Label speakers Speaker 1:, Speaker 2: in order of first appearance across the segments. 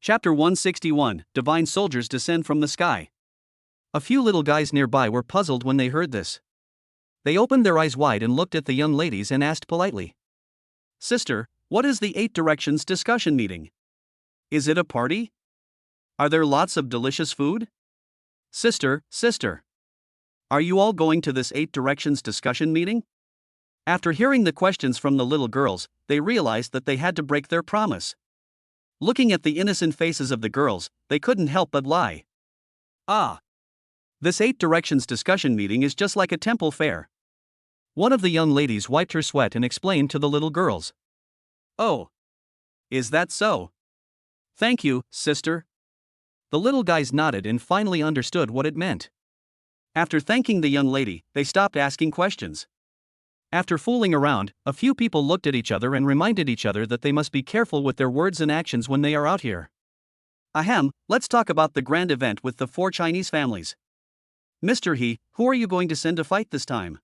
Speaker 1: Chapter 161, Divine Soldiers Descend from the Sky. A few little guys nearby were puzzled when they heard this. They opened their eyes wide and looked at the young ladies and asked politely, "Sister, what is the 8 Directions discussion meeting? Is it a party? Are there lots of delicious food? Sister, are you all going to this 8 Directions discussion meeting?" After hearing the questions from the little girls, they realized that they had to break their promise. Looking at the innocent faces of the girls, they couldn't help but lie. This 8 Directions discussion meeting is just like a temple fair. One of the young ladies wiped her sweat and explained to the little girls. "Oh. Is that so? Thank you, sister." The little guys nodded and finally understood what it meant. After thanking the young lady, they stopped asking questions. After fooling around, a few people looked at each other and reminded each other that they must be careful with their words and actions when they are out here. Ahem, let's talk about the grand event with the 4 Chinese families. Mr. He, who are you going to send to fight this time?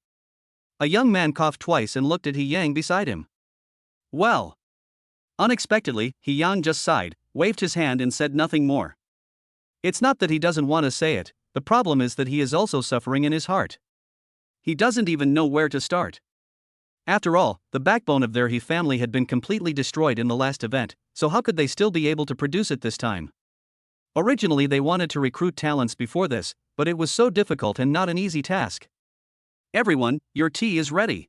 Speaker 1: A young man coughed twice and looked at He Yang beside him. Well. Unexpectedly, He Yang just sighed, waved his hand and said nothing more. It's not that he doesn't want to say it, the problem is that he is also suffering in his heart. He doesn't even know where to start. After all, the backbone of their He family had been completely destroyed in the last event, so how could they still be able to produce it this time? Originally they wanted to recruit talents before this, but it was so difficult and not an easy task. Everyone, your tea is ready.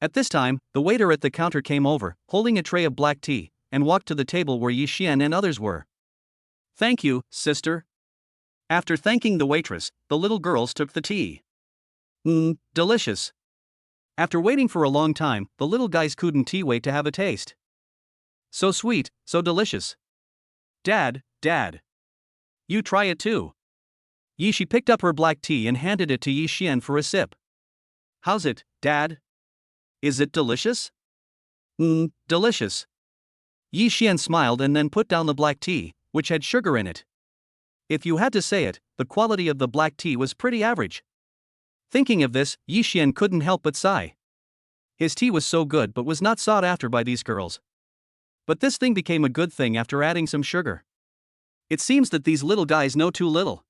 Speaker 1: At this time, the waiter at the counter came over, holding a tray of black tea, and walked to the table where Yi Xian and others were. Thank you, sister. After thanking the waitress, the little girls took the tea. Delicious. After waiting for a long time, the little guys couldn't wait to have a taste. So sweet, so delicious. Dad. You try it too. Yi Shi picked up her black tea and handed it to Yi Xian for a sip. How's it, Dad? Is it delicious? Delicious. Yi Xian smiled and then put down the black tea, which had sugar in it. If you had to say it, the quality of the black tea was pretty average. Thinking of this, Yi Xian couldn't help but sigh. His tea was so good but was not sought after by these girls. But this thing became a good thing after adding some sugar. It seems that these little guys know too little.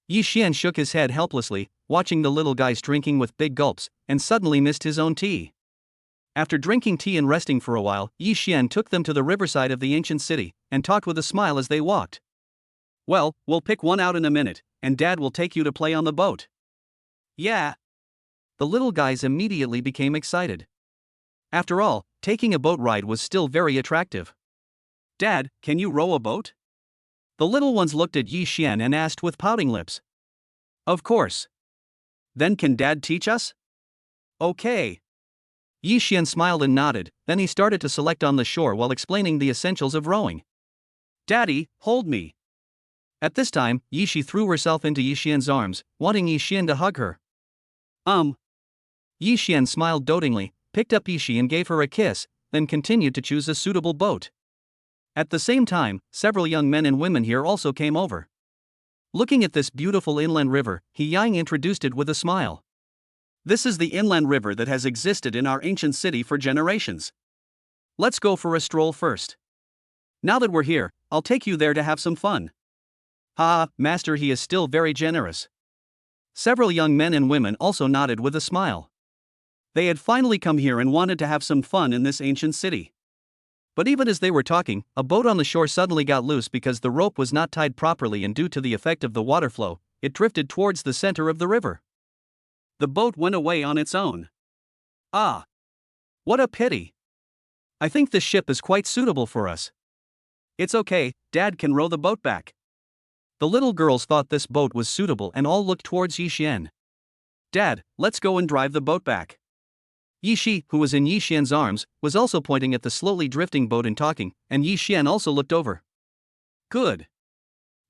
Speaker 1: Yi Xian shook his head helplessly, watching the little guys drinking with big gulps, and suddenly missed his own tea. After drinking tea and resting for a while, Yi Xian took them to the riverside of the ancient city, and talked with a smile as they walked. Well, we'll pick one out in a minute, and Dad will take you to play on the boat. Yeah. The little guys immediately became excited. After all, taking a boat ride was still very attractive. Dad, can you row a boat? The little ones looked at Yi Xian and asked with pouting lips. Of course. Then can Dad teach us? Okay. Yi Xian smiled and nodded, then he started to select on the shore while explaining the essentials of rowing. Daddy, hold me. At this time, Yi Shi threw herself into Yi Xian's arms, wanting Yi Xian to hug her. Yi Xian smiled dotingly, picked up Yi Shi and gave her a kiss, then continued to choose a suitable boat. At the same time, several young men and women here also came over. Looking at this beautiful inland river, He Yang introduced it with a smile. This is the inland river that has existed in our ancient city for generations. Let's go for a stroll first. Now that we're here, I'll take you there to have some fun. Master, he is still very generous. Several young men and women also nodded with a smile. They had finally come here and wanted to have some fun in this ancient city. But even as they were talking, a boat on the shore suddenly got loose because the rope was not tied properly, and due to the effect of the water flow, it drifted towards the center of the river. The boat went away on its own. What a pity. I think this ship is quite suitable for us. It's okay, Dad can row the boat back. The little girls thought this boat was suitable and all looked towards Yi Xian. Dad, let's go and drive the boat back. Yi Shi, who was in Yi Xian's arms, was also pointing at the slowly drifting boat and talking, and Yi Xian also looked over. Good.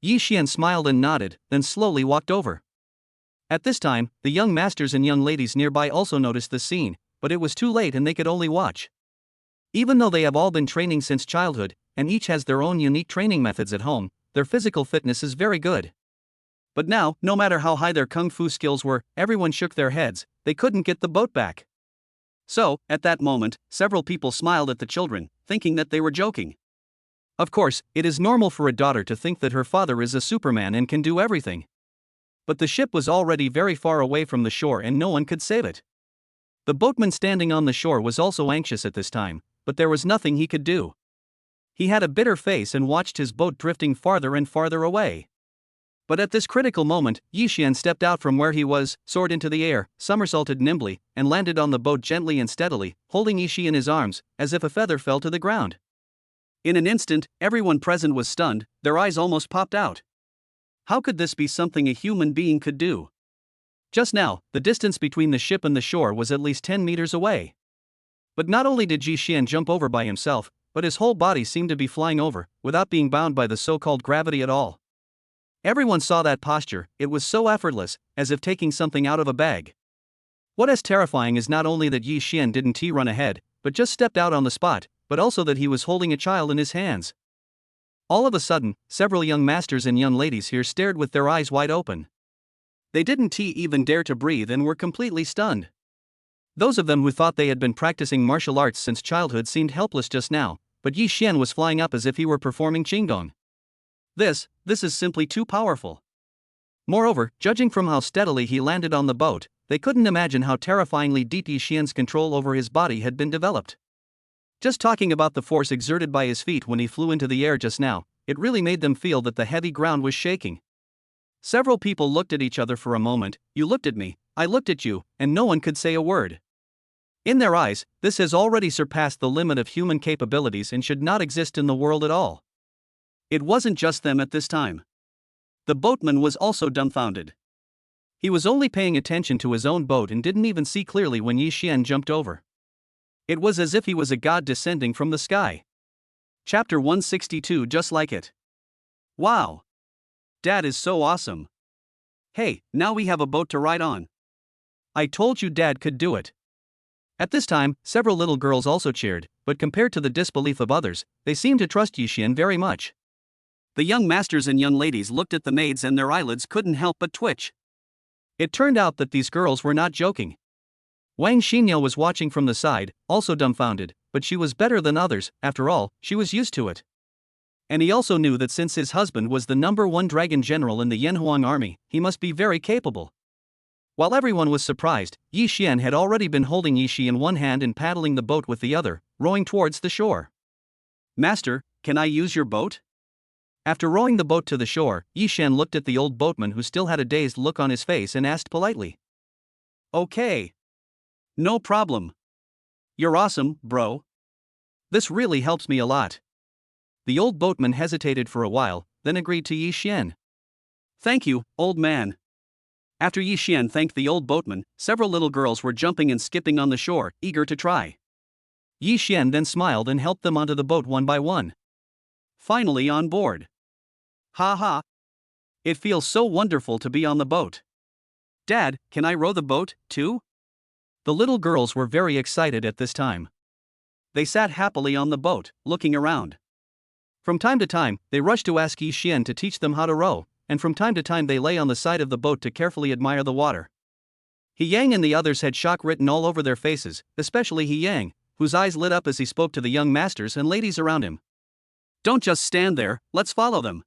Speaker 1: Yi Xian smiled and nodded, then slowly walked over. At this time, the young masters and young ladies nearby also noticed the scene, but it was too late and they could only watch. Even though they have all been training since childhood, and each has their own unique training methods at home, their physical fitness is very good. But now, no matter how high their kung fu skills were, everyone shook their heads, they couldn't get the boat back. So, at that moment, several people smiled at the children, thinking that they were joking. Of course, it is normal for a daughter to think that her father is a Superman and can do everything. But the ship was already very far away from the shore and no one could save it. The boatman standing on the shore was also anxious at this time, but there was nothing he could do. He had a bitter face and watched his boat drifting farther and farther away. But at this critical moment, Yixian stepped out from where he was, soared into the air, somersaulted nimbly, and landed on the boat gently and steadily, holding Yishi in his arms, as if a feather fell to the ground. In an instant, everyone present was stunned, their eyes almost popped out. How could this be something a human being could do? Just now, the distance between the ship and the shore was at least 10 meters away. But not only did Yixian jump over by himself, but his whole body seemed to be flying over, without being bound by the so-called gravity at all. Everyone saw that posture, it was so effortless, as if taking something out of a bag. What is terrifying is not only that Yixian didn't run ahead, but just stepped out on the spot, but also that he was holding a child in his hands. All of a sudden, several young masters and young ladies here stared with their eyes wide open. They didn't even dare to breathe and were completely stunned. Those of them who thought they had been practicing martial arts since childhood seemed helpless just now, but Yixian was flying up as if he were performing Qigong. This is simply too powerful. Moreover, judging from how steadily he landed on the boat, they couldn't imagine how terrifyingly deep Yixian's control over his body had been developed. Just talking about the force exerted by his feet when he flew into the air just now, it really made them feel that the heavy ground was shaking. Several people looked at each other for a moment, you looked at me, I looked at you, and no one could say a word. In their eyes, this has already surpassed the limit of human capabilities and should not exist in the world at all. It wasn't just them at this time. The boatman was also dumbfounded. He was only paying attention to his own boat and didn't even see clearly when Yixian jumped over. It was as if he was a god descending from the sky. Chapter 162 Just like it. Wow! Dad is so awesome. Hey, now we have a boat to ride on. I told you Dad could do it. At this time, several little girls also cheered, but compared to the disbelief of others, they seemed to trust Yixian very much. The young masters and young ladies looked at the maids and their eyelids couldn't help but twitch. It turned out that these girls were not joking. Wang Shimang was watching from the side, also dumbfounded, but she was better than others, after all, she was used to it. And he also knew that since his husband was the #1 dragon general in the Yanhuang army, he must be very capable. While everyone was surprised, Yixian had already been holding Yishi in one hand and paddling the boat with the other, rowing towards the shore. Master, can I use your boat? After rowing the boat to the shore, Yixian looked at the old boatman who still had a dazed look on his face and asked politely. Okay. No problem. You're awesome, bro. This really helps me a lot. The old boatman hesitated for a while, then agreed to Yixian. Thank you, old man. After Yixian thanked the old boatman, several little girls were jumping and skipping on the shore, eager to try. Yixian then smiled and helped them onto the boat one by one. Finally on board. Ha ha. It feels so wonderful to be on the boat. Dad, can I row the boat, too? The little girls were very excited at this time. They sat happily on the boat, looking around. From time to time, they rushed to ask Yixian to teach them how to row, and from time to time they lay on the side of the boat to carefully admire the water. He Yang and the others had shock written all over their faces, especially He Yang, whose eyes lit up as he spoke to the young masters and ladies around him. Don't just stand there, let's follow them.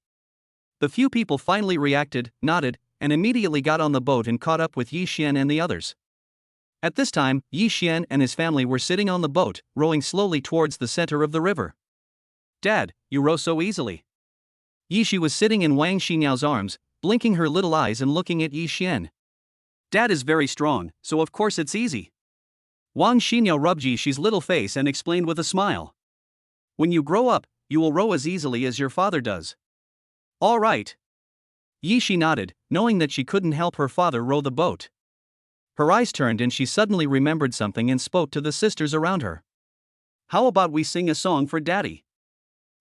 Speaker 1: The few people finally reacted, nodded, and immediately got on the boat and caught up with Yixian and the others. At this time, Yixian and his family were sitting on the boat, rowing slowly towards the center of the river. Dad, you row so easily. Yishi was sitting in Wang Shimang's arms, blinking her little eyes and looking at Yixian. Dad is very strong, so of course it's easy. Wang Shimang rubbed Yishi's little face and explained with a smile. When you grow up, you will row as easily as your father does. All right. Yishi nodded, knowing that she couldn't help her father row the boat. Her eyes turned and she suddenly remembered something and spoke to the sisters around her. How about we sing a song for Daddy?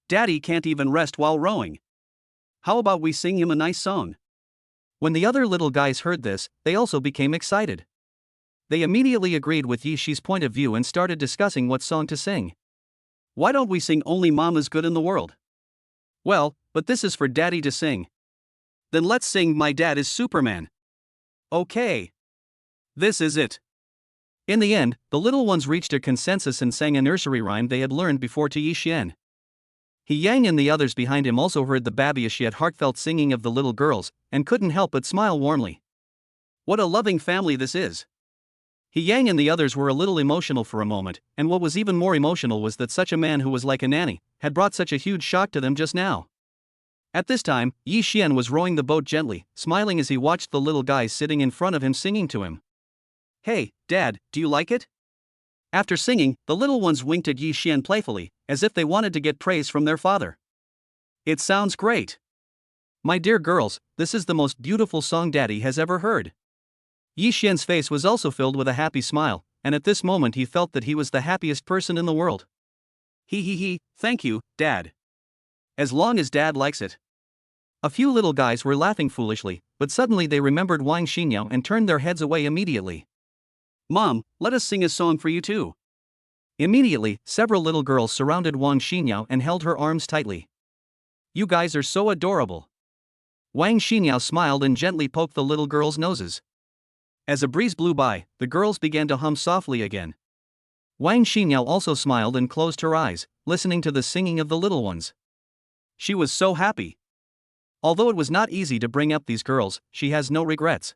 Speaker 1: Daddy can't even rest while rowing. How about we sing him a nice song? When the other little guys heard this, they also became excited. They immediately agreed with Yishi's point of view and started discussing what song to sing. Why don't we sing Only Mama's Good in the World? Well, but this is for Daddy to sing. Then let's sing My Dad is Superman. Okay. This is it. In the end, the little ones reached a consensus and sang a nursery rhyme they had learned before to Yixian. He Yang and the others behind him also heard the babyish yet heartfelt singing of the little girls, and couldn't help but smile warmly. What a loving family this is! He Yang and the others were a little emotional for a moment, and what was even more emotional was that such a man who was like a nanny had brought such a huge shock to them just now. At this time, Yi Xian was rowing the boat gently, smiling as he watched the little guys sitting in front of him singing to him. Hey, Dad, do you like it? After singing, the little ones winked at Yi Xian playfully, as if they wanted to get praise from their father. It sounds great. My dear girls, this is the most beautiful song Daddy has ever heard. Yi Xian's face was also filled with a happy smile, and at this moment he felt that he was the happiest person in the world. Thank you, Dad. As long as Dad likes it. A few little guys were laughing foolishly, but suddenly they remembered Wang Shimang and turned their heads away immediately. Mom, let us sing a song for you too. Immediately, several little girls surrounded Wang Shimang and held her arms tightly. You guys are so adorable. Wang Shimang smiled and gently poked the little girls' noses. As a breeze blew by, the girls began to hum softly again. Wang Shimang also smiled and closed her eyes, listening to the singing of the little ones. She was so happy. Although it was not easy to bring up these girls, she has no regrets.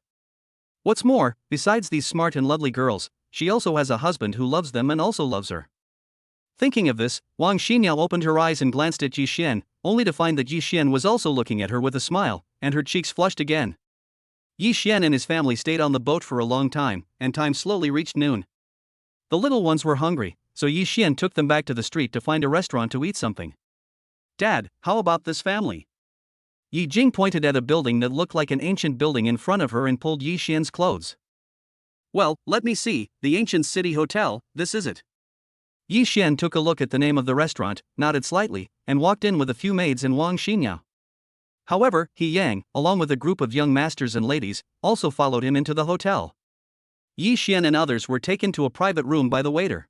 Speaker 1: What's more, besides these smart and lovely girls, she also has a husband who loves them and also loves her. Thinking of this, Wang Shimang opened her eyes and glanced at Yi Xian, only to find that Yi Xian was also looking at her with a smile, and her cheeks flushed again. Yi Xian and his family stayed on the boat for a long time, and time slowly reached noon. The little ones were hungry, so Yi Xian took them back to the street to find a restaurant to eat something. Dad, how about this family? Yi Jing pointed at a building that looked like an ancient building in front of her and pulled Yi Xian's clothes. Well, let me see, the Ancient City Hotel, this is it. Yi Xian took a look at the name of the restaurant, nodded slightly, and walked in with a few maids and Wang Ximang. However, He Yang, along with a group of young masters and ladies, also followed him into the hotel. Yi Xian and others were taken to a private room by the waiter.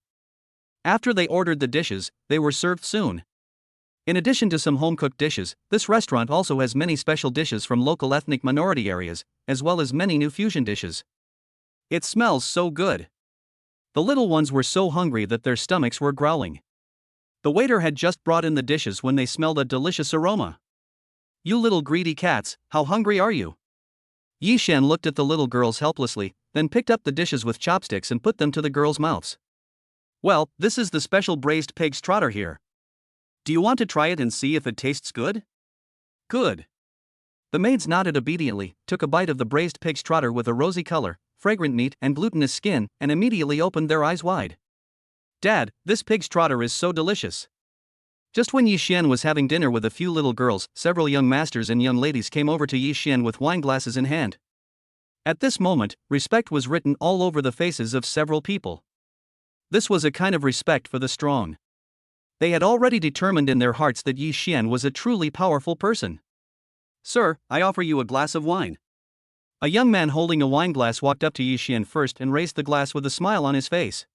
Speaker 1: After they ordered the dishes, they were served soon. In addition to some home-cooked dishes, this restaurant also has many special dishes from local ethnic minority areas, as well as many new fusion dishes. It smells so good. The little ones were so hungry that their stomachs were growling. The waiter had just brought in the dishes when they smelled a delicious aroma. You little greedy cats, how hungry are you? Yi Xian looked at the little girls helplessly, then picked up the dishes with chopsticks and put them to the girls' mouths. Well, this is the special braised pig's trotter here. Do you want to try it and see if it tastes good? Good. The maids nodded obediently, took a bite of the braised pig's trotter with a rosy color, fragrant meat and glutinous skin, and immediately opened their eyes wide. Dad, this pig's trotter is so delicious. Just when Yi Xian was having dinner with a few little girls, several young masters and young ladies came over to Yi Xian with wine glasses in hand. At this moment, respect was written all over the faces of several people. This was a kind of respect for the strong. They had already determined in their hearts that Yi Xian was a truly powerful person. Sir, I offer you a glass of wine. A young man holding a wine glass walked up to Yi Xian first and raised the glass with a smile on his face.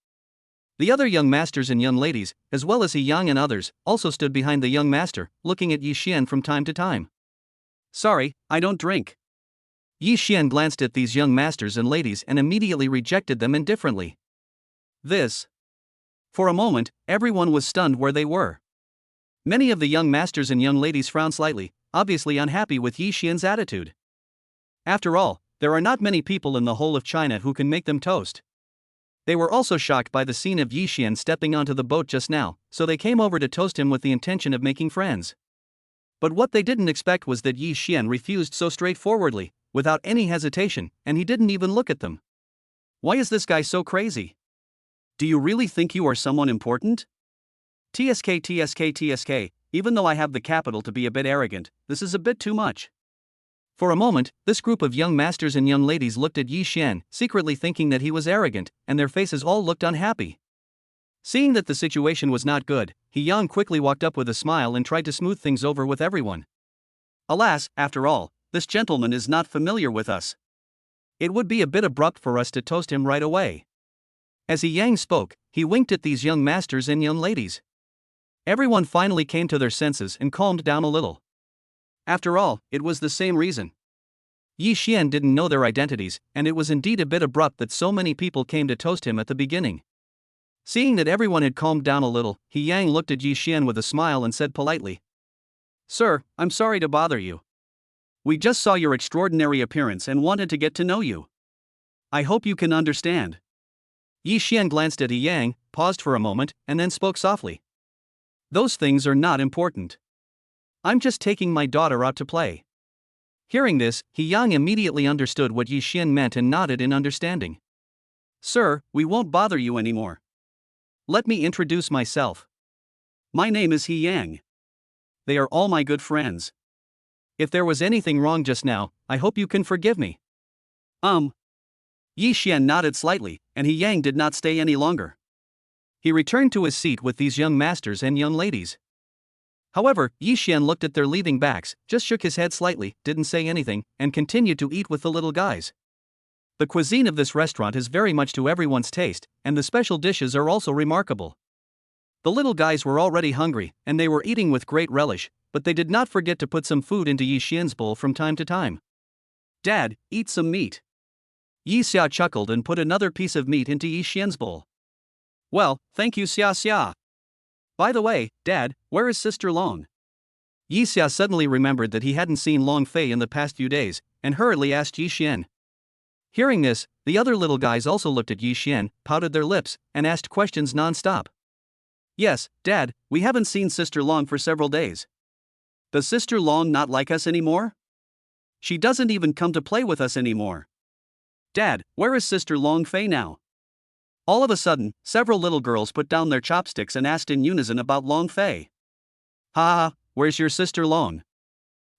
Speaker 1: The other young masters and young ladies, as well as He Yang and others, also stood behind the young master, looking at Yi Xian from time to time. Sorry, I don't drink. Yi Xian glanced at these young masters and ladies and immediately rejected them indifferently. For a moment, everyone was stunned where they were. Many of the young masters and young ladies frowned slightly, obviously unhappy with Yi Xian's attitude. After all, there are not many people in the whole of China who can make them toast. They were also shocked by the scene of Yi Xian stepping onto the boat just now, so they came over to toast him with the intention of making friends. But what they didn't expect was that Yi Xian refused so straightforwardly, without any hesitation, and he didn't even look at them. Why is this guy so crazy? Do you really think you are someone important? TSK, even though I have the capital to be a bit arrogant, this is a bit too much. For a moment, this group of young masters and young ladies looked at Yi Xian, secretly thinking that he was arrogant, and their faces all looked unhappy. Seeing that the situation was not good, He Yang quickly walked up with a smile and tried to smooth things over with everyone. Alas, after all, this gentleman is not familiar with us. It would be a bit abrupt for us to toast him right away. As He Yang spoke, he winked at these young masters and young ladies. Everyone finally came to their senses and calmed down a little. After all, it was the same reason. Yi Xian didn't know their identities, and it was indeed a bit abrupt that so many people came to toast him at the beginning. Seeing that everyone had calmed down a little, He Yang looked at Yi Xian with a smile and said politely, "Sir, I'm sorry to bother you. We just saw your extraordinary appearance and wanted to get to know you. I hope you can understand." Yi Xian glanced at He Yang, paused for a moment, and then spoke softly. "Those things are not important. I'm just taking my daughter out to play." Hearing this, He Yang immediately understood what Yi Xian meant and nodded in understanding. "Sir, we won't bother you anymore. Let me introduce myself. My name is He Yang. They are all my good friends. If there was anything wrong just now, I hope you can forgive me." Yi Xian nodded slightly, and He Yang did not stay any longer. He returned to his seat with these young masters and young ladies. However, Yi Xian looked at their leaving backs, just shook his head slightly, didn't say anything, and continued to eat with the little guys. The cuisine of this restaurant is very much to everyone's taste, and the special dishes are also remarkable. The little guys were already hungry, and they were eating with great relish, but they did not forget to put some food into Yi Xian's bowl from time to time. "Dad, eat some meat." Yi Xia chuckled and put another piece of meat into Yi Xian's bowl. "Well, thank you, Xia Xia. By the way, Dad, where is Sister Long?" Yi Xia suddenly remembered that he hadn't seen Long Fei in the past few days, and hurriedly asked Yi Xian. Hearing this, the other little guys also looked at Yi Xian, pouted their lips, and asked questions non-stop. "Yes, Dad, we haven't seen Sister Long for several days. Does Sister Long not like us anymore? She doesn't even come to play with us anymore. Dad, where is Sister Long Fei now?" All of a sudden, several little girls put down their chopsticks and asked in unison about Long Fei. "Ha ha, where's your sister Long?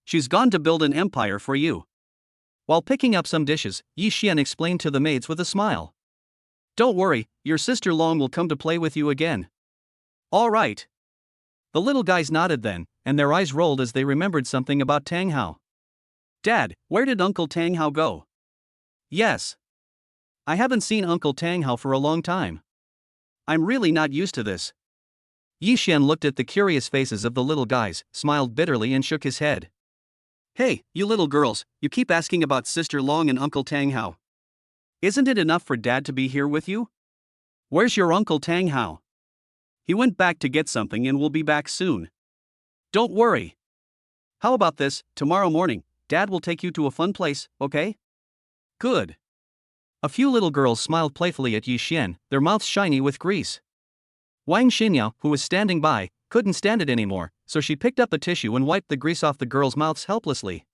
Speaker 1: She's gone to build an empire for you." While picking up some dishes, Yi Xian explained to the maids with a smile. "Don't worry, your sister Long will come to play with you again." "All right." The little guys nodded then, and their eyes rolled as they remembered something about Tang Hao. "Dad, where did Uncle Tang Hao go?" "Yes. I haven't seen Uncle Tang Hao for a long time. I'm really not used to this." Yi Xian looked at the curious faces of the little guys, smiled bitterly and shook his head. "Hey, you little girls, you keep asking about Sister Long and Uncle Tang Hao. Isn't it enough for Dad to be here with you? Where's your Uncle Tang Hao? He went back to get something and will be back soon. Don't worry. How about this, tomorrow morning, Dad will take you to a fun place, okay?" "Good." A few little girls smiled playfully at Yi Xian, their mouths shiny with grease. Wang Shimang, who was standing by, couldn't stand it anymore, so she picked up a tissue and wiped the grease off the girls' mouths helplessly.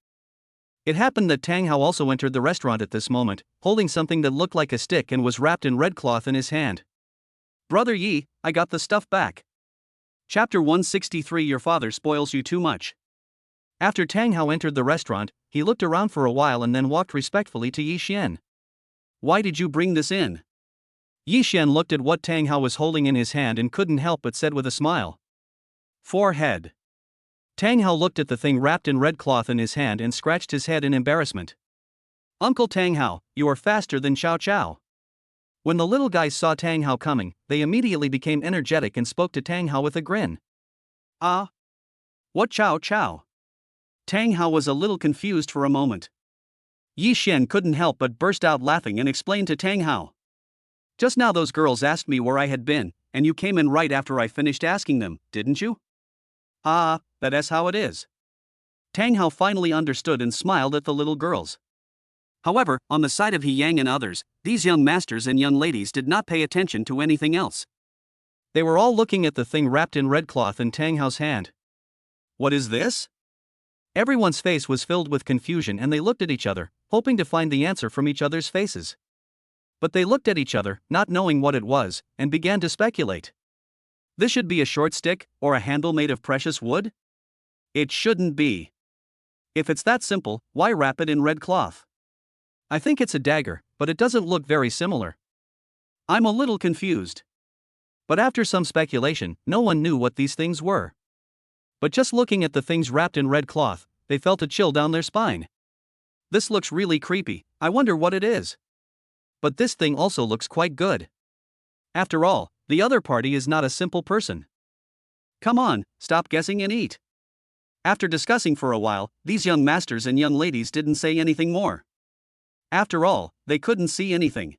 Speaker 1: It happened that Tang Hao also entered the restaurant at this moment, holding something that looked like a stick and was wrapped in red cloth in his hand. "Brother Yi, I got the stuff back." Chapter 163. Your father spoils you too much. After Tang Hao entered the restaurant, he looked around for a while and then walked respectfully to Yi Xian. "Why did you bring this in?" Yi Xian looked at what Tang Hao was holding in his hand and couldn't help but said with a smile. "Forehead." Tang Hao looked at the thing wrapped in red cloth in his hand and scratched his head in embarrassment. "Uncle Tang Hao, you are faster than Chow Chow." When the little guys saw Tang Hao coming, they immediately became energetic and spoke to Tang Hao with a grin. "Ah? What Chow Chow?" Tang Hao was a little confused for a moment. Yi Xian couldn't help but burst out laughing and explained to Tang Hao. "Just now those girls asked me where I had been, and you came in right after I finished asking them, didn't you?" "Ah, that's how it is." Tang Hao finally understood and smiled at the little girls. However, on the side of He Yang and others, these young masters and young ladies did not pay attention to anything else. They were all looking at the thing wrapped in red cloth in Tang Hao's hand. "What is this?" Everyone's face was filled with confusion and they looked at each other, hoping to find the answer from each other's faces. But they looked at each other, not knowing what it was, and began to speculate. This should be a short stick, or a handle made of precious wood? It shouldn't be. If it's that simple, why wrap it in red cloth? I think it's a dagger, but it doesn't look very similar. I'm a little confused. But after some speculation, no one knew what these things were. But just looking at the things wrapped in red cloth, they felt a chill down their spine. This looks really creepy, I wonder what it is. But this thing also looks quite good. After all, the other party is not a simple person. Come on, stop guessing and eat. After discussing for a while, these young masters and young ladies didn't say anything more. After all, they couldn't see anything.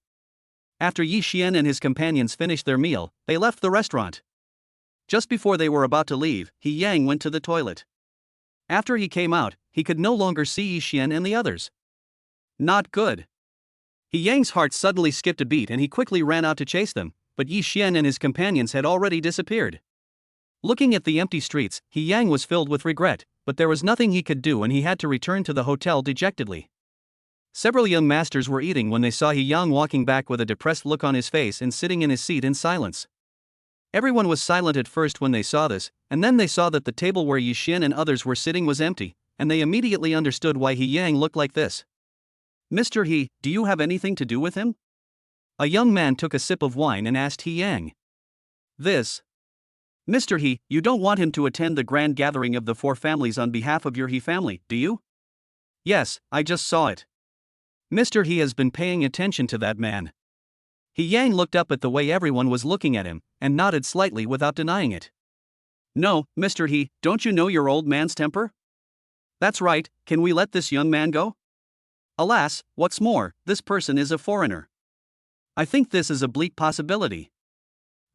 Speaker 1: After Yi Xian and his companions finished their meal, they left the restaurant. Just before they were about to leave, He Yang went to the toilet. After he came out, he could no longer see Yi Xian and the others. Not good. He Yang's heart suddenly skipped a beat and he quickly ran out to chase them, but Yi Xian and his companions had already disappeared. Looking at the empty streets, He Yang was filled with regret, but there was nothing he could do and he had to return to the hotel dejectedly. Several young masters were eating when they saw He Yang walking back with a depressed look on his face and sitting in his seat in silence. Everyone was silent at first when they saw this, and then they saw that the table where Yi Xian and others were sitting was empty, and they immediately understood why He Yang looked like this. Mr. He, do you have anything to do with him? A young man took a sip of wine and asked He Yang. This. Mr. He, you don't want him to attend the grand gathering of the four families on behalf of your He family, do you? Yes, I just saw it. Mr. He has been paying attention to that man. He Yang looked up at the way everyone was looking at him, and nodded slightly without denying it. No, Mr. He, don't you know your old man's temper? That's right, can we let this young man go? Alas, what's more, this person is a foreigner. I think this is a bleak possibility.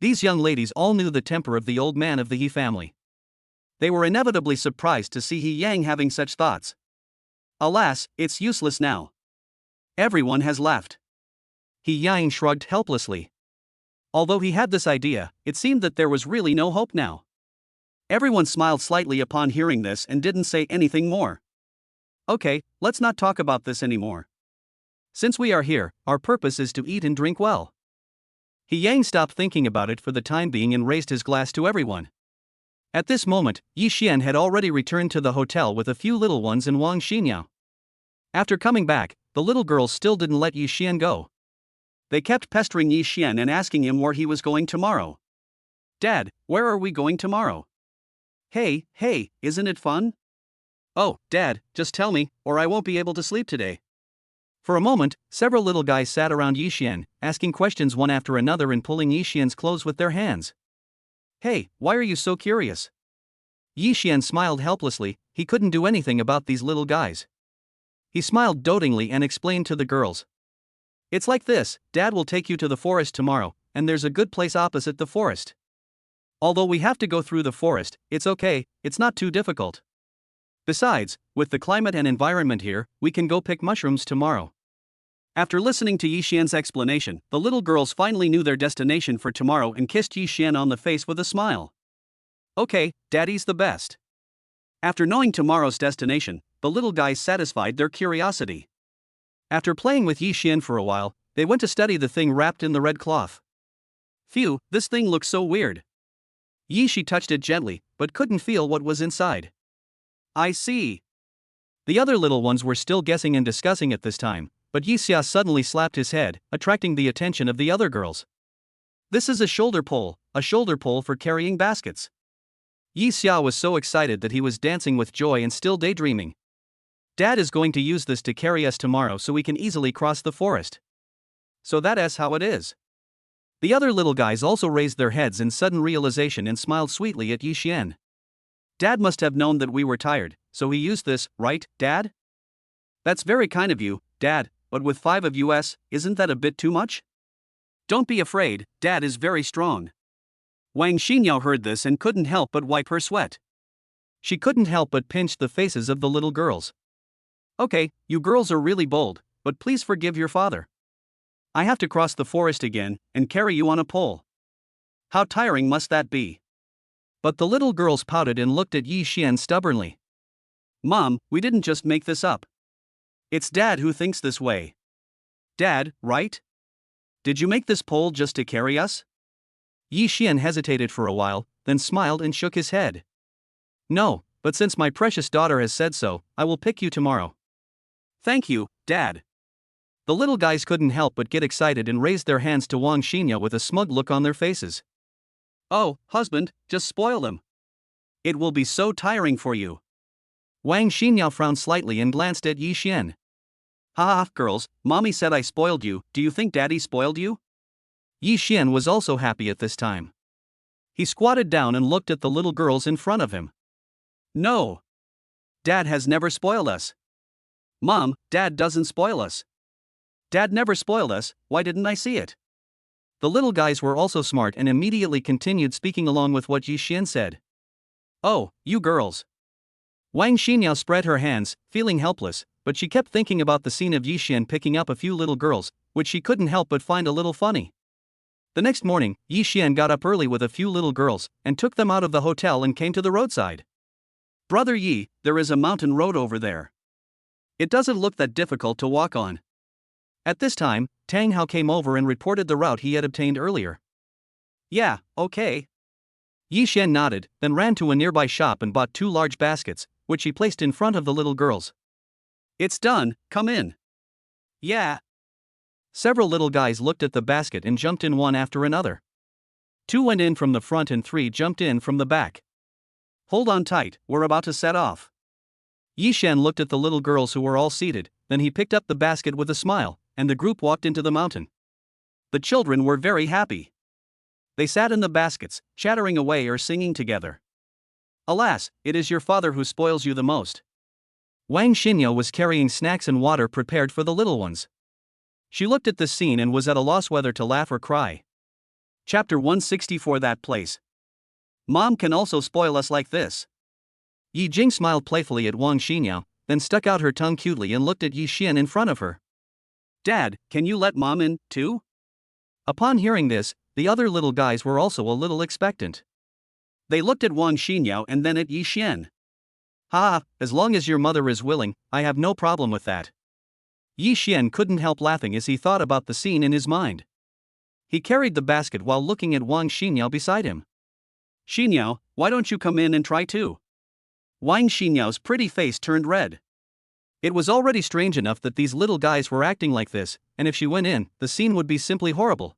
Speaker 1: These young ladies all knew the temper of the old man of the He family. They were inevitably surprised to see He Yang having such thoughts. Alas, it's useless now. Everyone has left. He Yang shrugged helplessly. Although he had this idea, it seemed that there was really no hope now. Everyone smiled slightly upon hearing this and didn't say anything more. Okay, let's not talk about this anymore. Since we are here, our purpose is to eat and drink well. He Yang stopped thinking about it for the time being and raised his glass to everyone. At this moment, Yi Xian had already returned to the hotel with a few little ones and Wang Shimang. After coming back, the little girls still didn't let Yi Xian go. They kept pestering Yi Xian and asking him where he was going tomorrow. Dad, where are we going tomorrow? Hey, isn't it fun? Oh, Dad, just tell me, or I won't be able to sleep today. For a moment, several little guys sat around Yi Xian, asking questions one after another and pulling Yi Xian's clothes with their hands. Hey, why are you so curious? Yi Xian smiled helplessly, he couldn't do anything about these little guys. He smiled dotingly and explained to the girls. It's like this, Dad will take you to the forest tomorrow, and there's a good place opposite the forest. Although we have to go through the forest, it's okay, it's not too difficult. Besides, with the climate and environment here, we can go pick mushrooms tomorrow. After listening to Yi Xian's explanation, the little girls finally knew their destination for tomorrow and kissed Yi Xian on the face with a smile. Okay, Daddy's the best. After knowing tomorrow's destination, the little guys satisfied their curiosity. After playing with Yi Xian for a while, they went to study the thing wrapped in the red cloth. Phew, this thing looks so weird. Yi Xi touched it gently, but couldn't feel what was inside. I see. The other little ones were still guessing and discussing at this time, but Yi Xia suddenly slapped his head, attracting the attention of the other girls. This is a shoulder pole for carrying baskets. Yi Xia was so excited that he was dancing with joy and still daydreaming. Dad is going to use this to carry us tomorrow so we can easily cross the forest. So that's how it is. The other little guys also raised their heads in sudden realization and smiled sweetly at Yi Xian. Dad must have known that we were tired, so he used this, right, Dad? That's very kind of you, Dad, but with 5 of us, isn't that a bit too much? Don't be afraid, Dad is very strong. Wang Shimang heard this and couldn't help but wipe her sweat. She couldn't help but pinch the faces of the little girls. Okay, you girls are really bold, but please forgive your father. I have to cross the forest again and carry you on a pole. How tiring must that be? But the little girls pouted and looked at Yi Xian stubbornly. Mom, we didn't just make this up. It's Dad who thinks this way. Dad, right? Did you make this pole just to carry us? Yi Xian hesitated for a while, then smiled and shook his head. No, but since my precious daughter has said so, I will pick you tomorrow. Thank you, Dad. The little guys couldn't help but get excited and raised their hands to Wang Shimang with a smug look on their faces. Oh, husband, just spoil them. It will be so tiring for you. Wang Shimang frowned slightly and glanced at Yi Xian. Ha, girls, Mommy said I spoiled you, do you think Daddy spoiled you? Yi Xian was also happy at this time. He squatted down and looked at the little girls in front of him. No. Dad has never spoiled us. Mom, Dad doesn't spoil us. Dad never spoiled us, why didn't I see it? The little guys were also smart and immediately continued speaking along with what Yi Xian said. Oh, you girls. Wang Shimang spread her hands, feeling helpless, but she kept thinking about the scene of Yi Xian picking up a few little girls, which she couldn't help but find a little funny. The next morning, Yi Xian got up early with a few little girls, and took them out of the hotel and came to the roadside. Brother Yi, there is a mountain road over there. It doesn't look that difficult to walk on. At this time, Tang Hao came over and reported the route he had obtained earlier. Yeah, okay. Yi Xian nodded, then ran to a nearby shop and bought 2 large baskets, which he placed in front of the little girls. It's done, come in. Yeah. Several little guys looked at the basket and jumped in one after another. 2 went in from the front and 3 jumped in from the back. Hold on tight, we're about to set off. Yi Xian looked at the little girls who were all seated, then he picked up the basket with a smile, and the group walked into the mountain. The children were very happy. They sat in the baskets, chattering away or singing together. Alas, it is your father who spoils you the most. Wang Shimang was carrying snacks and water prepared for the little ones. She looked at this scene and was at a loss whether to laugh or cry. Chapter 164. That place. Mom can also spoil us like this. Yi Jing smiled playfully at Wang Shimang, then stuck out her tongue cutely and looked at Yi Xian in front of her. Dad, can you let Mom in, too? Upon hearing this, the other little guys were also a little expectant. They looked at Wang Shimang and then at Yi Xian. Ha, as long as your mother is willing, I have no problem with that. Yi Xian couldn't help laughing as he thought about the scene in his mind. He carried the basket while looking at Wang Shimang beside him. Xingyao, why don't you come in and try too? Wang Xinyao's pretty face turned red. It was already strange enough that these little guys were acting like this, and if she went in, the scene would be simply horrible.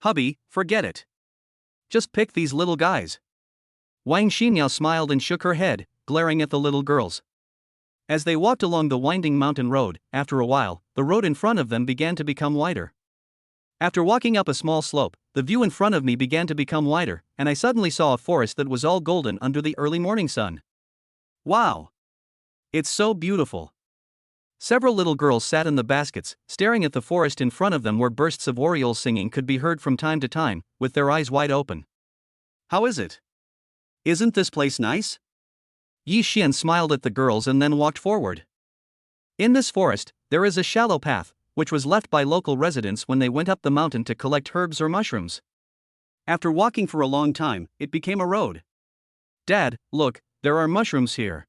Speaker 1: Hubby, forget it. Just pick these little guys. Wang Shimang smiled and shook her head, glaring at the little girls. As they walked along the winding mountain road, after a while, the road in front of them began to become wider. After walking up a small slope, the view in front of me began to become wider, and I suddenly saw a forest that was all golden under the early morning sun. Wow! It's so beautiful. Several little girls sat in the baskets, staring at the forest in front of them where bursts of orioles singing could be heard from time to time, with their eyes wide open. How is it? Isn't this place nice? Yi Xian smiled at the girls and then walked forward. In this forest, there is a shallow path, which was left by local residents when they went up the mountain to collect herbs or mushrooms. After walking for a long time, it became a road. Dad, look, there are mushrooms here.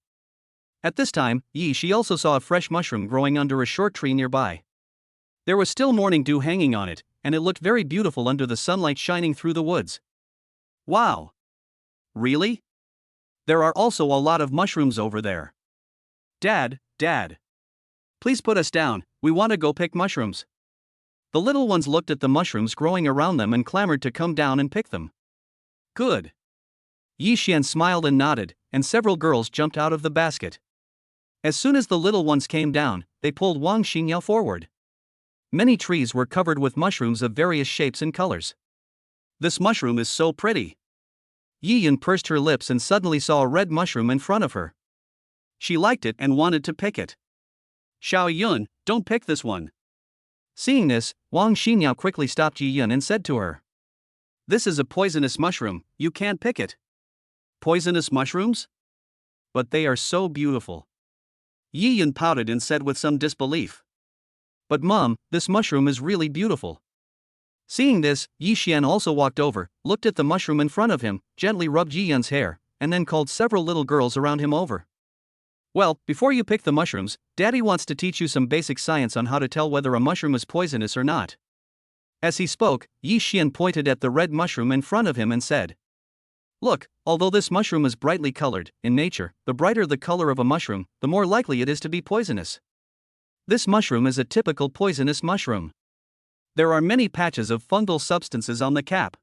Speaker 1: At this time, she also saw a fresh mushroom growing under a short tree nearby. There was still morning dew hanging on it, and it looked very beautiful under the sunlight shining through the woods. Wow! Really? There are also a lot of mushrooms over there. Dad, please put us down, we want to go pick mushrooms. The little ones looked at the mushrooms growing around them and clamored to come down and pick them. Good. Yi Xian smiled and nodded, and several girls jumped out of the basket. As soon as the little ones came down, they pulled Wang Shimang forward. Many trees were covered with mushrooms of various shapes and colors. This mushroom is so pretty. Yi Yun pursed her lips and suddenly saw a red mushroom in front of her. She liked it and wanted to pick it. Xiao Yun, don't pick this one. Seeing this, Wang Shimang quickly stopped Yi Yun and said to her. This is a poisonous mushroom, you can't pick it. Poisonous mushrooms? But they are so beautiful. Yi Yun pouted and said with some disbelief. But Mom, this mushroom is really beautiful. Seeing this, Yi Xian also walked over, looked at the mushroom in front of him, gently rubbed Yi Yun's hair, and then called several little girls around him over. Well, before you pick the mushrooms, Daddy wants to teach you some basic science on how to tell whether a mushroom is poisonous or not. As he spoke, Yi Xian pointed at the red mushroom in front of him and said. Look, although this mushroom is brightly colored, in nature, the brighter the color of a mushroom, the more likely it is to be poisonous. This mushroom is a typical poisonous mushroom. There are many patches of fungal substances on the cap.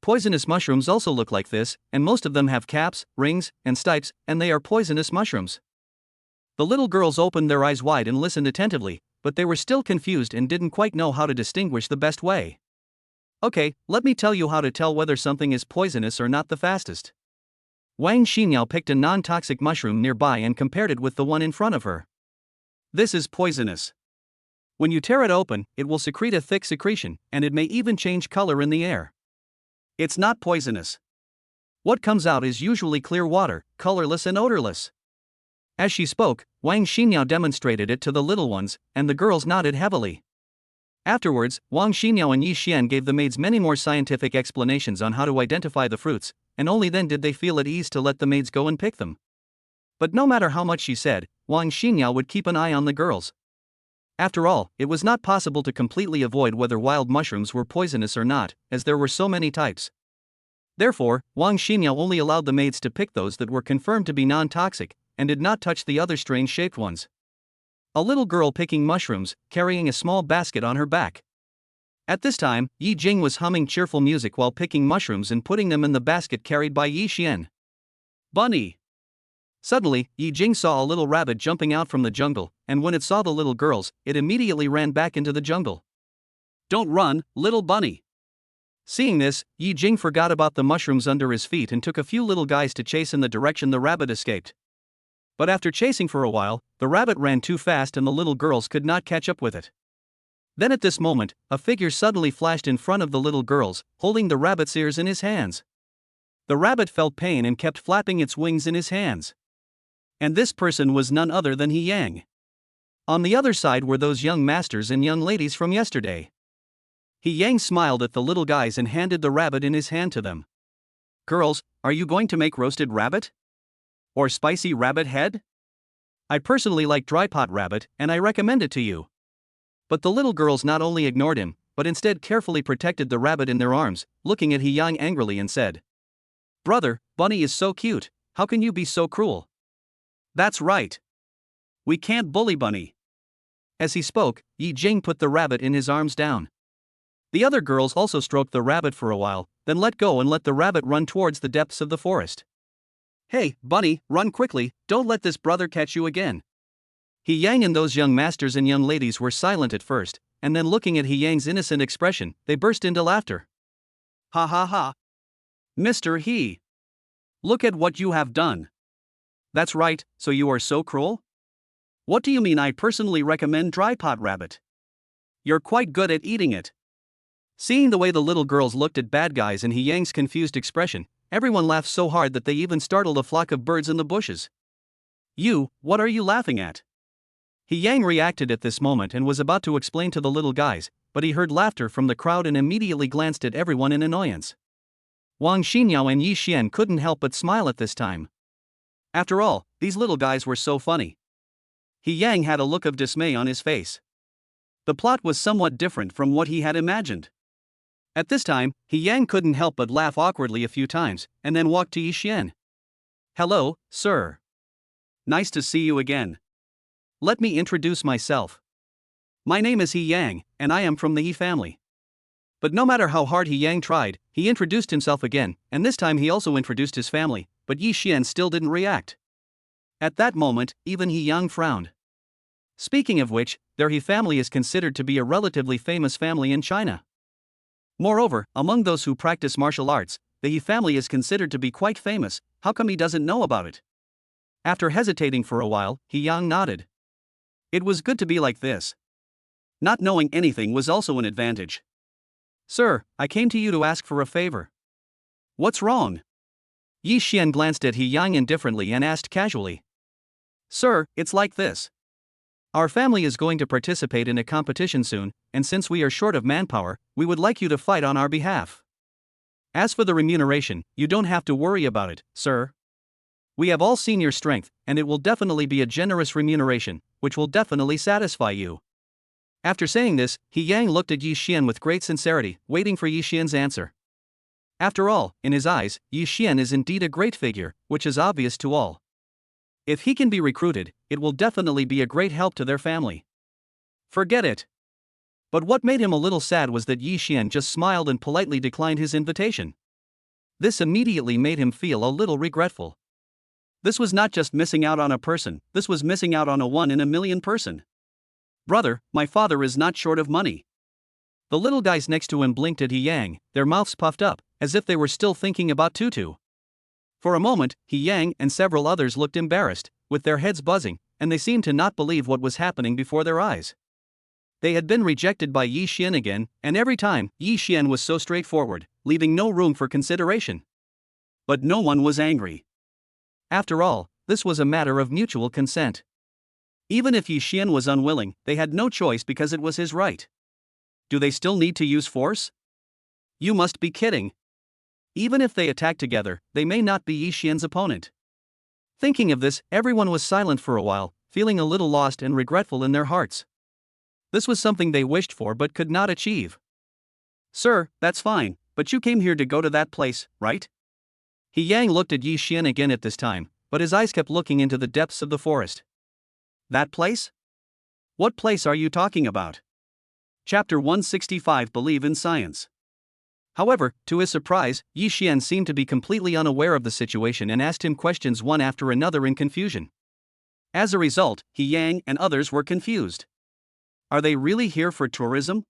Speaker 1: Poisonous mushrooms also look like this, and most of them have caps, rings, and stipes, and they are poisonous mushrooms. The little girls opened their eyes wide and listened attentively, but they were still confused and didn't quite know how to distinguish the best way. Okay, let me tell you how to tell whether something is poisonous or not the fastest. Wang Shimang picked a non-toxic mushroom nearby and compared it with the one in front of her. This is poisonous. When you tear it open, it will secrete a thick secretion, and it may even change color in the air. It's not poisonous. What comes out is usually clear water, colorless and odorless. As she spoke, Wang Shimang demonstrated it to the little ones, and the girls nodded heavily. Afterwards, Wang Shimang and Yi Xian gave the maids many more scientific explanations on how to identify the fruits, and only then did they feel at ease to let the maids go and pick them. But no matter how much she said, Wang Shimang would keep an eye on the girls. After all, it was not possible to completely avoid whether wild mushrooms were poisonous or not, as there were so many types. Therefore, Wang Shimang only allowed the maids to pick those that were confirmed to be non-toxic, and did not touch the other strange-shaped ones. A little girl picking mushrooms, carrying a small basket on her back. At this time, Yi Jing was humming cheerful music while picking mushrooms and putting them in the basket carried by Yi Xian. Bunny! Suddenly, Yi Jing saw a little rabbit jumping out from the jungle, and when it saw the little girls, it immediately ran back into the jungle. Don't run, little bunny! Seeing this, Yi Jing forgot about the mushrooms under his feet and took a few little guys to chase in the direction the rabbit escaped. But after chasing for a while, the rabbit ran too fast and the little girls could not catch up with it. Then at this moment, a figure suddenly flashed in front of the little girls, holding the rabbit's ears in his hands. The rabbit felt pain and kept flapping its wings in his hands. And this person was none other than He Yang. On the other side were those young masters and young ladies from yesterday. He Yang smiled at the little guys and handed the rabbit in his hand to them. Girls, are you going to make roasted rabbit? Or spicy rabbit head? I personally like dry pot rabbit, and I recommend it to you. But the little girls not only ignored him, but instead carefully protected the rabbit in their arms, looking at He Yang angrily and said, Brother, Bunny is so cute, how can you be so cruel? That's right. We can't bully Bunny. As he spoke, Yi Jing put the rabbit in his arms down. The other girls also stroked the rabbit for a while, then let go and let the rabbit run towards the depths of the forest. Hey, Bunny, run quickly, don't let this brother catch you again. He Yang and those young masters and young ladies were silent at first, and then looking at He Yang's innocent expression, they burst into laughter. Ha ha ha. Mr. He. Look at what you have done. That's right, so you are so cruel? What do you mean I personally recommend dry pot rabbit? You're quite good at eating it. Seeing the way the little girls looked at bad guys and He Yang's confused expression, everyone laughed so hard that they even startled a flock of birds in the bushes. You, what are you laughing at? He Yang reacted at this moment and was about to explain to the little guys, but he heard laughter from the crowd and immediately glanced at everyone in annoyance. Wang Shimang and Yi Xian couldn't help but smile at this time. After all, these little guys were so funny. He Yang had a look of dismay on his face. The plot was somewhat different from what he had imagined. At this time, He Yang couldn't help but laugh awkwardly a few times, and then walked to Yi Xian. Hello, sir. Nice to see you again. Let me introduce myself. My name is He Yang, and I am from the Yi family. But no matter how hard He Yang tried, he introduced himself again, and this time he also introduced his family, but Yi Xian still didn't react. At that moment, even He Yang frowned. Speaking of which, their He family is considered to be a relatively famous family in China. Moreover, among those who practice martial arts, the He family is considered to be quite famous. How come he doesn't know about it? After hesitating for a while, He Yang nodded. It was good to be like this. Not knowing anything was also an advantage. Sir, I came to you to ask for a favor. What's wrong? Yi Xian glanced at He Yang indifferently and asked casually. Sir, it's like this. Our family is going to participate in a competition soon, and since we are short of manpower, we would like you to fight on our behalf. As for the remuneration, you don't have to worry about it, sir. We have all seen your strength, and it will definitely be a generous remuneration, which will definitely satisfy you. After saying this, He Yang looked at Yi Xian with great sincerity, waiting for Yi Xian's answer. After all, in his eyes, Yi Xian is indeed a great figure, which is obvious to all. If he can be recruited, it will definitely be a great help to their family. Forget it. But what made him a little sad was that Yi Xian just smiled and politely declined his invitation. This immediately made him feel a little regretful. This was not just missing out on a person, this was missing out on a 1 in a million person. Brother, my father is not short of money. The little guys next to him blinked at He Yang, their mouths puffed up, as if they were still thinking about Tutu. For a moment, He Yang and several others looked embarrassed, with their heads buzzing, and they seemed to not believe what was happening before their eyes. They had been rejected by Yi Xian again, and every time, Yi Xian was so straightforward, leaving no room for consideration. But no one was angry. After all, this was a matter of mutual consent. Even if Yi Xian was unwilling, they had no choice because it was his right. Do they still need to use force? You must be kidding. Even if they attack together, they may not be Yi Xian's opponent. Thinking of this, everyone was silent for a while, feeling a little lost and regretful in their hearts. This was something they wished for but could not achieve. Sir, that's fine, but you came here to go to that place, right? He Yang looked at Yi Xian again at this time, but his eyes kept looking into the depths of the forest. That place? What place are you talking about? Chapter 165 Believe in Science. However, to his surprise, Yi Xian seemed to be completely unaware of the situation and asked him questions one after another in confusion. As a result, He Yang and others were confused. Are they really here for tourism?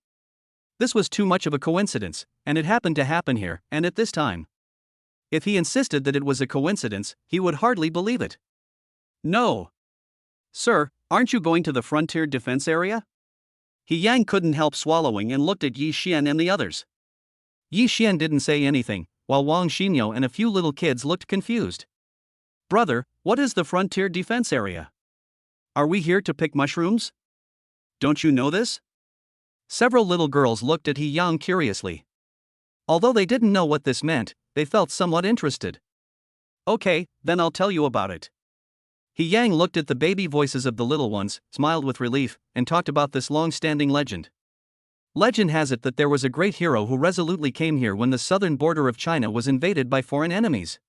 Speaker 1: This was too much of a coincidence, and it happened to happen here, and at this time. If he insisted that it was a coincidence, he would hardly believe it. No. Sir, aren't you going to the frontier defense area? He Yang couldn't help swallowing and looked at Yi Xian and the others. Yi Xian didn't say anything, while Wang Shimang and a few little kids looked confused. Brother, what is the frontier defense area? Are we here to pick mushrooms? Don't you know this? Several little girls looked at He Yang curiously. Although they didn't know what this meant, they felt somewhat interested. Okay, then I'll tell you about it. He Yang looked at the baby voices of the little ones, smiled with relief, and talked about this long-standing legend. Legend has it that there was a great hero who resolutely came here when the southern border of China was invaded by foreign enemies.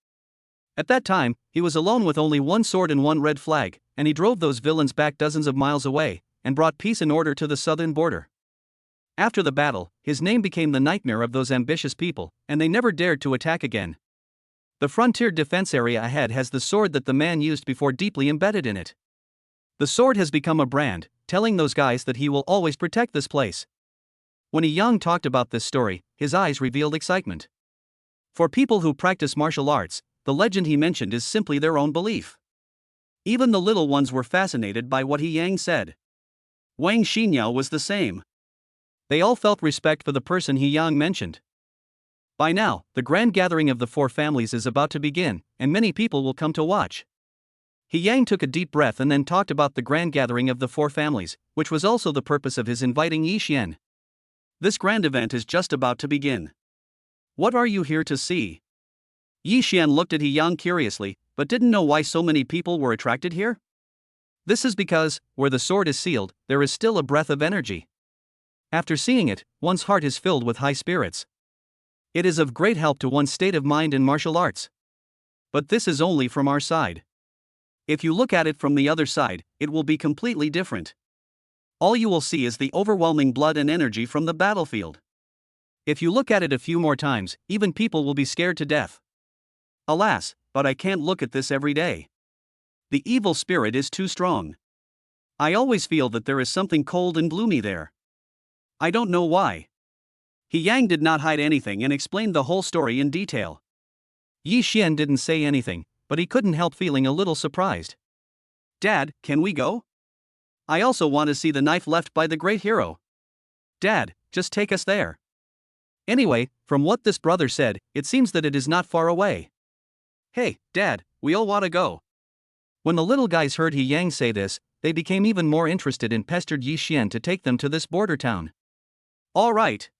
Speaker 1: At that time, he was alone with only one sword and one red flag, and he drove those villains back dozens of miles away, and brought peace and order to the southern border. After the battle, his name became the nightmare of those ambitious people, and they never dared to attack again. The frontier defense area ahead has the sword that the man used before deeply embedded in it. The sword has become a brand, telling those guys that he will always protect this place. When He Yang talked about this story, his eyes revealed excitement. For people who practice martial arts, the legend he mentioned is simply their own belief. Even the little ones were fascinated by what He Yang said. Wang Shimang was the same. They all felt respect for the person He Yang mentioned. By now, the grand gathering of the four families is about to begin, and many people will come to watch. He Yang took a deep breath and then talked about the grand gathering of the four families, which was also the purpose of his inviting Yi Xian. This grand event is just about to begin. What are you here to see? Yi Xian looked at He Yang curiously, but didn't know why so many people were attracted here. This is because, where the sword is sealed, there is still a breath of energy. After seeing it, one's heart is filled with high spirits. It is of great help to one's state of mind in martial arts. But this is only from our side. If you look at it from the other side, it will be completely different. All you will see is the overwhelming blood and energy from the battlefield. If you look at it a few more times, even people will be scared to death. Alas, but I can't look at this every day. The evil spirit is too strong. I always feel that there is something cold and gloomy there. I don't know why. He Yang did not hide anything and explained the whole story in detail. Yi Xian didn't say anything, but he couldn't help feeling a little surprised. Dad, can we go? I also want to see the knife left by the great hero. Dad, just take us there. Anyway, from what this brother said, it seems that it is not far away. Hey, Dad, we all want to go. When the little guys heard He Yang say this, they became even more interested and pestered Yi Xian to take them to this border town. All right.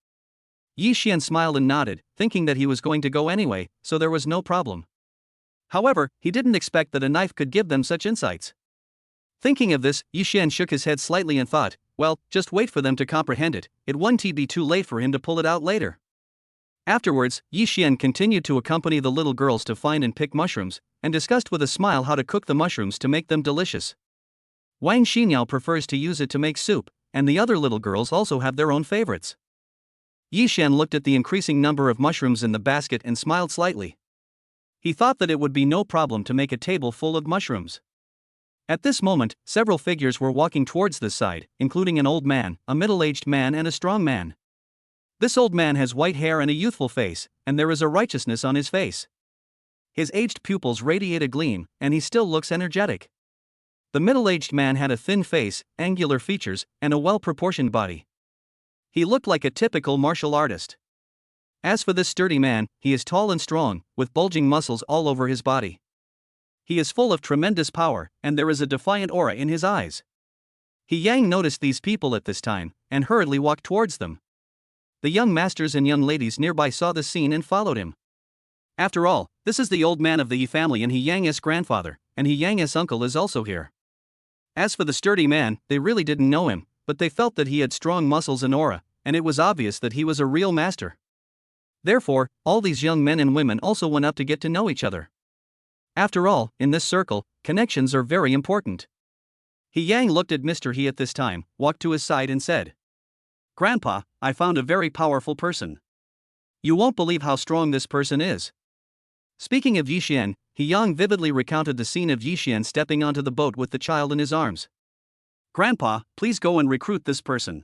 Speaker 1: Yi Xian smiled and nodded, thinking that he was going to go anyway, so there was no problem. However, he didn't expect that a knife could give them such insights. Thinking of this, Yi Xian shook his head slightly and thought, well, just wait for them to comprehend it, it won't be too late for him to pull it out later. Afterwards, Yi Xian continued to accompany the little girls to find and pick mushrooms, and discussed with a smile how to cook the mushrooms to make them delicious. Wang Shimang prefers to use it to make soup, and the other little girls also have their own favorites. Yi Xian looked at the increasing number of mushrooms in the basket and smiled slightly. He thought that it would be no problem to make a table full of mushrooms. At this moment, several figures were walking towards this side, including an old man, a middle-aged man and a strong man. This old man has white hair and a youthful face, and there is a righteousness on his face. His aged pupils radiate a gleam, and he still looks energetic. The middle-aged man had a thin face, angular features, and a well-proportioned body. He looked like a typical martial artist. As for this sturdy man, he is tall and strong, with bulging muscles all over his body. He is full of tremendous power, and there is a defiant aura in his eyes. Yang noticed these people at this time, and hurriedly walked towards them. The young masters and young ladies nearby saw the scene and followed him. After all, this is the old man of the Yi family and Yang's grandfather, and Yang's uncle is also here. As for the sturdy man, they really didn't know him, but they felt that he had strong muscles and aura, and it was obvious that he was a real master. Therefore, all these young men and women also went up to get to know each other. After all, in this circle, connections are very important. Yang looked at Mr. He at this time, walked to his side and said, "Grandpa, I found a very powerful person. You won't believe how strong this person is." Speaking of Yixian, Yang vividly recounted the scene of Yixian stepping onto the boat with the child in his arms. "Grandpa, please go and recruit this person.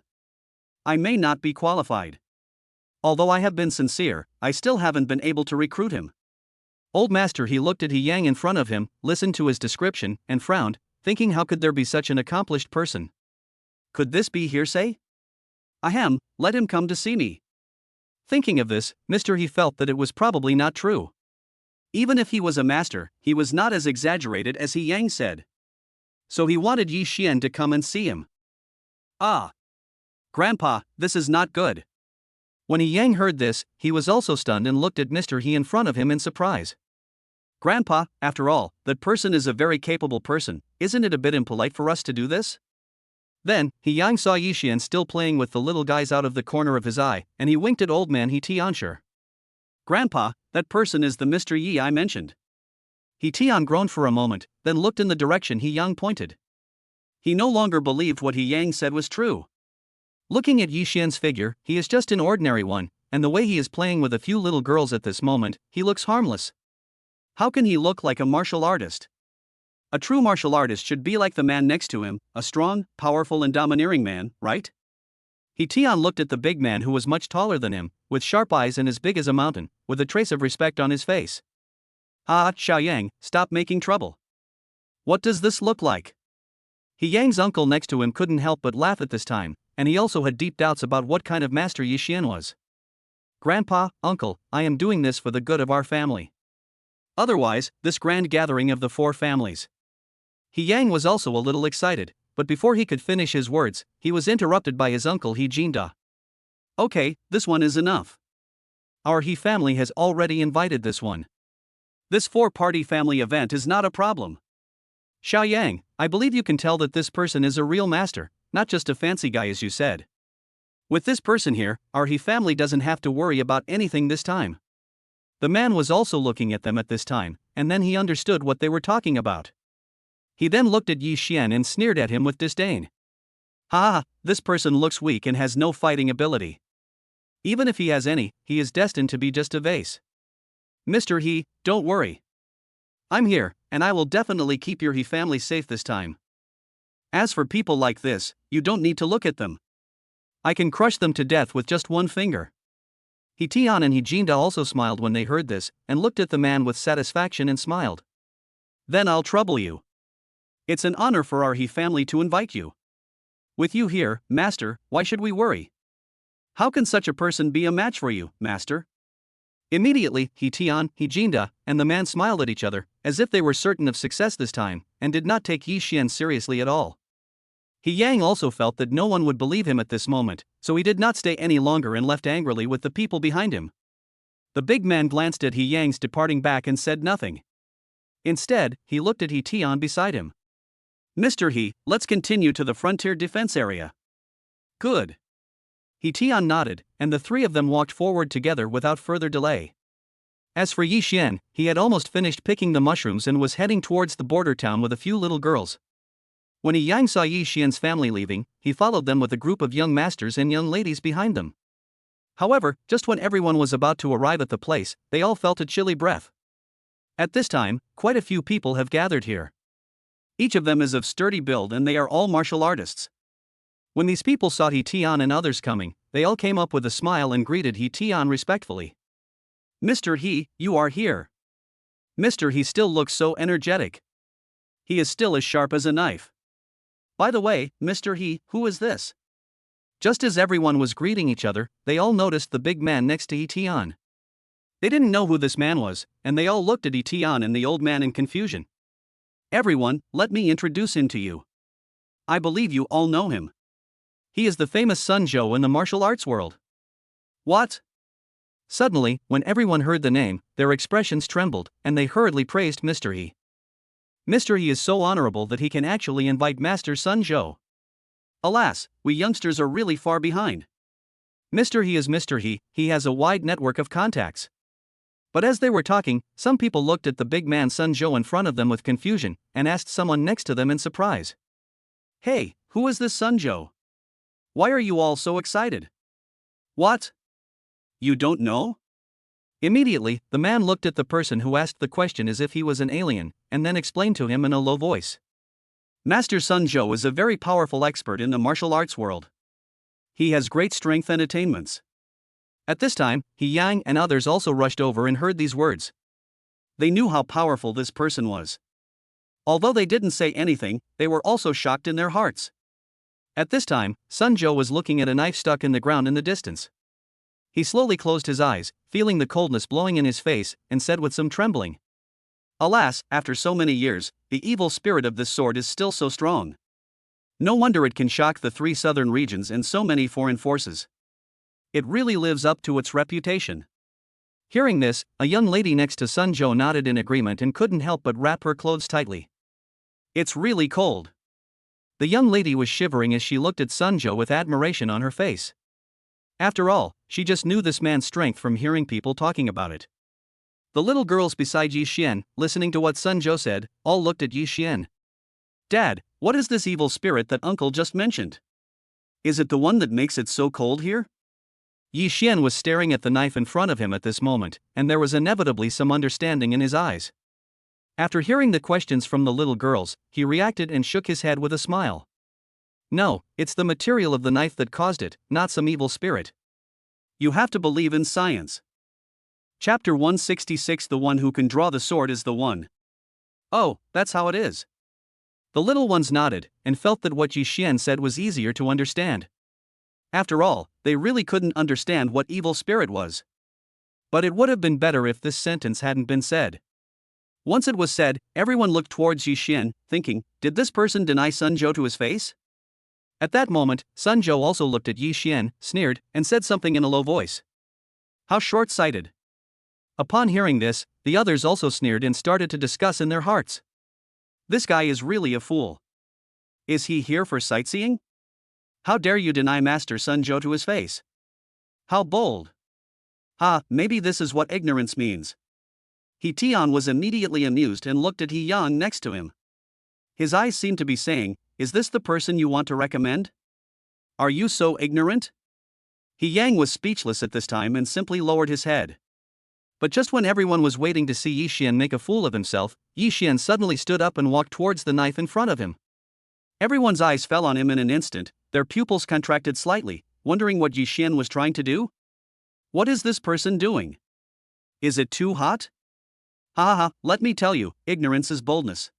Speaker 1: I may not be qualified. Although I have been sincere, I still haven't been able to recruit him." Old Master He looked at Yang in front of him, listened to his description, and frowned, thinking how could there be such an accomplished person? Could this be hearsay? Ahem, let him come to see me. Thinking of this, Mr. He felt that it was probably not true. Even if he was a master, he was not as exaggerated as Yang said. So he wanted Yixian to come and see him. Ah! Grandpa, this is not good. When Yang heard this, he was also stunned and looked at Mr. He in front of him in surprise. "Grandpa, after all, that person is a very capable person, isn't it a bit impolite for us to do this?" Then, Yang saw Yixian still playing with the little guys out of the corner of his eye, and he winked at old man Tianshi. "Grandpa, that person is the Mr. Yi I mentioned." Tian groaned for a moment, then looked in the direction Yang pointed. He no longer believed what Yang said was true. Looking at Yixian's figure, he is just an ordinary one, and the way he is playing with a few little girls at this moment, he looks harmless. How can he look like a martial artist? A true martial artist should be like the man next to him, a strong, powerful and domineering man, right? Tian looked at the big man who was much taller than him, with sharp eyes and as big as a mountain, with a trace of respect on his face. "Ah, Xiaoyang, stop making trouble. What does this look like?" Yang's uncle next to him couldn't help but laugh at this time, and he also had deep doubts about what kind of master Yixian was. "Grandpa, uncle, I am doing this for the good of our family. Otherwise, this grand gathering of the four families." Yang was also a little excited, but before he could finish his words, he was interrupted by his uncle Jinda. "Okay, this one is enough. Our He family has already invited this one. This four-party family event is not a problem. Xiaoyang, I believe you can tell that this person is a real master, not just a fancy guy as you said. With this person here, our He family doesn't have to worry about anything this time." The man was also looking at them at this time, and then he understood what they were talking about. He then looked at Yixian and sneered at him with disdain. "Ha, this person looks weak and has no fighting ability. Even if he has any, he is destined to be just a vase. Mr. He, don't worry. I'm here, and I will definitely keep your He family safe this time. As for people like this, you don't need to look at them. I can crush them to death with just one finger." Tian and Jinda also smiled when they heard this, and looked at the man with satisfaction and smiled. "Then I'll trouble you. It's an honor for our He family to invite you. With you here, master, why should we worry? How can such a person be a match for you, master?" Immediately, Tian, Jinda, and the man smiled at each other, as if they were certain of success this time, and did not take Yixian seriously at all. Yang also felt that no one would believe him at this moment, so he did not stay any longer and left angrily with the people behind him. The big man glanced at Yang's departing back and said nothing. Instead, he looked at Tian beside him. "Mr. He, let's continue to the frontier defense area." "Good." Tian nodded, and the three of them walked forward together without further delay. As for Yixian, he had almost finished picking the mushrooms and was heading towards the border town with a few little girls. When Yang saw Yixian's family leaving, he followed them with a group of young masters and young ladies behind them. However, just when everyone was about to arrive at the place, they all felt a chilly breath. At this time, quite a few people have gathered here. Each of them is of sturdy build and they are all martial artists. When these people saw Tian and others coming, they all came up with a smile and greeted Tian respectfully. "Mr. He, you are here. Mr. He still looks so energetic. He is still as sharp as a knife. By the way, Mr. He, who is this? Just as everyone was greeting each other, they all noticed the big man next to Tian. They didn't know who this man was, and they all looked at Tian and the old man in confusion. Everyone, let me introduce him to you. I believe you all know him. He is the famous Sun Zhou in the martial arts world. What? Suddenly, when everyone heard the name, their expressions trembled, and they hurriedly praised Mr. He. Mr. He is so honorable that he can actually invite Master Sun Zhou. Alas, we youngsters are really far behind. Mr. He is Mr. He has a wide network of contacts. But as they were talking, some people looked at the big man Sun Zhou in front of them with confusion, and asked someone next to them in surprise. Hey, who is this Sun Zhou? Why are you all so excited? What? You don't know? Immediately, the man looked at the person who asked the question as if he was an alien, and then explained to him in a low voice. Master Sun Zhou is a very powerful expert in the martial arts world. He has great strength and attainments. At this time, He Yang and others also rushed over and heard these words. They knew how powerful this person was. Although they didn't say anything, they were also shocked in their hearts. At this time, Sun Zhou was looking at a knife stuck in the ground in the distance. He slowly closed his eyes, feeling the coldness blowing in his face, and said with some trembling. Alas, after so many years, the evil spirit of this sword is still so strong. No wonder it can shock the 3 southern regions and so many foreign forces. It really lives up to its reputation. Hearing this, a young lady next to Sun Zhou nodded in agreement and couldn't help but wrap her clothes tightly. It's really cold. The young lady was shivering as she looked at Sun Zhou with admiration on her face. After all, she just knew this man's strength from hearing people talking about it. The little girls beside Yi Xian, listening to what Sun Zhou said, all looked at Yi Xian. Dad, what is this evil spirit that Uncle just mentioned? Is it the one that makes it so cold here? Yi Xian was staring at the knife in front of him at this moment, and there was inevitably some understanding in his eyes. After hearing the questions from the little girls, he reacted and shook his head with a smile. No, it's the material of the knife that caused it, not some evil spirit. You have to believe in science. Chapter 166 The one who can draw the sword is the one. Oh, that's how it is. The little ones nodded, and felt that what Yi Xian said was easier to understand. After all, they really couldn't understand what evil spirit was. But it would have been better if this sentence hadn't been said. Once it was said, everyone looked towards Yi Xian, thinking, did this person deny Sun Zhou to his face? At that moment, Sun Zhou also looked at Yi Xian, sneered, and said something in a low voice. How short-sighted. Upon hearing this, the others also sneered and started to discuss in their hearts. This guy is really a fool. Is he here for sightseeing? How dare you deny Master Sun Zhou to his face? How bold. Maybe this is what ignorance means. He Tian was immediately amused and looked at He Yang next to him. His eyes seemed to be saying, is this the person you want to recommend? Are you so ignorant? He Yang was speechless at this time and simply lowered his head. But just when everyone was waiting to see Yi Xian make a fool of himself, Yi Xian suddenly stood up and walked towards the knife in front of him. Everyone's eyes fell on him in an instant, their pupils contracted slightly, wondering what Yi Xian was trying to do. What is this person doing? Is it too hot? Let me tell you, ignorance is boldness.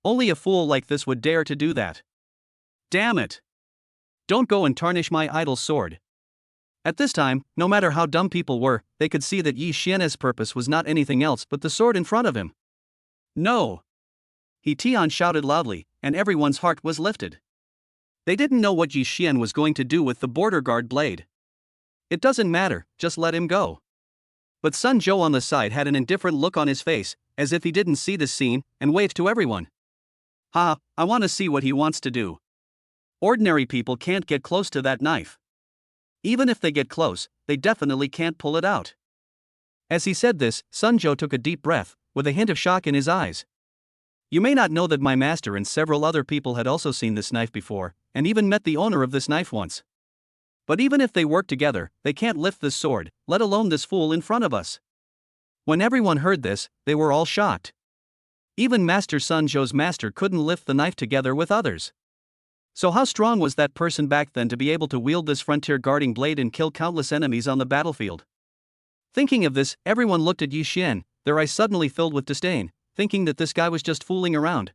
Speaker 1: Only a fool like this would dare to do that. Damn it! Don't go and tarnish my idol's sword. At this time, no matter how dumb people were, they could see that Yi Xian's purpose was not anything else but the sword in front of him. No! He Tian shouted loudly, and everyone's heart was lifted. They didn't know what Yi Xian was going to do with the border guard blade. It doesn't matter, just let him go. But Sun Zhou on the side had an indifferent look on his face, as if he didn't see this scene, and waved to everyone. I want to see what he wants to do. Ordinary people can't get close to that knife. Even if they get close, they definitely can't pull it out. As he said this, Sun Zhou took a deep breath, with a hint of shock in his eyes. You may not know that my master and several other people had also seen this knife before, and even met the owner of this knife once. But even if they work together, they can't lift this sword, let alone this fool in front of us. When everyone heard this, they were all shocked. Even Master Sun Zhou's master couldn't lift the knife together with others. So how strong was that person back then to be able to wield this frontier-guarding blade and kill countless enemies on the battlefield? Thinking of this, everyone looked at Yi Xian, their eyes suddenly filled with disdain, thinking that this guy was just fooling around.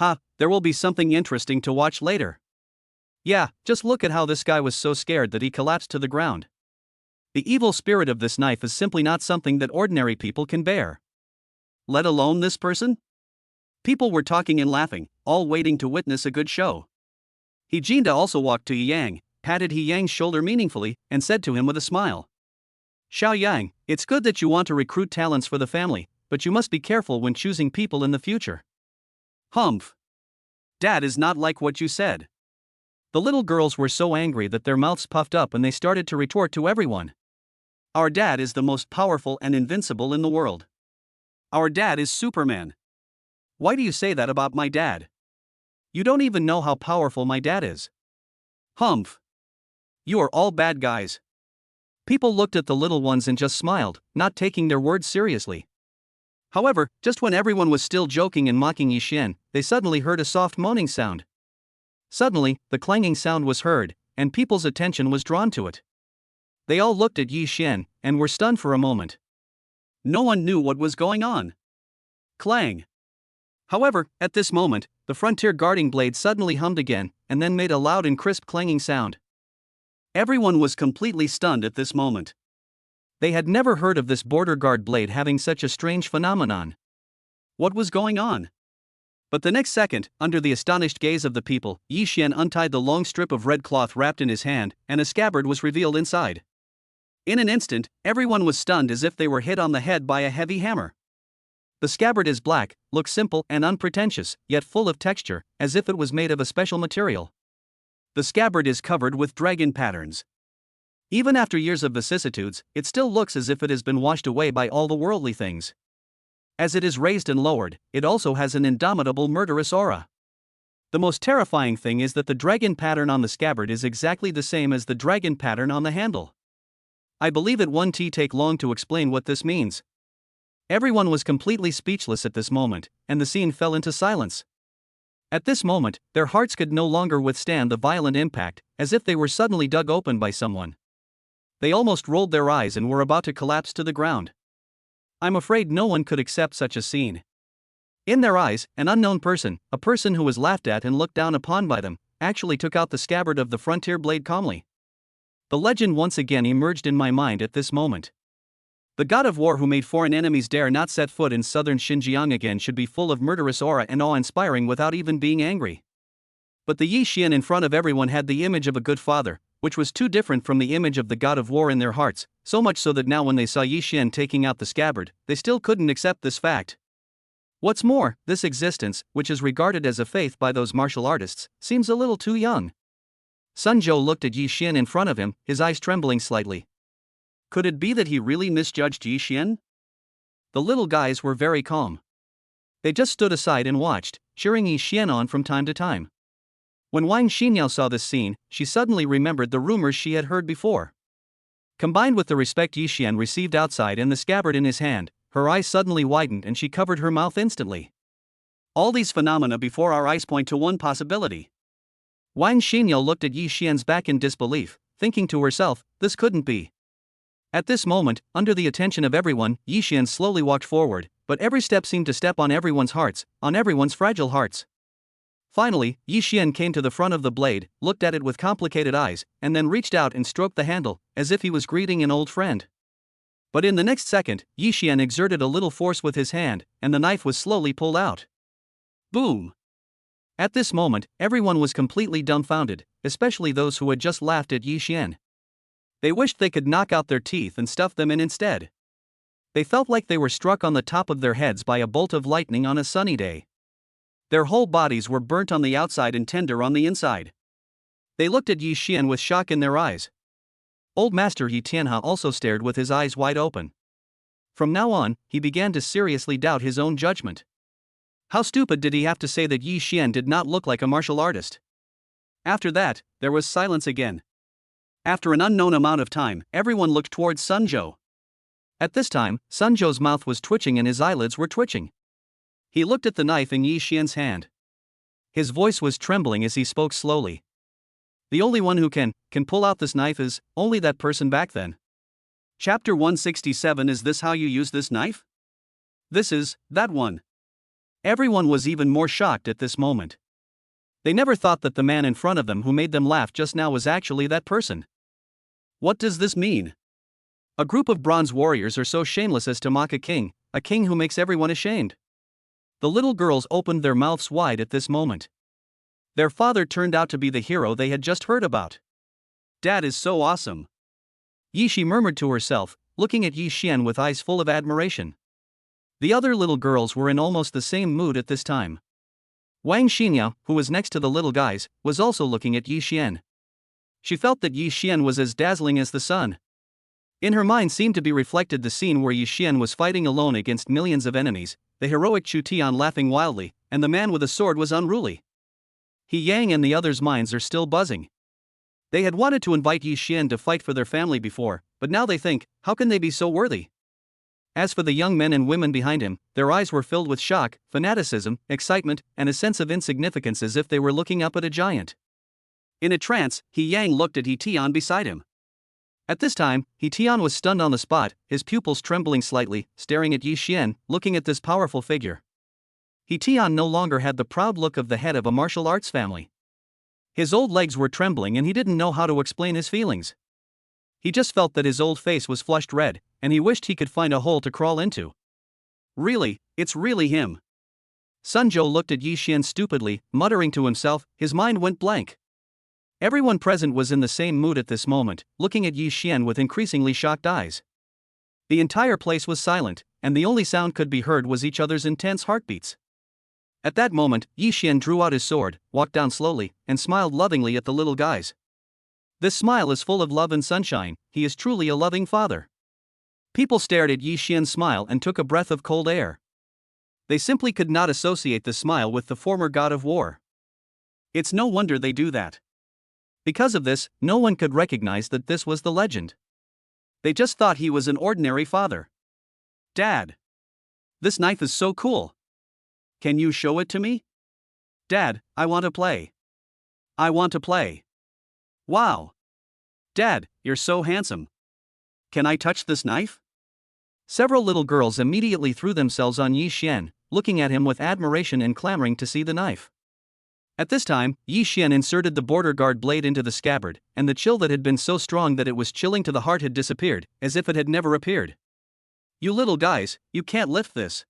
Speaker 1: Ha, there will be something interesting to watch later. Yeah, just look at how this guy was so scared that he collapsed to the ground. The evil spirit of this knife is simply not something that ordinary people can bear. Let alone this person? People were talking and laughing, all waiting to witness a good show. Jinda also walked to Yang, patted Yang's shoulder meaningfully, and said to him with a smile, Xiao Yang, it's good that you want to recruit talents for the family, but you must be careful when choosing people in the future. Humph. Dad is not like what you said. The little girls were so angry that their mouths puffed up and they started to retort to everyone. Our dad is the most powerful and invincible in the world. Our dad is Superman. Why do you say that about my dad? You don't even know how powerful my dad is. Humph. You are all bad guys. People looked at the little ones and just smiled, not taking their words seriously. However, just when everyone was still joking and mocking Yixuan, they suddenly heard a soft moaning sound. Suddenly, the clanging sound was heard, and people's attention was drawn to it. They all looked at Yixuan, and were stunned for a moment. No one knew what was going on. Clang. However, at this moment, the frontier guarding blade suddenly hummed again, and then made a loud and crisp clanging sound. Everyone was completely stunned at this moment. They had never heard of this border guard blade having such a strange phenomenon. What was going on? But the next second, under the astonished gaze of the people, Yixuan untied the long strip of red cloth wrapped in his hand, and a scabbard was revealed inside. In an instant, everyone was stunned as if they were hit on the head by a heavy hammer. The scabbard is black, looks simple and unpretentious, yet full of texture, as if it was made of a special material. The scabbard is covered with dragon patterns. Even after years of vicissitudes, it still looks as if it has been washed away by all the worldly things. As it is raised and lowered, it also has an indomitable murderous aura. The most terrifying thing is that the dragon pattern on the scabbard is exactly the same as the dragon pattern on the handle. I believe it won't take long to explain what this means. Everyone was completely speechless at this moment, and the scene fell into silence. At this moment, their hearts could no longer withstand the violent impact, as if they were suddenly dug open by someone. They almost rolled their eyes and were about to collapse to the ground. I'm afraid no one could accept such a scene. In their eyes, an unknown person, a person who was laughed at and looked down upon by them, actually took out the scabbard of the frontier blade calmly. The legend once again emerged in my mind at this moment. The god of war who made foreign enemies dare not set foot in southern Xinjiang again should be full of murderous aura and awe-inspiring without even being angry. But the Yixuan in front of everyone had the image of a good father, which was too different from the image of the god of war in their hearts, so much so that now when they saw Yixuan taking out the scabbard, they still couldn't accept this fact. What's more, this existence, which is regarded as a faith by those martial artists, seems a little too young. Sun Zhou looked at Yixuan in front of him, his eyes trembling slightly. Could it be that he really misjudged Yixuan? The little guys were very calm. They just stood aside and watched, cheering Yixuan on from time to time. When Wang Shimang saw this scene, she suddenly remembered the rumors she had heard before. Combined with the respect Yixuan received outside and the scabbard in his hand, her eyes suddenly widened and she covered her mouth instantly. All these phenomena before our eyes point to one possibility. Wang Shimang looked at Yixuan's back in disbelief, thinking to herself, this couldn't be. At this moment, under the attention of everyone, Yixuan slowly walked forward, but every step seemed to step on everyone's hearts, on everyone's fragile hearts. Finally, Yixuan came to the front of the blade, looked at it with complicated eyes, and then reached out and stroked the handle, as if he was greeting an old friend. But in the next second, Yixuan exerted a little force with his hand, and the knife was slowly pulled out. Boom! At this moment, everyone was completely dumbfounded, especially those who had just laughed at Yixuan. They wished they could knock out their teeth and stuff them in instead. They felt like they were struck on the top of their heads by a bolt of lightning on a sunny day. Their whole bodies were burnt on the outside and tender on the inside. They looked at Yixuan with shock in their eyes. Old Master Tang Hao also stared with his eyes wide open. From now on, he began to seriously doubt his own judgment. How stupid did he have to say that Yixuan did not look like a martial artist? After that, there was silence again. After an unknown amount of time, everyone looked towards Sun Zhou. At this time, Sun Zhou's mouth was twitching and his eyelids were twitching. He looked at the knife in Yixuan's hand. His voice was trembling as he spoke slowly. The only one who can pull out this knife is only that person back then. Chapter 167. Is this how you use this knife? This is that one. Everyone was even more shocked at this moment. They never thought that the man in front of them who made them laugh just now was actually that person. What does this mean? A group of bronze warriors are so shameless as to mock a king who makes everyone ashamed. The little girls opened their mouths wide at this moment. Their father turned out to be the hero they had just heard about. Dad is so awesome. Yishi murmured to herself, looking at Yi Xian with eyes full of admiration. The other little girls were in almost the same mood at this time. Wang Shimang, who was next to the little guys, was also looking at Yi Xian. She felt that Yi Xian was as dazzling as the sun. In her mind seemed to be reflected the scene where Yi Xian was fighting alone against millions of enemies, the heroic Chu Tian laughing wildly, and the man with a sword was unruly. He Yang and the others' minds are still buzzing. They had wanted to invite Yi Xian to fight for their family before, but now they think, how can they be so worthy? As for the young men and women behind him, their eyes were filled with shock, fanaticism, excitement, and a sense of insignificance as if they were looking up at a giant. In a trance, He Yang looked at He Tian beside him. At this time, He Tian was stunned on the spot, his pupils trembling slightly, staring at Yi Xian, looking at this powerful figure. He Tian no longer had the proud look of the head of a martial arts family. His old legs were trembling and he didn't know how to explain his feelings. He just felt that his old face was flushed red, and he wished he could find a hole to crawl into. Really, it's really him. Sun Zhou looked at Yi Xian stupidly, muttering to himself, his mind went blank. Everyone present was in the same mood at this moment, looking at Yi Xian with increasingly shocked eyes. The entire place was silent, and the only sound could be heard was each other's intense heartbeats. At that moment, Yi Xian drew out his sword, walked down slowly, and smiled lovingly at the little guys. This smile is full of love and sunshine, he is truly a loving father. People stared at Yi Xian's smile and took a breath of cold air. They simply could not associate the smile with the former god of war. It's no wonder they do that. Because of this, no one could recognize that this was the legend. They just thought he was an ordinary father. Dad! This knife is so cool. Can you show it to me? Dad, I want to play. I want to play. Wow! Dad, you're so handsome. Can I touch this knife? Several little girls immediately threw themselves on Yi Xian, looking at him with admiration and clamoring to see the knife. At this time, Yi Xian inserted the border guard blade into the scabbard, and the chill that had been so strong that it was chilling to the heart had disappeared, as if it had never appeared. You little guys, you can't lift this.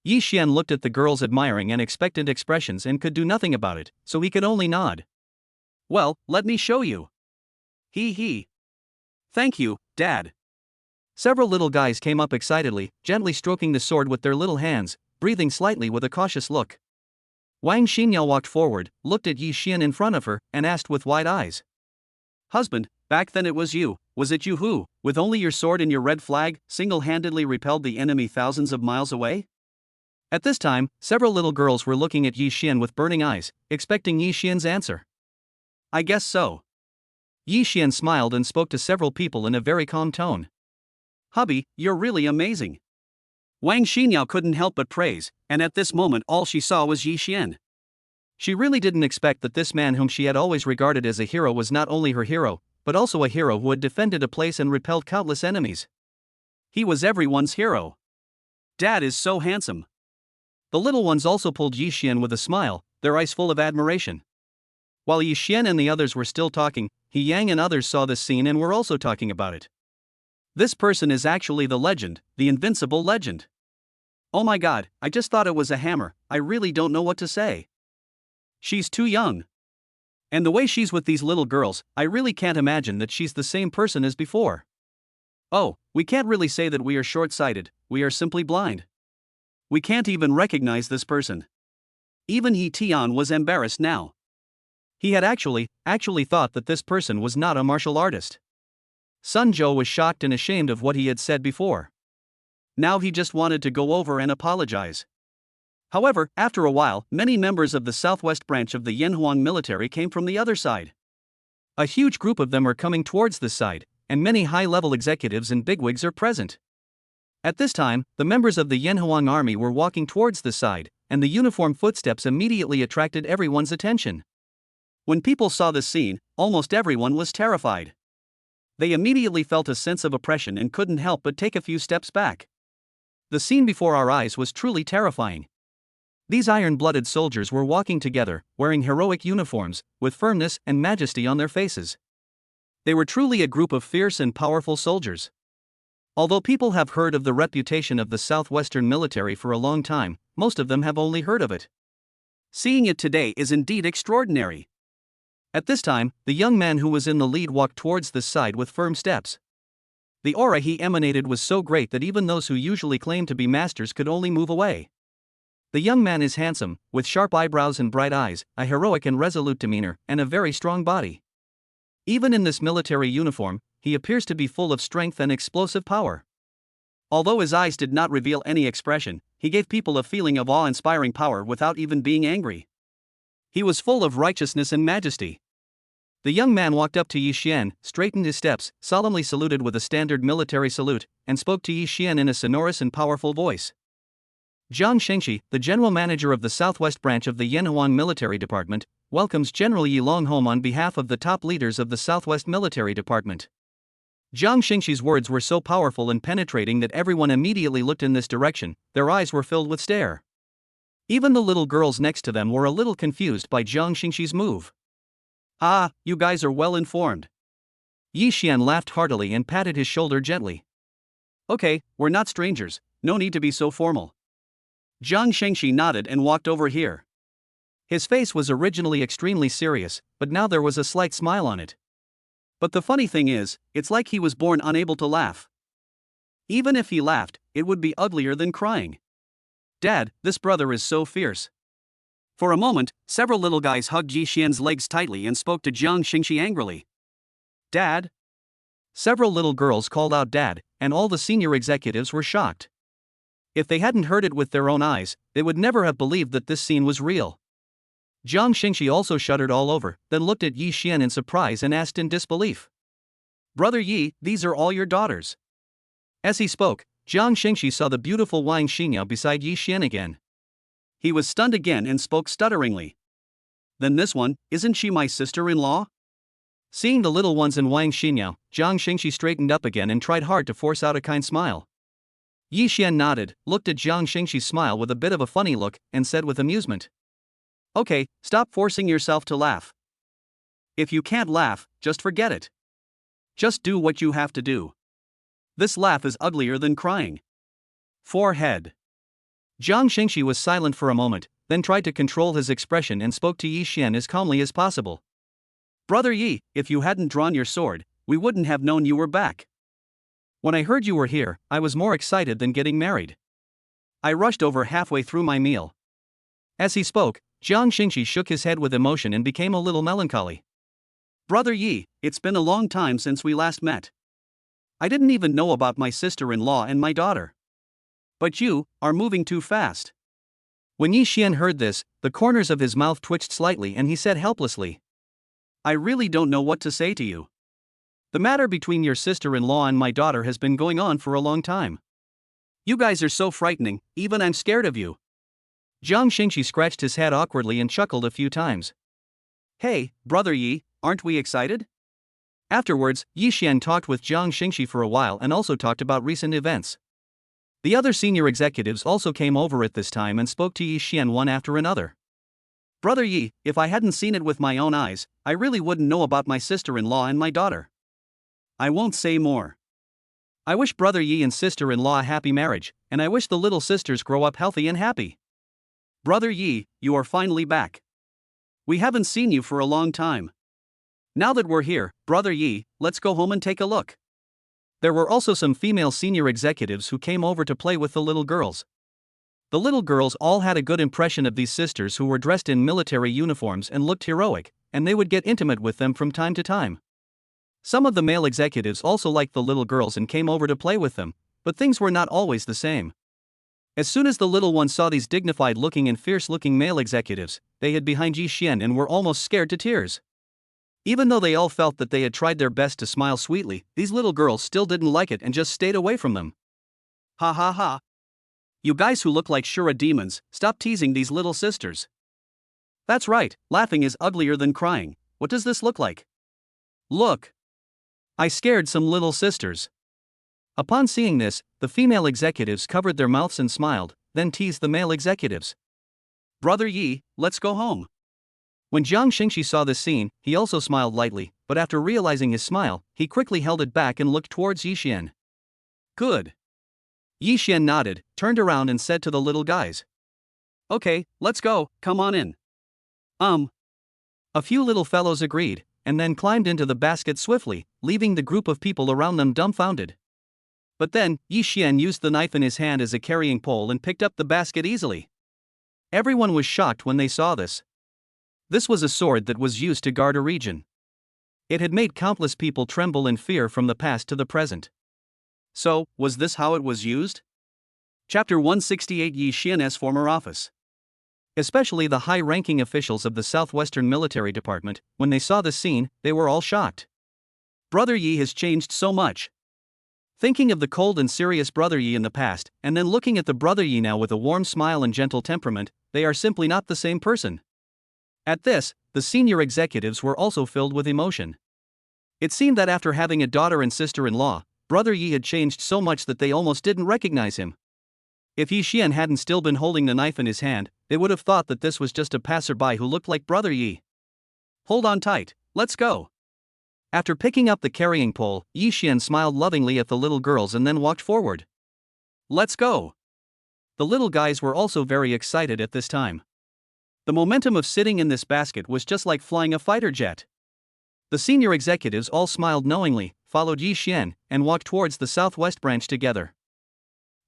Speaker 1: Yi Xian looked at the girls' admiring and expectant expressions and could do nothing about it, so he could only nod. Well, let me show you. He. Thank you, Dad. Several little guys came up excitedly, gently stroking the sword with their little hands, breathing slightly with a cautious look. Wang Shimang walked forward, looked at Yi Xian in front of her, and asked with wide eyes. Husband, back then it was it you who, with only your sword and your red flag, single-handedly repelled the enemy thousands of miles away? At this time, several little girls were looking at Yi Xian with burning eyes, expecting Yi Xian's answer. I guess so. Yi Xian smiled and spoke to several people in a very calm tone. Hubby, you're really amazing. Wang Shimang couldn't help but praise, and at this moment all she saw was Yi Xian. She really didn't expect that this man whom she had always regarded as a hero was not only her hero, but also a hero who had defended a place and repelled countless enemies. He was everyone's hero. Dad is so handsome. The little ones also pulled Yi Xian with a smile, their eyes full of admiration. While Yi Xian and the others were still talking, He Yang and others saw this scene and were also talking about it. This person is actually the legend, the invincible legend. Oh my god, I just thought it was a hammer, I really don't know what to say. She's too young. And the way she's with these little girls, I really can't imagine that she's the same person as before. Oh, we can't really say that we are short-sighted, we are simply blind. We can't even recognize this person. Even He Tian was embarrassed now. He had actually thought that this person was not a martial artist. Sun Zhou was shocked and ashamed of what he had said before. Now he just wanted to go over and apologize. However, after a while, many members of the southwest branch of the Yanhuang military came from the other side. A huge group of them are coming towards this side, and many high-level executives and bigwigs are present. At this time, the members of the Yanhuang army were walking towards this side, and the uniform footsteps immediately attracted everyone's attention. When people saw this scene, almost everyone was terrified. They immediately felt a sense of oppression and couldn't help but take a few steps back. The scene before our eyes was truly terrifying. These iron-blooded soldiers were walking together, wearing heroic uniforms, with firmness and majesty on their faces. They were truly a group of fierce and powerful soldiers. Although people have heard of the reputation of the southwestern military for a long time, most of them have only heard of it. Seeing it today is indeed extraordinary. At this time, the young man who was in the lead walked towards this side with firm steps. The aura he emanated was so great that even those who usually claimed to be masters could only move away. The young man is handsome, with sharp eyebrows and bright eyes, a heroic and resolute demeanor, and a very strong body. Even in this military uniform, he appears to be full of strength and explosive power. Although his eyes did not reveal any expression, he gave people a feeling of awe-inspiring power without even being angry. He was full of righteousness and majesty. The young man walked up to Yi Xian, straightened his steps, solemnly saluted with a standard military salute, and spoke to Yi Xian in a sonorous and powerful voice. Jang Shingxi, the general manager of the southwest branch of the Yanhuan military department, welcomes General Yi Long home on behalf of the top leaders of the southwest military department. Jang Shingxi's words were so powerful and penetrating that everyone immediately looked in this direction, their eyes were filled with stare. Even the little girls next to them were a little confused by Jang Shingxi's move. Ah, you guys are well informed. Yi Xian laughed heartily and patted his shoulder gently. Okay, we're not strangers, no need to be so formal. Jang Shingxi nodded and walked over here. His face was originally extremely serious, but now there was a slight smile on it. But the funny thing is, it's like he was born unable to laugh. Even if he laughed, it would be uglier than crying. Dad, this brother is so fierce. For a moment, several little guys hugged Yi Xian's legs tightly and spoke to Jang Shingxi angrily. Dad? Several little girls called out Dad, and all the senior executives were shocked. If they hadn't heard it with their own eyes, they would never have believed that this scene was real. Jang Shingxi also shuddered all over, then looked at Yi Xian in surprise and asked in disbelief. Brother Yi, these are all your daughters. As he spoke, Jang Shingxi saw the beautiful Wang Shimang beside Yi Xian again. He was stunned again and spoke stutteringly. Then this one, isn't she my sister-in-law? Seeing the little ones in Wang Shimang, Jang Shingxi straightened up again and tried hard to force out a kind smile. Yi Xian nodded, looked at Jang Shingxi's smile with a bit of a funny look, and said with amusement. Okay, stop forcing yourself to laugh. If you can't laugh, just forget it. Just do what you have to do. This laugh is uglier than crying. Forehead. Jang Shingxi was silent for a moment, then tried to control his expression and spoke to Yi Xian as calmly as possible. Brother Yi, if you hadn't drawn your sword, we wouldn't have known you were back. When I heard you were here, I was more excited than getting married. I rushed over halfway through my meal. As he spoke, Jang Shingxi shook his head with emotion and became a little melancholy. Brother Yi, it's been a long time since we last met. I didn't even know about my sister-in-law and my daughter. But you are moving too fast. When Yi Xian heard this, the corners of his mouth twitched slightly and he said helplessly. I really don't know what to say to you. The matter between your sister-in-law and my daughter has been going on for a long time. You guys are so frightening, even I'm scared of you. Jang Shingxi scratched his head awkwardly and chuckled a few times. Hey, Brother Yi, aren't we excited? Afterwards, Yi Xian talked with Jang Shingxi for a while and also talked about recent events. The other senior executives also came over at this time and spoke to Yi Xian one after another. Brother Yi, if I hadn't seen it with my own eyes, I really wouldn't know about my sister-in-law and my daughter. I won't say more. I wish Brother Yi and sister-in-law a happy marriage, and I wish the little sisters grow up healthy and happy. Brother Yi, you are finally back. We haven't seen you for a long time. Now that we're here, Brother Yi, let's go home and take a look. There were also some female senior executives who came over to play with the little girls. The little girls all had a good impression of these sisters who were dressed in military uniforms and looked heroic, and they would get intimate with them from time to time. Some of the male executives also liked the little girls and came over to play with them, but things were not always the same. As soon as the little ones saw these dignified-looking and fierce-looking male executives, they hid behind Yi Xian and were almost scared to tears. Even though they all felt that they had tried their best to smile sweetly, these little girls still didn't like it and just stayed away from them. Ha ha ha. You guys who look like Shura demons, stop teasing these little sisters. That's right, laughing is uglier than crying. What does this look like? Look. I scared some little sisters. Upon seeing this, the female executives covered their mouths and smiled, then teased the male executives. Brother Yi, let's go home. When Jang Shingxi saw this scene, he also smiled lightly, but after realizing his smile, he quickly held it back and looked towards Yixian. Good. Yixian nodded, turned around and said to the little guys. Okay, let's go, come on in. A few little fellows agreed, and then climbed into the basket swiftly, leaving the group of people around them dumbfounded. But then, Yixian used the knife in his hand as a carrying pole and picked up the basket easily. Everyone was shocked when they saw this. This was a sword that was used to guard a region. It had made countless people tremble in fear from the past to the present. So, was this how it was used? Chapter 168 Yixian's former office. Especially the high-ranking officials of the Southwestern Military Department, when they saw the scene, they were all shocked. Brother Yi has changed so much. Thinking of the cold and serious Brother Yi in the past, and then looking at the Brother Yi now with a warm smile and gentle temperament, they are simply not the same person. At this, the senior executives were also filled with emotion. It seemed that after having a daughter and sister-in-law, Brother Yi had changed so much that they almost didn't recognize him. If Yixian hadn't still been holding the knife in his hand, they would have thought that this was just a passerby who looked like Brother Yi. Hold on tight, let's go. After picking up the carrying pole, Yixian smiled lovingly at the little girls and then walked forward. Let's go. The little guys were also very excited at this time. The momentum of sitting in this basket was just like flying a fighter jet. The senior executives all smiled knowingly, followed Yixian, and walked towards the southwest branch together.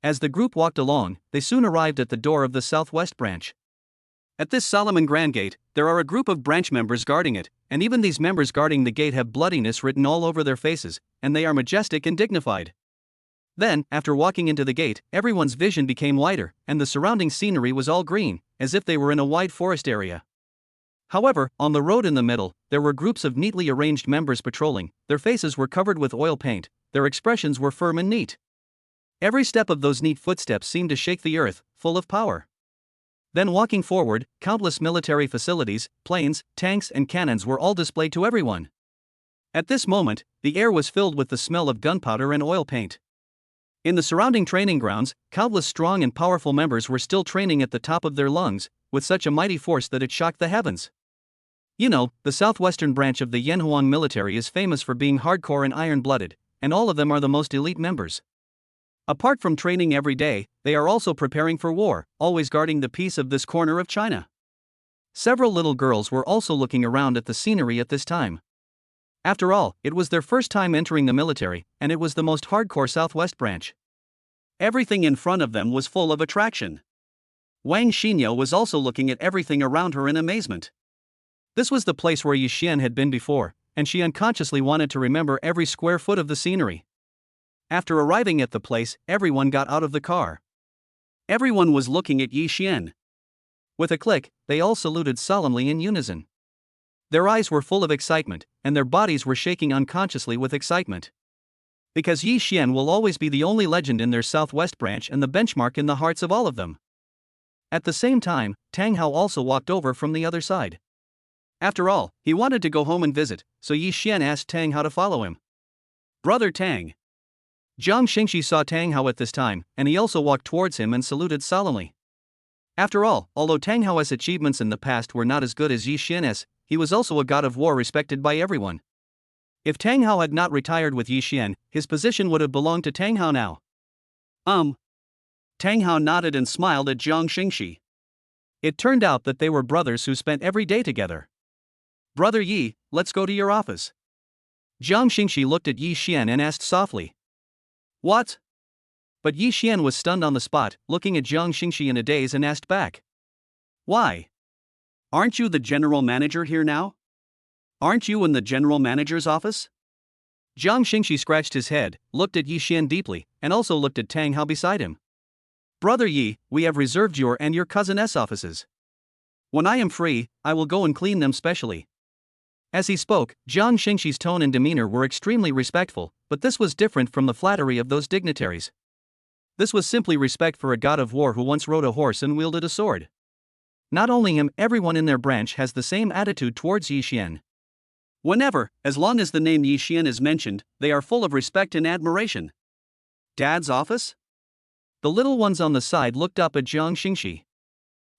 Speaker 1: As the group walked along, they soon arrived at the door of the southwest branch. At this solemn and grand gate, there are a group of branch members guarding it, and even these members guarding the gate have bloodiness written all over their faces, and they are majestic and dignified. Then, after walking into the gate, everyone's vision became wider, and the surrounding scenery was all green, as if they were in a wide forest area. However, on the road in the middle, there were groups of neatly arranged members patrolling. Their faces were covered with oil paint, their expressions were firm and neat. Every step of those neat footsteps seemed to shake the earth, full of power. Then walking forward, countless military facilities, planes, tanks and cannons were all displayed to everyone. At this moment, the air was filled with the smell of gunpowder and oil paint. In the surrounding training grounds, countless strong and powerful members were still training at the top of their lungs, with such a mighty force that it shocked the heavens. You know, the southwestern branch of the Yanhuang military is famous for being hardcore and iron-blooded, and all of them are the most elite members. Apart from training every day, they are also preparing for war, always guarding the peace of this corner of China. Several little girls were also looking around at the scenery at this time. After all, it was their first time entering the military, and it was the most hardcore southwest branch. Everything in front of them was full of attraction. Wang Shimang was also looking at everything around her in amazement. This was the place where Yixian had been before, and she unconsciously wanted to remember every square foot of the scenery. After arriving at the place, everyone got out of the car. Everyone was looking at Yixian. With a click, they all saluted solemnly in unison. Their eyes were full of excitement, and their bodies were shaking unconsciously with excitement. Because Yixian will always be the only legend in their southwest branch and the benchmark in the hearts of all of them. At the same time, Tang Hao also walked over from the other side. After all, he wanted to go home and visit, so Yixian asked Tang Hao to follow him. Brother Tang. Jang Shingxi saw Tang Hao at this time, and he also walked towards him and saluted solemnly. After all, although Tang Hao's achievements in the past were not as good as Yixian's, he was also a god of war respected by everyone. If Tang Hao had not retired with Yixian, his position would have belonged to Tang Hao now. Tang Hao nodded and smiled at Jang Shingxi. It turned out that they were brothers who spent every day together. Brother Yi, let's go to your office. Jang Shingxi looked at Yixian and asked softly. What? But Yixian was stunned on the spot, looking at Jang Shingxi in a daze and asked back. Why? Aren't you the general manager here now? Aren't you in the general manager's office? Jang Shingxi scratched his head, looked at Yixian deeply, and also looked at Tang Hao beside him. Brother Yi, we have reserved your and your cousin's offices. When I am free, I will go and clean them specially. As he spoke, Jang Shingxi's tone and demeanor were extremely respectful, but this was different from the flattery of those dignitaries. This was simply respect for a god of war who once rode a horse and wielded a sword. Not only him, everyone in their branch has the same attitude towards Yixian. Whenever, as long as the name Yixian is mentioned, they are full of respect and admiration. Dad's office? The little ones on the side looked up at Jang Shingxi.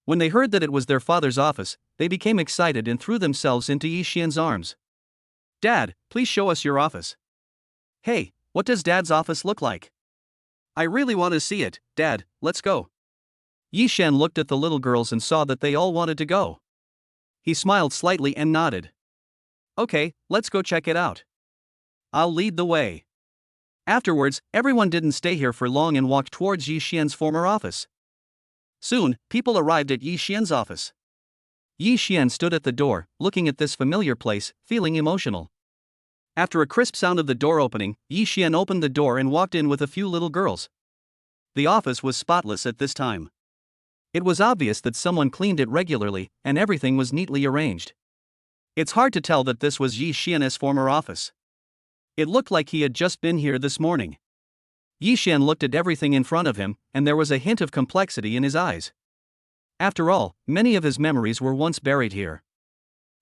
Speaker 1: When they heard that it was their father's office, they became excited and threw themselves into Yi Xian's arms. Dad, please show us your office. Hey, what does Dad's office look like? I really want to see it, Dad, let's go. Yi Xian looked at the little girls and saw that they all wanted to go. He smiled slightly and nodded. Okay, let's go check it out. I'll lead the way. Afterwards, everyone didn't stay here for long and walked towards Yi Xian's former office. Soon, people arrived at Yi Xian's office. Yi Xian stood at the door, looking at this familiar place, feeling emotional. After a crisp sound of the door opening, Yi Xian opened the door and walked in with a few little girls. The office was spotless at this time. It was obvious that someone cleaned it regularly, and everything was neatly arranged. It's hard to tell that this was Yi Xian's former office. It looked like he had just been here this morning. Yi Xian looked at everything in front of him, and there was a hint of complexity in his eyes. After all, many of his memories were once buried here.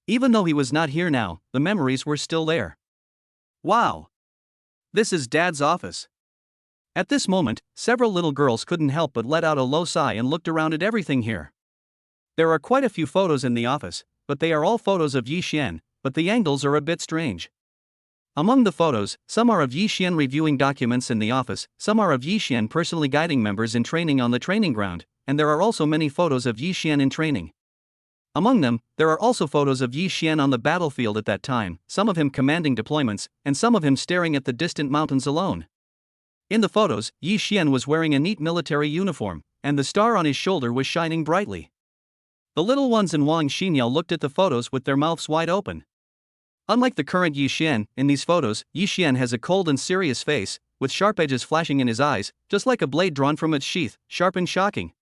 Speaker 1: Even though he was not here now, the memories were still there. Wow! This is Dad's office. At this moment, several little girls couldn't help but let out a low sigh and looked around at everything here. There are quite a few photos in the office, but they are all photos of Yi Xian, but the angles are a bit strange. Among the photos, some are of Yi Xian reviewing documents in the office, some are of Yi Xian personally guiding members in training on the training ground, and there are also many photos of Yi Xian in training. Among them, there are also photos of Yi Xian on the battlefield at that time, some of him commanding deployments, and some of him staring at the distant mountains alone. In the photos, Yi Xian was wearing a neat military uniform, and the star on his shoulder was shining brightly. The little ones in Wang Shimang looked at the photos with their mouths wide open. Unlike the current Yi Xian, in these photos, Yi Xian has a cold and serious face, with sharp edges flashing in his eyes, just like a blade drawn from its sheath, sharp and shocking.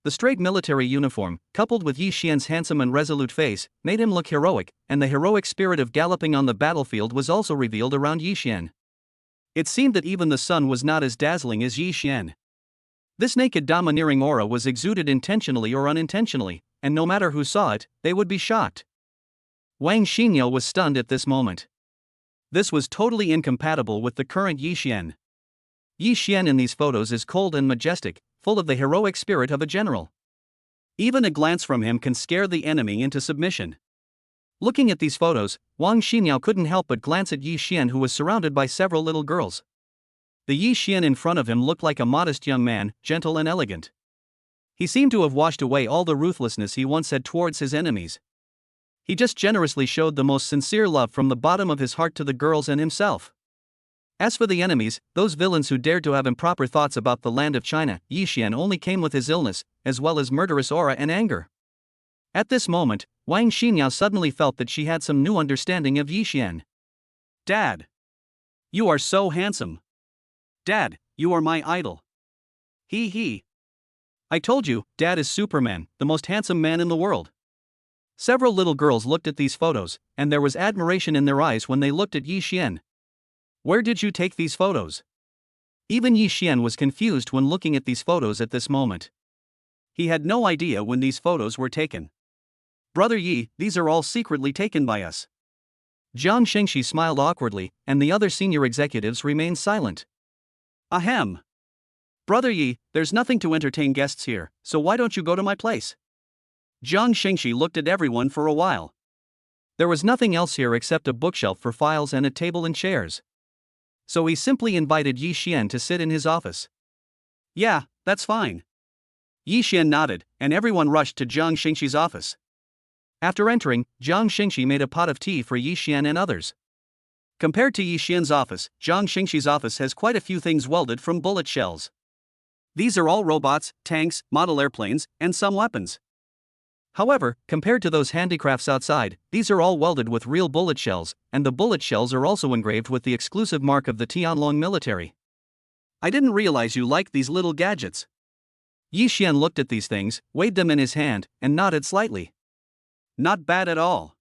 Speaker 1: The straight military uniform, coupled with Yi Xian's handsome and resolute face, made him look heroic, and the heroic spirit of galloping on the battlefield was also revealed around Yi Xian. It seemed that even the sun was not as dazzling as Yi Xian. This naked domineering aura was exuded intentionally or unintentionally, and no matter who saw it, they would be shocked. Wang Shimang was stunned at this moment. This was totally incompatible with the current Yi Xian. Yi Xian in these photos is cold and majestic, full of the heroic spirit of a general. Even a glance from him can scare the enemy into submission. Looking at these photos, Wang Shimang couldn't help but glance at Yi Xian, who was surrounded by several little girls. The Yi Xian in front of him looked like a modest young man, gentle and elegant. He seemed to have washed away all the ruthlessness he once had towards his enemies. He just generously showed the most sincere love from the bottom of his heart to the girls and himself. As for the enemies, those villains who dared to have improper thoughts about the land of China, Yi Xian only came with his illness, as well as murderous aura and anger. At this moment, Wang Shimang suddenly felt that she had some new understanding of Yi Xian. Dad! You are so handsome. Dad, you are my idol. He. I told you, Dad is Superman, the most handsome man in the world. Several little girls looked at these photos, and there was admiration in their eyes when they looked at Yi Xian. Where did you take these photos? Even Yi Xian was confused when looking at these photos at this moment. He had no idea when these photos were taken. Brother Yi, these are all secretly taken by us. Jang Shingxi smiled awkwardly, and the other senior executives remained silent. Ahem. Brother Yi, there's nothing to entertain guests here, so why don't you go to my place? Jang Shingxi looked at everyone for a while. There was nothing else here except a bookshelf for files and a table and chairs. So he simply invited Yi Xian to sit in his office. Yeah, that's fine. Yi Xian nodded, and everyone rushed to Jang Shingxi's office. After entering, Jang Shingxi made a pot of tea for Yi Xian and others. Compared to Yi Xian's office, Jang Shingxi's office has quite a few things welded from bullet shells. These are all robots, tanks, model airplanes, and some weapons. However, compared to those handicrafts outside, these are all welded with real bullet shells, and the bullet shells are also engraved with the exclusive mark of the Tianlong military. I didn't realize you liked these little gadgets. Yi Xian looked at these things, weighed them in his hand, and nodded slightly. Not bad at all.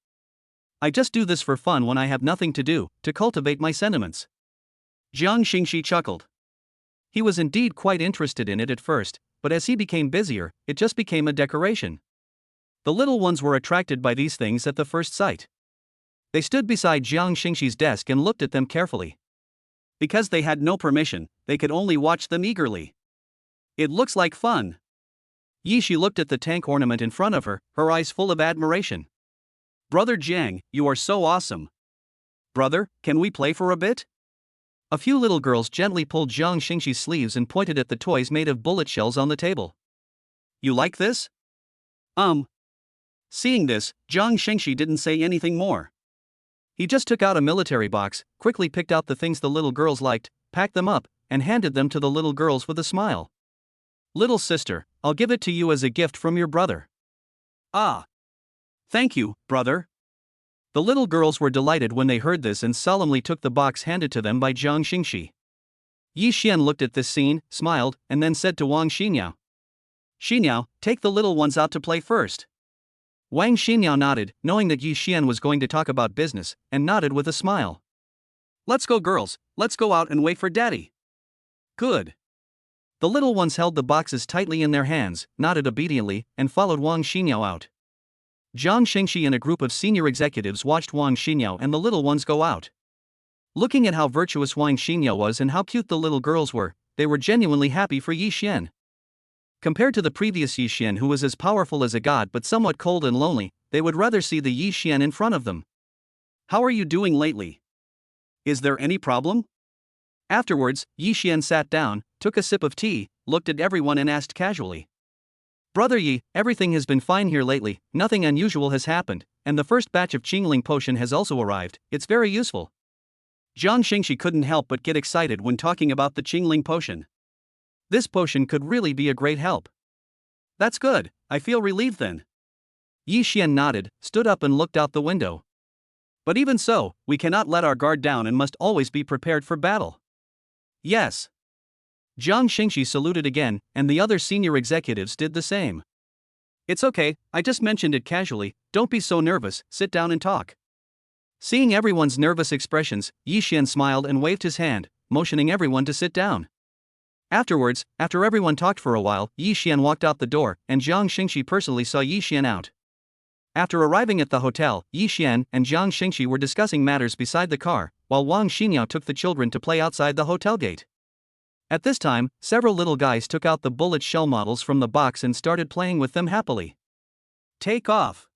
Speaker 1: I just do this for fun when I have nothing to do, to cultivate my sentiments. Jiang Shingxi chuckled. He was indeed quite interested in it at first, but as he became busier, it just became a decoration. The little ones were attracted by these things at the first sight. They stood beside Jiang Shingxi's desk and looked at them carefully. Because they had no permission, they could only watch them eagerly. It looks like fun. Shi looked at the tank ornament in front of her, her eyes full of admiration. Brother Jiang, you are so awesome. Brother, can we play for a bit? A few little girls gently pulled Jang Shingxi's sleeves and pointed at the toys made of bullet shells on the table. You like this? Seeing this, Jang Shingxi didn't say anything more. He just took out a military box, quickly picked out the things the little girls liked, packed them up, and handed them to the little girls with a smile. Little sister, I'll give it to you as a gift from your brother. Ah. Thank you, brother. The little girls were delighted when they heard this and solemnly took the box handed to them by Jang Shingxi. Yi Xian looked at this scene, smiled, and then said to Wang Shimang, Xiniao, take the little ones out to play first. Wang Shimang nodded, knowing that Yi Xian was going to talk about business, and nodded with a smile. Let's go girls, let's go out and wait for daddy. Good. The little ones held the boxes tightly in their hands, nodded obediently, and followed Wang Shimang out. Jang Shingxi and a group of senior executives watched Wang Shimang and the little ones go out. Looking at how virtuous Wang Shimang was and how cute the little girls were, they were genuinely happy for Yi Xian. Compared to the previous Yi Xian, who was as powerful as a god but somewhat cold and lonely, they would rather see the Yi Xian in front of them. How are you doing lately? Is there any problem? Afterwards, Yi Xian sat down, took a sip of tea, looked at everyone and asked casually. Brother Yi, everything has been fine here lately, nothing unusual has happened, and the first batch of Chingling potion has also arrived, it's very useful. Jang Shingxi couldn't help but get excited when talking about the Chingling potion. This potion could really be a great help. That's good, I feel relieved then. Yi Xian nodded, stood up and looked out the window. But even so, we cannot let our guard down and must always be prepared for battle. Yes. Jang Shingxi saluted again, and the other senior executives did the same. It's okay, I just mentioned it casually, don't be so nervous, sit down and talk. Seeing everyone's nervous expressions, Yi Xian smiled and waved his hand, motioning everyone to sit down. Afterwards, after everyone talked for a while, Yi Xian walked out the door, and Jang Shingxi personally saw Yi Xian out. After arriving at the hotel, Yi Xian and Jang Shingxi were discussing matters beside the car, while Wang Shimang took the children to play outside the hotel gate. At this time, several little guys took out the bullet shell models from the box and started playing with them happily. Take off.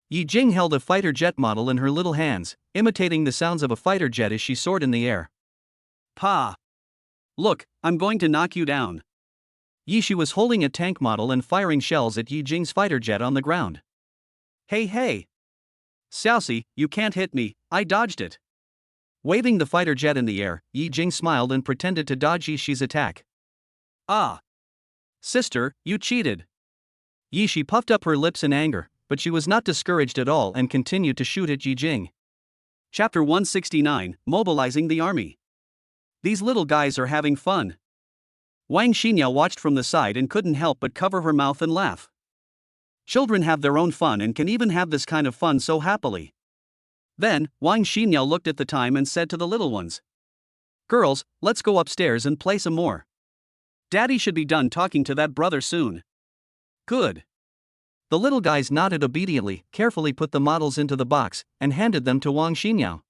Speaker 1: Yi Jing held a fighter jet model in her little hands, imitating the sounds of a fighter jet as she soared in the air. Pa! Look, I'm going to knock you down. Yi Shi was holding a tank model and firing shells at Yi Jing's fighter jet on the ground. Hey! Xiaoxi, you can't hit me, I dodged it. Waving the fighter jet in the air, Yi Jing smiled and pretended to dodge Yi Shi's attack. Ah! Sister, you cheated. Yi Shi puffed up her lips in anger, but she was not discouraged at all and continued to shoot at Yi Jing. Chapter 169, Mobilizing the Army. These little guys are having fun. Wang Shimang watched from the side and couldn't help but cover her mouth and laugh. Children have their own fun and can even have this kind of fun so happily. Then, Wang Shimang looked at the time and said to the little ones, Girls, let's go upstairs and play some more. Daddy should be done talking to that brother soon. Good. The little guys nodded obediently, carefully put the models into the box, and handed them to Wang Shimang.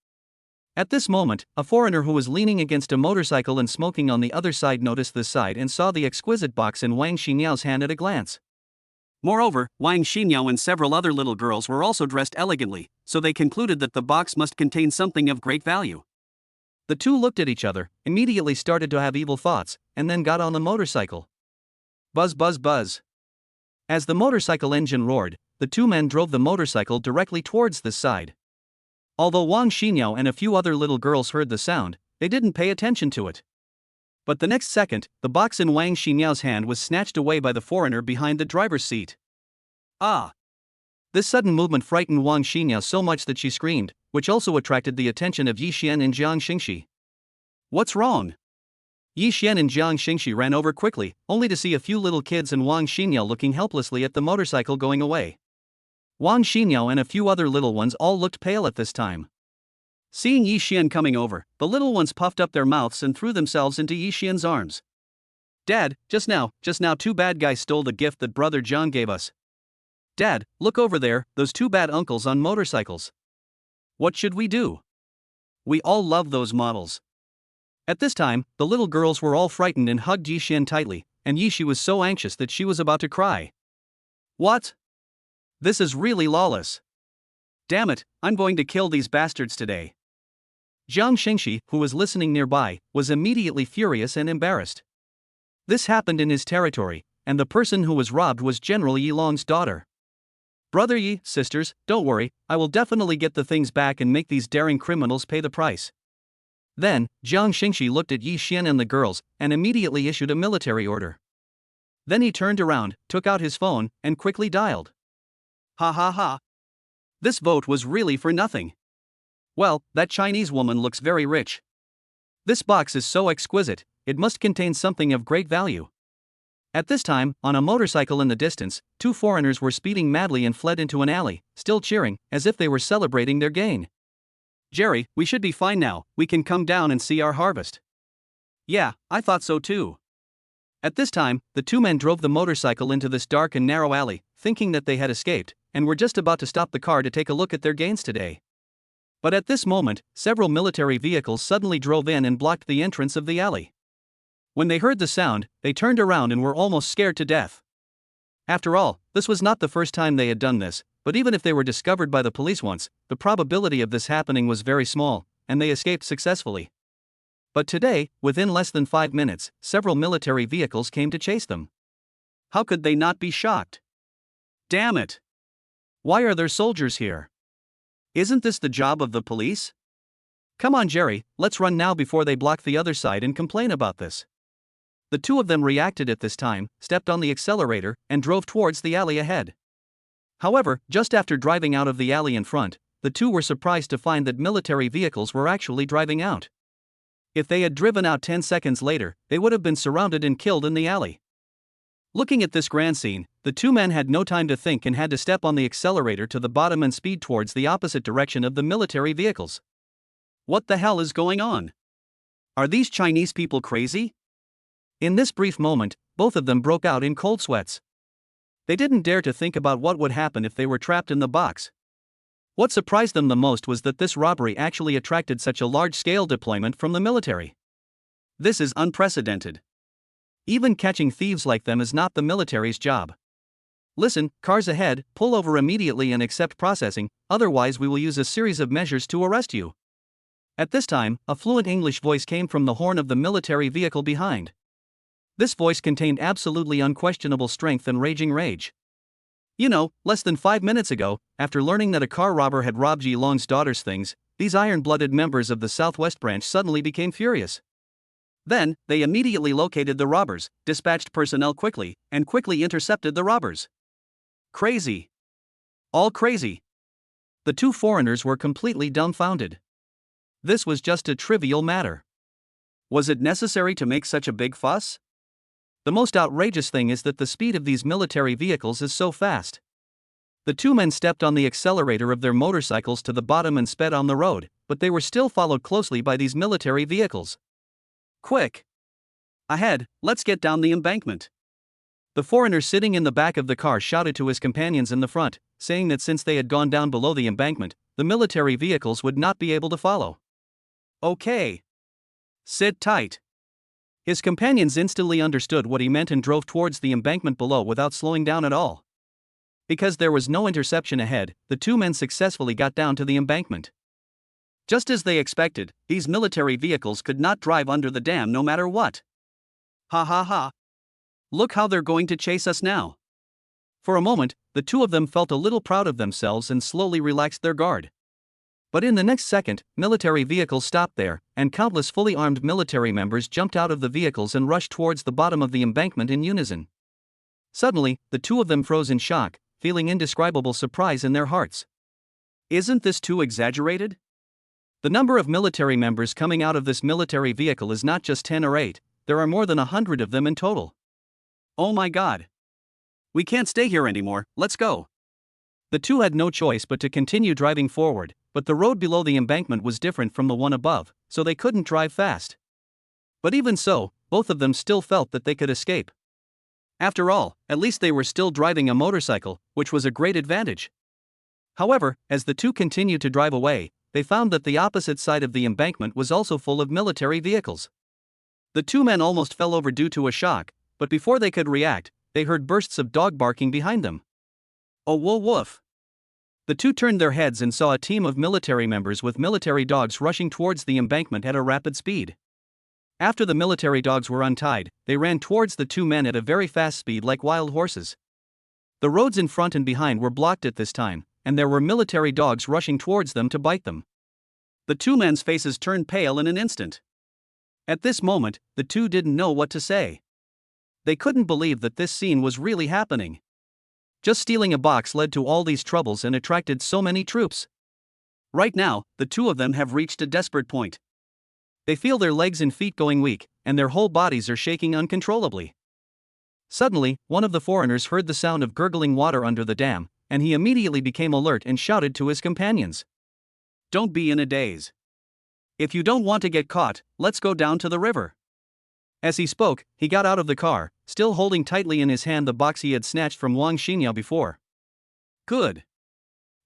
Speaker 1: At this moment, a foreigner who was leaning against a motorcycle and smoking on the other side noticed this side and saw the exquisite box in Wang Shimang's hand at a glance. Moreover, Wang Shimang and several other little girls were also dressed elegantly, so they concluded that the box must contain something of great value. The two looked at each other, immediately started to have evil thoughts, and then got on the motorcycle. Buzz buzz buzz. As the motorcycle engine roared, the two men drove the motorcycle directly towards this side. Although Wang Shimang and a few other little girls heard the sound, they didn't pay attention to it. But the next second, the box in Wang Shimang's hand was snatched away by the foreigner behind the driver's seat. Ah! This sudden movement frightened Wang Shimang so much that she screamed, which also attracted the attention of Yi Xian and Jang Shingxi. What's wrong? Yi Xian and Jang Shingxi ran over quickly, only to see a few little kids and Wang Shimang looking helplessly at the motorcycle going away. Wang Shimang and a few other little ones all looked pale at this time. Seeing Yi Xian coming over, the little ones puffed up their mouths and threw themselves into Yi Xian's arms. Dad, just now, two bad guys stole the gift that Brother John gave us. Dad, look over there, those two bad uncles on motorcycles. What should we do? We all love those models. At this time, the little girls were all frightened and hugged Yi Xian tightly, and She was so anxious that she was about to cry. What? This is really lawless. Damn it, I'm going to kill these bastards today. Jang Shingxi, who was listening nearby, was immediately furious and embarrassed. This happened in his territory, and the person who was robbed was General Yi Long's daughter. Brother Yi, sisters, don't worry, I will definitely get the things back and make these daring criminals pay the price. Then, Jang Shingxi looked at Yi Xian and the girls, and immediately issued a military order. Then he turned around, took out his phone, and quickly dialed. Ha ha ha. This vote was really for nothing. Well, that Chinese woman looks very rich. This box is so exquisite, it must contain something of great value. At this time, on a motorcycle in the distance, two foreigners were speeding madly and fled into an alley, still cheering, as if they were celebrating their gain. Jerry, we should be fine now, we can come down and see our harvest. Yeah, I thought so too. At this time, the two men drove the motorcycle into this dark and narrow alley, thinking that they had escaped, and were just about to stop the car to take a look at their gains today. But at this moment, several military vehicles suddenly drove in and blocked the entrance of the alley. When they heard the sound, they turned around and were almost scared to death. After all, this was not the first time they had done this, but even if they were discovered by the police once, the probability of this happening was very small, and they escaped successfully. But today, within less than 5 minutes, several military vehicles came to chase them. How could they not be shocked? Damn it! Why are there soldiers here? Isn't this the job of the police? Come on, Jerry, let's run now before they block the other side and complain about this. The two of them reacted at this time, stepped on the accelerator, and drove towards the alley ahead. However, just after driving out of the alley in front, the two were surprised to find that military vehicles were actually driving out. If they had driven out 10 seconds later, they would have been surrounded and killed in the alley. Looking at this grand scene, the two men had no time to think and had to step on the accelerator to the bottom and speed towards the opposite direction of the military vehicles. What the hell is going on? Are these Chinese people crazy? In this brief moment, both of them broke out in cold sweats. They didn't dare to think about what would happen if they were trapped in the box. What surprised them the most was that this robbery actually attracted such a large-scale deployment from the military. This is unprecedented. Even catching thieves like them is not the military's job. Listen, cars ahead, pull over immediately and accept processing, otherwise we will use a series of measures to arrest you. At this time, a fluent English voice came from the horn of the military vehicle behind. This voice contained absolutely unquestionable strength and raging rage. You know, less than 5 minutes ago, after learning that a car robber had robbed Yi Long's daughter's things, these iron-blooded members of the Southwest branch suddenly became furious. Then, they immediately located the robbers, dispatched personnel quickly, and quickly intercepted the robbers. Crazy. All crazy. The two foreigners were completely dumbfounded. This was just a trivial matter. Was it necessary to make such a big fuss? The most outrageous thing is that the speed of these military vehicles is so fast. The two men stepped on the accelerator of their motorcycles to the bottom and sped on the road, but they were still followed closely by these military vehicles. Quick! Ahead, let's get down the embankment. The foreigner sitting in the back of the car shouted to his companions in the front, saying that since they had gone down below the embankment, the military vehicles would not be able to follow. Okay. Sit tight. His companions instantly understood what he meant and drove towards the embankment below without slowing down at all. Because there was no interception ahead, the two men successfully got down to the embankment. Just as they expected, these military vehicles could not drive under the dam no matter what. Ha ha ha. Look how they're going to chase us now. For a moment, the two of them felt a little proud of themselves and slowly relaxed their guard. But in the next second, military vehicles stopped there, and countless fully armed military members jumped out of the vehicles and rushed towards the bottom of the embankment in unison. Suddenly, the two of them froze in shock, feeling indescribable surprise in their hearts. Isn't this too exaggerated? The number of military members coming out of this military vehicle is not just 10 or 8, there are more than 100 of them in total. Oh my God! We can't stay here anymore, let's go. The two had no choice but to continue driving forward, but the road below the embankment was different from the one above, so they couldn't drive fast. But even so, both of them still felt that they could escape. After all, at least they were still driving a motorcycle, which was a great advantage. However, as the two continued to drive away, they found that the opposite side of the embankment was also full of military vehicles. The two men almost fell over due to a shock, but before they could react, they heard bursts of dog barking behind them. Oh, whoa, woof. The two turned their heads and saw a team of military members with military dogs rushing towards the embankment at a rapid speed. After the military dogs were untied, they ran towards the two men at a very fast speed like wild horses. The roads in front and behind were blocked at this time, and there were military dogs rushing towards them to bite them. The two men's faces turned pale in an instant. At this moment, the two didn't know what to say. They couldn't believe that this scene was really happening. Just stealing a box led to all these troubles and attracted so many troops. Right now, the two of them have reached a desperate point. They feel their legs and feet going weak, and their whole bodies are shaking uncontrollably. Suddenly, one of the foreigners heard the sound of gurgling water under the dam, and he immediately became alert and shouted to his companions. Don't be in a daze. If you don't want to get caught, let's go down to the river. As he spoke, he got out of the car, still holding tightly in his hand the box he had snatched from Wang Shimang before. Good.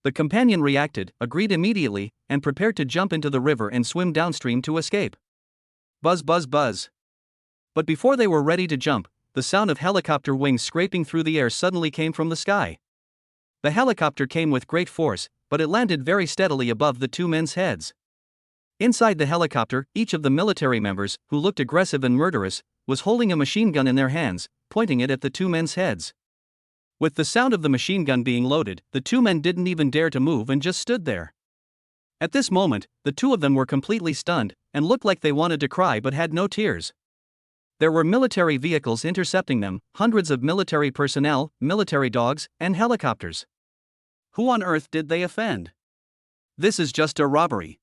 Speaker 1: The companion reacted, agreed immediately, and prepared to jump into the river and swim downstream to escape. Buzz, buzz, buzz. But before they were ready to jump, the sound of helicopter wings scraping through the air suddenly came from the sky. The helicopter came with great force, but it landed very steadily above the two men's heads. Inside the helicopter, each of the military members, who looked aggressive and murderous, was holding a machine gun in their hands, pointing it at the two men's heads. With the sound of the machine gun being loaded, the two men didn't even dare to move and just stood there. At this moment, the two of them were completely stunned, and looked like they wanted to cry but had no tears. There were military vehicles intercepting them, hundreds of military personnel, military dogs, and helicopters. Who on earth did they offend? This is just a robbery.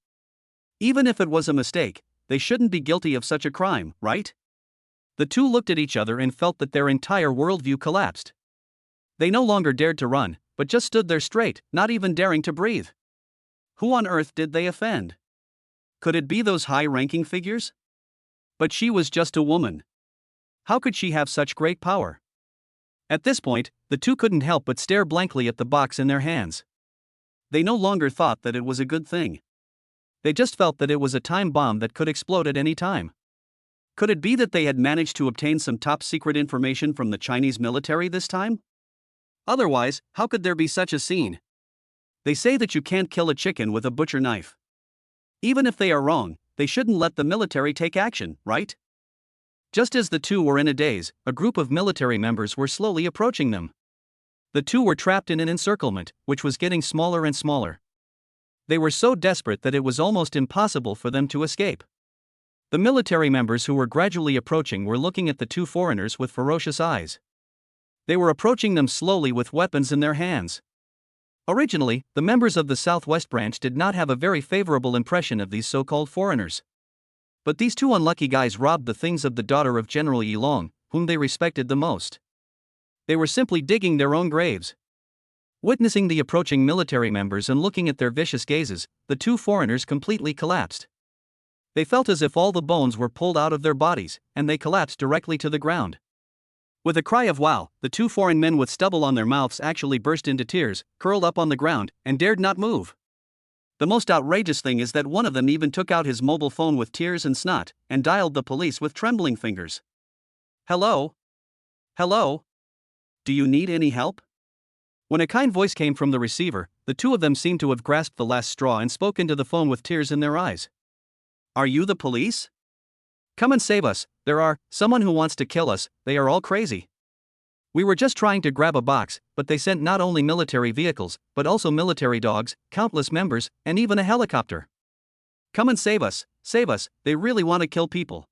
Speaker 1: Even if it was a mistake, they shouldn't be guilty of such a crime, right? The two looked at each other and felt that their entire worldview collapsed. They no longer dared to run, but just stood there straight, not even daring to breathe. Who on earth did they offend? Could it be those high-ranking figures? But she was just a woman. How could she have such great power? At this point, the two couldn't help but stare blankly at the box in their hands. They no longer thought that it was a good thing. They just felt that it was a time bomb that could explode at any time. Could it be that they had managed to obtain some top-secret information from the Chinese military this time? Otherwise, how could there be such a scene? They say that you can't kill a chicken with a butcher knife. Even if they are wrong, they shouldn't let the military take action, right? Just as the two were in a daze, a group of military members were slowly approaching them. The two were trapped in an encirclement, which was getting smaller and smaller. They were so desperate that it was almost impossible for them to escape. The military members who were gradually approaching were looking at the two foreigners with ferocious eyes. They were approaching them slowly with weapons in their hands. Originally, the members of the Southwest branch did not have a very favorable impression of these so-called foreigners. But these two unlucky guys robbed the things of the daughter of General Yilong, whom they respected the most. They were simply digging their own graves. Witnessing the approaching military members and looking at their vicious gazes, the two foreigners completely collapsed. They felt as if all the bones were pulled out of their bodies, and they collapsed directly to the ground. With a cry of wow, the two foreign men with stubble on their mouths actually burst into tears, curled up on the ground, and dared not move. The most outrageous thing is that one of them even took out his mobile phone with tears and snot, and dialed the police with trembling fingers. Hello? Hello? Do you need any help? When a kind voice came from the receiver, the two of them seemed to have grasped the last straw and spoke into the phone with tears in their eyes. Are you the police? Come and save us, someone who wants to kill us, they are all crazy. We were just trying to grab a box, but they sent not only military vehicles, but also military dogs, countless members, and even a helicopter. Come and save us, they really want to kill people.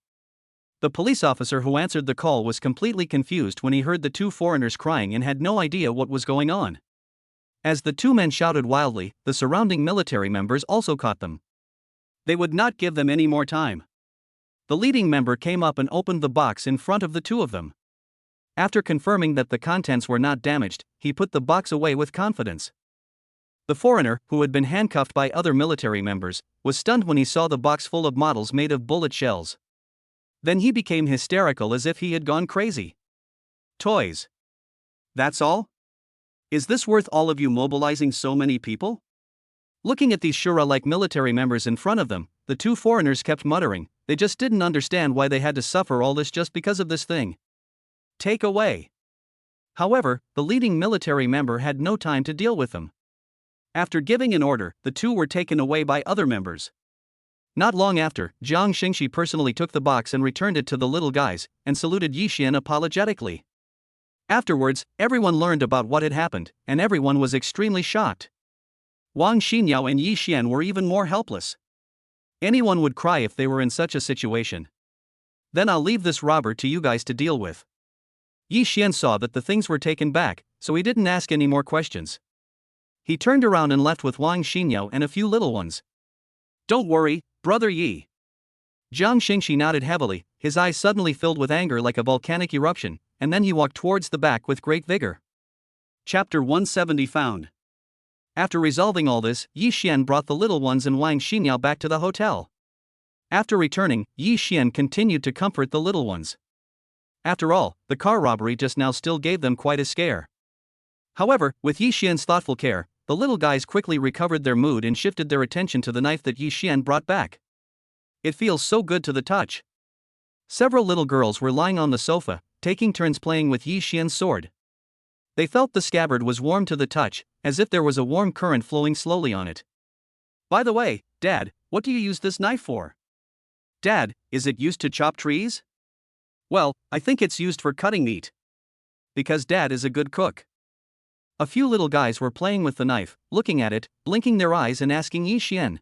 Speaker 1: The police officer who answered the call was completely confused when he heard the two foreigners crying and had no idea what was going on. As the two men shouted wildly, the surrounding military members also caught them. They would not give them any more time. The leading member came up and opened the box in front of the two of them. After confirming that the contents were not damaged, he put the box away with confidence. The foreigner, who had been handcuffed by other military members, was stunned when he saw the box full of models made of bullet shells. Then he became hysterical as if he had gone crazy. Toys. That's all? Is this worth all of you mobilizing so many people? Looking at these Shura-like military members in front of them, the two foreigners kept muttering, they just didn't understand why they had to suffer all this just because of this thing. Take away. However, the leading military member had no time to deal with them. After giving an order, the two were taken away by other members. Not long after, Jang Shingxi personally took the box and returned it to the little guys, and saluted Yixian apologetically. Afterwards, everyone learned about what had happened, and everyone was extremely shocked. Wang Shimang and Yixian were even more helpless. Anyone would cry if they were in such a situation. Then I'll leave this robber to you guys to deal with. Yixian saw that the things were taken back, so he didn't ask any more questions. He turned around and left with Wang Shimang and a few little ones. Don't worry, brother Yi. Jang Shingxi nodded heavily, his eyes suddenly filled with anger like a volcanic eruption, and then he walked towards the back with great vigor. Chapter 170 Found. After resolving all this, Yixian brought the little ones and Wang Shimang back to the hotel. After returning, Yixian continued to comfort the little ones. After all, the car robbery just now still gave them quite a scare. However, with Yixian's thoughtful care, the little guys quickly recovered their mood and shifted their attention to the knife that Yixian brought back. It feels so good to the touch. Several little girls were lying on the sofa, taking turns playing with Yixian's sword. They felt the scabbard was warm to the touch, as if there was a warm current flowing slowly on it. By the way, Dad, what do you use this knife for? Dad, is it used to chop trees? Well, I think it's used for cutting meat. Because Dad is a good cook. A few little guys were playing with the knife, looking at it, blinking their eyes and asking Yixian.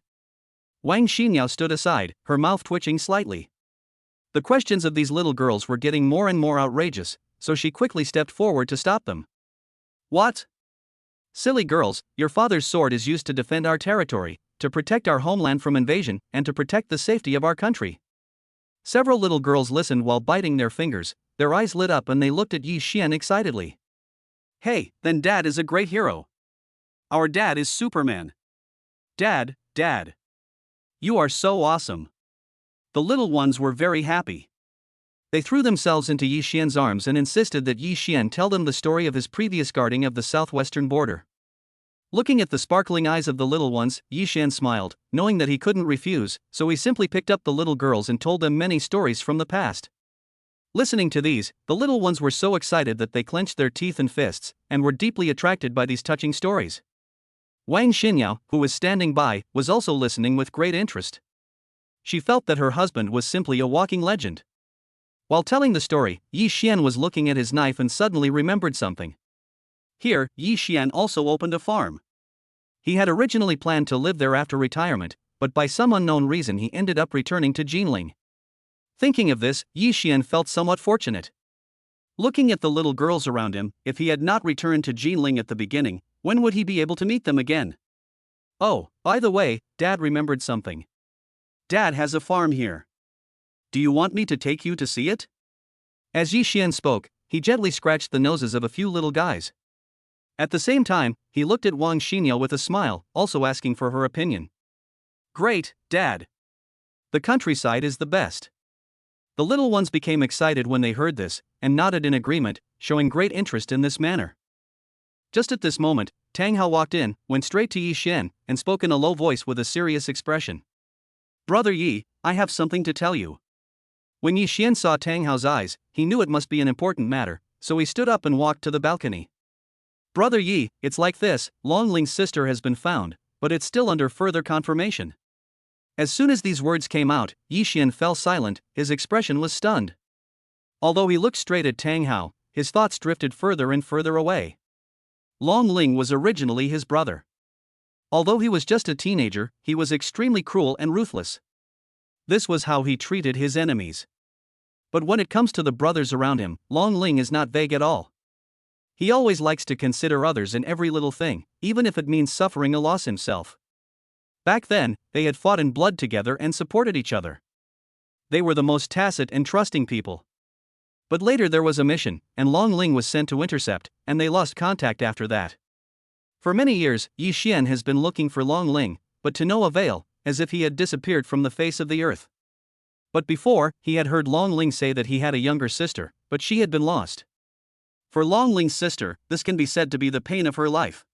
Speaker 1: Wang Shimang stood aside, her mouth twitching slightly. The questions of these little girls were getting more and more outrageous, so she quickly stepped forward to stop them. What? Silly girls, your father's sword is used to defend our territory, to protect our homeland from invasion, and to protect the safety of our country. Several little girls listened while biting their fingers, their eyes lit up and they looked at Yixian excitedly. Hey, then Dad is a great hero. Our dad is Superman. Dad, Dad. You are so awesome. The little ones were very happy. They threw themselves into Yixian's arms and insisted that Yixian tell them the story of his previous guarding of the southwestern border. Looking at the sparkling eyes of the little ones, Yixian smiled, knowing that he couldn't refuse, so he simply picked up the little girls and told them many stories from the past. Listening to these, the little ones were so excited that they clenched their teeth and fists, and were deeply attracted by these touching stories. Wang Shimang, who was standing by, was also listening with great interest. She felt that her husband was simply a walking legend. While telling the story, Yixian was looking at his knife and suddenly remembered something. Here, Yixian also opened a farm. He had originally planned to live there after retirement, but by some unknown reason he ended up returning to Chingling. Thinking of this, Yixian felt somewhat fortunate. Looking at the little girls around him, if he had not returned to Chingling at the beginning, when would he be able to meet them again? Oh, by the way, Dad remembered something. Dad has a farm here. Do you want me to take you to see it? As Yixian spoke, he gently scratched the noses of a few little guys. At the same time, he looked at Wang Shimang with a smile, also asking for her opinion. Great, Dad. The countryside is the best. The little ones became excited when they heard this, and nodded in agreement, showing great interest in this manner. Just at this moment, Tang Hao walked in, went straight to Yixian, and spoke in a low voice with a serious expression. Brother Yi, I have something to tell you. When Yixian saw Tang Hao's eyes, he knew it must be an important matter, so he stood up and walked to the balcony. Brother Yi, it's like this, Longling's sister has been found, but it's still under further confirmation. As soon as these words came out, Yixian fell silent, his expression was stunned. Although he looked straight at Tang Hao, his thoughts drifted further and further away. Ling was originally his brother. Although he was just a teenager, he was extremely cruel and ruthless. This was how he treated his enemies. But when it comes to the brothers around him, Ling is not vague at all. He always likes to consider others in every little thing, even if it means suffering a loss himself. Back then, they had fought in blood together and supported each other. They were the most tacit and trusting people. But later there was a mission, and Ling was sent to intercept, and they lost contact after that. For many years, Yixian has been looking for Ling, but to no avail, as if he had disappeared from the face of the earth. But before, he had heard Ling say that he had a younger sister, but she had been lost. For Ling's sister, this can be said to be the pain of her life.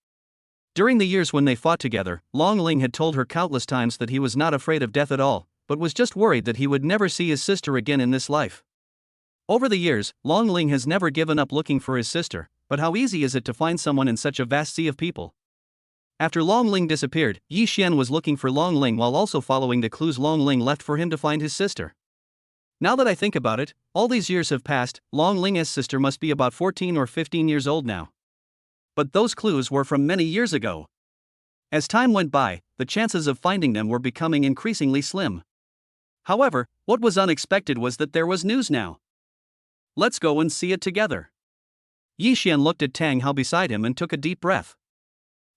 Speaker 1: During the years when they fought together, Ling had told her countless times that he was not afraid of death at all, but was just worried that he would never see his sister again in this life. Over the years, Ling has never given up looking for his sister, but how easy is it to find someone in such a vast sea of people? After Ling disappeared, Yi Xian was looking for Ling while also following the clues Ling left for him to find his sister. Now that I think about it, all these years have passed. Ling's sister must be about 14 or 15 years old now. But those clues were from many years ago. As time went by, the chances of finding them were becoming increasingly slim. However, what was unexpected was that there was news now. Let's go and see it together. Yi Xian looked at Tang Hao beside him and took a deep breath.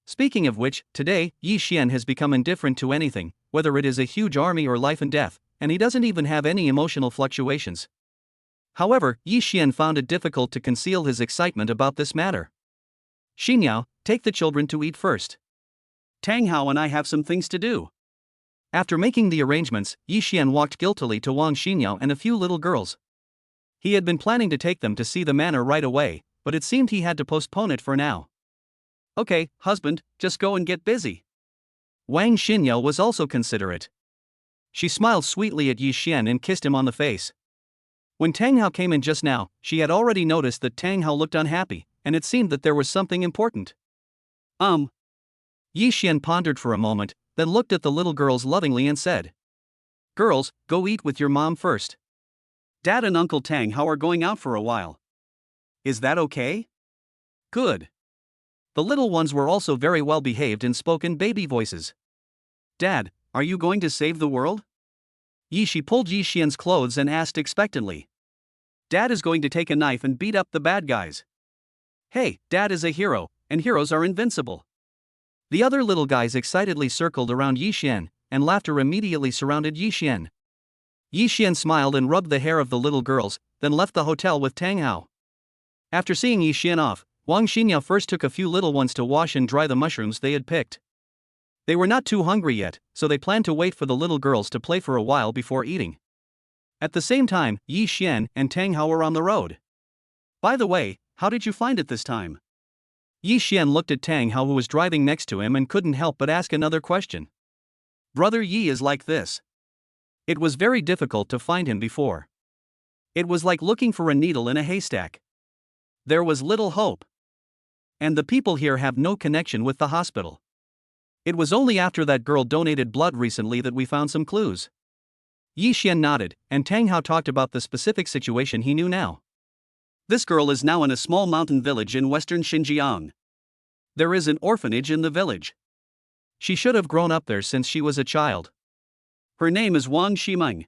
Speaker 1: Speaking of which, today, Yi Xian has become indifferent to anything, whether it is a huge army or life and death, and he doesn't even have any emotional fluctuations. However, Yi Xian found it difficult to conceal his excitement about this matter. Xingyao, take the children to eat first. Tang Hao and I have some things to do. After making the arrangements, Yi Xian walked guiltily to Wang Shimang and a few little girls. He had been planning to take them to see the manor right away, but it seemed he had to postpone it for now. Okay, husband, just go and get busy. Wang Shimang was also considerate. She smiled sweetly at Yi Xian and kissed him on the face. When Tang Hao came in just now, she had already noticed that Tang Hao looked unhappy, and it seemed that there was something important. Yi Xian pondered for a moment, then looked at the little girls lovingly and said, "Girls, go eat with your mom first. Dad and Uncle Tang Hao are going out for a while. Is that okay?" Good. The little ones were also very well behaved and spoke in baby voices. Dad, are you going to save the world? Shi pulled Yi Xian's clothes and asked expectantly. Dad is going to take a knife and beat up the bad guys. Hey, Dad is a hero, and heroes are invincible. The other little guys excitedly circled around Yi Xian, and laughter immediately surrounded Yi Xian. Yi Xian smiled and rubbed the hair of the little girls, then left the hotel with Tang Hao. After seeing Yi Xian off, Wang Shimang first took a few little ones to wash and dry the mushrooms they had picked. They were not too hungry yet, so they planned to wait for the little girls to play for a while before eating. At the same time, Yi Xian and Tang Hao were on the road. By the way, how did you find it this time? Yi Xian looked at Tang Hao, who was driving next to him, and couldn't help but ask another question. Brother Yi is like this. It was very difficult to find him before. It was like looking for a needle in a haystack. There was little hope. And the people here have no connection with the hospital. It was only after that girl donated blood recently that we found some clues. Yi Xian nodded, and Tang Hao talked about the specific situation he knew now. This girl is now in a small mountain village in western Xinjiang. There is an orphanage in the village. She should have grown up there since she was a child. Her name is Wang Shimang.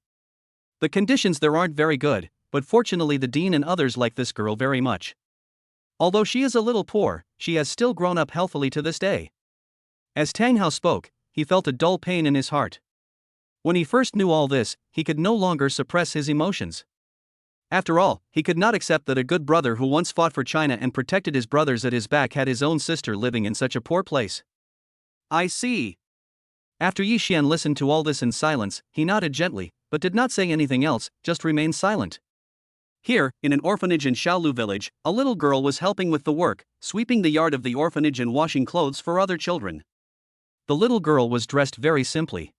Speaker 1: The conditions there aren't very good, but fortunately the dean and others like this girl very much. Although she is a little poor, she has still grown up healthily to this day. As Tang Hao spoke, he felt a dull pain in his heart. When he first knew all this, he could no longer suppress his emotions. After all, he could not accept that a good brother who once fought for China and protected his brothers at his back had his own sister living in such a poor place. I see. After Yi Xian listened to all this in silence, he nodded gently, but did not say anything else, just remained silent. Here, in an orphanage in Shalu Village, a little girl was helping with the work, sweeping the yard of the orphanage and washing clothes for other children. The little girl was dressed very simply.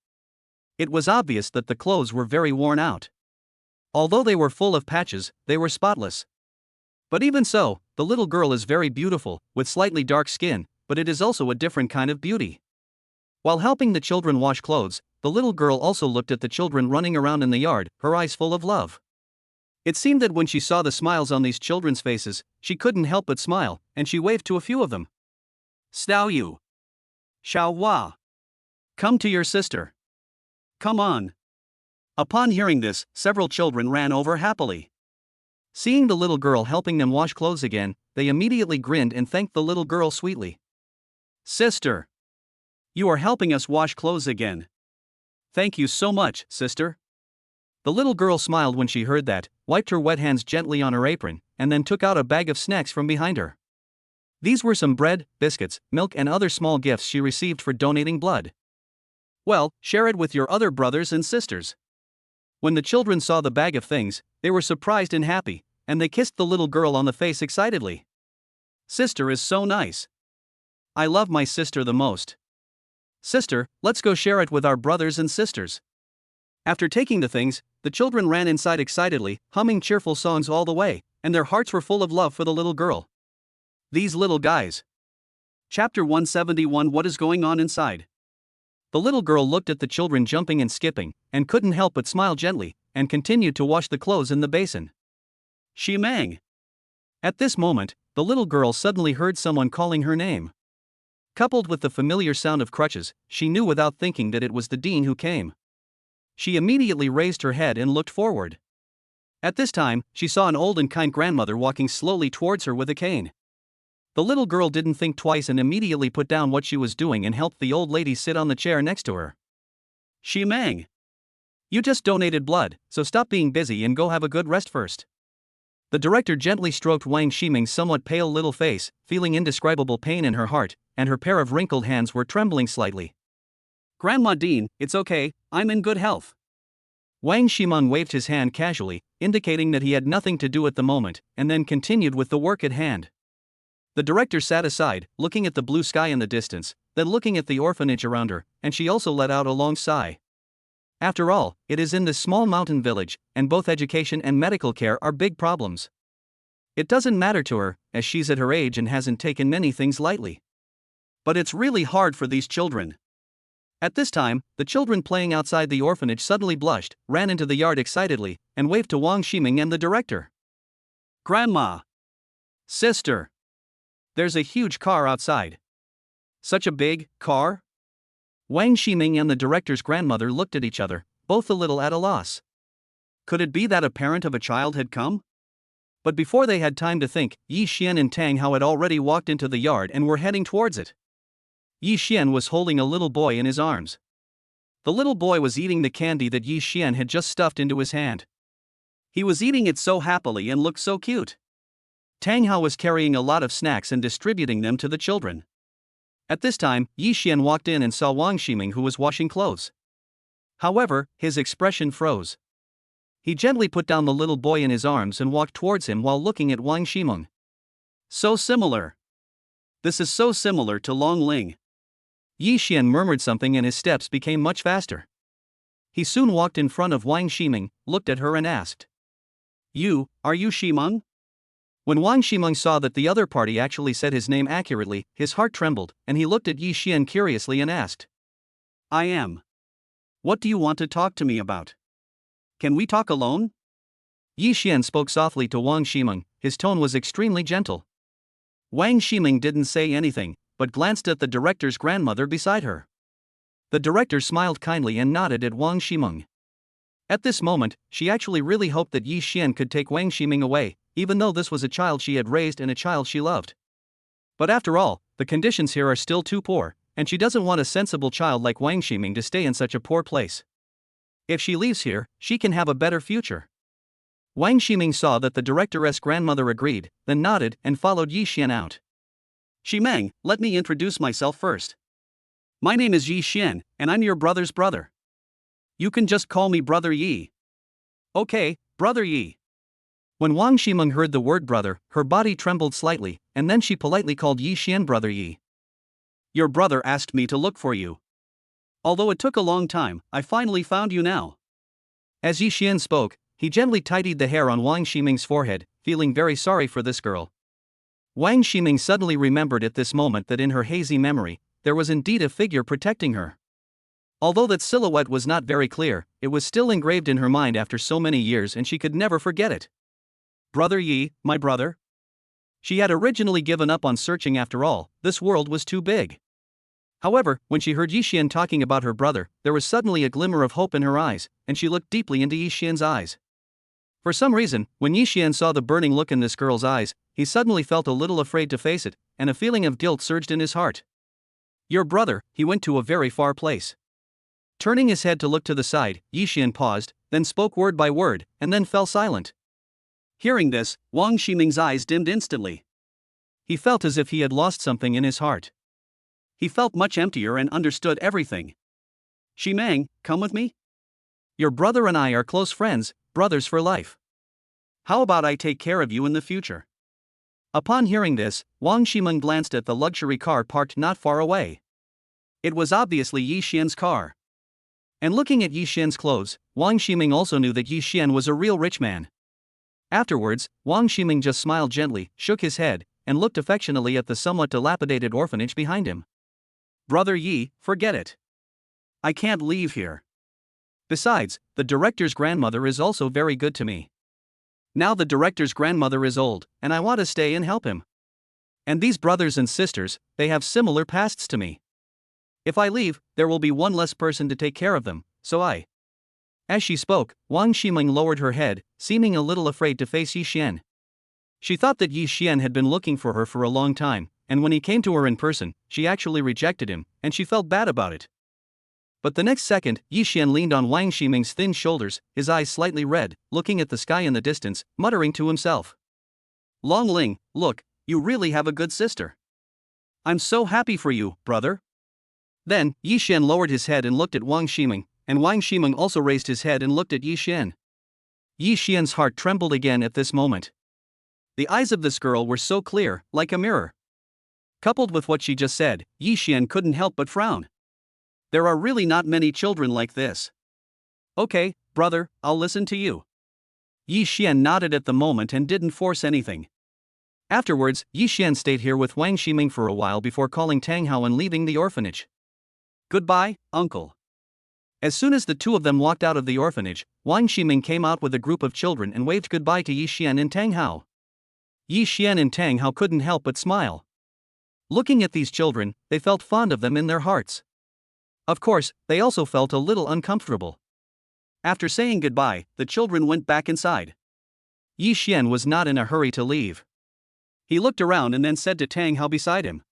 Speaker 1: It was obvious that the clothes were very worn out. Although they were full of patches, they were spotless. But even so, the little girl is very beautiful, with slightly dark skin, but it is also a different kind of beauty. While helping the children wash clothes, the little girl also looked at the children running around in the yard, her eyes full of love. It seemed that when she saw the smiles on these children's faces, she couldn't help but smile, and she waved to a few of them. Stao Yu. Xiao Hua. Come to your sister. Come on. Upon hearing this, several children ran over happily. Seeing the little girl helping them wash clothes again, they immediately grinned and thanked the little girl sweetly. Sister. You are helping us wash clothes again. Thank you so much, sister. The little girl smiled when she heard that, wiped her wet hands gently on her apron, and then took out a bag of snacks from behind her. These were some bread, biscuits, milk, and other small gifts she received for donating blood. Well, share it with your other brothers and sisters. When the children saw the bag of things, they were surprised and happy, and they kissed the little girl on the face excitedly. Sister is so nice. I love my sister the most. Sister, let's go share it with our brothers and sisters. After taking the things, the children ran inside excitedly, humming cheerful songs all the way, and their hearts were full of love for the little girl. These little guys. Chapter 171. What is going on inside? The little girl looked at the children jumping and skipping, and couldn't help but smile gently, and continued to wash the clothes in the basin. Shimang. At this moment, the little girl suddenly heard someone calling her name. Coupled with the familiar sound of crutches, she knew without thinking that it was the dean who came. She immediately raised her head and looked forward. At this time, she saw an old and kind grandmother walking slowly towards her with a cane. The little girl didn't think twice and immediately put down what she was doing and helped the old lady sit on the chair next to her. Shimang. You just donated blood, so stop being busy and go have a good rest first. The director gently stroked Wang Shimang's somewhat pale little face, feeling indescribable pain in her heart, and her pair of wrinkled hands were trembling slightly. Grandma Dean, it's okay, I'm in good health. Wang Shimang waved his hand casually, indicating that he had nothing to do at the moment, and then continued with the work at hand. The director sat aside, looking at the blue sky in the distance, then looking at the orphanage around her, and she also let out a long sigh. After all, it is in this small mountain village, and both education and medical care are big problems. It doesn't matter to her, as she's at her age and hasn't taken many things lightly. But it's really hard for these children. At this time, the children playing outside the orphanage suddenly blushed, ran into the yard excitedly, and waved to Wang Shimang and the director. Grandma! Sister! There's a huge car outside. Such a big car? Wang Shimang and the director's grandmother looked at each other, both a little at a loss. Could it be that a parent of a child had come? But before they had time to think, Yi Xian and Tang Hao had already walked into the yard and were heading towards it. Yi Xian was holding a little boy in his arms. The little boy was eating the candy that Yi Xian had just stuffed into his hand. He was eating it so happily and looked so cute. Tang Hao was carrying a lot of snacks and distributing them to the children. At this time, Yi Xian walked in and saw Wang Shimang who was washing clothes. However, his expression froze. He gently put down the little boy in his arms and walked towards him while looking at Wang Shimang. So similar. This is so similar to Ling. Yi Xian murmured something and his steps became much faster. He soon walked in front of Wang Shimang, looked at her and asked. Are you Shimang? When Wang Shimang saw that the other party actually said his name accurately, his heart trembled, and he looked at Yi Xian curiously and asked. I am. What do you want to talk to me about? Can we talk alone? Yi Xian spoke softly to Wang Shimang, his tone was extremely gentle. Wang Shimang didn't say anything, but glanced at the director's grandmother beside her. The director smiled kindly and nodded at Wang Shimang. At this moment, she actually really hoped that Yi Xian could take Wang Shimang away, even though this was a child she had raised and a child she loved. But after all, the conditions here are still too poor, and she doesn't want a sensible child like Wang Shimang to stay in such a poor place. If she leaves here, she can have a better future. Wang Shimang saw that the director's grandmother agreed, then nodded and followed Yi Xian out. Shimang, let me introduce myself first. My name is Yi Xian, and I'm your brother's brother. You can just call me Brother Yi. Okay, Brother Yi. When Wang Shimang heard the word brother, her body trembled slightly, and then she politely called Yi Xian Brother Yi. Your brother asked me to look for you. Although it took a long time, I finally found you now. As Yi Xian spoke, he gently tidied the hair on Wang Shimang's forehead, feeling very sorry for this girl. Wang Shimang suddenly remembered at this moment that in her hazy memory, there was indeed a figure protecting her. Although that silhouette was not very clear, it was still engraved in her mind after so many years and she could never forget it. Brother Yi, my brother? She had originally given up on searching after all, this world was too big. However, when she heard Yi Xian talking about her brother, there was suddenly a glimmer of hope in her eyes, and she looked deeply into Yi Xian's eyes. For some reason, when Yi Xian saw the burning look in this girl's eyes, he suddenly felt a little afraid to face it, and a feeling of guilt surged in his heart. Your brother, he went to a very far place. Turning his head to look to the side, Yi Xian paused, then spoke word by word, and then fell silent. Hearing this, Wang Shiming's eyes dimmed instantly. He felt as if he had lost something in his heart. He felt much emptier and understood everything. Shimang, come with me? Your brother and I are close friends, brothers for life. How about I take care of you in the future? Upon hearing this, Wang Shimang glanced at the luxury car parked not far away. It was obviously Yi Xian's car. And looking at Yi Xian's clothes, Wang Shimang also knew that Yi Xian was a real rich man. Afterwards, Wang Shimang just smiled gently, shook his head, and looked affectionately at the somewhat dilapidated orphanage behind him. Brother Yi, forget it. I can't leave here. Besides, the director's grandmother is also very good to me. Now the director's grandmother is old, and I want to stay and help him. And these brothers and sisters, they have similar pasts to me. If I leave, there will be one less person to take care of them, so I. As she spoke, Wang Shimang lowered her head, seeming a little afraid to face Yi Xian. She thought that Yi Xian had been looking for her for a long time, and when he came to her in person, she actually rejected him, and she felt bad about it. But the next second, Yi Xian leaned on Wang Shimang's thin shoulders, his eyes slightly red, looking at the sky in the distance, muttering to himself. Long Ling, look, you really have a good sister. I'm so happy for you, brother. Then, Yi Xian lowered his head and looked at Wang Shimang, and Wang Shimang also raised his head and looked at Yi Xian. Yi Xian's heart trembled again at this moment. The eyes of this girl were so clear, like a mirror. Coupled with what she just said, Yi Xian couldn't help but frown. There are really not many children like this. Okay, brother, I'll listen to you. Yi Xian nodded at the moment and didn't force anything. Afterwards, Yi Xian stayed here with Wang Shimang for a while before calling Tang Hao and leaving the orphanage. Goodbye, uncle. As soon as the two of them walked out of the orphanage, Wang Shimang came out with a group of children and waved goodbye to Yi Xian and Tang Hao. Yi Xian and Tang Hao couldn't help but smile. Looking at these children, they felt fond of them in their hearts. Of course, they also felt a little uncomfortable. After saying goodbye, the children went back inside. Yi Xian was not in a hurry to leave. He looked around and then said to Tang Hao beside him.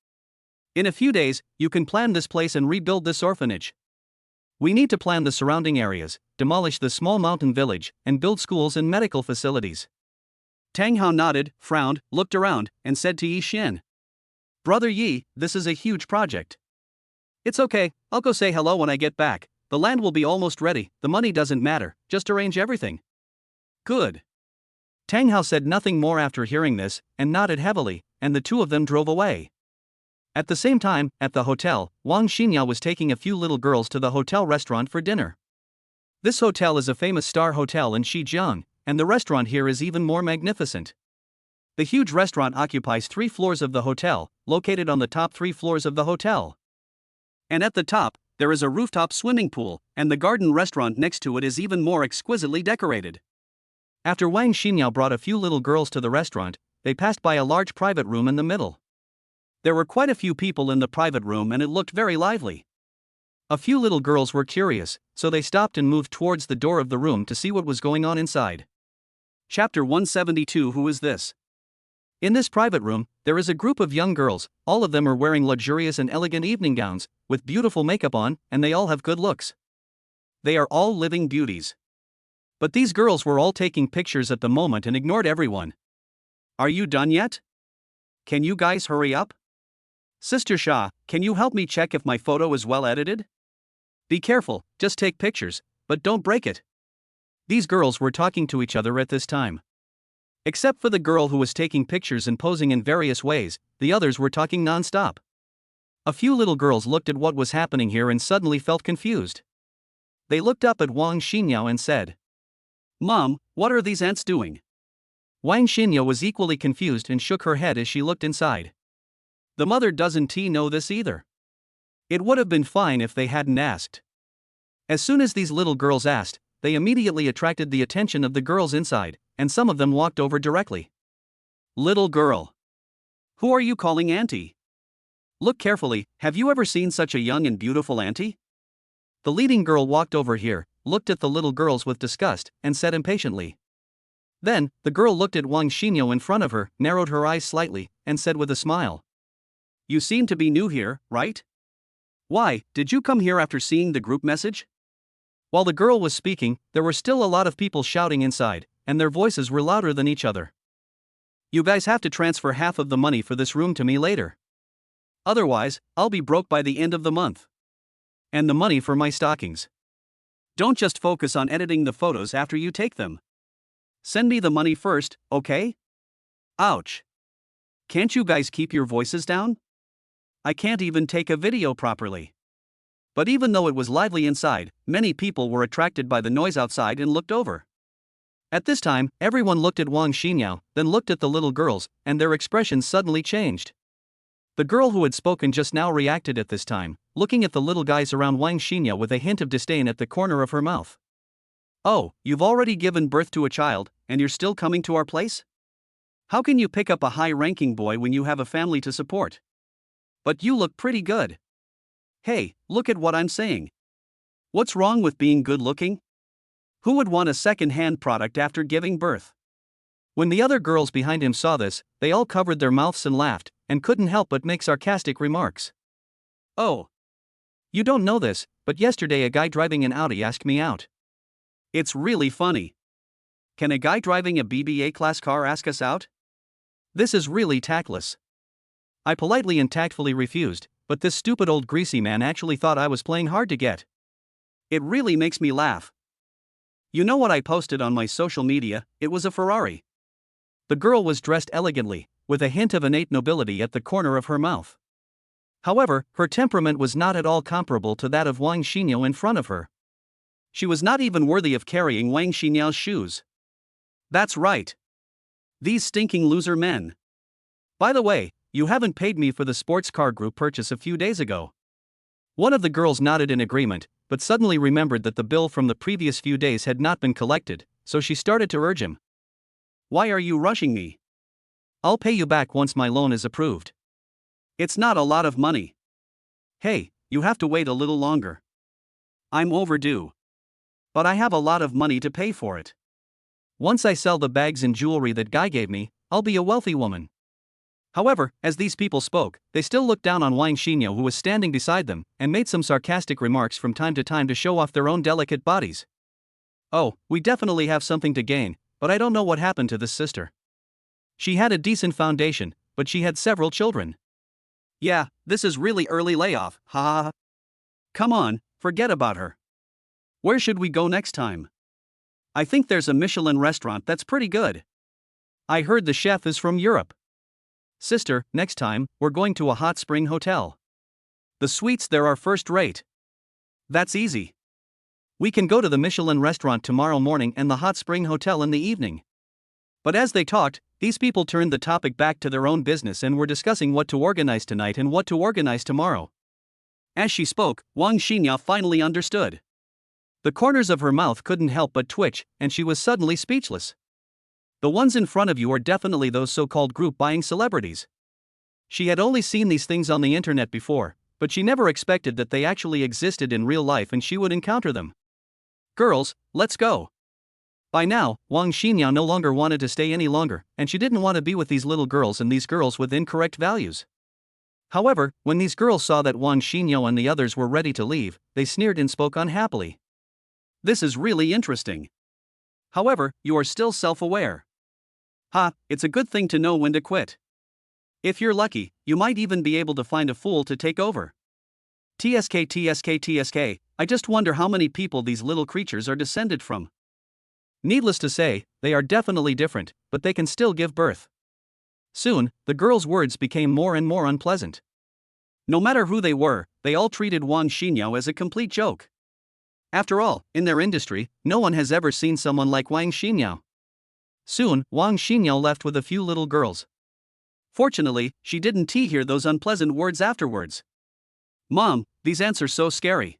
Speaker 1: In a few days, you can plan this place and rebuild this orphanage. We need to plan the surrounding areas, demolish the small mountain village, and build schools and medical facilities. Tang Hao nodded, frowned, looked around, and said to Yi Xian. Brother Yi, this is a huge project. It's okay, I'll go say hello when I get back. The land will be almost ready, the money doesn't matter, just arrange everything. Good. Tang Hao said nothing more after hearing this, and nodded heavily, and the two of them drove away. At the same time, at the hotel, Wang Xinyao was taking a few little girls to the hotel restaurant for dinner. This hotel is a famous star hotel in Xizang, and the restaurant here is even more magnificent. The huge restaurant occupies 3 floors of the hotel, located on the top 3 floors of the hotel. And at the top, there is a rooftop swimming pool, and the garden restaurant next to it is even more exquisitely decorated. After Wang Xinyao brought a few little girls to the restaurant, they passed by a large private room in the middle. There were quite a few people in the private room and it looked very lively. A few little girls were curious, so they stopped and moved towards the door of the room to see what was going on inside. Chapter 172. Who is this? In this private room, there is a group of young girls. All of them are wearing luxurious and elegant evening gowns, with beautiful makeup on, and they all have good looks. They are all living beauties. But these girls were all taking pictures at the moment and ignored everyone. Are you done yet? Can you guys hurry up? Sister Sha, can you help me check if my photo is well edited? Be careful, just take pictures, but don't break it. These girls were talking to each other at this time. Except for the girl who was taking pictures and posing in various ways, the others were talking non-stop. A few little girls looked at what was happening here and suddenly felt confused. They looked up at Wang Xinyao and said, Mom, what are these ants doing? Wang Xinyao was equally confused and shook her head as she looked inside. The mother doesn't know this either. It would have been fine if they hadn't asked. As soon as these little girls asked, they immediately attracted the attention of the girls inside, and some of them walked over directly. Little girl. Who are you calling auntie? Look carefully, have you ever seen such a young and beautiful auntie? The leading girl walked over here, looked at the little girls with disgust, and said impatiently. Then, the girl looked at Wang Xinyao in front of her, narrowed her eyes slightly, and said with a smile. You seem to be new here, right? Why, did you come here after seeing the group message? While the girl was speaking, there were still a lot of people shouting inside, and their voices were louder than each other. You guys have to transfer half of the money for this room to me later. Otherwise, I'll be broke by the end of the month. And the money for my stockings. Don't just focus on editing the photos after you take them. Send me the money first, okay? Ouch. Can't you guys keep your voices down? I can't even take a video properly. But even though it was lively inside, many people were attracted by the noise outside and looked over. At this time, everyone looked at Wang Shimang, then looked at the little girls, and their expressions suddenly changed. The girl who had spoken just now reacted at this time, looking at the little guys around Wang Shimang with a hint of disdain at the corner of her mouth. "Oh, you've already given birth to a child, and you're still coming to our place? How can you pick up a high-ranking boy when you have a family to support? But you look pretty good. Hey, look at what I'm saying. What's wrong with being good-looking? Who would want a second-hand product after giving birth?" When the other girls behind him saw this, they all covered their mouths and laughed, and couldn't help but make sarcastic remarks. "Oh. You don't know this, but yesterday a guy driving an Audi asked me out. It's really funny. Can a guy driving a BBA class car ask us out? This is really tactless." I politely and tactfully refused, but this stupid old greasy man actually thought I was playing hard to get. It really makes me laugh. You know what I posted on my social media? It was a Ferrari. The girl was dressed elegantly, with a hint of innate nobility at the corner of her mouth. However, her temperament was not at all comparable to that of Wang Shimang in front of her. She was not even worthy of carrying Wang Shimang's shoes. That's right. These stinking loser men. By the way, you haven't paid me for the sports car group purchase a few days ago. One of the girls nodded in agreement, but suddenly remembered that the bill from the previous few days had not been collected, so she started to urge him. "Why are you rushing me? I'll pay you back once my loan is approved. It's not a lot of money. Hey, you have to wait a little longer. I'm overdue. But I have a lot of money to pay for it. Once I sell the bags and jewelry that guy gave me, I'll be a wealthy woman." However, as these people spoke, they still looked down on Wang Shimang, who was standing beside them, and made some sarcastic remarks from time to show off their own delicate bodies. "Oh, we definitely have something to gain, but I don't know what happened to this sister. She had a decent foundation, but she had several children. Yeah, this is really early layoff, ha ha ha. Come on, forget about her. Where should we go next time? I think there's a Michelin restaurant that's pretty good. I heard the chef is from Europe. Sister, next time, we're going to a hot spring hotel. The suites there are first rate. That's easy. We can go to the Michelin restaurant tomorrow morning and the hot spring hotel in the evening." But as they talked, these people turned the topic back to their own business and were discussing what to organize tonight and what to organize tomorrow. As she spoke, Wang Shimang finally understood. The corners of her mouth couldn't help but twitch, and she was suddenly speechless. The ones in front of you are definitely those so-called group buying celebrities. She had only seen these things on the internet before, but she never expected that they actually existed in real life and she would encounter them. "Girls, let's go." By now, Wang Shimang no longer wanted to stay any longer, and she didn't want to be with these little girls and these girls with incorrect values. However, when these girls saw that Wang Shimang and the others were ready to leave, they sneered and spoke unhappily. "This is really interesting. However, you are still self-aware. Ha, it's a good thing to know when to quit. If you're lucky, you might even be able to find a fool to take over. TSK, I just wonder how many people these little creatures are descended from. Needless to say, they are definitely different, but they can still give birth." Soon, the girls' words became more and more unpleasant. No matter who they were, they all treated Wang Shimang as a complete joke. After all, in their industry, no one has ever seen someone like Wang Shimang. Soon, Wang Shimang left with a few little girls. Fortunately, she didn't hear those unpleasant words afterwards. "Mom, these ants are so scary."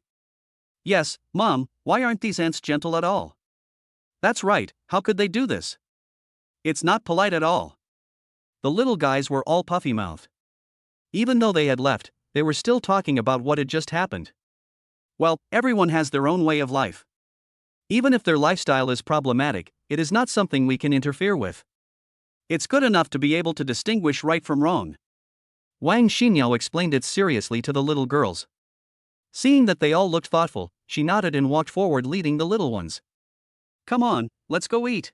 Speaker 1: "Yes, Mom, why aren't these ants gentle at all?" "That's right, how could they do this? It's not polite at all." The little guys were all puffy-mouthed. Even though they had left, they were still talking about what had just happened. Well, everyone has their own way of life. Even if their lifestyle is problematic, it is not something we can interfere with. It's good enough to be able to distinguish right from wrong. Wang Shimang explained it seriously to the little girls. Seeing that they all looked thoughtful, she nodded and walked forward leading the little ones. "Come on, let's go eat."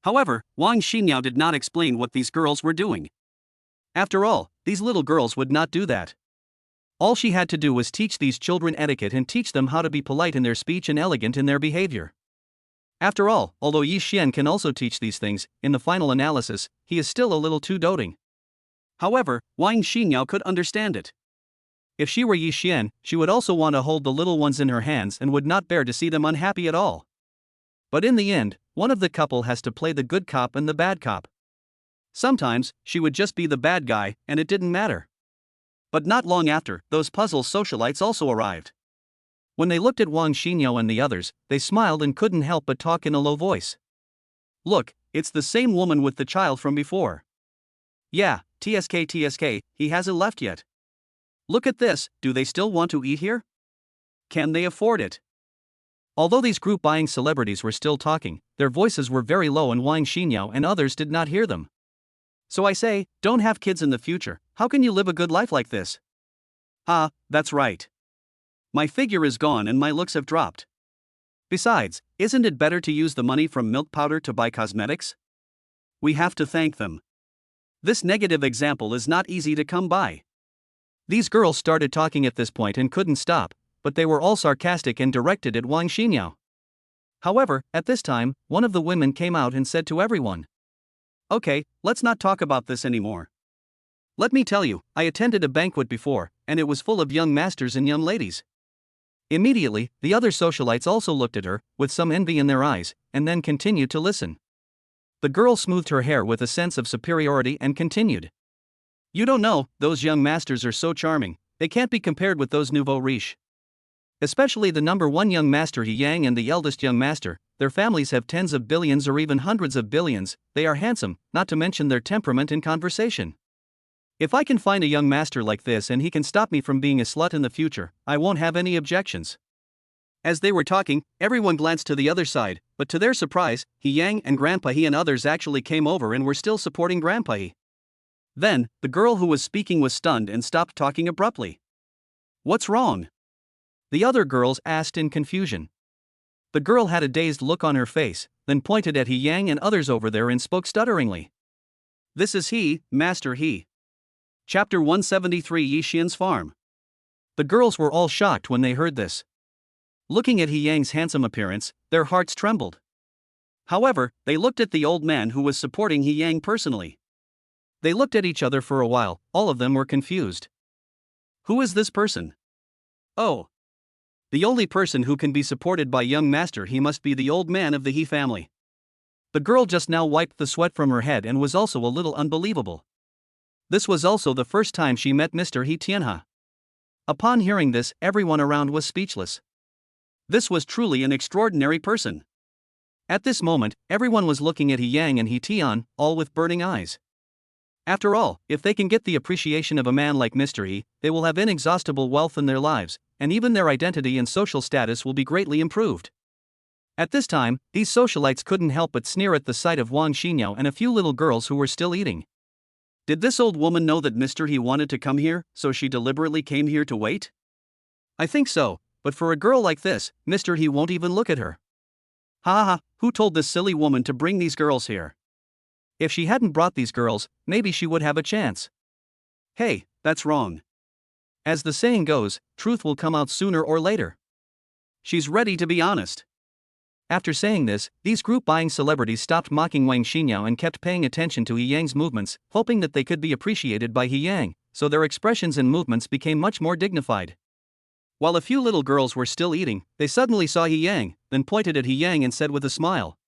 Speaker 1: However, Wang Shimang did not explain what these girls were doing. After all, these little girls would not do that. All she had to do was teach these children etiquette and teach them how to be polite in their speech and elegant in their behavior. After all, although Yi Xian can also teach these things, in the final analysis, he is still a little too doting. However, Wang Shimang could understand it. If she were Yi Xian, she would also want to hold the little ones in her hands and would not bear to see them unhappy at all. But in the end, one of the couple has to play the good cop and the bad cop. Sometimes, she would just be the bad guy, and it didn't matter. But not long after, those puzzle socialites also arrived. When they looked at Wang Shimang and the others, they smiled and couldn't help but talk in a low voice. Look, it's the same woman with the child from before. Yeah, TSK, he hasn't left yet. Look at this, do they still want to eat here? Can they afford it? Although these group buying celebrities were still talking, their voices were very low and Wang Shimang and others did not hear them. So I say, don't have kids in the future, how can you live a good life like this? Ah, that's right. My figure is gone and my looks have dropped. Besides, isn't it better to use the money from milk powder to buy cosmetics? We have to thank them. This negative example is not easy to come by. These girls started talking at this point and couldn't stop, but they were all sarcastic and directed at Wang Shimang. However, at this time, one of the women came out and said to everyone, "Okay, let's not talk about this anymore. Let me tell you, I attended a banquet before, and it was full of young masters and young ladies." Immediately, the other socialites also looked at her, with some envy in their eyes, and then continued to listen. The girl smoothed her hair with a sense of superiority and continued. "You don't know, those young masters are so charming, they can't be compared with those nouveau riches. Especially the number one young master He Yang and the eldest young master, their families have tens of billions or even hundreds of billions, they are handsome, not to mention their temperament in conversation. If I can find a young master like this and he can stop me from being a slut in the future, I won't have any objections." As they were talking, everyone glanced to the other side, but to their surprise, He Yang and Grandpa He and others actually came over and were still supporting Grandpa He. Then, the girl who was speaking was stunned and stopped talking abruptly. "What's wrong?" The other girls asked in confusion. The girl had a dazed look on her face, then pointed at He Yang and others over there and spoke stutteringly. "This is he, Master He." Chapter 173 Yi Xian's Farm. The girls were all shocked when they heard this. Looking at He Yang's handsome appearance, their hearts trembled. However, they looked at the old man who was supporting He Yang personally. They looked at each other for a while, all of them were confused. Who is this person? Oh. The only person who can be supported by young Master He must be the old man of the He family. The girl just now wiped the sweat from her head and was also a little unbelievable. This was also the first time she met Mr. He Tianhe. Upon hearing this, everyone around was speechless. This was truly an extraordinary person. At this moment, everyone was looking at He Yang and He Tian, all with burning eyes. After all, if they can get the appreciation of a man like Mr. He, they will have inexhaustible wealth in their lives, and even their identity and social status will be greatly improved. At this time, these socialites couldn't help but sneer at the sight of Wang Shimang and a few little girls who were still eating. Did this old woman know that Mr. He wanted to come here, so she deliberately came here to wait? I think so, but for a girl like this, Mr. He won't even look at her. Ha ha, who told this silly woman to bring these girls here? If she hadn't brought these girls, maybe she would have a chance. Hey, that's wrong. As the saying goes, truth will come out sooner or later. She's ready to be honest. After saying this, these group buying celebrities stopped mocking Wang Shimang and kept paying attention to He Yang's movements, hoping that they could be appreciated by He Yang, so their expressions and movements became much more dignified. While a few little girls were still eating, they suddenly saw He Yang, then pointed at He Yang and said with a smile,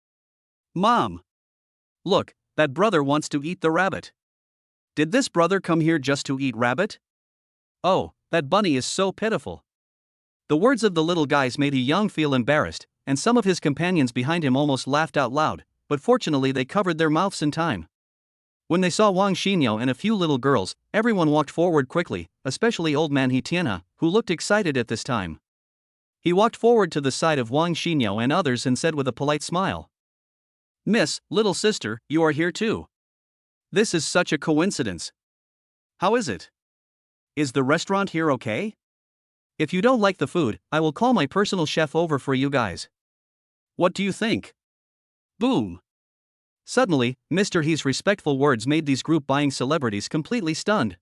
Speaker 1: "Mom! Look, that brother wants to eat the rabbit. Did this brother come here just to eat rabbit? Oh, that bunny is so pitiful." The words of the little guys made He Yang feel embarrassed, and some of his companions behind him almost laughed out loud, but fortunately they covered their mouths in time. When they saw Wang Shimang and a few little girls, everyone walked forward quickly, especially old man He Tianhe, who looked excited at this time. He walked forward to the side of Wang Shimang and others and said with a polite smile, "Miss, little sister, you are here too. This is such a coincidence. How is it? Is the restaurant here okay? If you don't like the food, I will call my personal chef over for you guys. What do you think?" Boom! Suddenly, Mr. He's respectful words made these group buying celebrities completely stunned.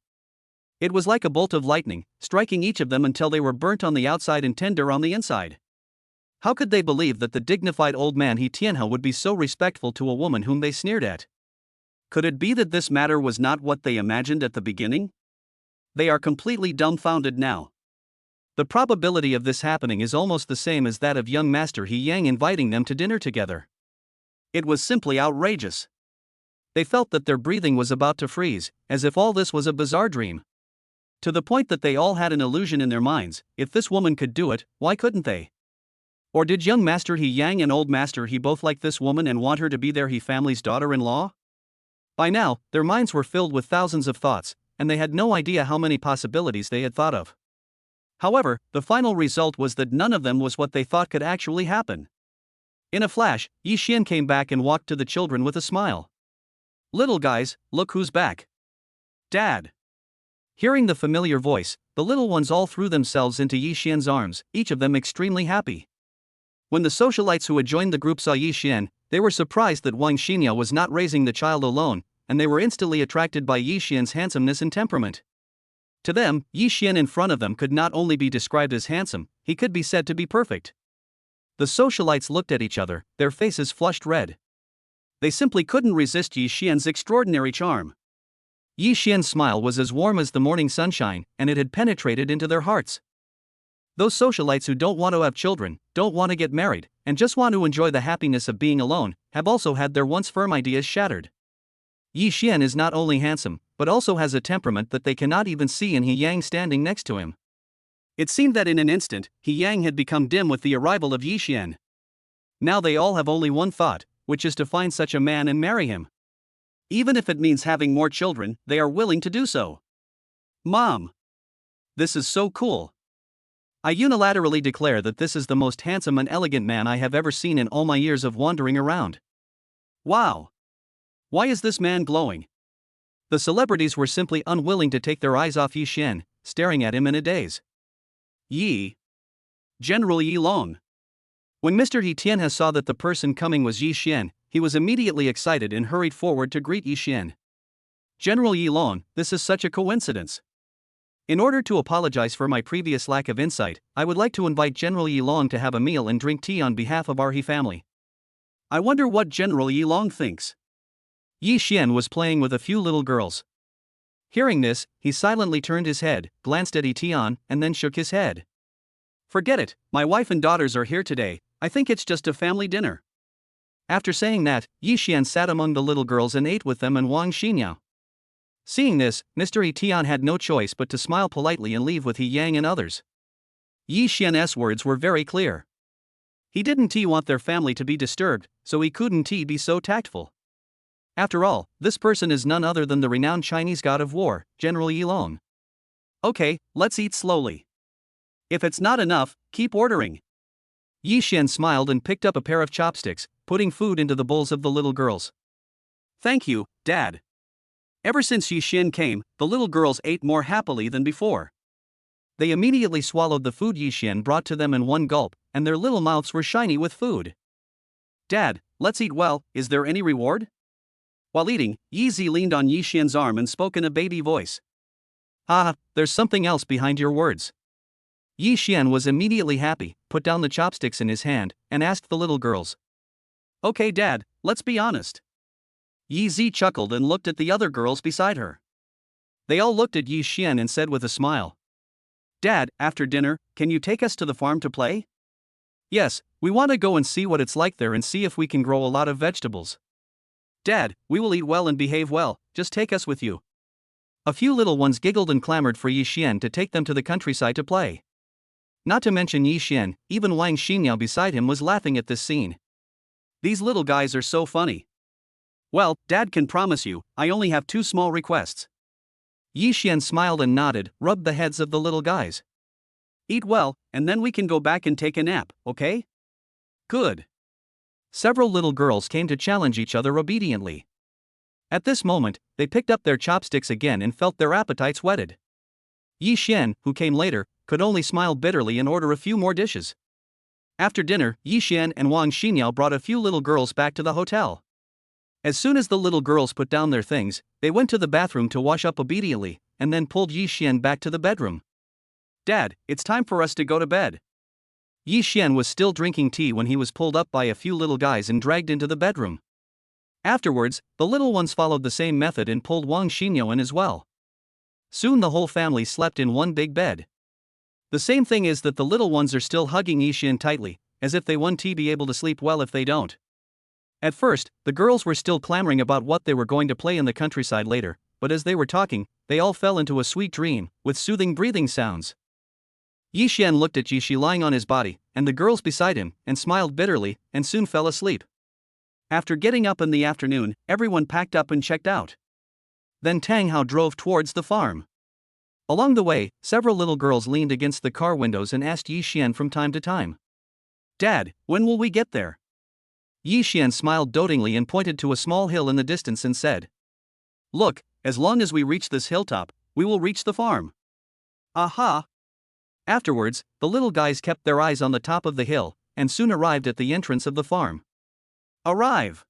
Speaker 1: It was like a bolt of lightning, striking each of them until they were burnt on the outside and tender on the inside. How could they believe that the dignified old man He Tianhe would be so respectful to a woman whom they sneered at? Could it be that this matter was not what they imagined at the beginning? They are completely dumbfounded now. The probability of this happening is almost the same as that of young Master He Yang inviting them to dinner together. It was simply outrageous. They felt that their breathing was about to freeze, as if all this was a bizarre dream. To the point that they all had an illusion in their minds: if this woman could do it, why couldn't they? Or did young Master He Yang and old Master He both like this woman and want her to be their He family's daughter-in-law? By now, their minds were filled with thousands of thoughts, and they had no idea how many possibilities they had thought of. However, the final result was that none of them was what they thought could actually happen. In a flash, Yi Xian came back and walked to the children with a smile. "Little guys, look who's back. Dad." Hearing the familiar voice, the little ones all threw themselves into Yi Xian's arms, each of them extremely happy. When the socialites who had joined the group saw Yi Xian, they were surprised that Wang Shimang was not raising the child alone, and they were instantly attracted by Yi Xian's handsomeness and temperament. To them, Yi Xian in front of them could not only be described as handsome, he could be said to be perfect. The socialites looked at each other, their faces flushed red. They simply couldn't resist Yi Xian's extraordinary charm. Yi Xian's smile was as warm as the morning sunshine, and it had penetrated into their hearts. Those socialites who don't want to have children, don't want to get married, and just want to enjoy the happiness of being alone, have also had their once firm ideas shattered. Yi Xian is not only handsome, but also has a temperament that they cannot even see in He Yang standing next to him. It seemed that in an instant, He Yang had become dim with the arrival of Yi Xian. Now they all have only one thought, which is to find such a man and marry him. Even if it means having more children, they are willing to do so. Mom! This is so cool. I unilaterally declare that this is the most handsome and elegant man I have ever seen in all my years of wandering around. Wow! Why is this man glowing? The celebrities were simply unwilling to take their eyes off Yi Xian, staring at him in a daze. Yi. General Yi Long. When Mr. He Tianhe saw that the person coming was Yi Xian, he was immediately excited and hurried forward to greet Yi Xian. "General Yi Long, this is such a coincidence. In order to apologize for my previous lack of insight, I would like to invite General Yi Long to have a meal and drink tea on behalf of our He family. I wonder what General Yi Long thinks." Yi Xian was playing with a few little girls. Hearing this, he silently turned his head, glanced at Yi Tian, and then shook his head. "Forget it, my wife and daughters are here today, I think it's just a family dinner." After saying that, Yi Xian sat among the little girls and ate with them and Wang Shimang. Seeing this, Mr. He Tian had no choice but to smile politely and leave with He Yang and others. Yi Xian's words were very clear. He didn't want their family to be disturbed, so he couldn't be so tactful. After all, this person is none other than the renowned Chinese god of war, General Yi Long. "Okay, let's eat slowly. If it's not enough, keep ordering." Yi Xian smiled and picked up a pair of chopsticks, putting food into the bowls of the little girls. "Thank you, Dad." Ever since Yi Xian came, the little girls ate more happily than before. They immediately swallowed the food Yi Xian brought to them in one gulp, and their little mouths were shiny with food. "Dad, let's eat well, is there any reward?" While eating, Yi Zi leaned on Yi Xian's arm and spoke in a baby voice. "Ah, there's something else behind your words." Yi Xian was immediately happy, put down the chopsticks in his hand, and asked the little girls. "Okay, Dad, let's be honest." Yi Zi chuckled and looked at the other girls beside her. They all looked at Yi Xian and said with a smile, "Dad, after dinner, can you take us to the farm to play?" "Yes, we want to go and see what it's like there and see if we can grow a lot of vegetables." "Dad, we will eat well and behave well, just take us with you." A few little ones giggled and clamored for Yi Xian to take them to the countryside to play. Not to mention Yi Xian, even Wang Shimang beside him was laughing at this scene. "These little guys are so funny." "Well, Dad can promise you, I only have two small requests." Yi Xian smiled and nodded, rubbed the heads of the little guys. "Eat well, and then we can go back and take a nap, okay?" "Good." Several little girls came to challenge each other obediently. At this moment, they picked up their chopsticks again and felt their appetites whetted. Yi Xian, who came later, could only smile bitterly and order a few more dishes. After dinner, Yi Xian and Wang Shimang brought a few little girls back to the hotel. As soon as the little girls put down their things, they went to the bathroom to wash up obediently, and then pulled Yi Xian back to the bedroom. "Dad, it's time for us to go to bed." Yi Xian was still drinking tea when he was pulled up by a few little guys and dragged into the bedroom. Afterwards, the little ones followed the same method and pulled Wang Shimang in as well. Soon the whole family slept in one big bed. The same thing is that the little ones are still hugging Yixian tightly, as if they want to be able to sleep well if they don't. At first, the girls were still clamoring about what they were going to play in the countryside later, but as they were talking, they all fell into a sweet dream, with soothing breathing sounds. Yixian looked at Yishi lying on his body, and the girls beside him, and smiled bitterly, and soon fell asleep. After getting up in the afternoon, everyone packed up and checked out. Then Tang Hao drove towards the farm. Along the way, several little girls leaned against the car windows and asked Yixian from time to time, "Dad, when will we get there?" Yixian smiled dotingly and pointed to a small hill in the distance and said, "Look, as long as we reach this hilltop, we will reach the farm." Aha! Afterwards, the little guys kept their eyes on the top of the hill, and soon arrived at the entrance of the farm. Arrive!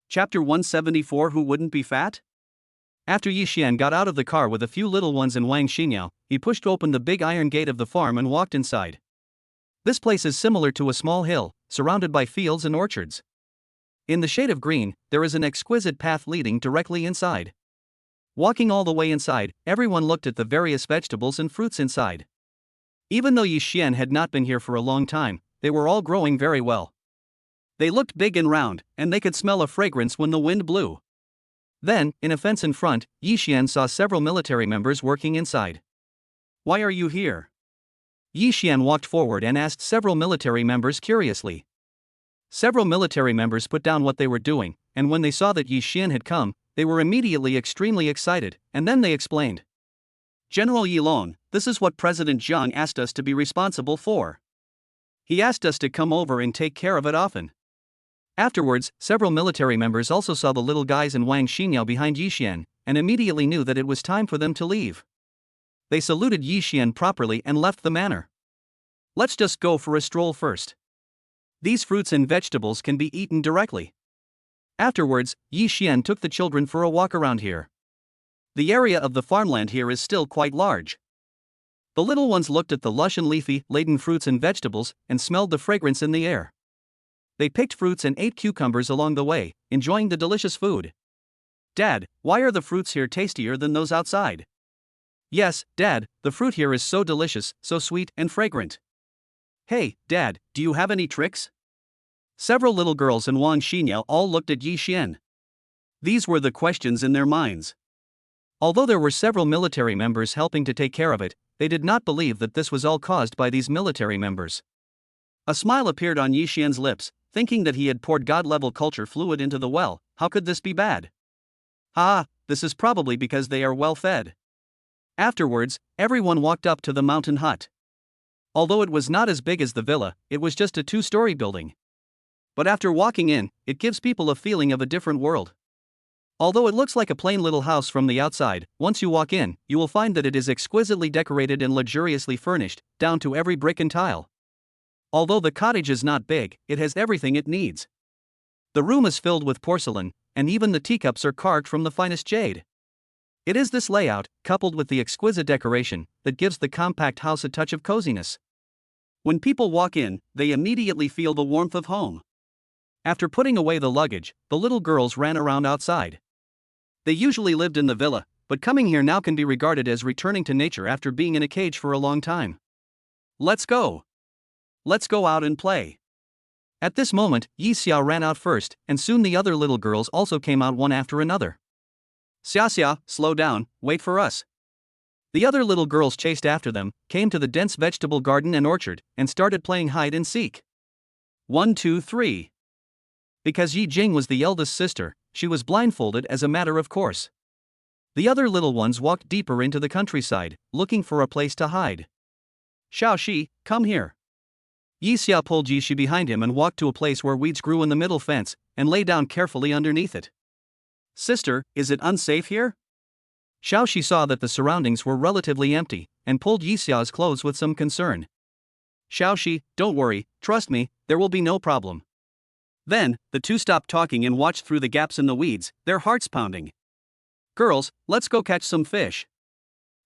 Speaker 1: Chapter 174 Who Wouldn't Be Fat? After Yixian got out of the car with a few little ones and Wang Shimang, he pushed open the big iron gate of the farm and walked inside. This place is similar to a small hill, surrounded by fields and orchards. In the shade of green, there is an exquisite path leading directly inside. Walking all the way inside, everyone looked at the various vegetables and fruits inside. Even though Yixian had not been here for a long time, they were all growing very well. They looked big and round, and they could smell a fragrance when the wind blew. Then, in a fence in front, Yixian saw several military members working inside. "Why are you here?" Yixian walked forward and asked several military members curiously. Several military members put down what they were doing, and when they saw that Yixian had come, they were immediately extremely excited, and then they explained. "General Yilong, this is what President Zhang asked us to be responsible for. He asked us to come over and take care of it often." Afterwards, several military members also saw the little guys and Wang Shimang behind Yixian, and immediately knew that it was time for them to leave. They saluted Yixian properly and left the manor. "Let's just go for a stroll first. These fruits and vegetables can be eaten directly." Afterwards, Yixian took the children for a walk around here. The area of the farmland here is still quite large. The little ones looked at the lush and leafy-laden fruits and vegetables, and smelled the fragrance in the air. They picked fruits and ate cucumbers along the way, enjoying the delicious food. "Dad, why are the fruits here tastier than those outside?" "Yes, Dad, the fruit here is so delicious, so sweet and fragrant." "Hey, Dad, do you have any tricks?" Several little girls and Wang Shimang all looked at Yixian. These were the questions in their minds. Although there were several military members helping to take care of it, they did not believe that this was all caused by these military members. A smile appeared on Yixian's lips, thinking that he had poured god-level culture fluid into the well. How could this be bad? This is probably because they are well fed. Afterwards, everyone walked up to the mountain hut. Although it was not as big as the villa, it was just a 2-story building. But after walking in, it gives people a feeling of a different world. Although it looks like a plain little house from the outside, once you walk in, you will find that it is exquisitely decorated and luxuriously furnished, down to every brick and tile. Although the cottage is not big, it has everything it needs. The room is filled with porcelain, and even the teacups are carved from the finest jade. It is this layout, coupled with the exquisite decoration, that gives the compact house a touch of coziness. When people walk in, they immediately feel the warmth of home. After putting away the luggage, the little girls ran around outside. They usually lived in the villa, but coming here now can be regarded as returning to nature after being in a cage for a long time. "Let's go! Let's go out and play." At this moment, Yi Xiao ran out first, and soon the other little girls also came out one after another. "Xia, slow down, wait for us." The other little girls chased after them, came to the dense vegetable garden and orchard, and started playing hide and seek. 1, 2, 3. Because Yi Jing was the eldest sister, she was blindfolded as a matter of course. The other little ones walked deeper into the countryside, looking for a place to hide. "Xiaoxi, come here." Yi Xia pulled Yi Shi behind him and walked to a place where weeds grew in the middle fence, and lay down carefully underneath it. "Sister, is it unsafe here?" Xiaoxi saw that the surroundings were relatively empty, and pulled Yi Xiao's clothes with some concern. "Xiaoxi, don't worry, trust me, there will be no problem." Then, the two stopped talking and watched through the gaps in the weeds, their hearts pounding. "Girls, let's go catch some fish."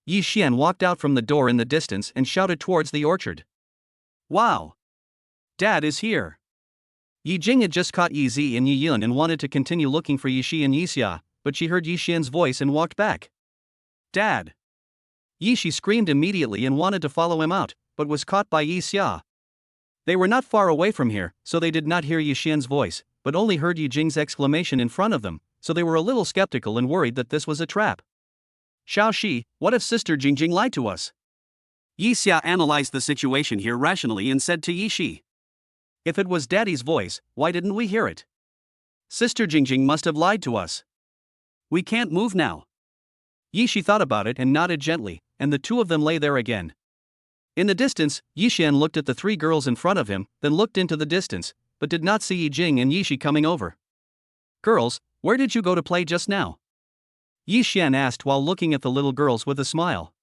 Speaker 1: Yi Xian walked out from the door in the distance and shouted towards the orchard. "Wow! Dad is here." Yi Jing had just caught Yi Zi and Yi Yun and wanted to continue looking for Yi Shi and Yi Xia, but she heard Yi Xian's voice and walked back. "Dad! Yishi screamed immediately and wanted to follow him out, but was caught by Yixia. They were not far away from here, so they did not hear Yixian's voice, but only heard Yijing's exclamation in front of them, so they were a little skeptical and worried that this was a trap. Xiaoxi, what if Sister Jingjing lied to us? Yixia analyzed the situation here rationally and said to Yishi. If it was Daddy's voice, why didn't we hear it? Sister Jingjing must have lied to us. We can't move now. Yishi thought about it and nodded gently, and the two of them lay there again. In the distance, Yixian looked at the three girls in front of him, then looked into the distance, but did not see Yijing and Yishi coming over. Girls, where did you go to play just now? Yixian asked while looking at the little girls with a smile.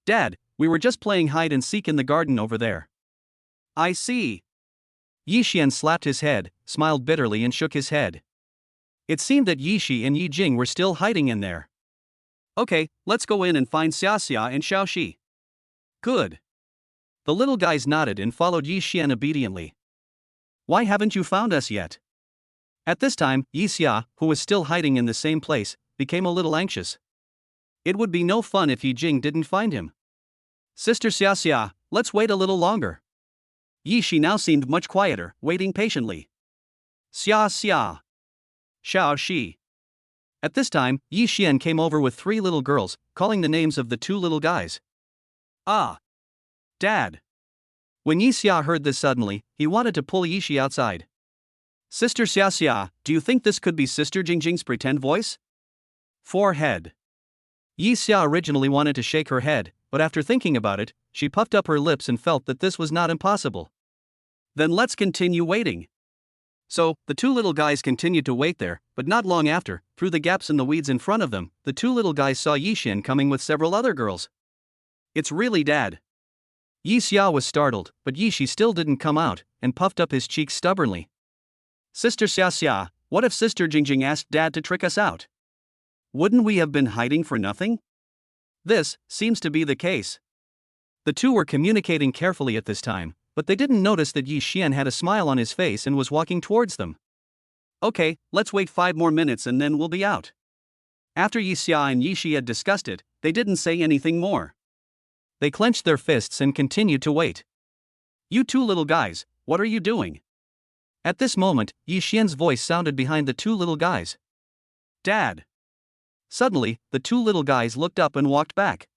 Speaker 1: Dad, we were just playing hide and seek in the garden over there. I see. Yixian slapped his head, smiled bitterly and shook his head. It seemed that Yishi and Yijing were still hiding in there. Okay, let's go in and find Xiaxia and Xiaoxi. Good. The little guys nodded and followed Yixian obediently. Why haven't you found us yet? At this time, Yixia, who was still hiding in the same place, became a little anxious. It would be no fun if Yijing didn't find him. Sister Xiaxia, let's wait a little longer. Yishi now seemed much quieter, waiting patiently. Xiaxia. Xiaoxi. At this time, Yixian came over with three little girls, calling the names of the two little guys. Ah. Dad. When Yixia heard this suddenly, he wanted to pull Yishi outside. Sister Xiaxia, do you think this could be Sister Jingjing's pretend voice? Forehead. Yixia originally wanted to shake her head, but after thinking about it, she puffed up her lips and felt that this was not impossible. Then let's continue waiting. So, the two little guys continued to wait there, but not long after, through the gaps in the weeds in front of them, the two little guys saw Yixian coming with several other girls. It's really Dad. Yixia was startled, but Yishi still didn't come out, and puffed up his cheeks stubbornly. Sister Xiaxia, what if Sister Jingjing asked Dad to trick us out? Wouldn't we have been hiding for nothing? This seems to be the case. The two were communicating carefully at this time, but they didn't notice that Yixian had a smile on his face and was walking towards them. Okay, let's wait 5 more minutes and then we'll be out. After Yixia and Yishi had discussed it, they didn't say anything more. They clenched their fists and continued to wait. You two little guys, what are you doing? At this moment, Yixian's voice sounded behind the two little guys. Dad. Suddenly, the two little guys looked up and walked back.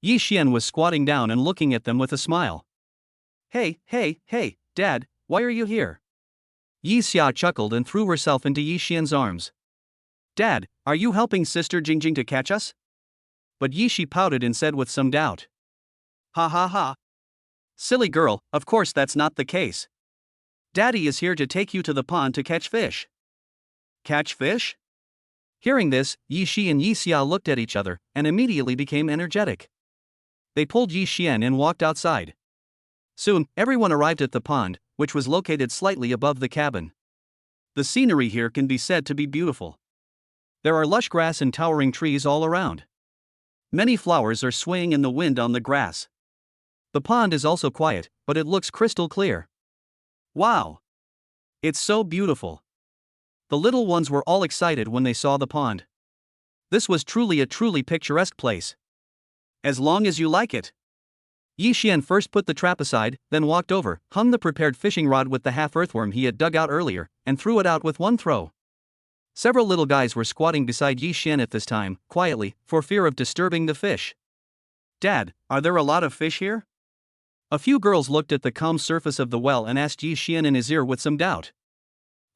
Speaker 1: Yixian was squatting down and looking at them with a smile. Hey, Dad, why are you here? Yixia chuckled and threw herself into Yixian's arms. Dad, are you helping Sister Jingjing to catch us? But Yishi pouted and said with some doubt. Ha ha ha. Silly girl, of course that's not the case. Daddy is here to take you to the pond to catch fish. Catch fish? Hearing this, Yishi and Yixia looked at each other and immediately became energetic. They pulled Yixian and walked outside. Soon, everyone arrived at the pond, which was located slightly above the cabin. The scenery here can be said to be beautiful. There are lush grass and towering trees all around. Many flowers are swaying in the wind on the grass. The pond is also quiet, but it looks crystal clear. Wow! It's so beautiful. The little ones were all excited when they saw the pond. This was truly a truly picturesque place. As long as you like it. Yixian first put the trap aside, then walked over, hung the prepared fishing rod with the half-earthworm he had dug out earlier, and threw it out with one throw. Several little guys were squatting beside Yixian at this time, quietly, for fear of disturbing the fish. Dad, are there a lot of fish here? A few girls looked at the calm surface of the well and asked Yixian in his ear with some doubt.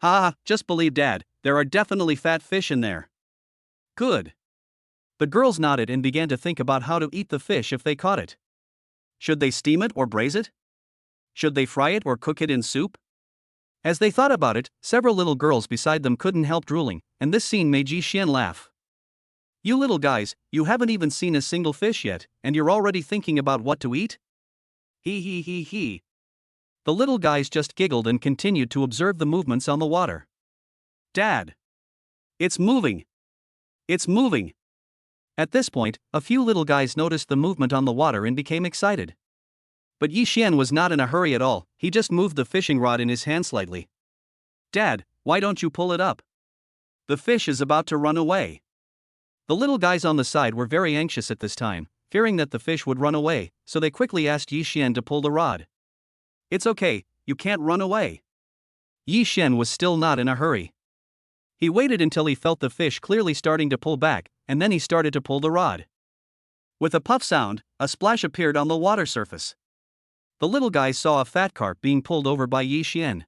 Speaker 1: Ha, just believe Dad, there are definitely fat fish in there. Good. The girls nodded and began to think about how to eat the fish if they caught it. Should they steam it or braise it? Should they fry it or cook it in soup? As they thought about it, several little girls beside them couldn't help drooling, and this scene made Yixian laugh. You little guys, you haven't even seen a single fish yet, and you're already thinking about what to eat? He. The little guys just giggled and continued to observe the movements on the water. Dad! It's moving! It's moving! At this point, a few little guys noticed the movement on the water and became excited. But Yixian was not in a hurry at all, he just moved the fishing rod in his hand slightly. Dad, why don't you pull it up? The fish is about to run away. The little guys on the side were very anxious at this time, fearing that the fish would run away, so they quickly asked Yi Xian to pull the rod. It's okay, you can't run away. Yi Xian was still not in a hurry. He waited until he felt the fish clearly starting to pull back, and then he started to pull the rod. With a puff sound, a splash appeared on the water surface. The little guy saw a fat carp being pulled over by Yi Xian.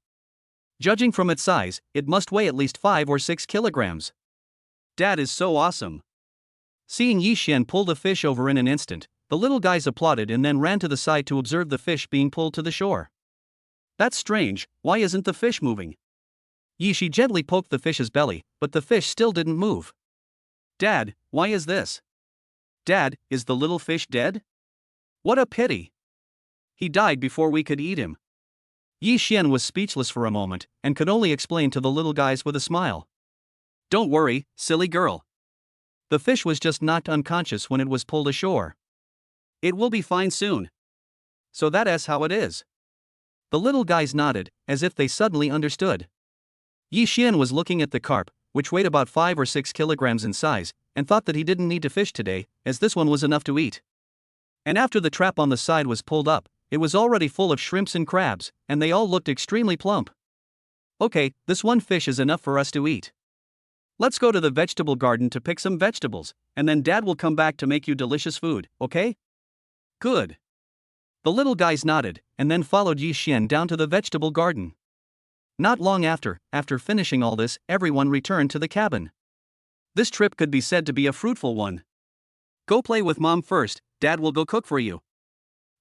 Speaker 1: Judging from its size, it must weigh at least 5 or 6 kilograms. Dad is so awesome. Seeing Yi Xian pull the fish over in an instant, the little guys applauded and then ran to the side to observe the fish being pulled to the shore. That's strange, why isn't the fish moving? Yi Shi gently poked the fish's belly, but the fish still didn't move. Dad, why is this? Dad, is the little fish dead? What a pity. He died before we could eat him. Yi Xian was speechless for a moment, and could only explain to the little guys with a smile. Don't worry, silly girl. The fish was just knocked unconscious when it was pulled ashore. It will be fine soon. So that's how it is. The little guys nodded, as if they suddenly understood. Yi Xian was looking at the carp, which weighed about 5 or 6 kilograms in size, and thought that he didn't need to fish today, as this one was enough to eat. And after the trap on the side was pulled up, it was already full of shrimps and crabs, and they all looked extremely plump. Okay, this one fish is enough for us to eat. Let's go to the vegetable garden to pick some vegetables, and then Dad will come back to make you delicious food, okay? Good. The little guys nodded, and then followed Yi Xian down to the vegetable garden. Not long after finishing all this, everyone returned to the cabin. This trip could be said to be a fruitful one. Go play with Mom first, Dad will go cook for you.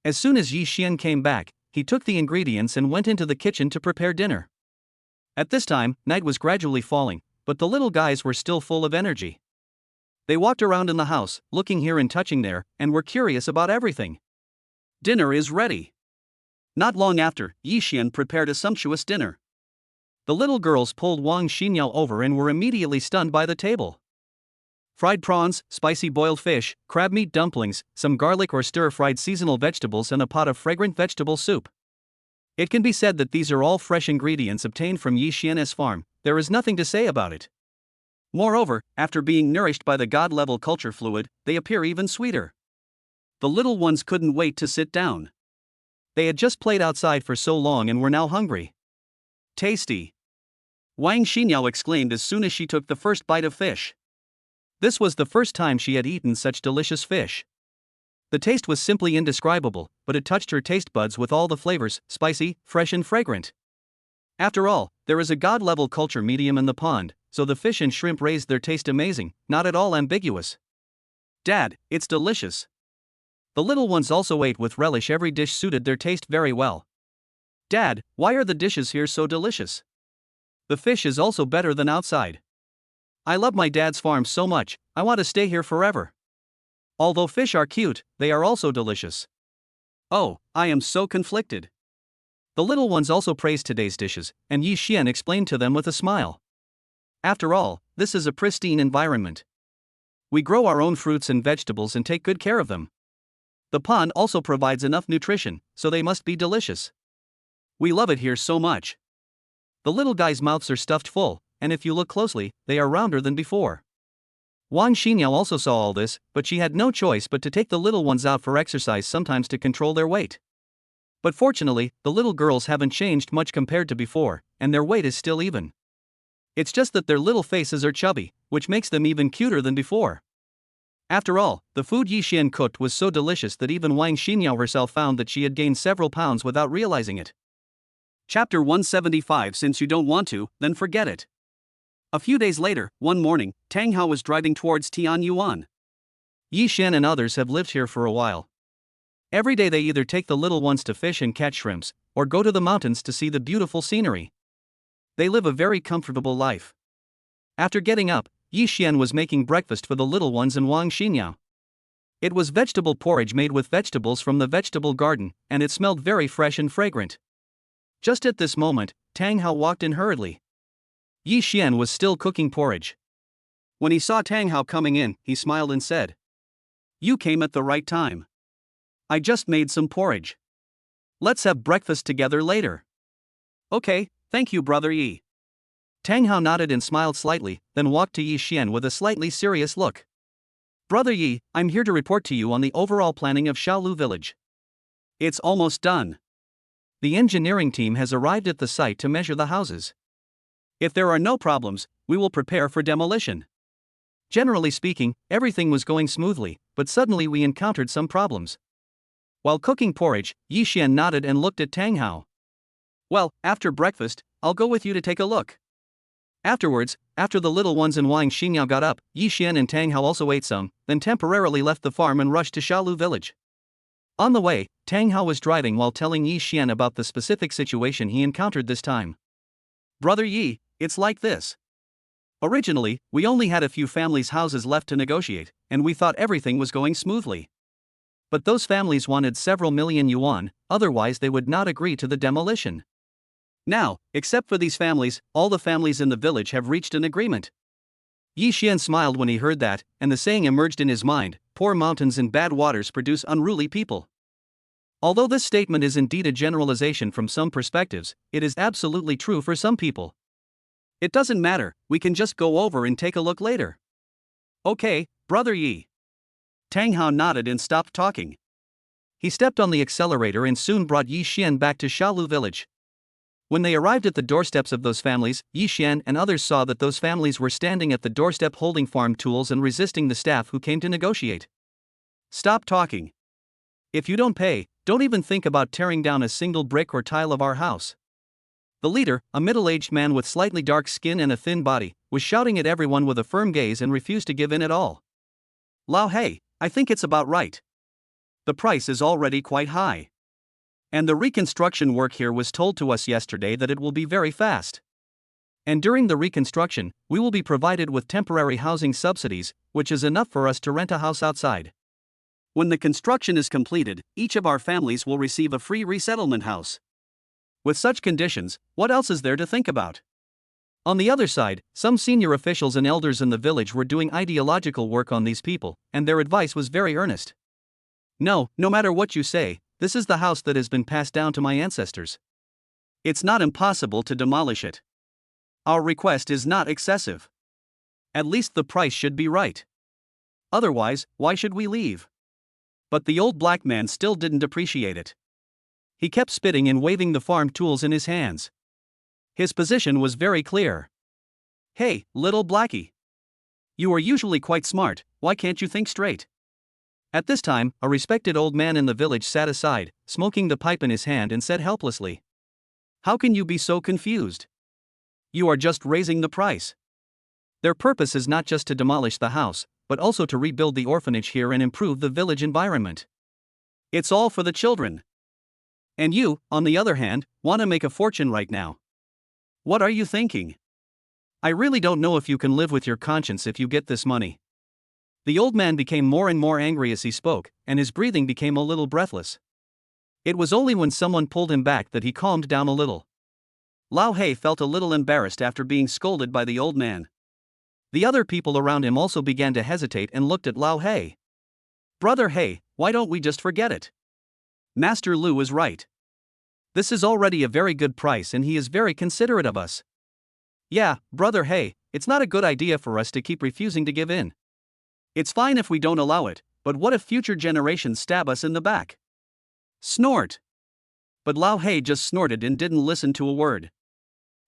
Speaker 1: As soon as Yi Xian came back, he took the ingredients and went into the kitchen to prepare dinner. At this time, night was gradually falling, but the little guys were still full of energy. They walked around in the house, looking here and touching there, and were curious about everything. Dinner is ready. Not long after, Yi Xian prepared a sumptuous dinner. The little girls pulled Wang Shimang over and were immediately stunned by the table. Fried prawns, spicy boiled fish, crab meat dumplings, some garlic or stir-fried seasonal vegetables and a pot of fragrant vegetable soup. It can be said that these are all fresh ingredients obtained from Yi Xian's farm, there is nothing to say about it. Moreover, after being nourished by the god-level culture fluid, they appear even sweeter. The little ones couldn't wait to sit down. They had just played outside for so long and were now hungry. Tasty! Wang Shimang exclaimed as soon as she took the first bite of fish. This was the first time she had eaten such delicious fish. The taste was simply indescribable, but it touched her taste buds with all the flavors, spicy, fresh and fragrant. After all, there is a god-level culture medium in the pond, so the fish and shrimp raised their taste amazing, not at all ambiguous. Dad, it's delicious. The little ones also ate with relish. Every dish suited their taste very well. Dad, why are the dishes here so delicious? The fish is also better than outside. I love my dad's farm so much, I want to stay here forever. Although fish are cute, they are also delicious. Oh, I am so conflicted. The little ones also praised today's dishes, and Yi Xian explained to them with a smile. After all, this is a pristine environment. We grow our own fruits and vegetables and take good care of them. The pond also provides enough nutrition, so they must be delicious. We love it here so much. The little guys' mouths are stuffed full, and if you look closely, they are rounder than before. Wang Shimang also saw all this, but she had no choice but to take the little ones out for exercise, sometimes to control their weight. But fortunately, the little girls haven't changed much compared to before, and their weight is still even. It's just that their little faces are chubby, which makes them even cuter than before. After all, the food Yi Xian cooked was so delicious that even Wang Shimang herself found that she had gained several pounds without realizing it. Chapter 175. Since you don't want to, then forget it. A few days later, one morning, Tang Hao was driving towards Tianyuan. Yi Xian and others have lived here for a while. Every day they either take the little ones to fish and catch shrimps, or go to the mountains to see the beautiful scenery. They live a very comfortable life. After getting up, Yi Xian was making breakfast for the little ones and Wang Shimang. It was vegetable porridge made with vegetables from the vegetable garden, and it smelled very fresh and fragrant. Just at this moment, Tang Hao walked in hurriedly. Yi Xian was still cooking porridge. When he saw Tang Hao coming in, he smiled and said, "You came at the right time. I just made some porridge. Let's have breakfast together later." "Okay, thank you, brother Yi." Tang Hao nodded and smiled slightly, then walked to Yi Xian with a slightly serious look. Brother Yi, I'm here to report to you on the overall planning of Shalu Village. It's almost done. The engineering team has arrived at the site to measure the houses. If there are no problems, we will prepare for demolition. Generally speaking, everything was going smoothly, but suddenly we encountered some problems. While cooking porridge, Yi Xian nodded and looked at Tang Hao. Well, after breakfast, I'll go with you to take a look. Afterwards, after the little ones and Wang Shimang got up, Yi Xian and Tang Hao also ate some, then temporarily left the farm and rushed to Shalu Village. On the way, Tang Hao was driving while telling Yi Xian about the specific situation he encountered this time. Brother Yi, it's like this. Originally, we only had a few families' houses left to negotiate, and we thought everything was going smoothly. But those families wanted several million yuan, otherwise they would not agree to the demolition. Now, except for these families, all the families in the village have reached an agreement. Yi Xian smiled when he heard that, and the saying emerged in his mind, poor mountains and bad waters produce unruly people. Although this statement is indeed a generalization from some perspectives, it is absolutely true for some people. It doesn't matter, we can just go over and take a look later. Okay, Brother Yi. Tang Hao nodded and stopped talking. He stepped on the accelerator and soon brought Yi Xian back to Shalu Village. When they arrived at the doorsteps of those families, Yi Xian and others saw that those families were standing at the doorstep holding farm tools and resisting the staff who came to negotiate. Stop talking. If you don't pay, don't even think about tearing down a single brick or tile of our house. The leader, a middle-aged man with slightly dark skin and a thin body, was shouting at everyone with a firm gaze and refused to give in at all. Lao Hei, I think it's about right. The price is already quite high. And the reconstruction work here was told to us yesterday that it will be very fast. And during the reconstruction, we will be provided with temporary housing subsidies, which is enough for us to rent a house outside. When the construction is completed, each of our families will receive a free resettlement house. With such conditions, what else is there to think about? On the other side, some senior officials and elders in the village were doing ideological work on these people, and their advice was very earnest. No matter what you say, this is the house that has been passed down to my ancestors. It's not impossible to demolish it. Our request is not excessive. At least the price should be right. Otherwise, why should we leave? But the old black man still didn't appreciate it. He kept spitting and waving the farm tools in his hands. His position was very clear. Hey, little blackie. You are usually quite smart, why can't you think straight? At this time, a respected old man in the village sat aside, smoking the pipe in his hand and said helplessly. How can you be so confused? You are just raising the price. Their purpose is not just to demolish the house, but also to rebuild the orphanage here and improve the village environment. It's all for the children. And you, on the other hand, want to make a fortune right now. What are you thinking? I really don't know if you can live with your conscience if you get this money. The old man became more and more angry as he spoke, and his breathing became a little breathless. It was only when someone pulled him back that he calmed down a little. Lao Hei felt a little embarrassed after being scolded by the old man. The other people around him also began to hesitate and looked at Lao Hei. Brother Hei, why don't we just forget it? Master Lu is right. This is already a very good price and he is very considerate of us. Yeah, Brother Hei, it's not a good idea for us to keep refusing to give in. It's fine if we don't allow it, but what if future generations stab us in the back? Snort. But Lao Hei just snorted and didn't listen to a word.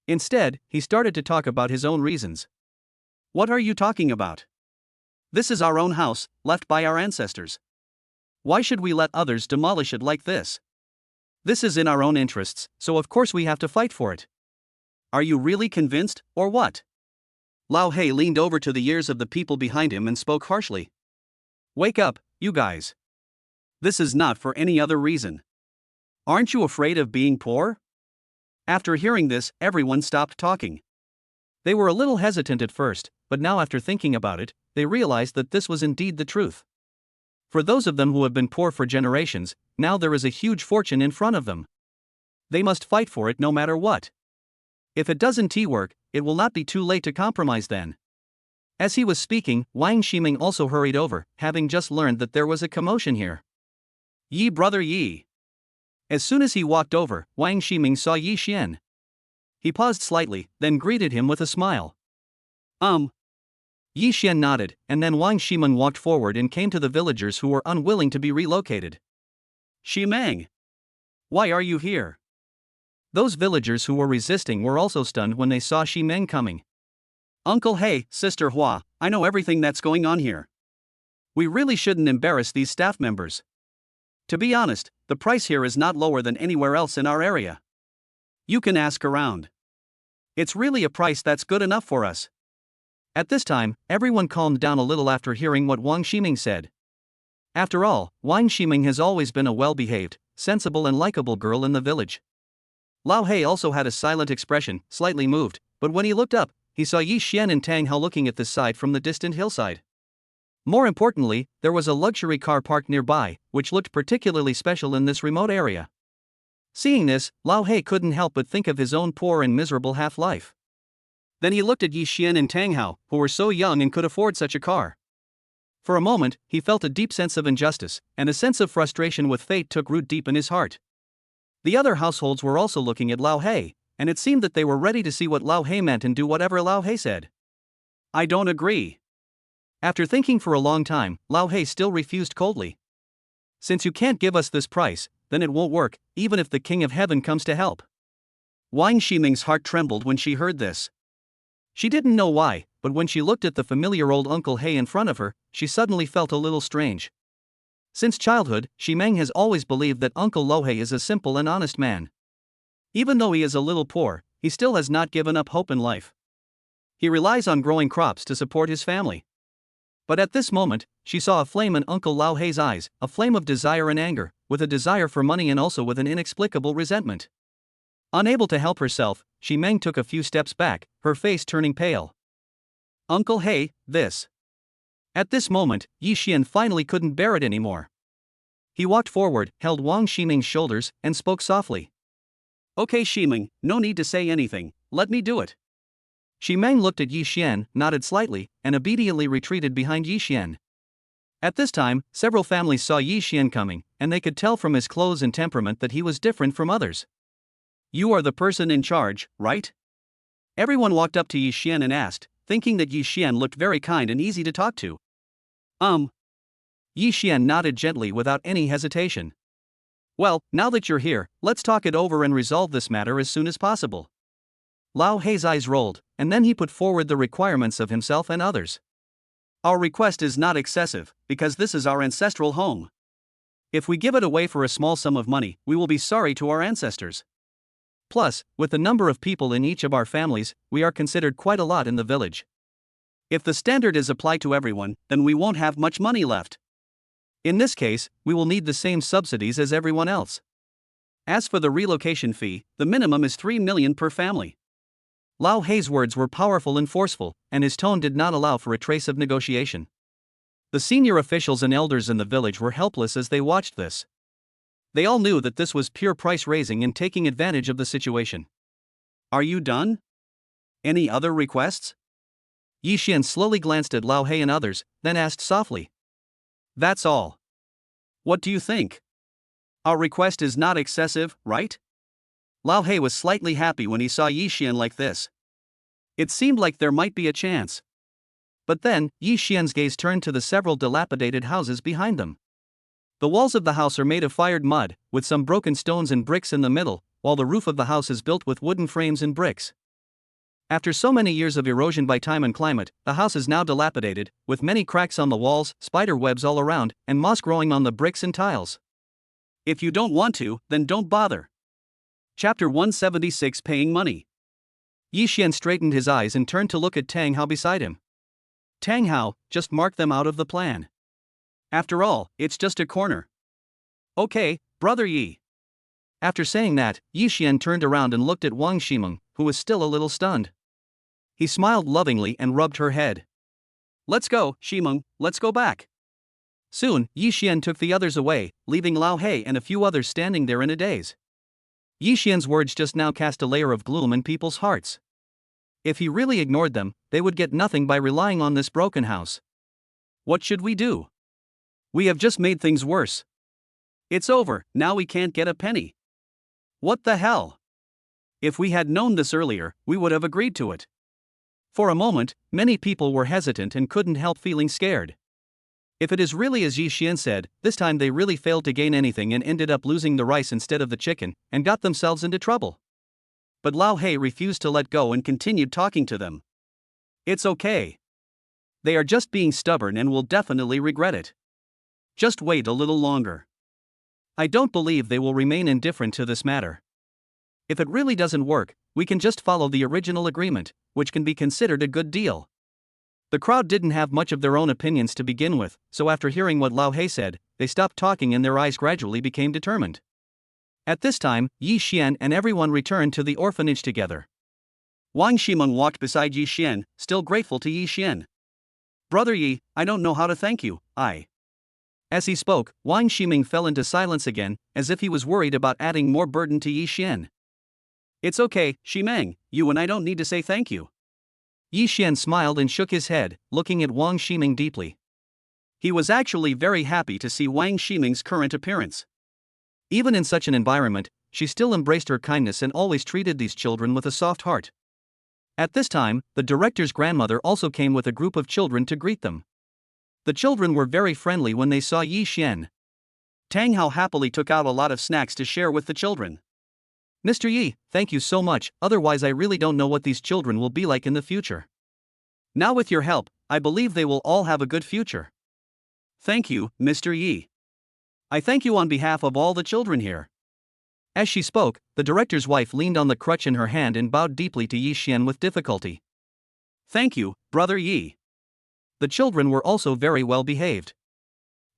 Speaker 1: Instead, he started to talk about his own reasons. What are you talking about? This is our own house, left by our ancestors. Why should we let others demolish it like this? This is in our own interests, so of course we have to fight for it. Are you really convinced, or what? Lao Hei leaned over to the ears of the people behind him and spoke harshly. Wake up, you guys. This is not for any other reason. Aren't you afraid of being poor? After hearing this, everyone stopped talking. They were a little hesitant at first, but now after thinking about it, they realized that this was indeed the truth. For those of them who have been poor for generations, now there is a huge fortune in front of them. They must fight for it no matter what. If it doesn't work, it will not be too late to compromise then. As he was speaking, Wang Shimang also hurried over, having just learned that there was a commotion here. Yi brother Yi. As soon as he walked over, Wang Shimang saw Yi Xian. He paused slightly, then greeted him with a smile. Yi Xian nodded, and then Wang Shimang walked forward and came to the villagers who were unwilling to be relocated. Shimang! Why are you here? Those villagers who were resisting were also stunned when they saw Shimang coming. Uncle Hey, Sister Hua, I know everything that's going on here. We really shouldn't embarrass these staff members. To be honest, the price here is not lower than anywhere else in our area. You can ask around. It's really a price that's good enough for us. At this time, everyone calmed down a little after hearing what Wang Shimang said. After all, Wang Shimang has always been a well-behaved, sensible and likable girl in the village. Lao He also had a silent expression, slightly moved, but when he looked up, he saw Yi Xian and Tang Hao looking at this side from the distant hillside. More importantly, there was a luxury car parked nearby, which looked particularly special in this remote area. Seeing this, Lao He couldn't help but think of his own poor and miserable half-life. Then he looked at Yi Xian and Tang Hao, who were so young and could afford such a car. For a moment, he felt a deep sense of injustice, and a sense of frustration with fate took root deep in his heart. The other households were also looking at Lao He, and it seemed that they were ready to see what Lao He meant and do whatever Lao He said. I don't agree. After thinking for a long time, Lao He still refused coldly. Since you can't give us this price, then it won't work, even if the King of Heaven comes to help. Wang Shiming's heart trembled when she heard this. She didn't know why, but when she looked at the familiar old Uncle He in front of her, she suddenly felt a little strange. Since childhood, Shimang has always believed that Uncle Lo He is a simple and honest man. Even though he is a little poor, he still has not given up hope in life. He relies on growing crops to support his family. But at this moment, she saw a flame in Uncle Lao He's eyes, a flame of desire and anger, with a desire for money and also with an inexplicable resentment. Unable to help herself, Shimang took a few steps back, her face turning pale. Uncle He, this. At this moment, Yi Xian finally couldn't bear it anymore. He walked forward, held Wang Shiming's shoulders, and spoke softly. Okay Shimang, no need to say anything, let me do it. Shimang looked at Yi Xian, nodded slightly, and obediently retreated behind Yi Xian. At this time, several families saw Yi Xian coming, and they could tell from his clothes and temperament that he was different from others. You are the person in charge, right? Everyone walked up to Yi Xian and asked, thinking that Yi Xian looked very kind and easy to talk to. Yi Xian nodded gently without any hesitation. Well, now that you're here, let's talk it over and resolve this matter as soon as possible. Lao He's eyes rolled, and then he put forward the requirements of himself and others. Our request is not excessive, because this is our ancestral home. If we give it away for a small sum of money, we will be sorry to our ancestors. Plus, with the number of people in each of our families, we are considered quite a lot in the village. If the standard is applied to everyone, then we won't have much money left. In this case, we will need the same subsidies as everyone else. As for the relocation fee, the minimum is 3 million per family. Lao He's words were powerful and forceful, and his tone did not allow for a trace of negotiation. The senior officials and elders in the village were helpless as they watched this. They all knew that this was pure price raising and taking advantage of the situation. Are you done? Any other requests? Yi Xian slowly glanced at Lao He and others, then asked softly. That's all. What do you think? Our request is not excessive, right? Lao He was slightly happy when he saw Yi Xian like this. It seemed like there might be a chance. But then, Yi Xian's gaze turned to the several dilapidated houses behind them. The walls of the house are made of fired mud, with some broken stones and bricks in the middle, while the roof of the house is built with wooden frames and bricks. After so many years of erosion by time and climate, the house is now dilapidated, with many cracks on the walls, spider webs all around, and moss growing on the bricks and tiles. If you don't want to, then don't bother. Chapter 176 Paying Money. Yi Xian straightened his eyes and turned to look at Tang Hao beside him. Tang Hao, just mark them out of the plan. After all, it's just a corner. Okay, brother Yi. After saying that, Yi Xian turned around and looked at Wang Shimang, who was still a little stunned. He smiled lovingly and rubbed her head. Let's go, Shimang, let's go back. Soon, Yi Xian took the others away, leaving Lao He and a few others standing there in a daze. Yi Xian's words just now cast a layer of gloom in people's hearts. If he really ignored them, they would get nothing by relying on this broken house. What should we do? We have just made things worse. It's over, now we can't get a penny. What the hell? If we had known this earlier, we would have agreed to it. For a moment, many people were hesitant and couldn't help feeling scared. If it is really as Yi Xian said, this time they really failed to gain anything and ended up losing the rice instead of the chicken, and got themselves into trouble. But Lao He refused to let go and continued talking to them. It's okay. They are just being stubborn and will definitely regret it. Just wait a little longer. I don't believe they will remain indifferent to this matter. If it really doesn't work, we can just follow the original agreement, which can be considered a good deal. The crowd didn't have much of their own opinions to begin with, so after hearing what Lao He said, they stopped talking and their eyes gradually became determined. At this time, Yi Xian and everyone returned to the orphanage together. Wang Shimang walked beside Yi Xian, still grateful to Yi Xian. Brother Yi, I don't know how to thank you, As he spoke, Wang Shimang fell into silence again, as if he was worried about adding more burden to Yi Xian. It's okay, Shimang, you and I don't need to say thank you. Yi Xian smiled and shook his head, looking at Wang Shimang deeply. He was actually very happy to see Wang Shimang's current appearance. Even in such an environment, she still embraced her kindness and always treated these children with a soft heart. At this time, the director's grandmother also came with a group of children to greet them. The children were very friendly when they saw Yi Xian. Tang Hao happily took out a lot of snacks to share with the children. Mr. Yi, thank you so much, otherwise I really don't know what these children will be like in the future. Now with your help, I believe they will all have a good future. Thank you, Mr. Yi. I thank you on behalf of all the children here. As she spoke, the director's wife leaned on the crutch in her hand and bowed deeply to Yi Xian with difficulty. Thank you, Brother Yi. The children were also very well behaved.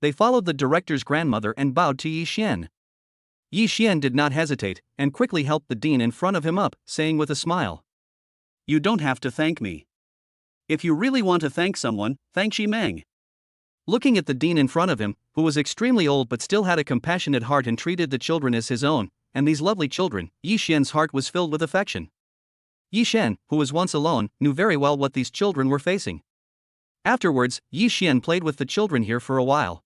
Speaker 1: They followed the director's grandmother and bowed to Yi Xian. Yi Xian did not hesitate, and quickly helped the dean in front of him up, saying with a smile. You don't have to thank me. If you really want to thank someone, thank Shimang. Looking at the dean in front of him, who was extremely old but still had a compassionate heart and treated the children as his own, and these lovely children, Yi Xian's heart was filled with affection. Yi Xian, who was once alone, knew very well what these children were facing. Afterwards, Yi Xian played with the children here for a while.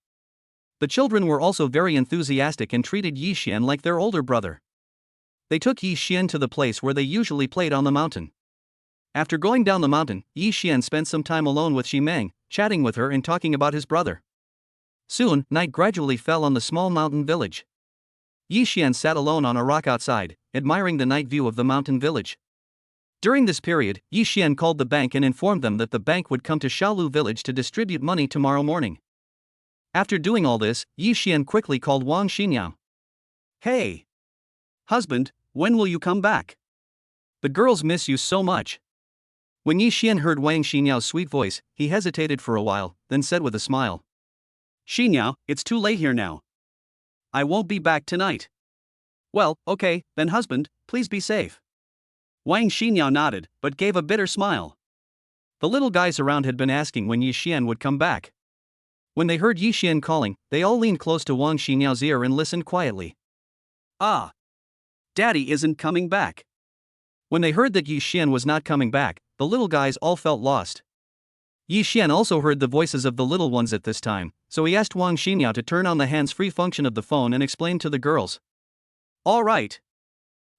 Speaker 1: The children were also very enthusiastic and treated Yi Xian like their older brother. They took Yi Xian to the place where they usually played on the mountain. After going down the mountain, Yi Xian spent some time alone with Shimang, chatting with her and talking about his brother. Soon, night gradually fell on the small mountain village. Yi Xian sat alone on a rock outside, admiring the night view of the mountain village. During this period, Yi Xian called the bank and informed them that the bank would come to Shalu Village to distribute money tomorrow morning. After doing all this, Yi Xian quickly called Wang Shimang. Hey! Husband, when will you come back? The girls miss you so much. When Yi Xian heard Wang Shimang's sweet voice, he hesitated for a while, then said with a smile. Xingyao, it's too late here now. I won't be back tonight. Well, okay, then husband, please be safe. Wang Xingyao nodded, but gave a bitter smile. The little guys around had been asking when Yi Xian would come back. When they heard Yi Xian calling, they all leaned close to Wang Xingyao's ear and listened quietly. Ah! Daddy isn't coming back. When they heard that Yi Xian was not coming back, the little guys all felt lost. Yi Xian also heard the voices of the little ones at this time, so he asked Wang Xingyao to turn on the hands-free function of the phone and explain to the girls. All right.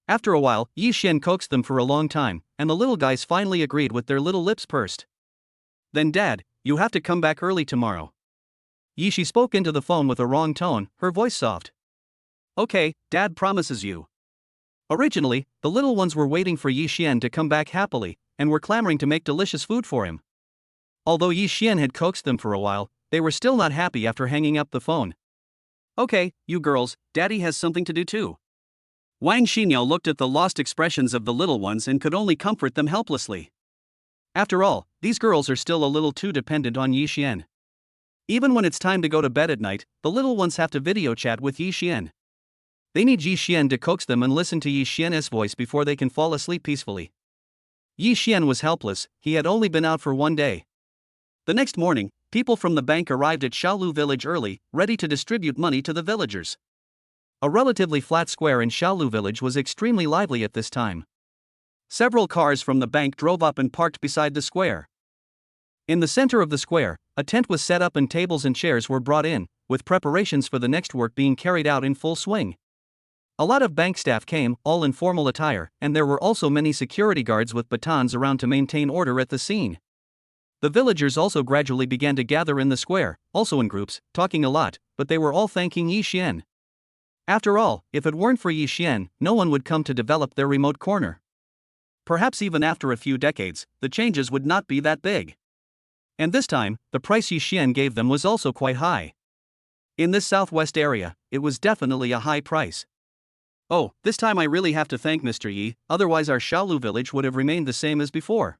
Speaker 1: After a while, Yi Xian coaxed them for a long time, and the little guys finally agreed with their little lips pursed. Then Dad, you have to come back early tomorrow. Yi Shi spoke into the phone with a wrong tone, her voice soft. Okay, Dad promises you. Originally, the little ones were waiting for Yi Xian to come back happily, and were clamoring to make delicious food for him. Although Yi Xian had coaxed them for a while, they were still not happy after hanging up the phone. Okay, you girls, Daddy has something to do too. Wang Xingyao looked at the lost expressions of the little ones and could only comfort them helplessly. After all, these girls are still a little too dependent on Yi Xian. Even when it's time to go to bed at night, the little ones have to video chat with Yi Xian. They need Yi Xian to coax them and listen to Yi Xian's voice before they can fall asleep peacefully. Yi Xian was helpless, he had only been out for one day. The next morning, people from the bank arrived at Shalu Village early, ready to distribute money to the villagers. A relatively flat square in Shalu Village was extremely lively at this time. Several cars from the bank drove up and parked beside the square. In the center of the square, a tent was set up and tables and chairs were brought in, with preparations for the next work being carried out in full swing. A lot of bank staff came, all in formal attire, and there were also many security guards with batons around to maintain order at the scene. The villagers also gradually began to gather in the square, also in groups, talking a lot, but they were all thanking Yi Xian. After all, if it weren't for Yi Xian, no one would come to develop their remote corner. Perhaps even after a few decades, the changes would not be that big. And this time, the price Yi Xian gave them was also quite high. In this southwest area, it was definitely a high price. Oh, this time I really have to thank Mr. Yi, otherwise our Shalu village would have remained the same as before.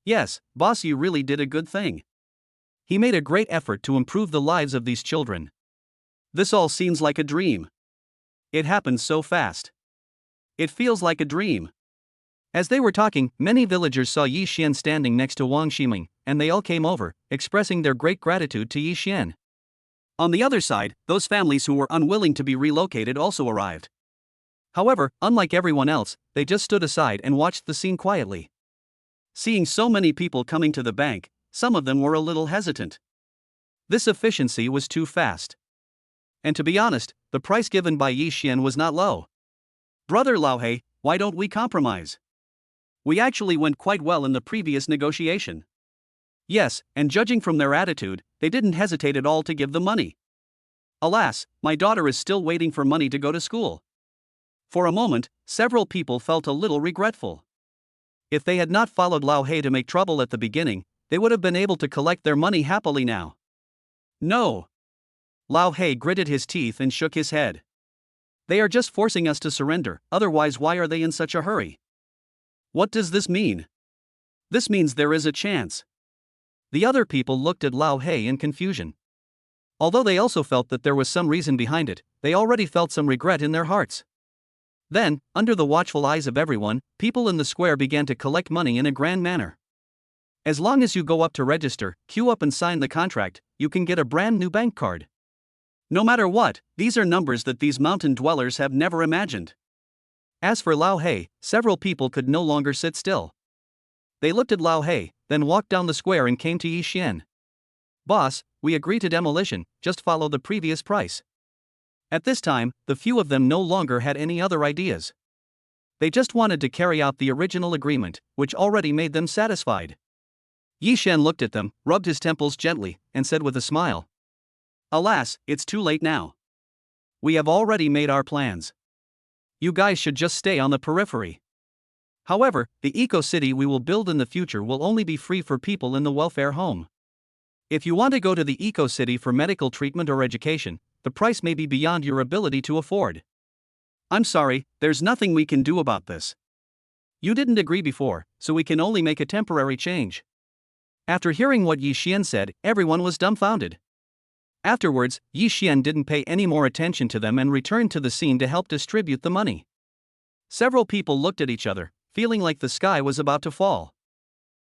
Speaker 1: Yes, boss, you really did a good thing. He made a great effort to improve the lives of these children. This all seems like a dream. It happened so fast. It feels like a dream. As they were talking, many villagers saw Yi Xian standing next to Wang Shimang, and they all came over, expressing their great gratitude to Yi Xian. On the other side, those families who were unwilling to be relocated also arrived. However, unlike everyone else, they just stood aside and watched the scene quietly. Seeing so many people coming to the bank, some of them were a little hesitant. This efficiency was too fast. And to be honest, the price given by Yi Xian was not low. Brother Laohei, why don't we compromise? We actually went quite well in the previous negotiation. Yes, and judging from their attitude, they didn't hesitate at all to give the money. Alas, my daughter is still waiting for money to go to school. For a moment, several people felt a little regretful. If they had not followed Laohei to make trouble at the beginning, they would have been able to collect their money happily now. No. Laohei gritted his teeth and shook his head. They are just forcing us to surrender, otherwise why are they in such a hurry? What does this mean? This means there is a chance. The other people looked at Laohei in confusion. Although they also felt that there was some reason behind it, they already felt some regret in their hearts. Then, under the watchful eyes of everyone, people in the square began to collect money in a grand manner. As long as you go up to register, queue up and sign the contract, you can get a brand new bank card. No matter what, these are numbers that these mountain dwellers have never imagined. As for Laohei, several people could no longer sit still. They looked at Laohei, then walked down the square and came to Yi Xian. Boss, we agree to demolition, just follow the previous price. At this time, the few of them no longer had any other ideas. They just wanted to carry out the original agreement, which already made them satisfied. Yi Xian looked at them, rubbed his temples gently, and said with a smile, "Alas, it's too late now. We have already made our plans. You guys should just stay on the periphery. However, the eco-city we will build in the future will only be free for people in the welfare home. If you want to go to the eco-city for medical treatment or education, the price may be beyond your ability to afford. I'm sorry, there's nothing we can do about this. You didn't agree before, so we can only make a temporary change." After hearing what Yi Xian said, everyone was dumbfounded. Afterwards, Yi Xian didn't pay any more attention to them and returned to the scene to help distribute the money. Several people looked at each other, feeling like the sky was about to fall.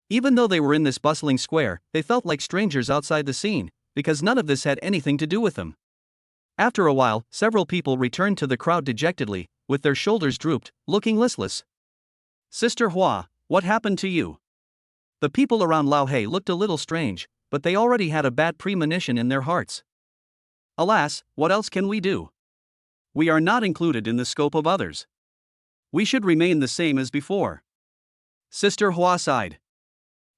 Speaker 1: Even though they were in this bustling square, they felt like strangers outside the scene, because none of this had anything to do with them. After a while, several people returned to the crowd dejectedly, with their shoulders drooped, looking listless. "Sister Hua, what happened to you?" The people around Laohei looked a little strange, but they already had a bad premonition in their hearts. Alas, what else can we do? We are not included in the scope of others. We should remain the same as before. Sister Hua sighed.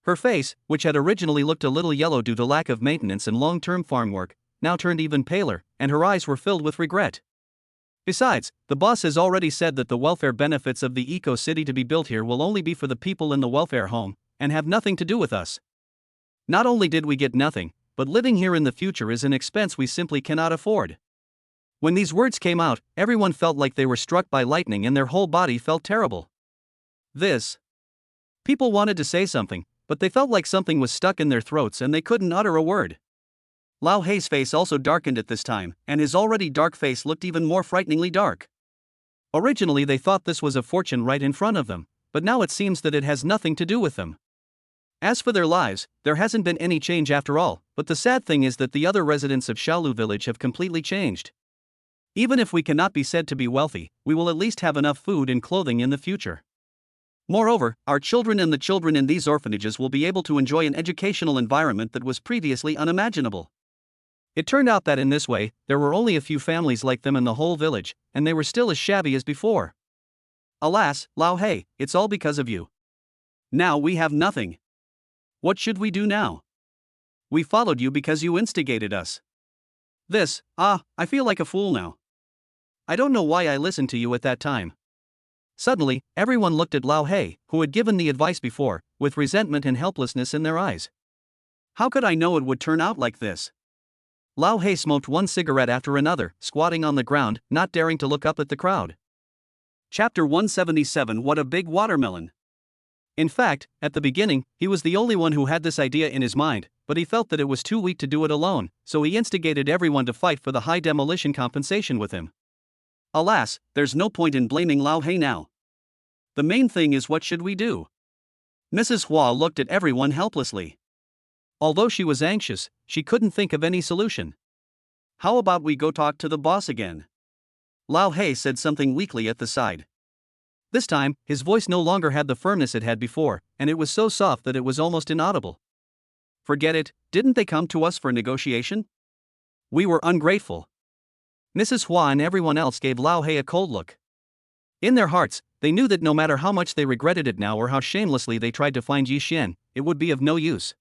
Speaker 1: Her face, which had originally looked a little yellow due to lack of maintenance and long-term farm work, now turned even paler, and her eyes were filled with regret. Besides, the boss has already said that the welfare benefits of the eco-city to be built here will only be for the people in the welfare home, and have nothing to do with us. Not only did we get nothing, but living here in the future is an expense we simply cannot afford. When these words came out, everyone felt like they were struck by lightning and their whole body felt terrible. People wanted to say something, but they felt like something was stuck in their throats and they couldn't utter a word. Lao Hei's face also darkened at this time, and his already dark face looked even more frighteningly dark. Originally they thought this was a fortune right in front of them, but now it seems that it has nothing to do with them. As for their lives, there hasn't been any change after all, but the sad thing is that the other residents of Shalu Village have completely changed. Even if we cannot be said to be wealthy, we will at least have enough food and clothing in the future. Moreover, our children and the children in these orphanages will be able to enjoy an educational environment that was previously unimaginable. It turned out that in this way, there were only a few families like them in the whole village, and they were still as shabby as before. Alas, Lao Hei, it's all because of you. Now we have nothing. What should we do now? We followed you because you instigated us. I feel like a fool now. I don't know why I listened to you at that time. Suddenly, everyone looked at Lao Hei, who had given the advice before, with resentment and helplessness in their eyes. How could I know it would turn out like this? Lao Hei smoked one cigarette after another, squatting on the ground, not daring to look up at the crowd. Chapter 177 What a Big Watermelon! In fact, at the beginning, he was the only one who had this idea in his mind, but he felt that it was too weak to do it alone, so he instigated everyone to fight for the high demolition compensation with him. Alas, there's no point in blaming Lao Hei now. The main thing is, what should we do? Mrs. Hua looked at everyone helplessly. Although she was anxious, she couldn't think of any solution. How about we go talk to the boss again? Lao Hei said something weakly at the side. This time, his voice no longer had the firmness it had before, and it was so soft that it was almost inaudible. Forget it, didn't they come to us for negotiation? We were ungrateful. Mrs. Hua and everyone else gave Lao Hei a cold look. In their hearts, they knew that no matter how much they regretted it now or how shamelessly they tried to find Yi Xian, it would be of no use.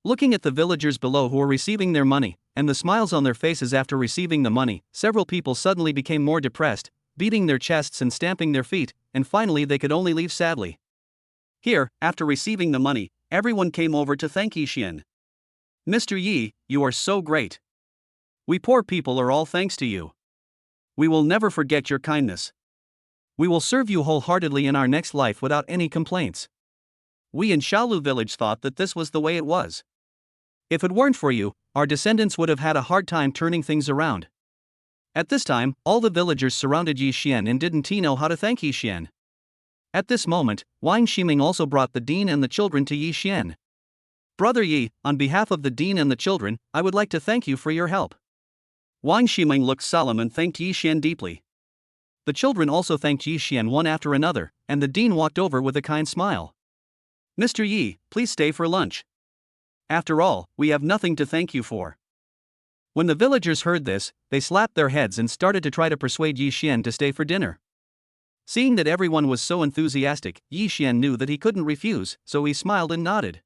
Speaker 1: Looking at the villagers below who were receiving their money, and the smiles on their faces after receiving the money, several people suddenly became more depressed, beating their chests and stamping their feet, and finally they could only leave sadly. Here, after receiving the money, everyone came over to thank Yi Xian. Mr. Yi, you are so great. We poor people are all thanks to you. We will never forget your kindness. We will serve you wholeheartedly in our next life without any complaints. We in Shalu Village thought that this was the way it was. If it weren't for you, our descendants would have had a hard time turning things around. At this time, all the villagers surrounded Yi Xian and didn't know how to thank Yi Xian. At this moment, Wang Shimang also brought the dean and the children to Yi Xian. Brother Yi, on behalf of the dean and the children, I would like to thank you for your help. Wang Shimang looked solemn and thanked Yi Xian deeply. The children also thanked Yi Xian one after another, and the dean walked over with a kind smile. Mr. Yi, please stay for lunch. After all, we have nothing to thank you for. When the villagers heard this, they slapped their heads and started to try to persuade Yi Xian to stay for dinner. Seeing that everyone was so enthusiastic, Yi Xian knew that he couldn't refuse, so he smiled and nodded.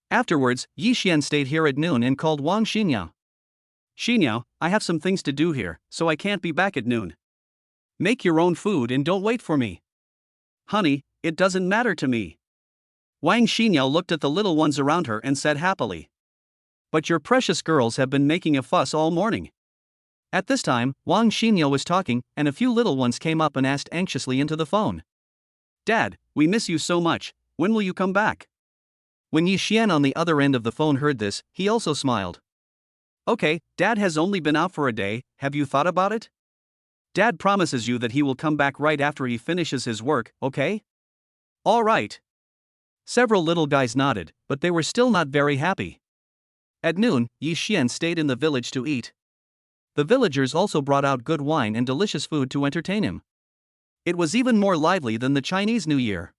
Speaker 1: Afterwards, Yi Xian stayed here at noon and called Wang Shimang. Shimang, I have some things to do here, so I can't be back at noon. Make your own food and don't wait for me. Honey, it doesn't matter to me. Wang Shimang looked at the little ones around her and said happily. But your precious girls have been making a fuss all morning. At this time, Wang Shimang was talking, and a few little ones came up and asked anxiously into the phone. Dad, we miss you so much, when will you come back? When Yi Xian on the other end of the phone heard this, he also smiled. Okay, Dad has only been out for a day, have you thought about it? Dad promises you that he will come back right after he finishes his work, okay? All right. Several little guys nodded, but they were still not very happy. At noon, Yi Xian stayed in the village to eat. The villagers also brought out good wine and delicious food to entertain him. It was even more lively than the Chinese New Year.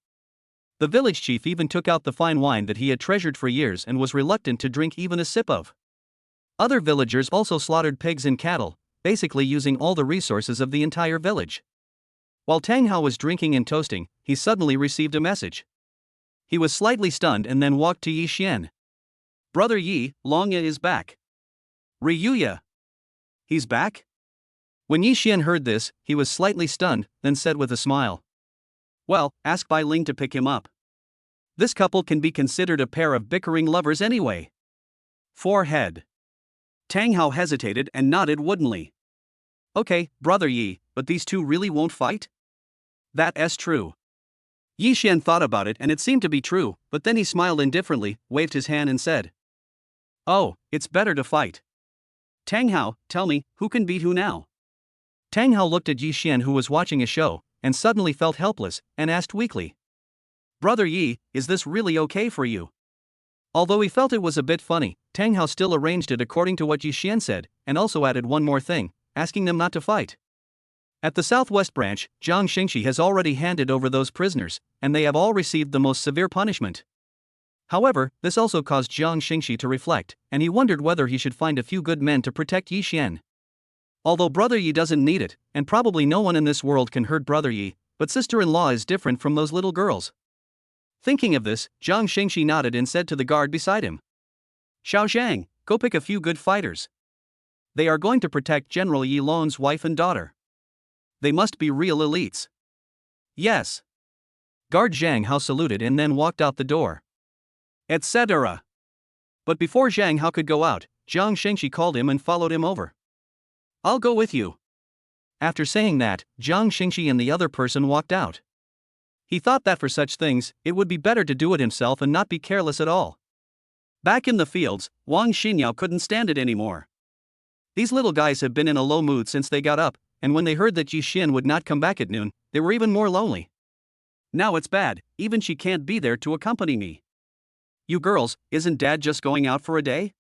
Speaker 1: The village chief even took out the fine wine that he had treasured for years and was reluctant to drink even a sip of. Other villagers also slaughtered pigs and cattle, basically using all the resources of the entire village. While Tang Hao was drinking and toasting, he suddenly received a message. He was slightly stunned and then walked to Yi Xian. Brother Yi, Longya is back. Reunited. He's back? When Yi Xian heard this, he was slightly stunned, then said with a smile. Well, ask Bai Ling to pick him up. This couple can be considered a pair of bickering lovers anyway. Forehead. Tang Hao hesitated and nodded woodenly. Okay, Brother Yi, but these two really won't fight? That's true. Yi Xian thought about it and it seemed to be true, but then he smiled indifferently, waved his hand and said. Oh, it's better to fight. Tang Hao, tell me, who can beat who now? Tang Hao looked at Yi Xian who was watching a show, and suddenly felt helpless, and asked weakly. Brother Yi, is this really okay for you? Although he felt it was a bit funny, Tang Hao still arranged it according to what Yi Xian said, and also added one more thing, asking them not to fight. At the southwest branch, Jang Shingxi has already handed over those prisoners, and they have all received the most severe punishment. However, this also caused Jang Shingxi to reflect, and he wondered whether he should find a few good men to protect Yi Xian. Although Brother Yi doesn't need it, and probably no one in this world can hurt Brother Yi, but sister-in-law is different from those little girls. Thinking of this, Jang Shingxi nodded and said to the guard beside him, "Xiao Zhang, go pick a few good fighters. They are going to protect General Yi Lon's wife and daughter. They must be real elites." "Yes." Guard Zhang Hao saluted and then walked out the door. Etc. But before Zhang Hao could go out, Jang Shingxi called him and followed him over. "I'll go with you." After saying that, Jang Shingxi and the other person walked out. He thought that for such things, it would be better to do it himself and not be careless at all. Back in the fields, Wang Shimang couldn't stand it anymore. These little guys have been in a low mood since they got up, and when they heard that Yi Xian would not come back at noon, they were even more lonely. Now it's bad, even she can't be there to accompany me. "You girls, isn't Dad just going out for a day?"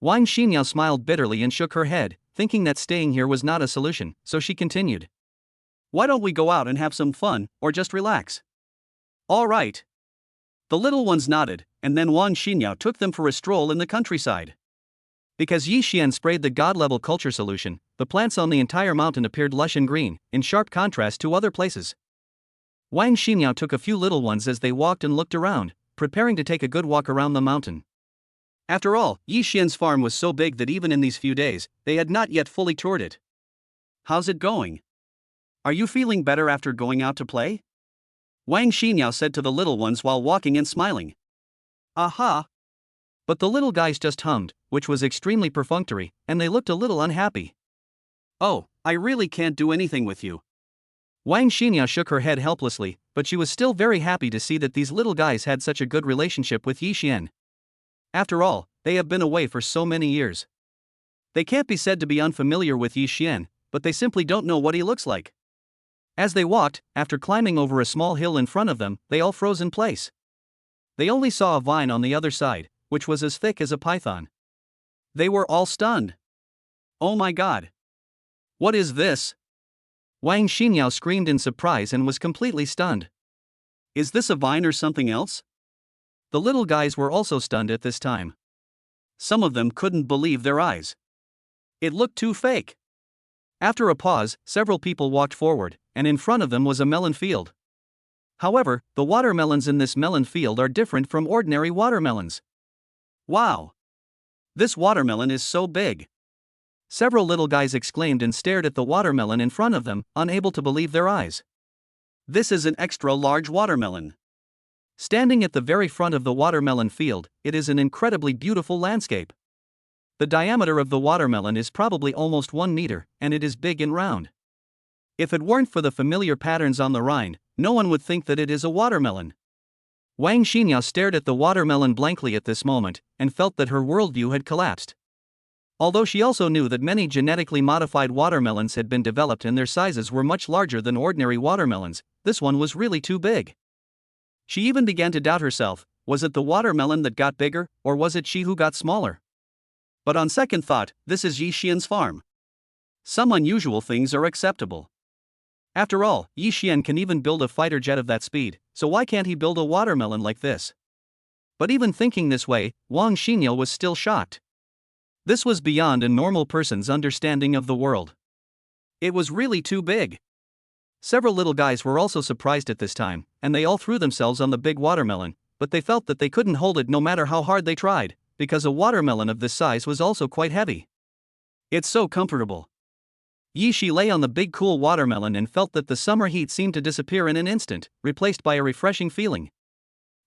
Speaker 1: Wang Shimang smiled bitterly and shook her head, thinking that staying here was not a solution, so she continued. "Why don't we go out and have some fun, or just relax?" "All right." The little ones nodded, and then Wang Shimang took them for a stroll in the countryside. Because Yi Xian sprayed the god-level culture solution, the plants on the entire mountain appeared lush and green, in sharp contrast to other places. Wang Shimang took a few little ones as they walked and looked around, preparing to take a good walk around the mountain. After all, Yi Xian's farm was so big that even in these few days, they had not yet fully toured it. "How's it going? Are you feeling better after going out to play?" Wang Shimang said to the little ones while walking and smiling. "Aha!" But the little guys just hummed, which was extremely perfunctory, and they looked a little unhappy. "Oh, I really can't do anything with you." Wang Shimang shook her head helplessly, but she was still very happy to see that these little guys had such a good relationship with Yi Xian. After all, they have been away for so many years. They can't be said to be unfamiliar with Yi Xian, but they simply don't know what he looks like. As they walked, after climbing over a small hill in front of them, they all froze in place. They only saw a vine on the other side, which was as thick as a python. They were all stunned. "Oh my God! What is this?" Wang Shimang screamed in surprise and was completely stunned. "Is this a vine or something else?" The little guys were also stunned at this time. Some of them couldn't believe their eyes. It looked too fake. After a pause, several people walked forward, and in front of them was a melon field. However, the watermelons in this melon field are different from ordinary watermelons. "Wow! This watermelon is so big!" Several little guys exclaimed and stared at the watermelon in front of them, unable to believe their eyes. "This is an extra large watermelon." Standing at the very front of the watermelon field, it is an incredibly beautiful landscape. The diameter of the watermelon is probably almost 1 meter, and it is big and round. If it weren't for the familiar patterns on the rind, no one would think that it is a watermelon. Wang Shimang stared at the watermelon blankly at this moment, and felt that her worldview had collapsed. Although she also knew that many genetically modified watermelons had been developed and their sizes were much larger than ordinary watermelons, this one was really too big. She even began to doubt herself, was it the watermelon that got bigger, or was it she who got smaller? But on second thought, this is Yi Xian's farm. Some unusual things are acceptable. After all, Yi Xian can even build a fighter jet of that speed, so why can't he build a watermelon like this? But even thinking this way, Wang Shimang was still shocked. This was beyond a normal person's understanding of the world. It was really too big. Several little guys were also surprised at this time, and they all threw themselves on the big watermelon, but they felt that they couldn't hold it no matter how hard they tried, because a watermelon of this size was also quite heavy. "It's so comfortable." Yi Shi lay on the big cool watermelon and felt that the summer heat seemed to disappear in an instant, replaced by a refreshing feeling.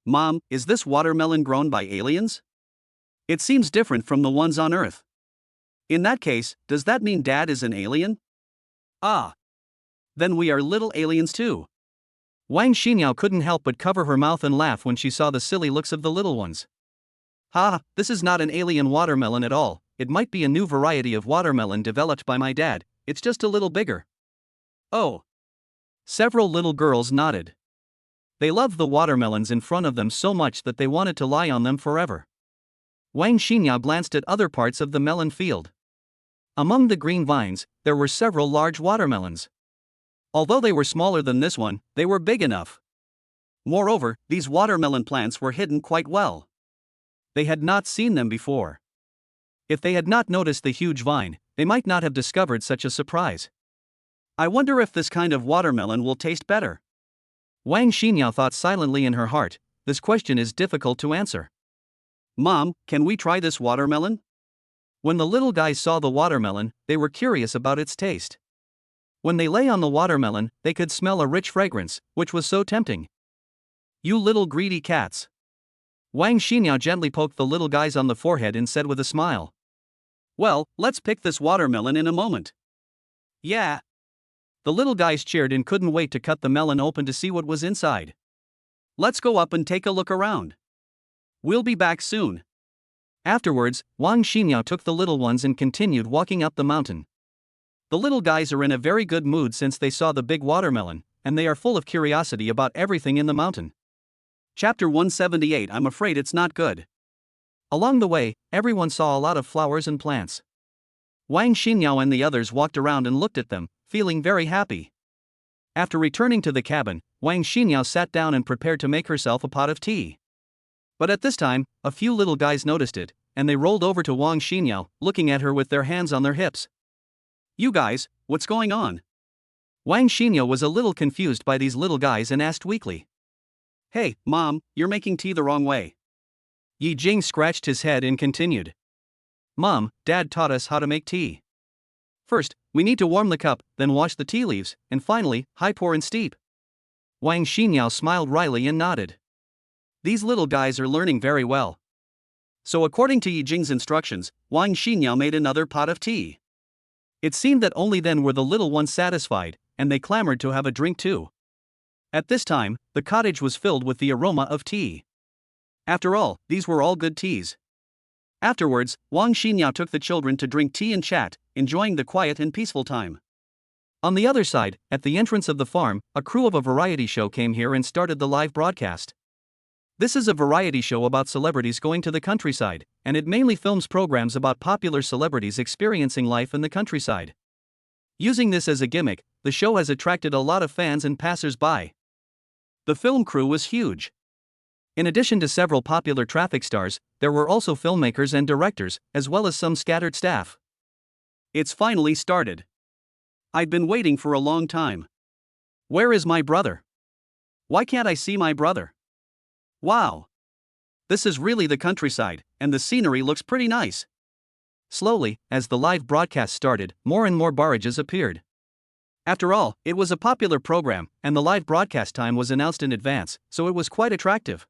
Speaker 1: "Mom, is this watermelon grown by aliens? It seems different from the ones on Earth." "In that case, does that mean Dad is an alien?" "Ah. Then we are little aliens too." Wang Shimang couldn't help but cover her mouth and laugh when she saw the silly looks of the little ones. "Ha, this is not an alien watermelon at all, it might be a new variety of watermelon developed by my dad, it's just a little bigger." "Oh." Several little girls nodded. They loved the watermelons in front of them so much that they wanted to lie on them forever. Wang Shimang glanced at other parts of the melon field. Among the green vines, there were several large watermelons. Although they were smaller than this one, they were big enough. Moreover, these watermelon plants were hidden quite well. They had not seen them before. If they had not noticed the huge vine, they might not have discovered such a surprise. I wonder if this kind of watermelon will taste better. Wang Shimang thought silently in her heart, this question is difficult to answer. Mom, can we try this watermelon? When the little guys saw the watermelon, they were curious about its taste. When they lay on the watermelon, they could smell a rich fragrance, which was so tempting. You little greedy cats. Wang Shimang gently poked the little guys on the forehead and said with a smile. Well, let's pick this watermelon in a moment. Yeah. The little guys cheered and couldn't wait to cut the melon open to see what was inside. Let's go up and take a look around. We'll be back soon. Afterwards, Wang Shimang took the little ones and continued walking up the mountain. The little guys are in a very good mood since they saw the big watermelon, and they are full of curiosity about everything in the mountain. Chapter 178. I'm afraid it's not good. Along the way, everyone saw a lot of flowers and plants. Wang Shimang and the others walked around and looked at them, feeling very happy. After returning to the cabin, Wang Shimang sat down and prepared to make herself a pot of tea. But at this time, a few little guys noticed it, and they rolled over to Wang Shimang, looking at her with their hands on their hips. You guys, what's going on? Wang Shimang was a little confused by these little guys and asked weakly. Hey, Mom, you're making tea the wrong way. Yi Jing scratched his head and continued. Mom, Dad taught us how to make tea. First, we need to warm the cup, then wash the tea leaves, and finally, high pour and steep. Wang Shimang smiled wryly and nodded. These little guys are learning very well. So according to Yi Jing's instructions, Wang Shimang made another pot of tea. It seemed that only then were the little ones satisfied, and they clamored to have a drink too. At this time, the cottage was filled with the aroma of tea. After all, these were all good teas. Afterwards, Wang Shimang took the children to drink tea and chat, enjoying the quiet and peaceful time. On the other side, at the entrance of the farm, a crew of a variety show came here and started the live broadcast. This is a variety show about celebrities going to the countryside, and it mainly films programs about popular celebrities experiencing life in the countryside. Using this as a gimmick, the show has attracted a lot of fans and passers-by. The film crew was huge. In addition to several popular traffic stars, there were also filmmakers and directors, as well as some scattered staff. It's finally started. I've been waiting for a long time. Where is my brother? Why can't I see my brother? Wow! This is really the countryside, and the scenery looks pretty nice. Slowly, as the live broadcast started, more and more barrages appeared. After all, it was a popular program, and the live broadcast time was announced in advance, so it was quite attractive.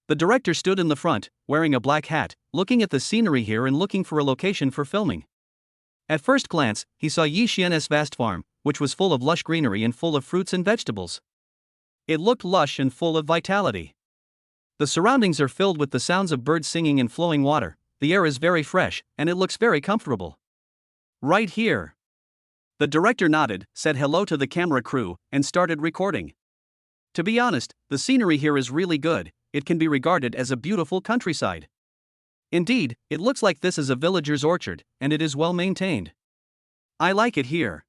Speaker 1: The director stood in the front, wearing a black hat, looking at the scenery here and looking for a location for filming. At first glance, he saw Yi Xian's vast farm, which was full of lush greenery and full of fruits and vegetables. It looked lush and full of vitality. The surroundings are filled with the sounds of birds singing and flowing water, the air is very fresh, and it looks very comfortable. Right here. The director nodded, said hello to the camera crew, and started recording. To be honest, the scenery here is really good, it can be regarded as a beautiful countryside. Indeed, it looks like this is a villager's orchard, and it is well maintained. I like it here.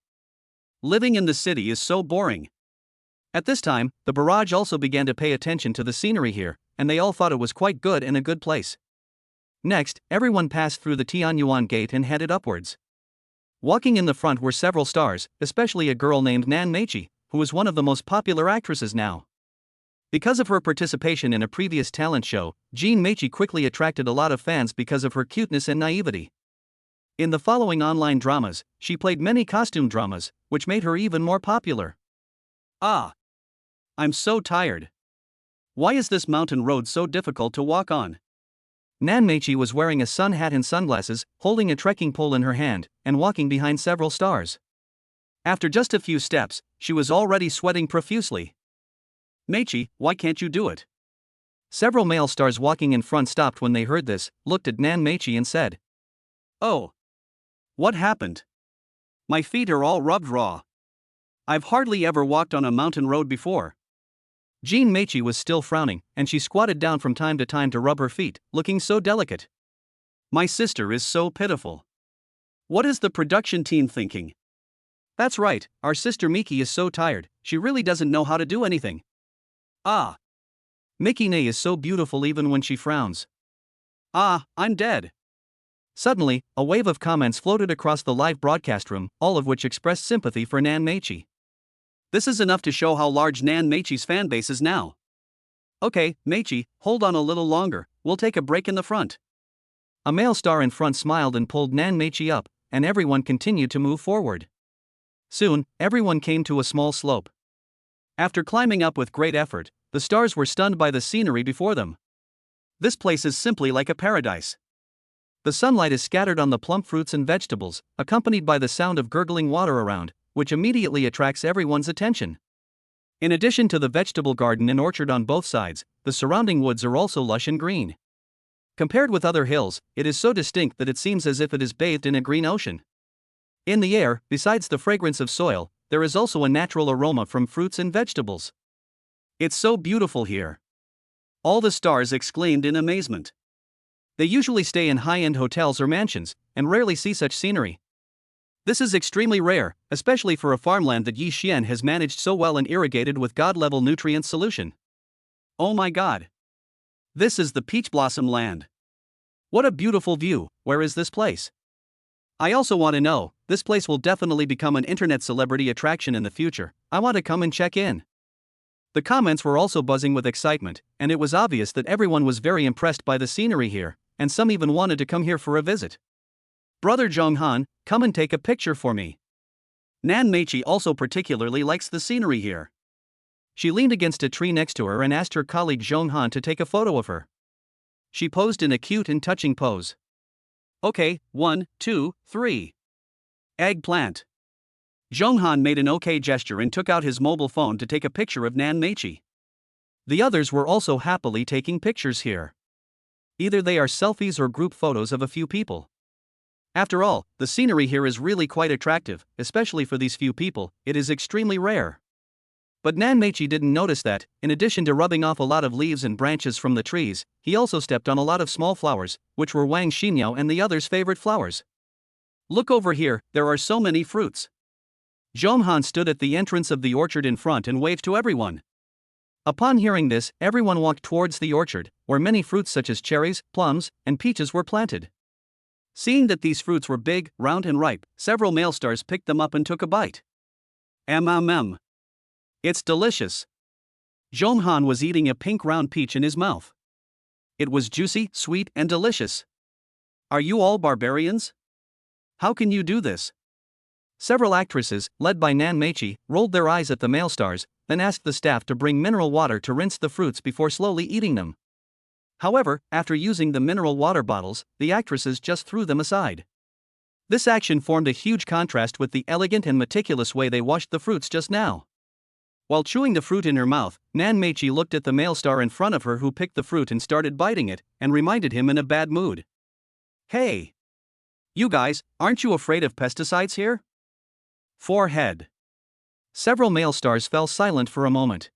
Speaker 1: Living in the city is so boring. At this time, the barrage also began to pay attention to the scenery here, and they all thought it was quite good and a good place. Next, everyone passed through the Tianyuan gate and headed upwards. Walking in the front were several stars, especially a girl named Nan Mai, who was one of the most popular actresses now. Because of her participation in a previous talent show, Jean Mai quickly attracted a lot of fans because of her cuteness and naivety. In the following online dramas, she played many costume dramas, which made her even more popular. Ah! I'm so tired. Why is this mountain road so difficult to walk on? Nan Mai was wearing a sun hat and sunglasses, holding a trekking pole in her hand, and walking behind several stars. After just a few steps, she was already sweating profusely. Meichi, why can't you do it? Several male stars walking in front stopped when they heard this, looked at Nan Mai and said, Oh! What happened? My feet are all rubbed raw. I've hardly ever walked on a mountain road before. Jean Mai was still frowning, and she squatted down from time to time to rub her feet, looking so delicate. My sister is so pitiful. What is the production team thinking? That's right, our sister Miki is so tired, she really doesn't know how to do anything. Ah! Mickey Nay is so beautiful even when she frowns. Ah, I'm dead. Suddenly, a wave of comments floated across the live broadcast room, all of which expressed sympathy for Nan Meichi. This is enough to show how large Nan Meichi's fanbase is now. Okay, Meichi, hold on a little longer, we'll take a break in the front. A male star in front smiled and pulled Nan Meichi up, and everyone continued to move forward. Soon, everyone came to a small slope. After climbing up with great effort, the stars were stunned by the scenery before them. This place is simply like a paradise. The sunlight is scattered on the plump fruits and vegetables, accompanied by the sound of gurgling water around, which immediately attracts everyone's attention. In addition to the vegetable garden and orchard on both sides, the surrounding woods are also lush and green. Compared with other hills, it is so distinct that it seems as if it is bathed in a green ocean. In the air, besides the fragrance of soil, there is also a natural aroma from fruits and vegetables. It's so beautiful here. All the stars exclaimed in amazement. They usually stay in high-end hotels or mansions, and rarely see such scenery. This is extremely rare, especially for a farmland that Yi Xian has managed so well and irrigated with god-level nutrient solution. Oh my god! This is the peach blossom land. What a beautiful view. Where is this place? I also want to know, this place will definitely become an internet celebrity attraction in the future. I want to come and check in. The comments were also buzzing with excitement, and it was obvious that everyone was very impressed by the scenery here, and some even wanted to come here for a visit. Brother Zhonghan, come and take a picture for me. Nan Meichi also particularly likes the scenery here. She leaned against a tree next to her and asked her colleague Zhonghan to take a photo of her. She posed in a cute and touching pose. Okay, 1, 2, 3. Eggplant. Zhonghan made an okay gesture and took out his mobile phone to take a picture of Nan Meichi. The others were also happily taking pictures here. Either they are selfies or group photos of a few people. After all, the scenery here is really quite attractive, especially for these few people. It is extremely rare. But Nan Meichi didn't notice that, in addition to rubbing off a lot of leaves and branches from the trees, he also stepped on a lot of small flowers, which were Wang Shimang and the others' favorite flowers. Look over here, there are so many fruits. Zhonghan stood at the entrance of the orchard in front and waved to everyone. Upon hearing this, everyone walked towards the orchard, where many fruits such as cherries, plums, and peaches were planted. Seeing that these fruits were big, round and ripe, several male stars picked them up and took a bite. It's delicious. Zhonghan was eating a pink round peach in his mouth. It was juicy, sweet, and delicious. Are you all barbarians? How can you do this? Several actresses, led by Nan Meichi, rolled their eyes at the male stars, then asked the staff to bring mineral water to rinse the fruits before slowly eating them. However, after using the mineral water bottles, the actresses just threw them aside. This action formed a huge contrast with the elegant and meticulous way they washed the fruits just now. While chewing the fruit in her mouth, Nan Meichi looked at the male star in front of her who picked the fruit and started biting it, and reminded him in a bad mood. Hey! You guys, aren't you afraid of pesticides here? Forehead. Several male stars fell silent for a moment.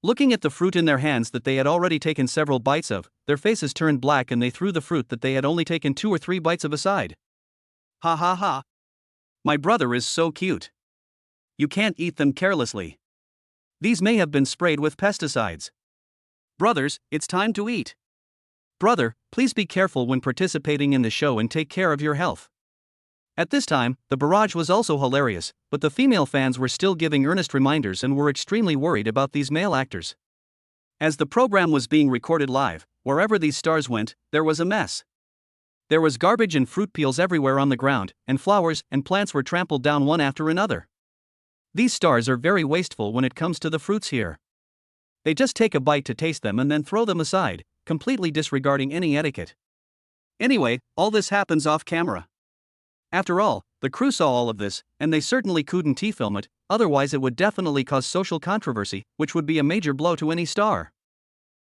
Speaker 1: Looking at the fruit in their hands that they had already taken several bites of, their faces turned black and they threw the fruit that they had only taken 2 or 3 bites of aside. Ha ha ha. My brother is so cute. You can't eat them carelessly. These may have been sprayed with pesticides. Brothers, it's time to eat. Brother, please be careful when participating in the show and take care of your health. At this time, the barrage was also hilarious, but the female fans were still giving earnest reminders and were extremely worried about these male actors. As the program was being recorded live, wherever these stars went, there was a mess. There was garbage and fruit peels everywhere on the ground, and flowers and plants were trampled down one after another. These stars are very wasteful when it comes to the fruits here. They just take a bite to taste them and then throw them aside, completely disregarding any etiquette. Anyway, all this happens off camera. After all, the crew saw all of this, and they certainly couldn't film it, otherwise it would definitely cause social controversy, which would be a major blow to any star.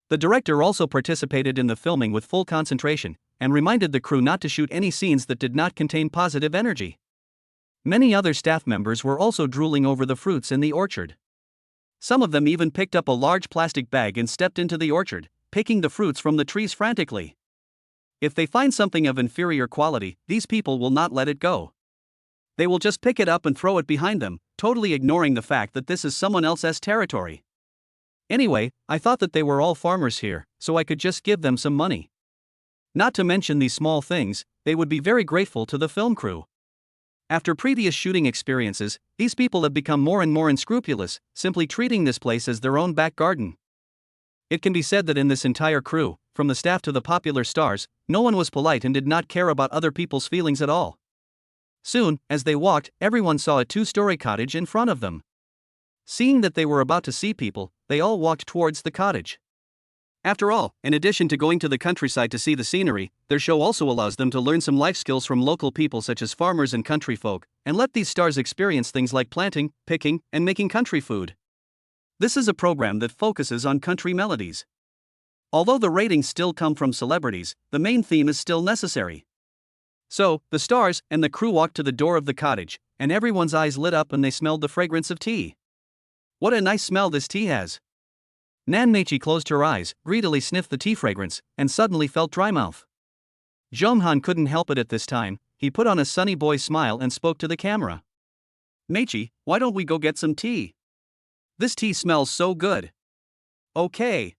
Speaker 1: The director also participated in the filming with full concentration, and reminded the crew not to shoot any scenes that did not contain positive energy. Many other staff members were also drooling over the fruits in the orchard. Some of them even picked up a large plastic bag and stepped into the orchard, picking the fruits from the trees frantically. If they find something of inferior quality, these people will not let it go. They will just pick it up and throw it behind them, totally ignoring the fact that this is someone else's territory. Anyway, I thought that they were all farmers here, so I could just give them some money. Not to mention these small things, they would be very grateful to the film crew. After previous shooting experiences, these people have become more and more unscrupulous, simply treating this place as their own back garden. It can be said that in this entire crew, from the staff to the popular stars, no one was polite and did not care about other people's feelings at all. Soon, as they walked, everyone saw a two-story cottage in front of them. Seeing that they were about to see people, they all walked towards the cottage. After all, in addition to going to the countryside to see the scenery, their show also allows them to learn some life skills from local people such as farmers and country folk, and let these stars experience things like planting, picking, and making country food. This is a program that focuses on country melodies. Although the ratings still come from celebrities, the main theme is still necessary. So, the stars and the crew walked to the door of the cottage, and everyone's eyes lit up and they smelled the fragrance of tea. What a nice smell this tea has. Nan Mai closed her eyes, greedily sniffed the tea fragrance, and suddenly felt dry mouth. Zhonghan couldn't help it at this time. He put on a sunny boy smile and spoke to the camera. Meichi, why don't we go get some tea? This tea smells so good. Okay.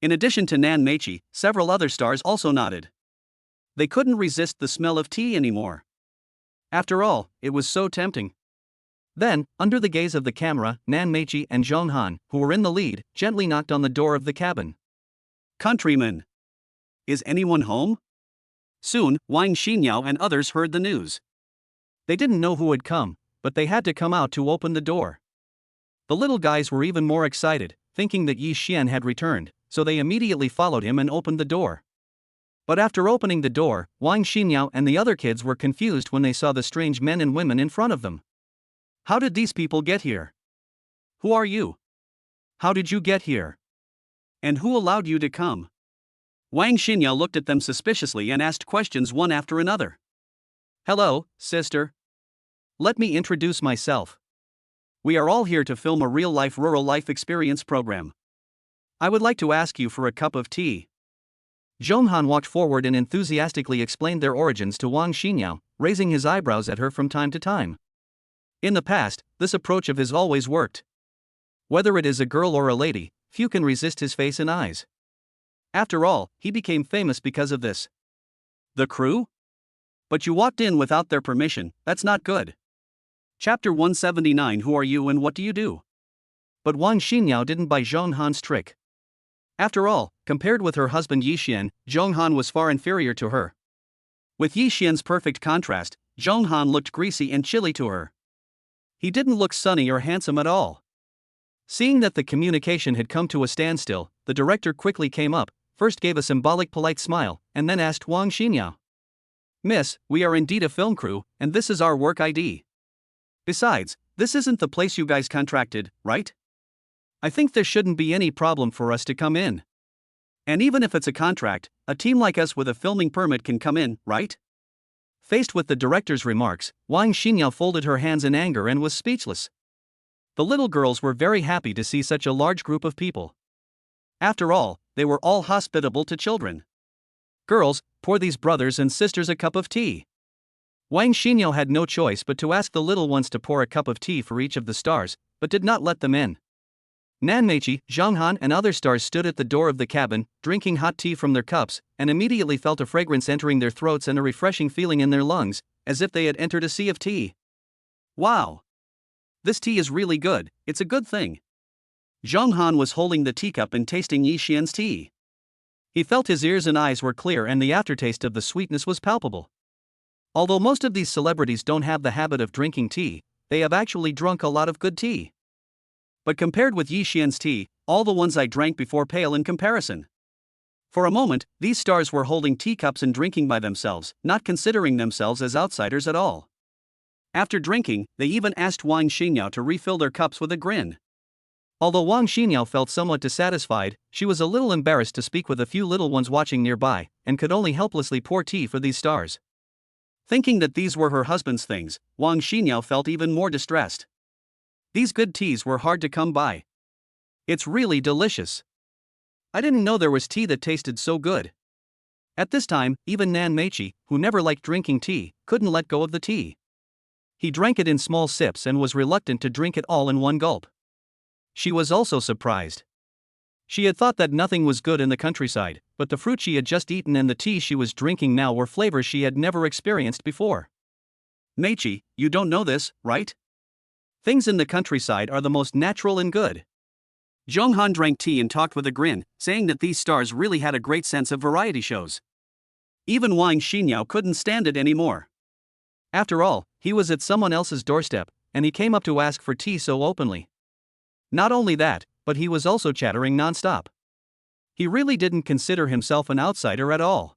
Speaker 1: In addition to Nan Mai, several other stars also nodded. They couldn't resist the smell of tea anymore. After all, it was so tempting. Then, under the gaze of the camera, Nan Mai and Zhonghan, who were in the lead, gently knocked on the door of the cabin. Countrymen! Is anyone home? Soon, Wang Shimang and others heard the news. They didn't know who had come, but they had to come out to open the door. The little guys were even more excited, thinking that Yi Xian had returned, so they immediately followed him and opened the door. But after opening the door, Wang Shimang and the other kids were confused when they saw the strange men and women in front of them. How did these people get here? Who are you? How did you get here? And who allowed you to come? Wang Shimang looked at them suspiciously and asked questions one after another. Hello, sister. Let me introduce myself. We are all here to film a real-life rural life experience program. I would like to ask you for a cup of tea. Zhonghan walked forward and enthusiastically explained their origins to Wang Shimang, raising his eyebrows at her from time to time. In the past, this approach of his always worked. Whether it is a girl or a lady, few can resist his face and eyes. After all, he became famous because of this. The crew? But you walked in without their permission, that's not good. Chapter 179. Who are you and what do you do? But Wang Shimang didn't buy Zhonghan's trick. After all, compared with her husband Yi Xian, Zhonghan was far inferior to her. With Yi Xian's perfect contrast, Zhonghan looked greasy and chilly to her. He didn't look sunny or handsome at all. Seeing that the communication had come to a standstill, the director quickly came up, first gave a symbolic polite smile, and then asked Wang Shimang. Miss, we are indeed a film crew, and this is our work ID. Besides, this isn't the place you guys contracted, right? I think there shouldn't be any problem for us to come in. And even if it's a contract, a team like us with a filming permit can come in, right? Faced with the director's remarks, Wang Shimang folded her hands in anger and was speechless. The little girls were very happy to see such a large group of people. After all, they were all hospitable to children. Girls, pour these brothers and sisters a cup of tea. Wang Shimang had no choice but to ask the little ones to pour a cup of tea for each of the stars, but did not let them in. Nan Mai, Zhonghan and other stars stood at the door of the cabin, drinking hot tea from their cups, and immediately felt a fragrance entering their throats and a refreshing feeling in their lungs, as if they had entered a sea of tea. Wow! This tea is really good, it's a good thing. Zhonghan was holding the teacup and tasting Yi Xian's tea. He felt his ears and eyes were clear and the aftertaste of the sweetness was palpable. Although most of these celebrities don't have the habit of drinking tea, they have actually drunk a lot of good tea. But compared with Yi Xian's tea, all the ones I drank before pale in comparison. For a moment, these stars were holding teacups and drinking by themselves, not considering themselves as outsiders at all. After drinking, they even asked Wang Shimang to refill their cups with a grin. Although Wang Shimang felt somewhat dissatisfied, she was a little embarrassed to speak with a few little ones watching nearby, and could only helplessly pour tea for these stars. Thinking that these were her husband's things, Wang Shimang felt even more distressed. These good teas were hard to come by. It's really delicious. I didn't know there was tea that tasted so good. At this time, even Nan Mai, who never liked drinking tea, couldn't let go of the tea. He drank it in small sips and was reluctant to drink it all in one gulp. She was also surprised. She had thought that nothing was good in the countryside, but the fruit she had just eaten and the tea she was drinking now were flavors she had never experienced before. Meichi, you don't know this, right? Things in the countryside are the most natural and good. Zhong Han drank tea and talked with a grin, saying that these stars really had a great sense of variety shows. Even Wang Shimang couldn't stand it anymore. After all, he was at someone else's doorstep, and he came up to ask for tea so openly. Not only that, but he was also chattering non-stop. He really didn't consider himself an outsider at all.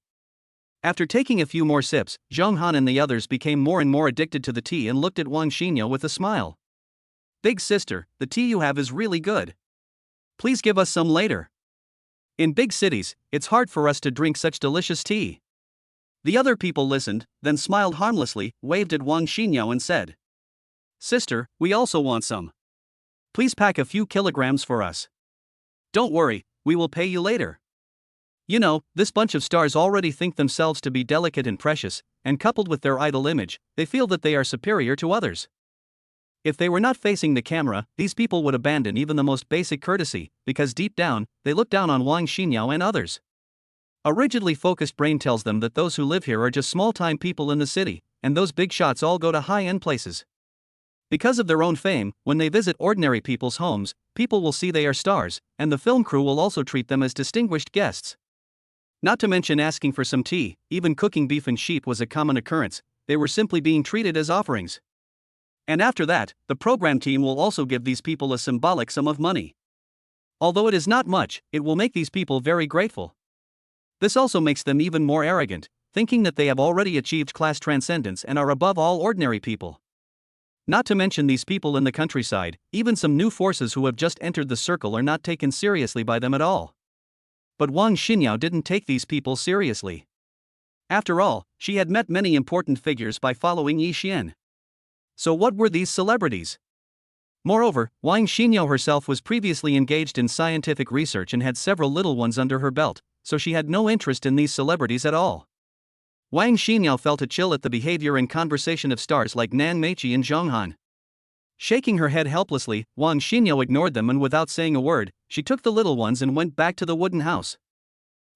Speaker 1: After taking a few more sips, Zhong Han and the others became more and more addicted to the tea and looked at Wang Shimang with a smile. Big sister, the tea you have is really good. Please give us some later. In big cities, it's hard for us to drink such delicious tea. The other people listened, then smiled harmlessly, waved at Wang Shimang and said, Sister, we also want some. Please pack a few kilograms for us. Don't worry, we will pay you later. You know, this bunch of stars already think themselves to be delicate and precious, and coupled with their idol image, they feel that they are superior to others. If they were not facing the camera, these people would abandon even the most basic courtesy, because deep down, they look down on Wang Shimang and others. A rigidly focused brain tells them that those who live here are just small-time people in the city, and those big shots all go to high-end places. Because of their own fame, when they visit ordinary people's homes, people will see they are stars, and the film crew will also treat them as distinguished guests. Not to mention asking for some tea, even cooking beef and sheep was a common occurrence, they were simply being treated as offerings. And after that, the program team will also give these people a symbolic sum of money. Although it is not much, it will make these people very grateful. This also makes them even more arrogant, thinking that they have already achieved class transcendence and are above all ordinary people. Not to mention these people in the countryside, even some new forces who have just entered the circle are not taken seriously by them at all. But Wang Shimang didn't take these people seriously. After all, she had met many important figures by following Yi Xian. So what were these celebrities? Moreover, Wang Shimang herself was previously engaged in scientific research and had several little ones under her belt, so she had no interest in these celebrities at all. Wang Shimang felt a chill at the behavior and conversation of stars like Nan Mai and Zhong Han. Shaking her head helplessly, Wang Shimang ignored them and without saying a word, she took the little ones and went back to the wooden house.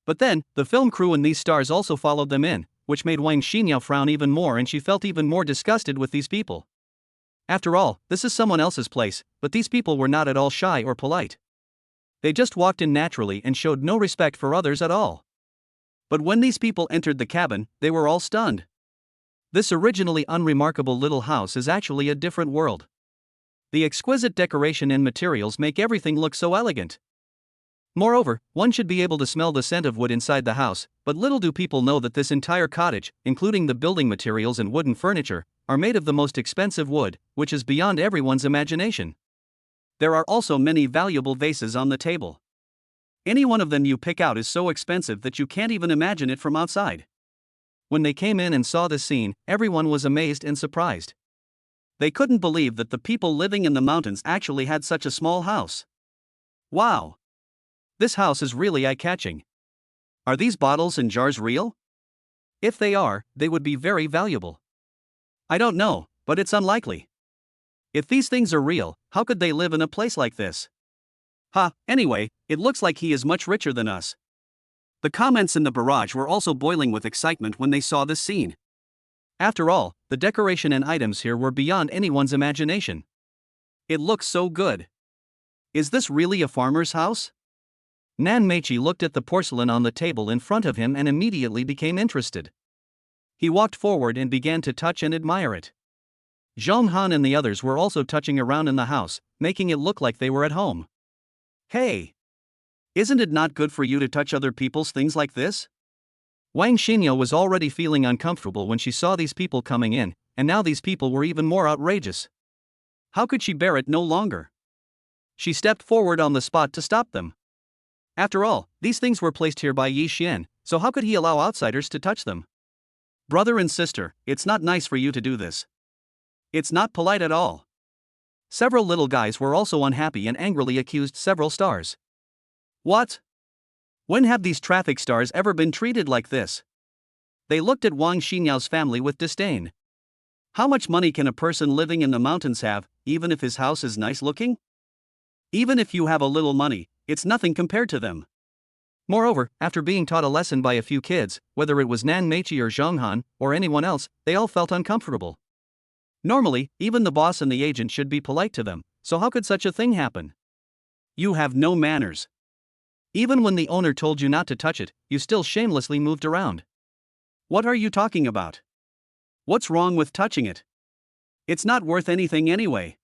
Speaker 1: But then, the film crew and these stars also followed them in, which made Wang Shimang frown even more and she felt even more disgusted with these people. After all, this is someone else's place, but these people were not at all shy or polite. They just walked in naturally and showed no respect for others at all. But when these people entered the cabin, they were all stunned. This originally unremarkable little house is actually a different world. The exquisite decoration and materials make everything look so elegant. Moreover, one should be able to smell the scent of wood inside the house, but little do people know that this entire cottage, including the building materials and wooden furniture, are made of the most expensive wood, which is beyond everyone's imagination. There are also many valuable vases on the table. Any one of them you pick out is so expensive that you can't even imagine it from outside. When they came in and saw this scene, everyone was amazed and surprised. They couldn't believe that the people living in the mountains actually had such a small house. Wow! This house is really eye-catching. Are these bottles and jars real? If they are, they would be very valuable. I don't know, but it's unlikely. If these things are real, how could they live in a place like this? Anyway, it looks like he is much richer than us. The comments in the barrage were also boiling with excitement when they saw this scene. After all, the decoration and items here were beyond anyone's imagination. It looks so good. Is this really a farmer's house? Nan Mai looked at the porcelain on the table in front of him and immediately became interested. He walked forward and began to touch and admire it. Zhong Han and the others were also touching around in the house, making it look like they were at home. Hey! Isn't it not good for you to touch other people's things like this? Wang Shimang was already feeling uncomfortable when she saw these people coming in, and now these people were even more outrageous. How could she bear it no longer? She stepped forward on the spot to stop them. After all, these things were placed here by Yi Xian, so how could he allow outsiders to touch them? Brother and sister, it's not nice for you to do this. It's not polite at all. Several little guys were also unhappy and angrily accused several stars. What? When have these traffic stars ever been treated like this? They looked at Wang Shimang's family with disdain. How much money can a person living in the mountains have, even if his house is nice looking? Even if you have a little money, it's nothing compared to them. Moreover, after being taught a lesson by a few kids, whether it was Nan Mai or Zhonghan, or anyone else, they all felt uncomfortable. Normally, even the boss and the agent should be polite to them, so how could such a thing happen? You have no manners. Even when the owner told you not to touch it, you still shamelessly moved around. What are you talking about? What's wrong with touching it? It's not worth anything anyway.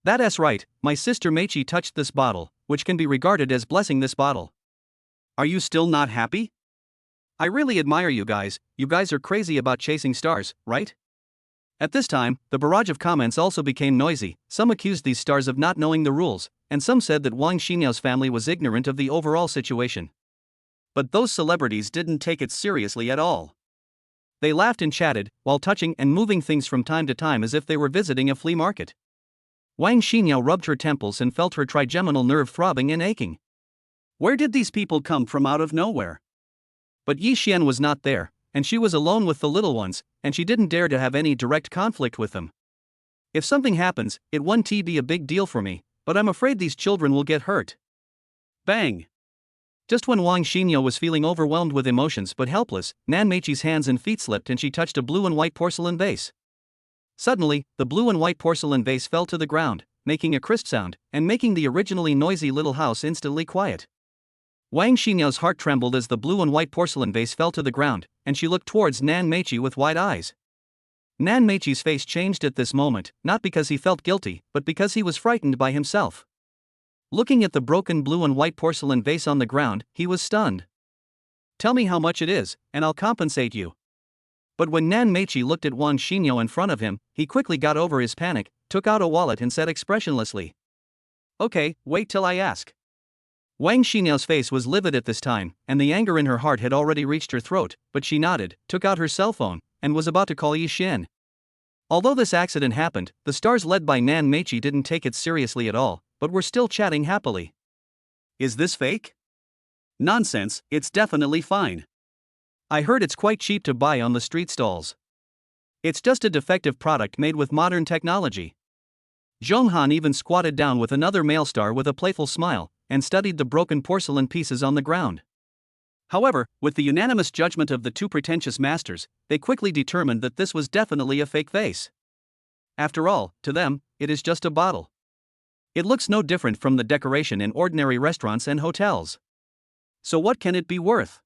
Speaker 1: That's right, my sister Meichi touched this bottle, which can be regarded as blessing this bottle. Are you still not happy? I really admire you guys are crazy about chasing stars, right? At this time, the barrage of comments also became noisy. Some accused these stars of not knowing the rules, and some said that Wang Shimang's family was ignorant of the overall situation. But those celebrities didn't take it seriously at all. They laughed and chatted, while touching and moving things from time to time as if they were visiting a flea market. Wang Shimang rubbed her temples and felt her trigeminal nerve throbbing and aching. Where did these people come from out of nowhere? But Yixian was not there, and she was alone with the little ones, and she didn't dare to have any direct conflict with them. If something happens, it won't be a big deal for me, but I'm afraid these children will get hurt. Bang! Just when Wang Shimang was feeling overwhelmed with emotions but helpless, Nan Meichi's hands and feet slipped and she touched a blue and white porcelain vase. Suddenly, the blue and white porcelain vase fell to the ground, making a crisp sound, and making the originally noisy little house instantly quiet. Wang Shimang's heart trembled as the blue and white porcelain vase fell to the ground, and she looked towards Nan Meichi with wide eyes. Nan Meichi's face changed at this moment, not because he felt guilty, but because he was frightened by himself. Looking at the broken blue and white porcelain vase on the ground, he was stunned. Tell me how much it is, and I'll compensate you. But when Nan Meichi looked at Wang Shimang in front of him, he quickly got over his panic, took out a wallet and said expressionlessly, "Okay, wait till I ask." Wang Shimang's face was livid at this time, and the anger in her heart had already reached her throat, but she nodded, took out her cell phone, and was about to call Yixian. Although this accident happened, the stars led by Nan Meichi didn't take it seriously at all, but were still chatting happily. Is this fake? Nonsense, it's definitely fine. I heard it's quite cheap to buy on the street stalls. It's just a defective product made with modern technology. Zhonghan even squatted down with another male star with a playful smile, and studied the broken porcelain pieces on the ground. However, with the unanimous judgment of the two pretentious masters, they quickly determined that this was definitely a fake vase. After all, to them, it is just a bottle. It looks no different from the decoration in ordinary restaurants and hotels. So what can it be worth?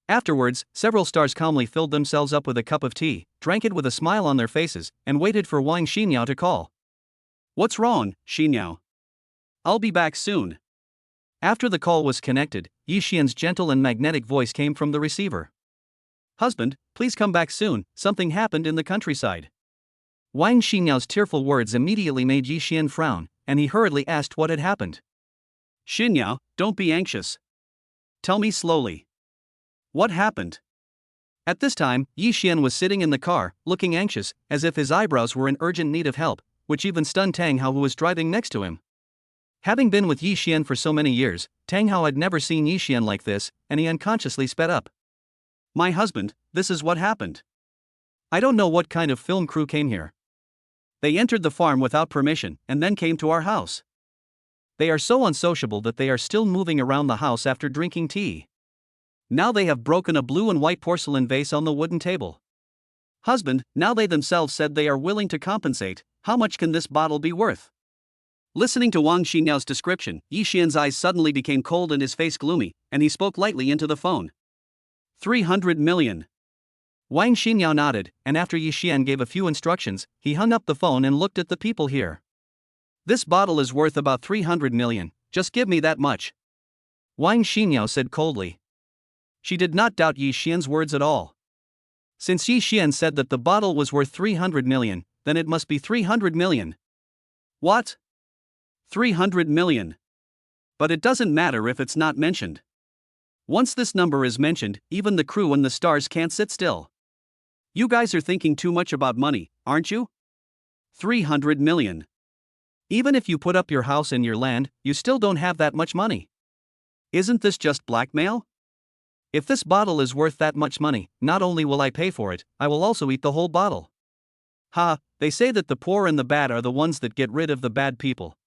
Speaker 1: Afterwards, several stars calmly filled themselves up with a cup of tea, drank it with a smile on their faces, and waited for Wang Shimang to call. What's wrong, Shimang? I'll be back soon. After the call was connected, Yixian's gentle and magnetic voice came from the receiver. Husband, please come back soon, something happened in the countryside. Wang Shimang's tearful words immediately made Yixian frown, and he hurriedly asked what had happened. Xinyao, don't be anxious. Tell me slowly. What happened? At this time, Yixian was sitting in the car, looking anxious, as if his eyebrows were in urgent need of help, which even stunned Tang Hao, who was driving next to him. Having been with Yixian for so many years, Tang Hao had never seen Yixian like this, and he unconsciously sped up. My husband, this is what happened. I don't know what kind of film crew came here. They entered the farm without permission, and then came to our house. They are so unsociable that they are still moving around the house after drinking tea. Now they have broken a blue and white porcelain vase on the wooden table. Husband, now they themselves said they are willing to compensate. How much can this bottle be worth? Listening to Wang Xinyao's description, Yixian's eyes suddenly became cold and his face gloomy, and he spoke lightly into the phone. 300 million. Wang Xinyao nodded, and after Yixian gave a few instructions, he hung up the phone and looked at the people here. This bottle is worth about 300 million, just give me that much. Wang Xinyao said coldly. She did not doubt Yixian's words at all. Since Yixian said that the bottle was worth 300 million, then it must be 300 million. What? 300 million. But it doesn't matter if it's not mentioned. Once this number is mentioned, even the crew and the stars can't sit still. You guys are thinking too much about money, aren't you? 300 million. Even if you put up your house and your land, you still don't have that much money. Isn't this just blackmail? If this bottle is worth that much money, not only will I pay for it, I will also eat the whole bottle. Ha, they say that the poor and the bad are the ones that get rid of the bad people.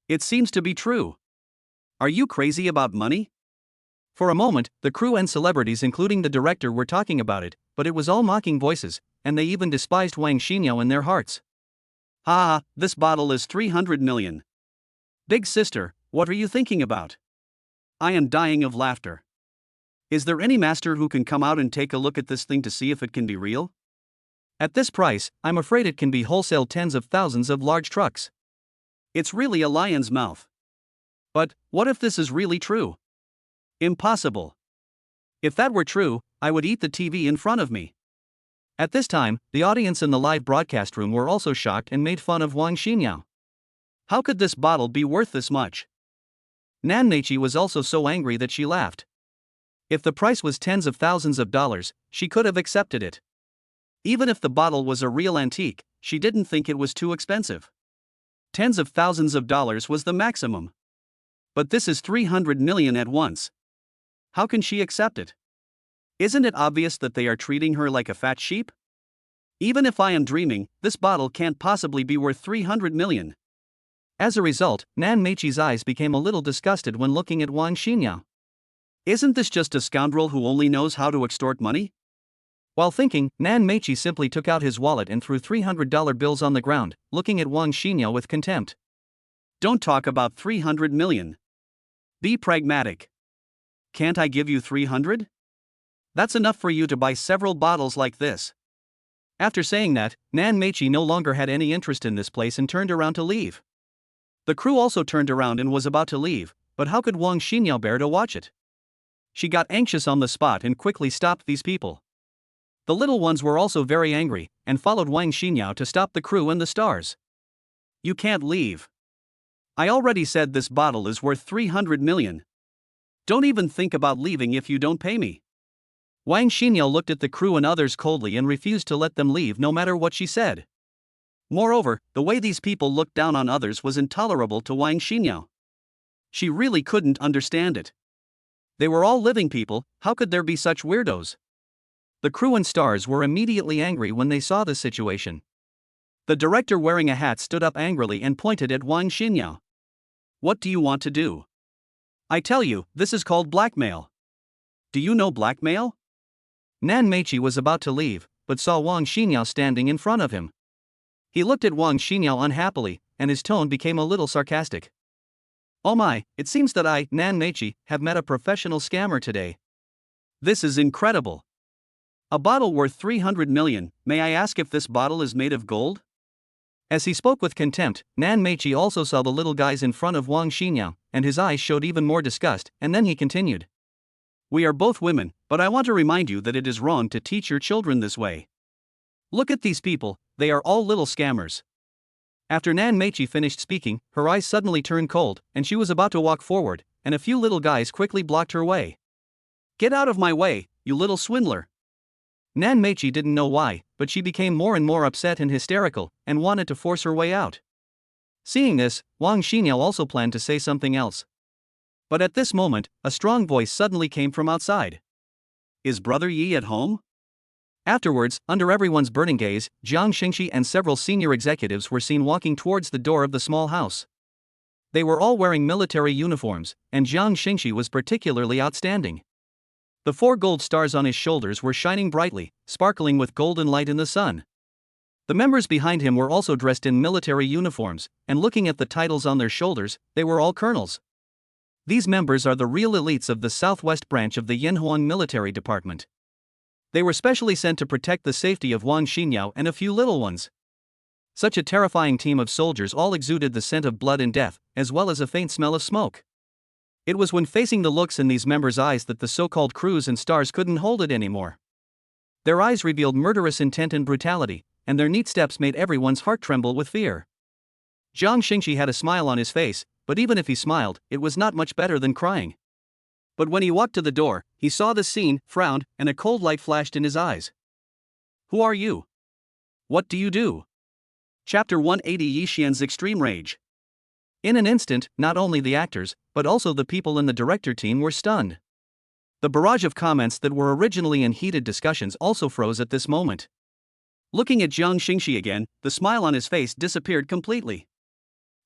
Speaker 1: It seems to be true. Are you crazy about money? For a moment, the crew and celebrities including the director were talking about it, but it was all mocking voices, and they even despised Wang Shimang in their hearts. Ha, this bottle is 300 million. Big sister, what are you thinking about? I am dying of laughter. Is there any master who can come out and take a look at this thing to see if it can be real? At this price, I'm afraid it can be wholesale tens of thousands of large trucks. It's really a lion's mouth. But, what if this is really true? Impossible. If that were true, I would eat the TV in front of me. At this time, the audience in the live broadcast room were also shocked and made fun of Wang Shimang. How could this bottle be worth this much? Nan Mai was also so angry that she laughed. If the price was tens of thousands of dollars, she could have accepted it. Even if the bottle was a real antique, she didn't think it was too expensive. Tens of thousands of dollars was the maximum. But this is 300 million at once. How can she accept it? Isn't it obvious that they are treating her like a fat sheep? Even if I am dreaming, this bottle can't possibly be worth 300 million. As a result, Nan Mai's eyes became a little disgusted when looking at Wang Shimang. Isn't this just a scoundrel who only knows how to extort money? While thinking, Nan Mai simply took out his wallet and threw $300 bills on the ground, looking at Wang Shimang with contempt. Don't talk about 300 million. Be pragmatic. Can't I give you 300? That's enough for you to buy several bottles like this. After saying that, Nan Mai no longer had any interest in this place and turned around to leave. The crew also turned around and was about to leave, but how could Wang Shimang bear to watch it? She got anxious on the spot and quickly stopped these people. The little ones were also very angry, and followed Wang Shimang to stop the crew and the stars. You can't leave. I already said this bottle is worth 300 million. Don't even think about leaving if you don't pay me. Wang Shimang looked at the crew and others coldly and refused to let them leave no matter what she said. Moreover, the way these people looked down on others was intolerable to Wang Shimang. She really couldn't understand it. They were all living people, how could there be such weirdos? The crew and stars were immediately angry when they saw the situation. The director wearing a hat stood up angrily and pointed at Wang Shimang. What do you want to do? I tell you, this is called blackmail. Do you know blackmail? Nan Mai was about to leave, but saw Wang Shimang standing in front of him. He looked at Wang Shimang unhappily, and his tone became a little sarcastic. Oh my, it seems that I, Nan Mai, have met a professional scammer today. This is incredible. A bottle worth 300 million, may I ask if this bottle is made of gold? As he spoke with contempt, Nan Mai also saw the little guys in front of Wang Shimang, and his eyes showed even more disgust, and then he continued. We are both women, but I want to remind you that it is wrong to teach your children this way. Look at these people, they are all little scammers. After Nan Mai finished speaking, her eyes suddenly turned cold, and she was about to walk forward, and a few little guys quickly blocked her way. Get out of my way, you little swindler. Nan Mai didn't know why, but she became more and more upset and hysterical, and wanted to force her way out. Seeing this, Wang Shimang also planned to say something else. But at this moment, a strong voice suddenly came from outside. Is Brother Yi at home? Afterwards, under everyone's burning gaze, Jang Shingxi and several senior executives were seen walking towards the door of the small house. They were all wearing military uniforms, and Jang Shingxi was particularly outstanding. The 4 gold stars on his shoulders were shining brightly, sparkling with golden light in the sun. The members behind him were also dressed in military uniforms, and looking at the titles on their shoulders, they were all colonels. These members are the real elites of the southwest branch of the Yinhuang military department. They were specially sent to protect the safety of Wang Shimang and a few little ones. Such a terrifying team of soldiers all exuded the scent of blood and death, as well as a faint smell of smoke. It was when facing the looks in these members' eyes that the so-called crews and stars couldn't hold it anymore. Their eyes revealed murderous intent and brutality, and their neat steps made everyone's heart tremble with fear. Jang Shingxi had a smile on his face, but even if he smiled, it was not much better than crying. But when he walked to the door, he saw the scene, frowned, and a cold light flashed in his eyes. Who are you? What do you do? Chapter 180 Yixian's Extreme Rage. In an instant, not only the actors, but also the people in the director team were stunned. The barrage of comments that were originally in heated discussions also froze at this moment. Looking at Jang Shingxi again, the smile on his face disappeared completely.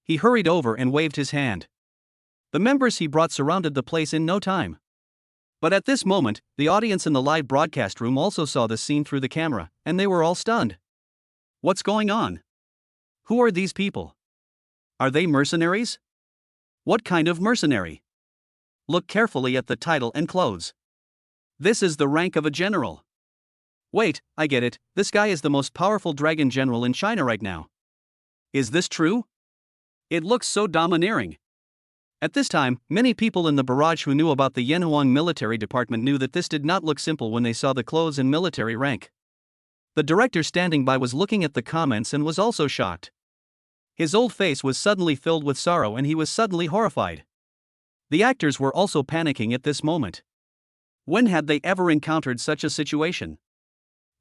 Speaker 1: He hurried over and waved his hand. The members he brought surrounded the place in no time. But at this moment, the audience in the live broadcast room also saw the scene through the camera, and they were all stunned. What's going on? Who are these people? Are they mercenaries? What kind of mercenary? Look carefully at the title and clothes. This is the rank of a general. Wait, I get it, this guy is the most powerful dragon general in China right now. Is this true? It looks so domineering. At this time, many people in the barrage who knew about the Yanhuang military department knew that this did not look simple when they saw the clothes and military rank. The director standing by was looking at the comments and was also shocked. His old face was suddenly filled with sorrow and he was suddenly horrified. The actors were also panicking at this moment. When had they ever encountered such a situation?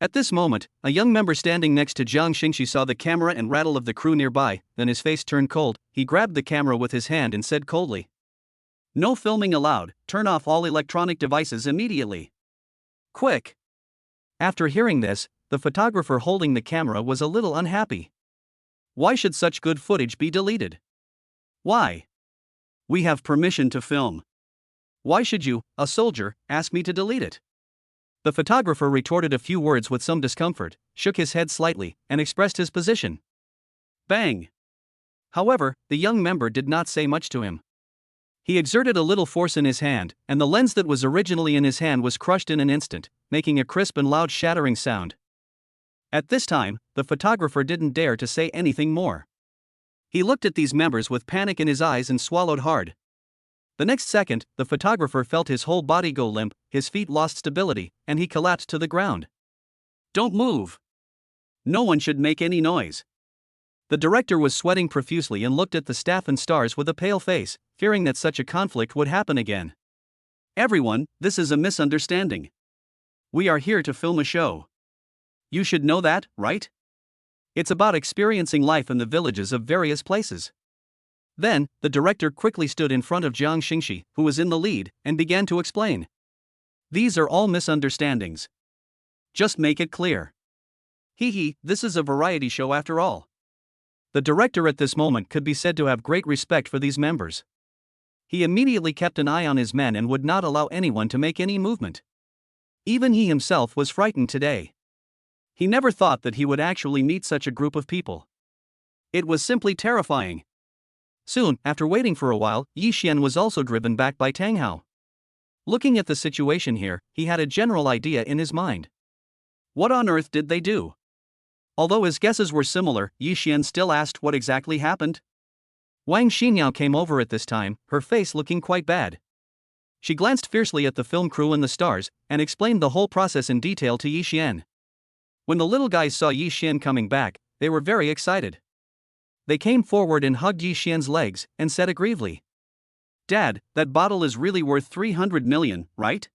Speaker 1: At this moment, a young member standing next to Jang Shingxi saw the camera and rattle of the crew nearby, then his face turned cold. He grabbed the camera with his hand and said coldly, "No filming allowed, turn off all electronic devices immediately. Quick!" After hearing this, the photographer holding the camera was a little unhappy. Why should such good footage be deleted? Why? We have permission to film. Why should you, a soldier, ask me to delete it? The photographer retorted a few words with some discomfort, shook his head slightly, and expressed his position. Bang! However, the young member did not say much to him. He exerted a little force in his hand, and the lens that was originally in his hand was crushed in an instant, making a crisp and loud shattering sound. At this time, the photographer didn't dare to say anything more. He looked at these members with panic in his eyes and swallowed hard. The next second, the photographer felt his whole body go limp, his feet lost stability, and he collapsed to the ground. Don't move! No one should make any noise. The director was sweating profusely and looked at the staff and stars with a pale face, fearing that such a conflict would happen again. Everyone, this is a misunderstanding. We are here to film a show. You should know that, right? It's about experiencing life in the villages of various places. Then, the director quickly stood in front of Jang Shingxi, who was in the lead, and began to explain. These are all misunderstandings. Just make it clear. This is a variety show after all. The director at this moment could be said to have great respect for these members. He immediately kept an eye on his men and would not allow anyone to make any movement. Even he himself was frightened today. He never thought that he would actually meet such a group of people. It was simply terrifying. Soon, after waiting for a while, Yixian was also driven back by Tang Hao. Looking at the situation here, he had a general idea in his mind. What on earth did they do? Although his guesses were similar, Yixian still asked what exactly happened. Wang Shimang came over at this time, her face looking quite bad. She glanced fiercely at the film crew and the stars, and explained the whole process in detail to Yixian. When the little guys saw Yixian coming back, they were very excited. They came forward and hugged Yixian's legs, and said aggrievedly, "Dad, that bottle is really worth 300 million, right?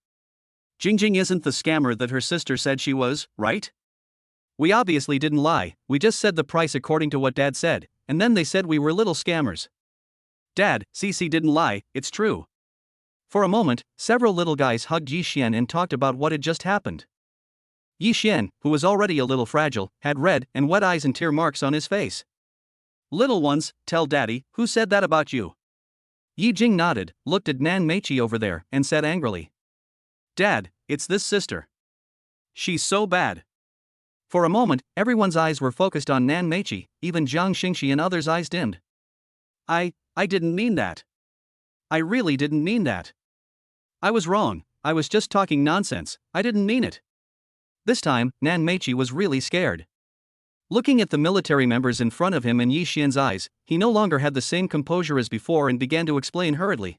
Speaker 1: Jingjing isn't the scammer that her sister said she was, right? We obviously didn't lie, we just said the price according to what Dad said, and then they said we were little scammers. Dad, Cici didn't lie, it's true." For a moment, several little guys hugged Yixian and talked about what had just happened. Yixian, who was already a little fragile, had red and wet eyes and tear marks on his face. "Little ones, tell Daddy, who said that about you?" Yi Jing nodded, looked at Nan Mai over there, and said angrily, "Dad, it's this sister. She's so bad." For a moment, everyone's eyes were focused on Nan Mai, even Jang Shingxi and others' eyes dimmed. I didn't mean that. I really didn't mean that. I was wrong, I was just talking nonsense, I didn't mean it." This time, Nan Mai was really scared. Looking at the military members in front of him in Yixian's eyes, he no longer had the same composure as before and began to explain hurriedly.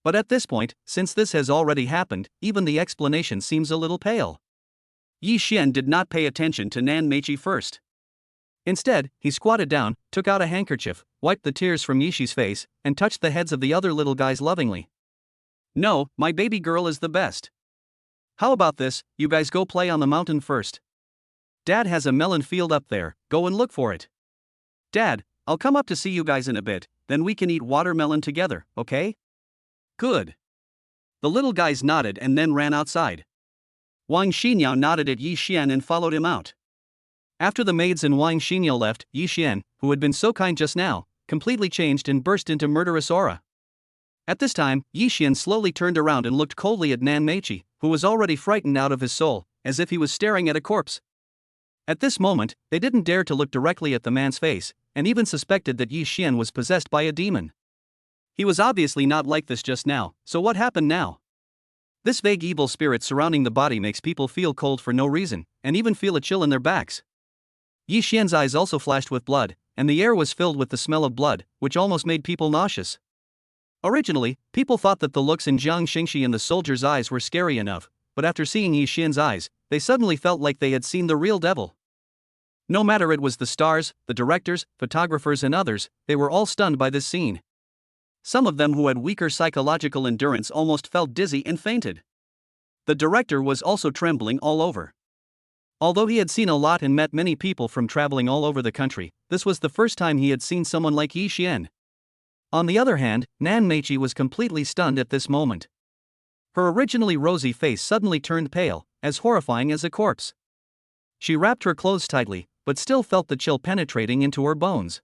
Speaker 1: But at this point, since this has already happened, even the explanation seems a little pale. Yixian did not pay attention to Nan Mai first. Instead, he squatted down, took out a handkerchief, wiped the tears from Yixi's face, and touched the heads of the other little guys lovingly. "No, my baby girl is the best. How about this, you guys go play on the mountain first. Dad has a melon field up there, go and look for it. Dad, I'll come up to see you guys in a bit, then we can eat watermelon together, okay?" "Good." The little guys nodded and then ran outside. Wang Shimang nodded at Yixian and followed him out. After the maids and Wang Shimang left, Yixian, who had been so kind just now, completely changed and burst into murderous aura. At this time, Yi Xian slowly turned around and looked coldly at Nan Mai, who was already frightened out of his soul, as if he was staring at a corpse. At this moment, they didn't dare to look directly at the man's face, and even suspected that Yi Xian was possessed by a demon. He was obviously not like this just now, so what happened now? This vague evil spirit surrounding the body makes people feel cold for no reason, and even feel a chill in their backs. Yi Xian's eyes also flashed with blood, and the air was filled with the smell of blood, which almost made people nauseous. Originally, people thought that the looks in Jang Shingxi and the soldier's eyes were scary enough, but after seeing Yi Xian's eyes, they suddenly felt like they had seen the real devil. No matter it was the stars, the directors, photographers and others, they were all stunned by this scene. Some of them who had weaker psychological endurance almost felt dizzy and fainted. The director was also trembling all over. Although he had seen a lot and met many people from traveling all over the country, this was the first time he had seen someone like Yi Xian. On the other hand, Nan Mai was completely stunned at this moment. Her originally rosy face suddenly turned pale, as horrifying as a corpse. She wrapped her clothes tightly, but still felt the chill penetrating into her bones.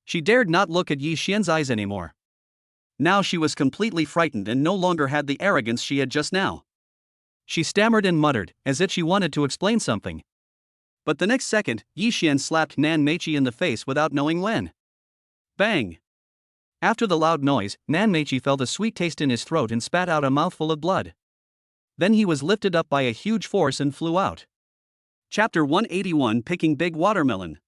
Speaker 1: She dared not look at Yi Xian's eyes anymore. Now she was completely frightened and no longer had the arrogance she had just now. She stammered and muttered, as if she wanted to explain something. But the next second, Yi Xian slapped Nan Mai in the face without knowing when. Bang! After the loud noise, Nan Mai felt a sweet taste in his throat and spat out a mouthful of blood. Then he was lifted up by a huge force and flew out. Chapter 181 Picking Big Watermelon.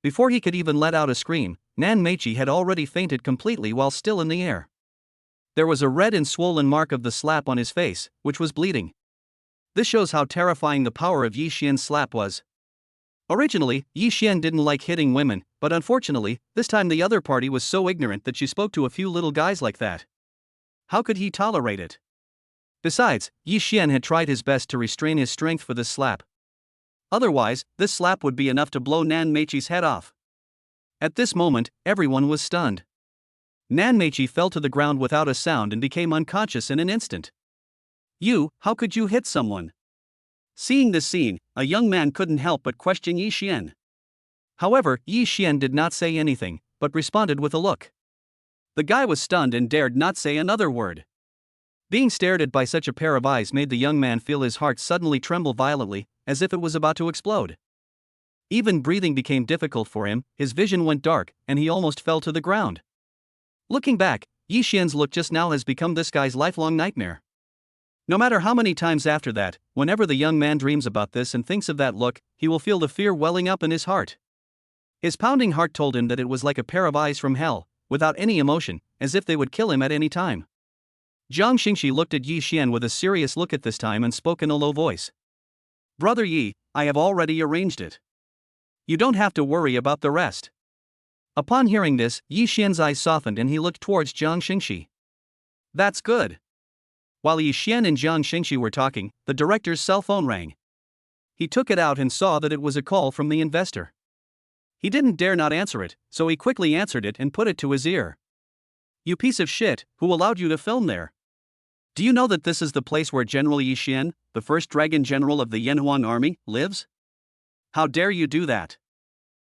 Speaker 1: Before he could even let out a scream, Nan Mai had already fainted completely while still in the air. There was a red and swollen mark of the slap on his face, which was bleeding. This shows how terrifying the power of Yi Xian's slap was. Originally, Yi Xian didn't like hitting women, but unfortunately, this time the other party was so ignorant that she spoke to a few little guys like that. How could he tolerate it? Besides, Yi Xian had tried his best to restrain his strength for this slap. Otherwise, this slap would be enough to blow Nan Mai's head off. At this moment, everyone was stunned. Nan Mai fell to the ground without a sound and became unconscious in an instant. How could you hit someone? Seeing this scene, a young man couldn't help but question Yi Xian. However, Yi Xian did not say anything, but responded with a look. The guy was stunned and dared not say another word. Being stared at by such a pair of eyes made the young man feel his heart suddenly tremble violently, as if it was about to explode. Even breathing became difficult for him, his vision went dark, and he almost fell to the ground. Looking back, Yi Xian's look just now has become this guy's lifelong nightmare. No matter how many times after that, whenever the young man dreams about this and thinks of that look, he will feel the fear welling up in his heart. His pounding heart told him that it was like a pair of eyes from hell, without any emotion, as if they would kill him at any time. Jang Shingxi looked at Yi Xian with a serious look at this time and spoke in a low voice. Brother Yi, I have already arranged it. You don't have to worry about the rest. Upon hearing this, Yi Xian's eyes softened and he looked towards Jang Shingxi. That's good. While Yi Xian and Jang Shingxi were talking, the director's cell phone rang. He took it out and saw that it was a call from the investor. He didn't dare not answer it, so he quickly answered it and put it to his ear. You piece of shit, who allowed you to film there? Do you know that this is the place where General Yi Xian, the first dragon general of the Yanhuang army, lives? How dare you do that?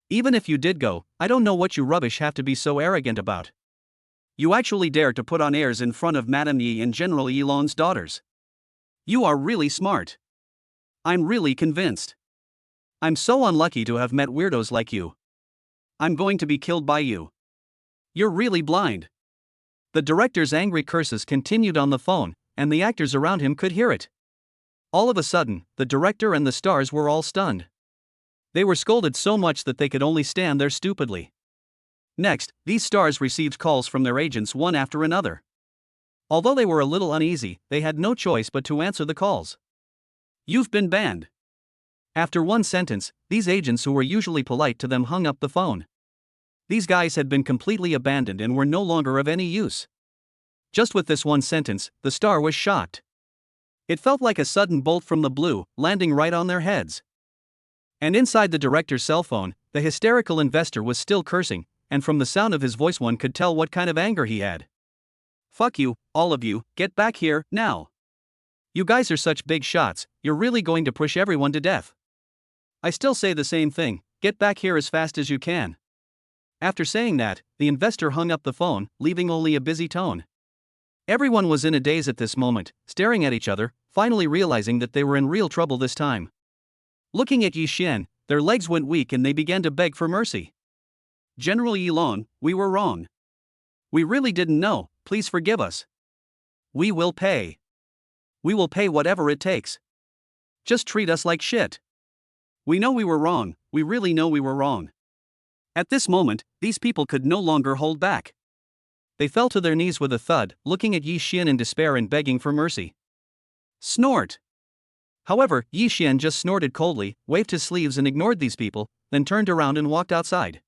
Speaker 1: Even if you did go, I don't know what you rubbish have to be so arrogant about. You actually dare to put on airs in front of Madame Yi and General Yilon's daughters. You are really smart. I'm really convinced. I'm so unlucky to have met weirdos like you. I'm going to be killed by you. You're really blind. The director's angry curses continued on the phone, and the actors around him could hear it. All of a sudden, the director and the stars were all stunned. They were scolded so much that they could only stand there stupidly. Next, these stars received calls from their agents one after another. Although they were a little uneasy, they had no choice but to answer the calls. You've been banned. After one sentence, these agents who were usually polite to them hung up the phone. These guys had been completely abandoned and were no longer of any use. Just with this one sentence, the star was shocked. It felt like a sudden bolt from the blue, landing right on their heads. And inside the director's cell phone, the hysterical investor was still cursing, and from the sound of his voice one could tell what kind of anger he had. Fuck you, all of you, get back here, now. You guys are such big shots, you're really going to push everyone to death. I still say the same thing, get back here as fast as you can. After saying that, the investor hung up the phone, leaving only a busy tone. Everyone was in a daze at this moment, staring at each other, finally realizing that they were in real trouble this time. Looking at Yi Xian, their legs went weak and they began to beg for mercy. General Yilong, we were wrong. We really didn't know, please forgive us. We will pay. We will pay whatever it takes. Just treat us like shit. We know we were wrong, we really know we were wrong. At this moment, these people could no longer hold back. They fell to their knees with a thud, looking at Yi Xian in despair and begging for mercy. Snort! However, Yi Xian just snorted coldly, waved his sleeves and ignored these people, then turned around and walked outside.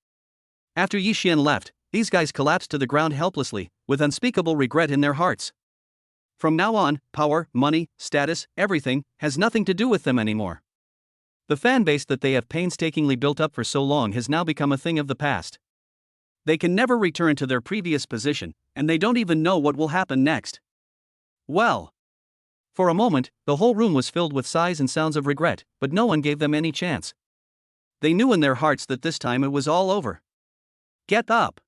Speaker 1: After Yi Xian left, these guys collapsed to the ground helplessly, with unspeakable regret in their hearts. From now on, power, money, status, everything, has nothing to do with them anymore. The fan base that they have painstakingly built up for so long has now become a thing of the past. They can never return to their previous position, and they don't even know what will happen next. Well. For a moment, the whole room was filled with sighs and sounds of regret, but no one gave them any chance. They knew in their hearts that this time it was all over. Get up!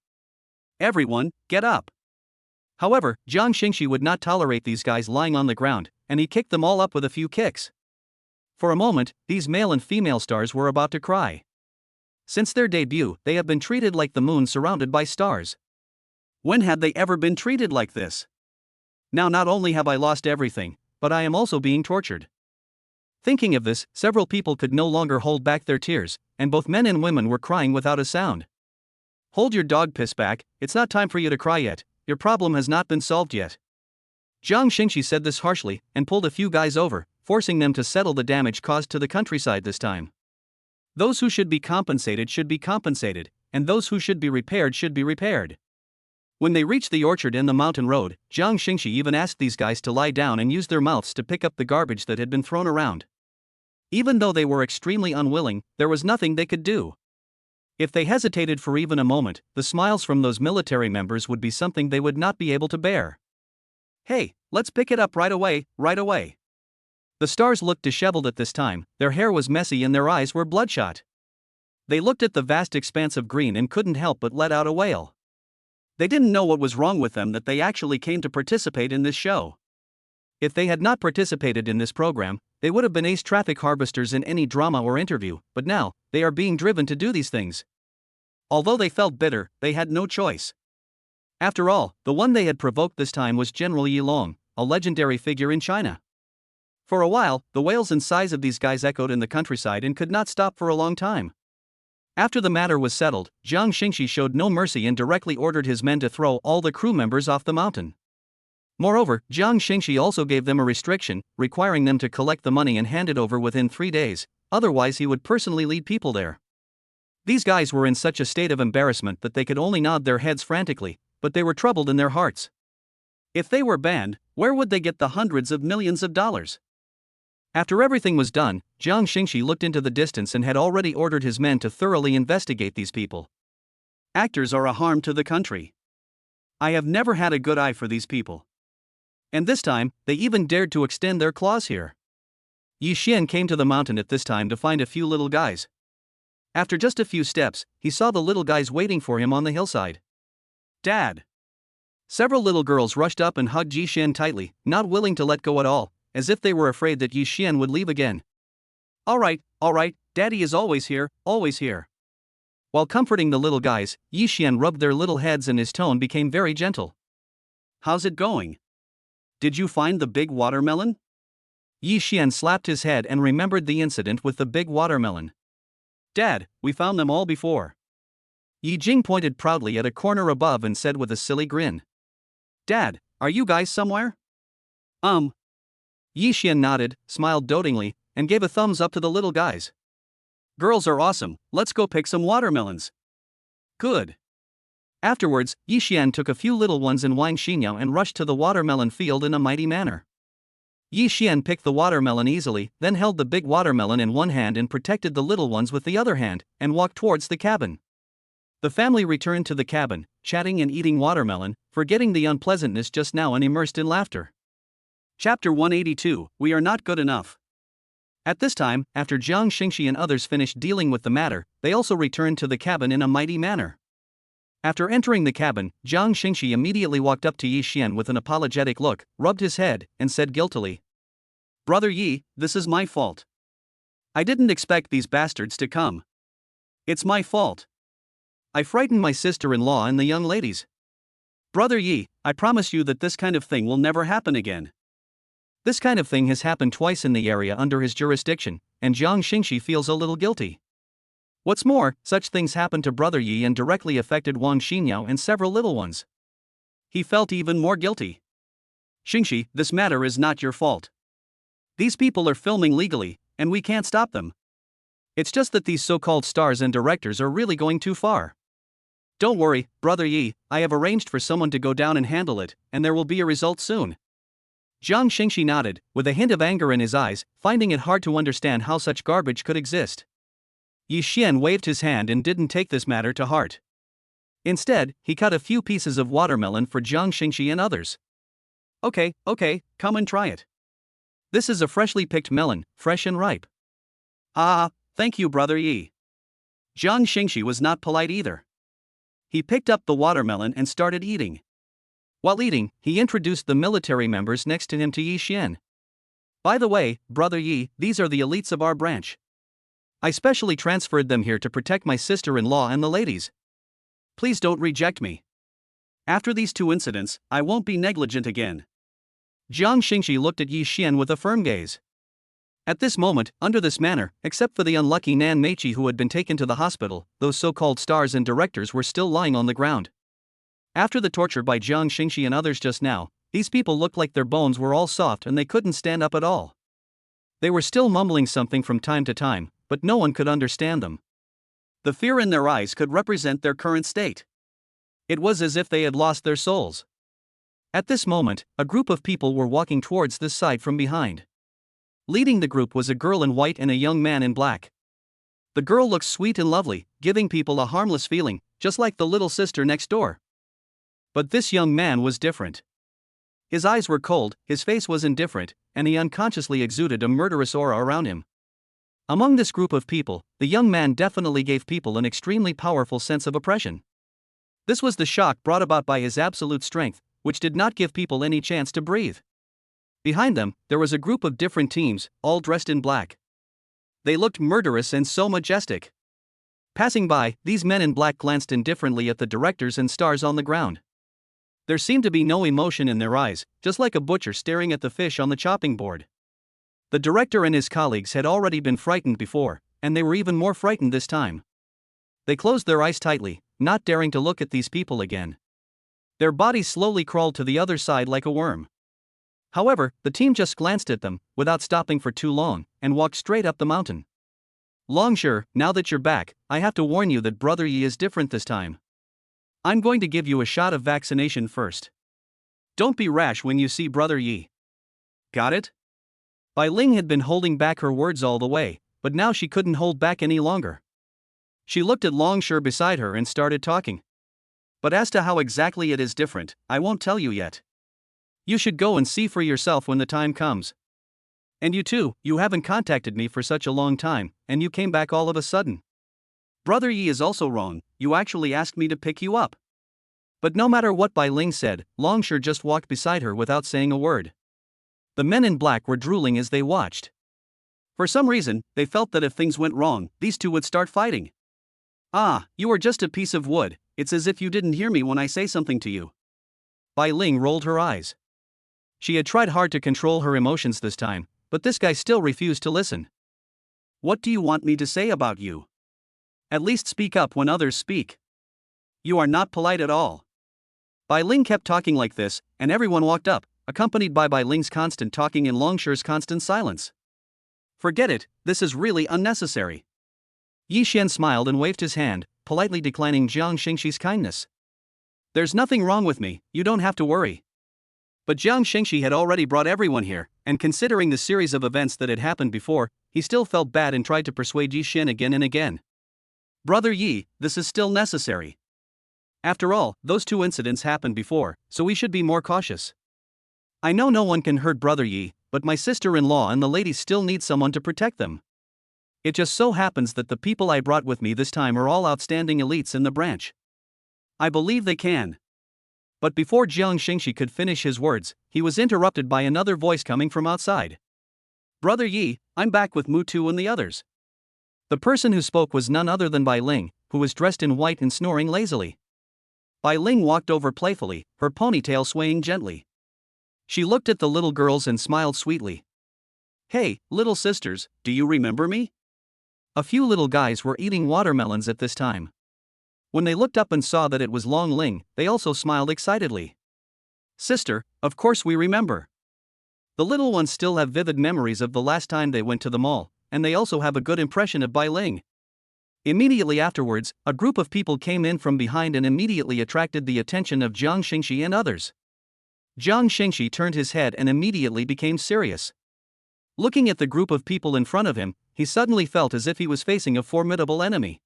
Speaker 1: Everyone, get up! However, Jang Shingxi would not tolerate these guys lying on the ground, and he kicked them all up with a few kicks. For a moment, these male and female stars were about to cry. Since their debut, they have been treated like the moon surrounded by stars. When had they ever been treated like this? Now not only have I lost everything, but I am also being tortured. Thinking of this, several people could no longer hold back their tears, and both men and women were crying without a sound. Hold your dog piss back, it's not time for you to cry yet, your problem has not been solved yet. Jang Shingxi said this harshly, and pulled a few guys over, forcing them to settle the damage caused to the countryside this time. Those who should be compensated, and those who should be repaired should be repaired. When they reached the orchard and the mountain road, Jang Shingxi even asked these guys to lie down and use their mouths to pick up the garbage that had been thrown around. Even though they were extremely unwilling, there was nothing they could do. If they hesitated for even a moment, the smiles from those military members would be something they would not be able to bear. Hey, let's pick it up right away, right away. The stars looked disheveled at this time, their hair was messy and their eyes were bloodshot. They looked at the vast expanse of green and couldn't help but let out a wail. They didn't know what was wrong with them that they actually came to participate in this show. If they had not participated in this program, they would have been ace traffic harvesters in any drama or interview, but now, they are being driven to do these things. Although they felt bitter, they had no choice. After all, the one they had provoked this time was General Yilong, a legendary figure in China. For a while, the wails and sighs of these guys echoed in the countryside and could not stop for a long time. After the matter was settled, Jang Shingxi showed no mercy and directly ordered his men to throw all the crew members off the mountain. Moreover, Jang Shingxi also gave them a restriction, requiring them to collect the money and hand it over within 3 days, otherwise he would personally lead people there. These guys were in such a state of embarrassment that they could only nod their heads frantically, but they were troubled in their hearts. If they were banned, where would they get the hundreds of millions of dollars? After everything was done, Jang Shingxi looked into the distance and had already ordered his men to thoroughly investigate these people. Actors are a harm to the country. I have never had a good eye for these people. And this time, they even dared to extend their claws here. Yi Xian came to the mountain at this time to find a few little guys. After just a few steps, he saw the little guys waiting for him on the hillside. Dad! Several little girls rushed up and hugged Yi Xian tightly, not willing to let go at all, as if they were afraid that Yi Xian would leave again. All right, Daddy is always here, always here. While comforting the little guys, Yi Xian rubbed their little heads and his tone became very gentle. How's it going? Did you find the big watermelon? Yi Xian slapped his head and remembered the incident with the big watermelon. Dad, we found them all before. Yi Jing pointed proudly at a corner above and said with a silly grin. Dad, are you guys somewhere? Yi Xian nodded, smiled dotingly, and gave a thumbs up to the little guys. Girls are awesome, let's go pick some watermelons. Good. Afterwards, Yi Xian took a few little ones in Wang Shimang and rushed to the watermelon field in a mighty manner. Yi Xian picked the watermelon easily, then held the big watermelon in one hand and protected the little ones with the other hand, and walked towards the cabin. The family returned to the cabin, chatting and eating watermelon, forgetting the unpleasantness just now and immersed in laughter. Chapter 182, We Are Not Good Enough. At this time, after Jang Shingxi and others finished dealing with the matter, they also returned to the cabin in a mighty manner. After entering the cabin, Jang Shingxi immediately walked up to Yi Xian with an apologetic look, rubbed his head, and said guiltily, "Brother Yi, this is my fault. I didn't expect these bastards to come. It's my fault. I frightened my sister-in-law and the young ladies. Brother Yi, I promise you that this kind of thing will never happen again." This kind of thing has happened twice in the area under his jurisdiction, and Jang Shingxi feels a little guilty. What's more, such things happened to Brother Yi and directly affected Wang Shimang and several little ones. He felt even more guilty. "Shingxi, this matter is not your fault. These people are filming legally, and we can't stop them. It's just that these so-called stars and directors are really going too far. Don't worry, Brother Yi, I have arranged for someone to go down and handle it, and there will be a result soon." Jang Shingxi nodded, with a hint of anger in his eyes, finding it hard to understand how such garbage could exist. Yi Xian waved his hand and didn't take this matter to heart. Instead, he cut a few pieces of watermelon for Jang Shingxi and others. Okay, come and try it. This is a freshly picked melon, fresh and ripe." "Ah, thank you, Brother Yi." Jang Shingxi was not polite either. He picked up the watermelon and started eating. While eating, he introduced the military members next to him to Yi Xian. "By the way, Brother Yi, these are the elites of our branch. I specially transferred them here to protect my sister-in-law and the ladies. Please don't reject me. After these two incidents, I won't be negligent again." Jiang Xingxi looked at Yi Xian with a firm gaze. At this moment, under this manner, except for the unlucky Nan Mai who had been taken to the hospital, those so-called stars and directors were still lying on the ground. After the torture by Jiang Xingxi and others just now, these people looked like their bones were all soft and they couldn't stand up at all. They were still mumbling something from time to time, but no one could understand them. The fear in their eyes could represent their current state. It was as if they had lost their souls. At this moment, a group of people were walking towards this side from behind. Leading the group was a girl in white and a young man in black. The girl looked sweet and lovely, giving people a harmless feeling, just like the little sister next door. But this young man was different. His eyes were cold, his face was indifferent, and he unconsciously exuded a murderous aura around him. Among this group of people, the young man definitely gave people an extremely powerful sense of oppression. This was the shock brought about by his absolute strength, which did not give people any chance to breathe. Behind them, there was a group of different teams, all dressed in black. They looked murderous and so majestic. Passing by, these men in black glanced indifferently at the directors and stars on the ground. There seemed to be no emotion in their eyes, just like a butcher staring at the fish on the chopping board. The director and his colleagues had already been frightened before, and they were even more frightened this time. They closed their eyes tightly, not daring to look at these people again. Their bodies slowly crawled to the other side like a worm. However, the team just glanced at them, without stopping for too long, and walked straight up the mountain. "Longya, now that you're back, I have to warn you that Brother Yi is different this time. I'm going to give you a shot of vaccination first. Don't be rash when you see Brother Yi. Got it?" Ling had been holding back her words all the way, but now she couldn't hold back any longer. She looked at Longya beside her and started talking. "But as to how exactly it is different, I won't tell you yet. You should go and see for yourself when the time comes. And you too, you haven't contacted me for such a long time, and you came back all of a sudden. Brother Yi is also wrong, you actually asked me to pick you up." But no matter what Ling said, Longya just walked beside her without saying a word. The men in black were drooling as they watched. For some reason, they felt that if things went wrong, these two would start fighting. "Ah, you are just a piece of wood, it's as if you didn't hear me when I say something to you." Ling rolled her eyes. She had tried hard to control her emotions this time, but this guy still refused to listen. "What do you want me to say about you? At least speak up when others speak. You are not polite at all." Ling kept talking like this, and everyone walked up, accompanied by Ling's constant talking and Longya's constant silence. "Forget it, this is really unnecessary." Yi Xian smiled and waved his hand, politely declining Jiang Xingxi's kindness. "There's nothing wrong with me, you don't have to worry." But Jiang Shingxi had already brought everyone here, and considering the series of events that had happened before, he still felt bad and tried to persuade Yi Xian again and again. "Brother Yi, this is still necessary. After all, those two incidents happened before, so we should be more cautious. I know no one can hurt Brother Yi, but my sister-in-law and the ladies still need someone to protect them. It just so happens that the people I brought with me this time are all outstanding elites in the branch. I believe they can. But before Jang Shingxi could finish his words, he was interrupted by another voice coming from outside. Brother Yi, I'm back with Mutu and the others. The person who spoke was none other than Bai Ling, who was dressed in white and snoring lazily. Bai Ling walked over playfully, her ponytail swaying gently. She looked at the little girls and smiled sweetly. Hey, little sisters, do you remember me? A few little guys were eating watermelons at this time. When they looked up and saw that it was Long Ling, they also smiled excitedly. Sister, of course we remember. The little ones still have vivid memories of the last time they went to the mall, and they also have a good impression of Bai Ling. Immediately afterwards, a group of people came in from behind and immediately attracted the attention of Jang Shingxi and others. Jang Shingxi turned his head and immediately became serious. Looking at the group of people in front of him, he suddenly felt as if he was facing a formidable enemy.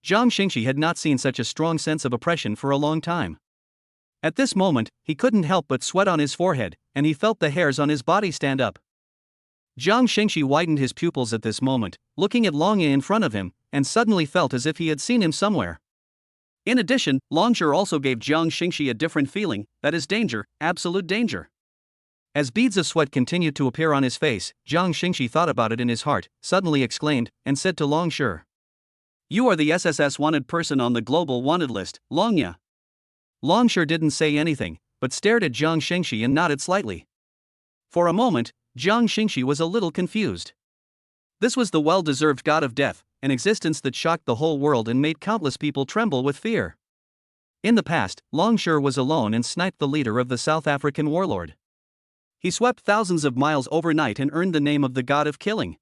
Speaker 1: Jang Shingxi had not seen such a strong sense of oppression for a long time. At this moment, he couldn't help but sweat on his forehead, and he felt the hairs on his body stand up. Jang Shingxi widened his pupils at this moment, looking at Longya in front of him, and suddenly felt as if he had seen him somewhere. In addition, Longya also gave Jang Shingxi a different feeling, that is danger, absolute danger. As beads of sweat continued to appear on his face, Jang Shingxi thought about it in his heart, suddenly exclaimed, and said to Longya, "You are the SSS wanted person on the global wanted list, Longya." Longya didn't say anything, but stared at Jang Shingxi and nodded slightly. For a moment, Jang Shingxi was a little confused. This was the well-deserved god of death, an existence that shocked the whole world and made countless people tremble with fear. In the past, Longya was alone and sniped the leader of the South African warlord. He swept thousands of miles overnight and earned the name of the god of killing.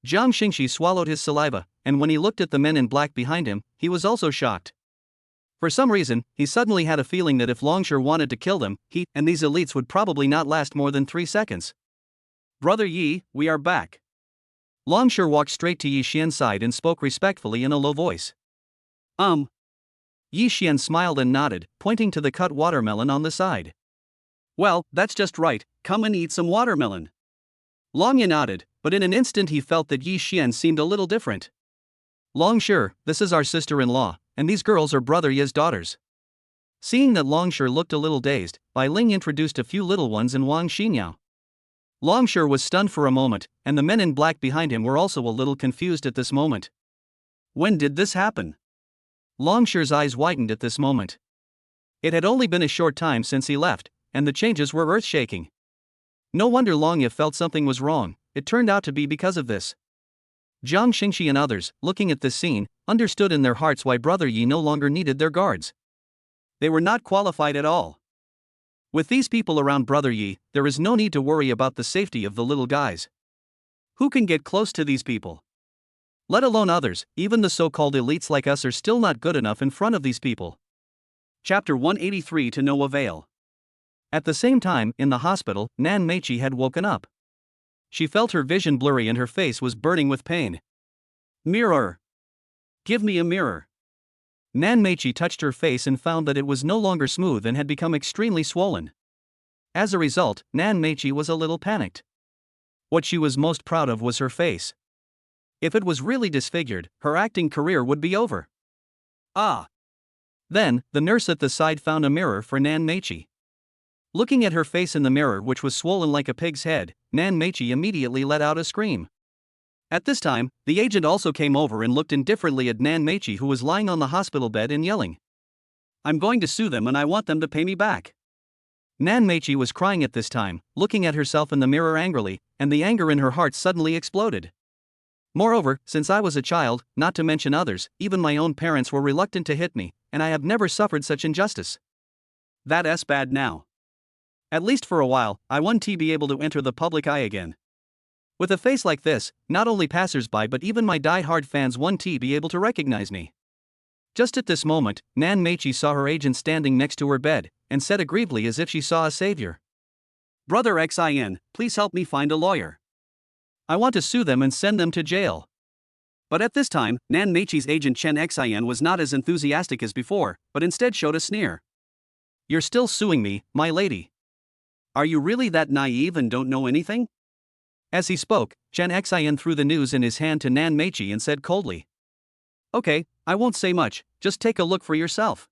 Speaker 1: Jang Shingxi swallowed his saliva, and when he looked at the men in black behind him, he was also shocked. For some reason, he suddenly had a feeling that if Longya wanted to kill them, he and these elites would probably not last more than 3 seconds. Brother Yi, we are back. Longya walked straight to Yi Xian's side and spoke respectfully in a low voice. Yi Xian smiled and nodded, pointing to the cut watermelon on the side. Well, that's just right, come and eat some watermelon. Longya nodded, but in an instant he felt that Yi Xian seemed a little different. Longya, this is our sister-in-law, and these girls are Brother Yi's daughters. Seeing that Longya looked a little dazed, Bai Ling introduced a few little ones and Wang Shimang. Longya was stunned for a moment, and the men in black behind him were also a little confused at this moment. When did this happen? Longya's eyes widened at this moment. It had only been a short time since he left, and the changes were earth-shaking. No wonder Longya felt something was wrong, it turned out to be because of this. Jang Shingxi and others, looking at this scene, understood in their hearts why Brother Yi no longer needed their guards. They were not qualified at all. With these people around Brother Yi, there is no need to worry about the safety of the little guys. Who can get close to these people? Let alone others, even the so-called elites like us are still not good enough in front of these people. Chapter 183 To no avail. At the same time, in the hospital, Nan Mai had woken up. She felt her vision blurry and her face was burning with pain. Mirror! Give me a mirror. Nan Mai touched her face and found that it was no longer smooth and had become extremely swollen. As a result, Nan Mai was a little panicked. What she was most proud of was her face. If it was really disfigured, her acting career would be over. Then, the nurse at the side found a mirror for Nan Mai. Looking at her face in the mirror, which was swollen like a pig's head, Nan Mai immediately let out a scream. At this time, the agent also came over and looked indifferently at Nan Mai, who was lying on the hospital bed and yelling, "I'm going to sue them and I want them to pay me back." Nan Mai was crying at this time, looking at herself in the mirror angrily, and the anger in her heart suddenly exploded. Moreover, since I was a child, not to mention others, even my own parents were reluctant to hit me, and I have never suffered such injustice. That's bad now. At least for a while, I won't be able to enter the public eye again. With a face like this, not only passers-by but even my die-hard fans won't be able to recognize me. Just at this moment, Nan Mai saw her agent standing next to her bed, and said aggrievedly as if she saw a savior. "Brother Xin, please help me find a lawyer. I want to sue them and send them to jail." But at this time, Nan Mai's agent Chen Xin was not as enthusiastic as before, but instead showed a sneer. "You're still suing me, my lady? Are you really that naive and don't know anything?" As he spoke, Chen Xin threw the news in his hand to Nan Mai and said coldly, "Okay, I won't say much, just take a look for yourself."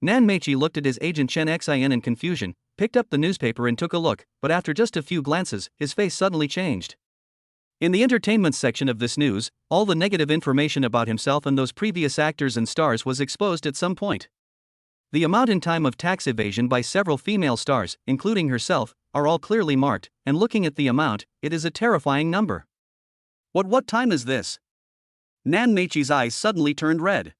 Speaker 1: Nan Mai looked at his agent Chen Xin in confusion, picked up the newspaper and took a look, but after just a few glances, his face suddenly changed. In the entertainment section of this news, all the negative information about himself and those previous actors and stars was exposed at some point. The amount and time of tax evasion by several female stars, including herself, are all clearly marked, and looking at the amount, it is a terrifying number. What time is this? Nan Mei's eyes suddenly turned red.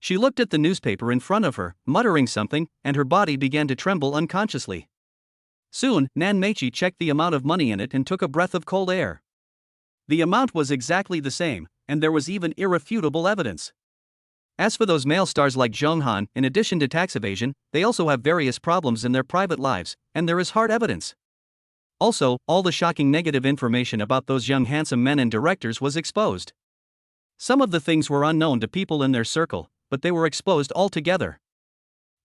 Speaker 1: She looked at the newspaper in front of her, muttering something, and her body began to tremble unconsciously. Soon, Nan Mai checked the amount of money in it and took a breath of cold air. The amount was exactly the same, and there was even irrefutable evidence. As for those male stars like Zheng Han, in addition to tax evasion, they also have various problems in their private lives, and there is hard evidence. Also, all the shocking negative information about those young handsome men and directors was exposed. Some of the things were unknown to people in their circle, but they were exposed altogether.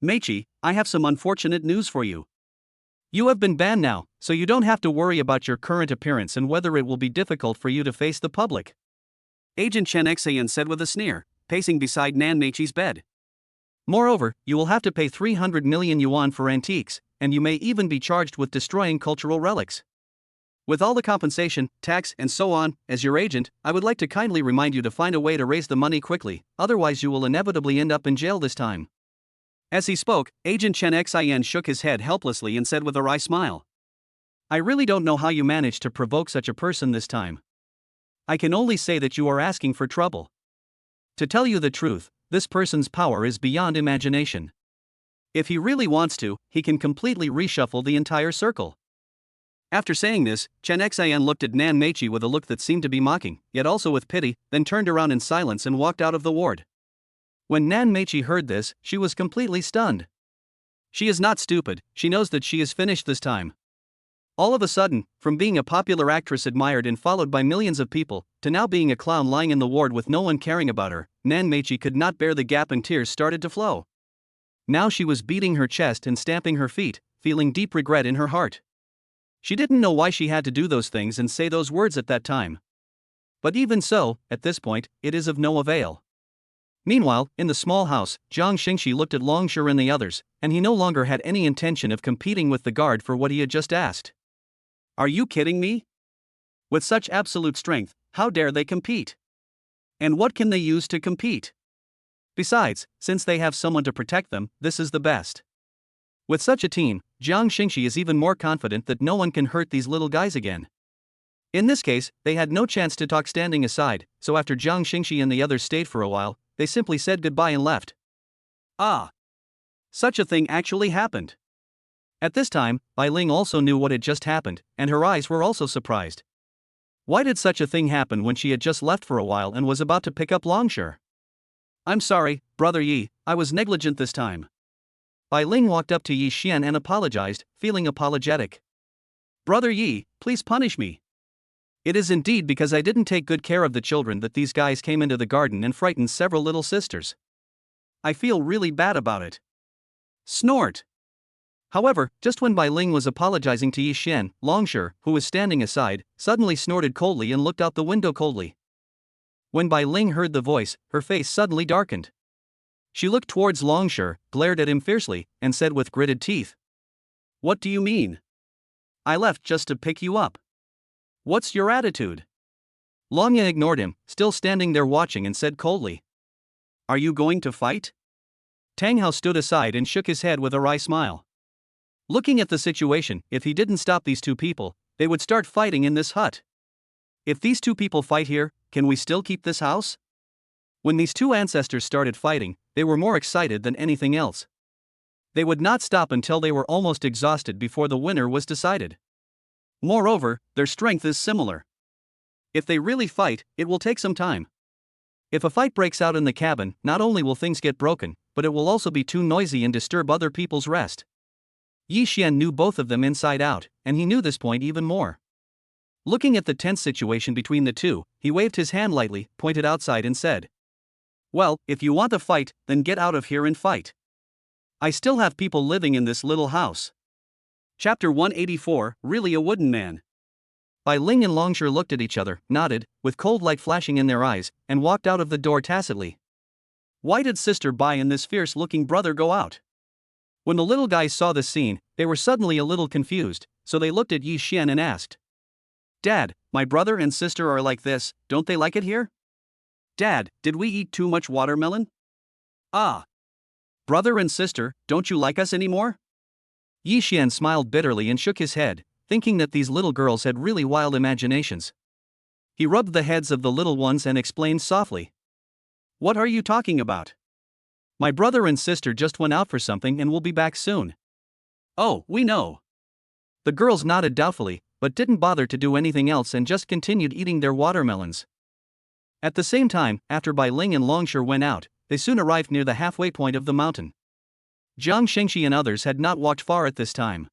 Speaker 1: Meichi, I have some unfortunate news for you. You have been banned now, so you don't have to worry about your current appearance and whether it will be difficult for you to face the public. Agent Chen Xin said with a sneer, pacing beside Nan Mei's bed. Moreover, you will have to pay 300 million yuan for antiques, and you may even be charged with destroying cultural relics. With all the compensation, tax, and so on, as your agent, I would like to kindly remind you to find a way to raise the money quickly, otherwise you will inevitably end up in jail this time. As he spoke, Agent Chen Xin shook his head helplessly and said with a wry smile. I really don't know how you managed to provoke such a person this time. I can only say that you are asking for trouble. To tell you the truth, this person's power is beyond imagination. If he really wants to, he can completely reshuffle the entire circle. After saying this, Chen Xin looked at Nan Mai with a look that seemed to be mocking, yet also with pity, then turned around in silence and walked out of the ward. When Nan Mai heard this, she was completely stunned. She is not stupid, she knows that she is finished this time. All of a sudden, from being a popular actress admired and followed by millions of people, to now being a clown lying in the ward with no one caring about her, Nan Mai could not bear the gap and tears started to flow. Now she was beating her chest and stamping her feet, feeling deep regret in her heart. She didn't know why she had to do those things and say those words at that time. But even so, at this point, it is of no avail. Meanwhile, in the small house, Jang Shingxi looked at Longya and the others, and he no longer had any intention of competing with the guard for what he had just asked. Are you kidding me? With such absolute strength, how dare they compete? And what can they use to compete? Besides, since they have someone to protect them, this is the best. With such a team, Jang Shingxi is even more confident that no one can hurt these little guys again. In this case, they had no chance to talk standing aside, so after Jang Shingxi and the others stayed for a while, they simply said goodbye and left. Ah! Such a thing actually happened. At this time, Ling also knew what had just happened, and her eyes were also surprised. Why did such a thing happen when she had just left for a while and was about to pick up Longya? I'm sorry, Brother Yi, I was negligent this time. Ling walked up to Yi Xian and apologized, feeling apologetic. Brother Yi, please punish me. It is indeed because I didn't take good care of the children that these guys came into the garden and frightened several little sisters. I feel really bad about it. Snort. However, just when Ling was apologizing to Yi Xian, Longya, who was standing aside, suddenly snorted coldly and looked out the window coldly. When Ling heard the voice, her face suddenly darkened. She looked towards Longya, glared at him fiercely, and said with gritted teeth. What do you mean? I left just to pick you up. What's your attitude? Longya ignored him, still standing there watching, and said coldly. Are you going to fight? Tang Hao stood aside and shook his head with a wry smile. Looking at the situation, if he didn't stop these two people, they would start fighting in this hut. If these two people fight here, can we still keep this house? When these two ancestors started fighting, they were more excited than anything else. They would not stop until they were almost exhausted before the winner was decided. Moreover, their strength is similar. If they really fight, it will take some time. If a fight breaks out in the cabin, not only will things get broken, but it will also be too noisy and disturb other people's rest. Yi Xian knew both of them inside out, and he knew this point even more. Looking at the tense situation between the two, he waved his hand lightly, pointed outside and said, Well, if you want to fight, then get out of here and fight. I still have people living in this little house. Chapter 184, Really a Wooden Man. Ling and Longya looked at each other, nodded, with cold light flashing in their eyes, and walked out of the door tacitly. Why did Sister Bai and this fierce-looking brother go out? When the little guys saw this scene, they were suddenly a little confused, so they looked at Yi Xian and asked, Dad, my brother and sister are like this, don't they like it here? Dad, did we eat too much watermelon? Ah. Brother and sister, don't you like us anymore? Yi Xian smiled bitterly and shook his head, thinking that these little girls had really wild imaginations. He rubbed the heads of the little ones and explained softly. What are you talking about? My brother and sister just went out for something and will be back soon. Oh, we know. The girls nodded doubtfully, but didn't bother to do anything else and just continued eating their watermelons. At the same time, after Bai Ling and Longshur went out, they soon arrived near the halfway point of the mountain. Jang Shingxi and others had not walked far at this time.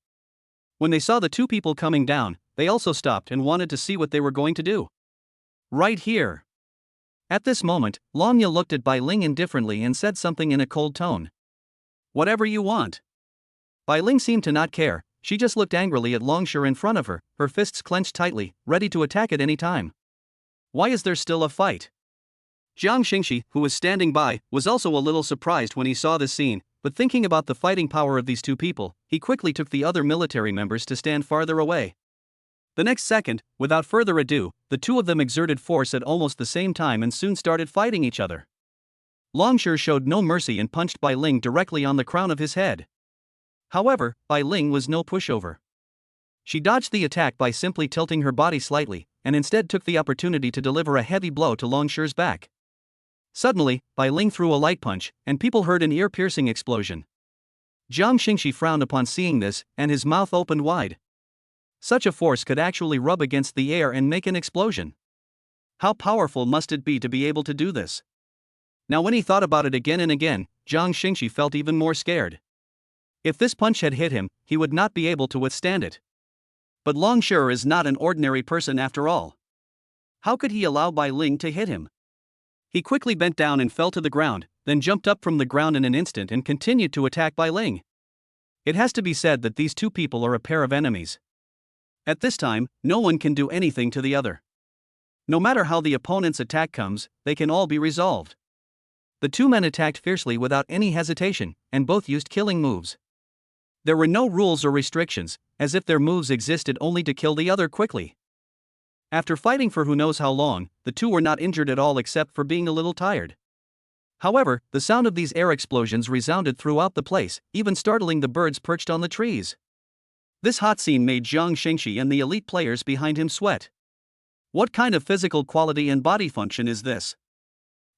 Speaker 1: When they saw the two people coming down, they also stopped and wanted to see what they were going to do. Right here. At this moment, Longya looked at Bai Ling indifferently and said something in a cold tone. Whatever you want. Bai Ling seemed to not care, she just looked angrily at Longshur in front of her, her fists clenched tightly, ready to attack at any time. Why is there still a fight? Jang Shingxi, who was standing by, was also a little surprised when he saw this scene, but thinking about the fighting power of these two people, he quickly took the other military members to stand farther away. The next second, without further ado, the two of them exerted force at almost the same time and soon started fighting each other. Longshur showed no mercy and punched Bai Ling directly on the crown of his head. However, Bai Ling was no pushover. She dodged the attack by simply tilting her body slightly, and instead took the opportunity to deliver a heavy blow to Longshur's back. Suddenly, Bai Ling threw a light punch, and people heard an ear-piercing explosion. Jang Shingxi frowned upon seeing this, and his mouth opened wide. Such a force could actually rub against the air and make an explosion. How powerful must it be to be able to do this? Now when he thought about it again and again, Jang Shingxi felt even more scared. If this punch had hit him, he would not be able to withstand it. But Longshur is not an ordinary person after all. How could he allow Bai Ling to hit him? He quickly bent down and fell to the ground, then jumped up from the ground in an instant and continued to attack Bai Ling. It has to be said that these two people are a pair of enemies. At this time, no one can do anything to the other. No matter how the opponent's attack comes, they can all be resolved. The two men attacked fiercely without any hesitation, and both used killing moves. There were no rules or restrictions, as if their moves existed only to kill the other quickly. After fighting for who knows how long, the two were not injured at all except for being a little tired. However, the sound of these air explosions resounded throughout the place, even startling the birds perched on the trees. This hot scene made Jang Shingxi and the elite players behind him sweat. What kind of physical quality and body function is this?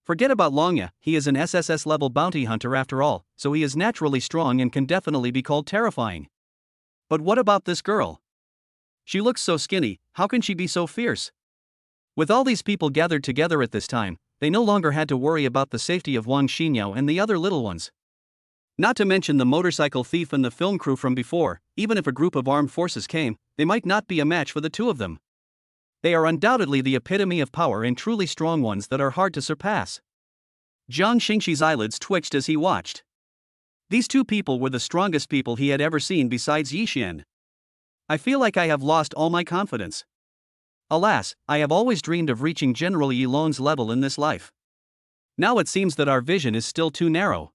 Speaker 1: Forget about Longya, he is an SSS-level bounty hunter after all, so he is naturally strong and can definitely be called terrifying. But what about this girl? She looks so skinny, how can she be so fierce? With all these people gathered together at this time, they no longer had to worry about the safety of Wang Shimang and the other little ones. Not to mention the motorcycle thief and the film crew from before, even if a group of armed forces came, they might not be a match for the two of them. They are undoubtedly the epitome of power and truly strong ones that are hard to surpass. Jang Shingxi's eyelids twitched as he watched. These two people were the strongest people he had ever seen besides Yi Xian. I feel like I have lost all my confidence. Alas, I have always dreamed of reaching General Yi Long's level in this life. Now it seems that our vision is still too narrow.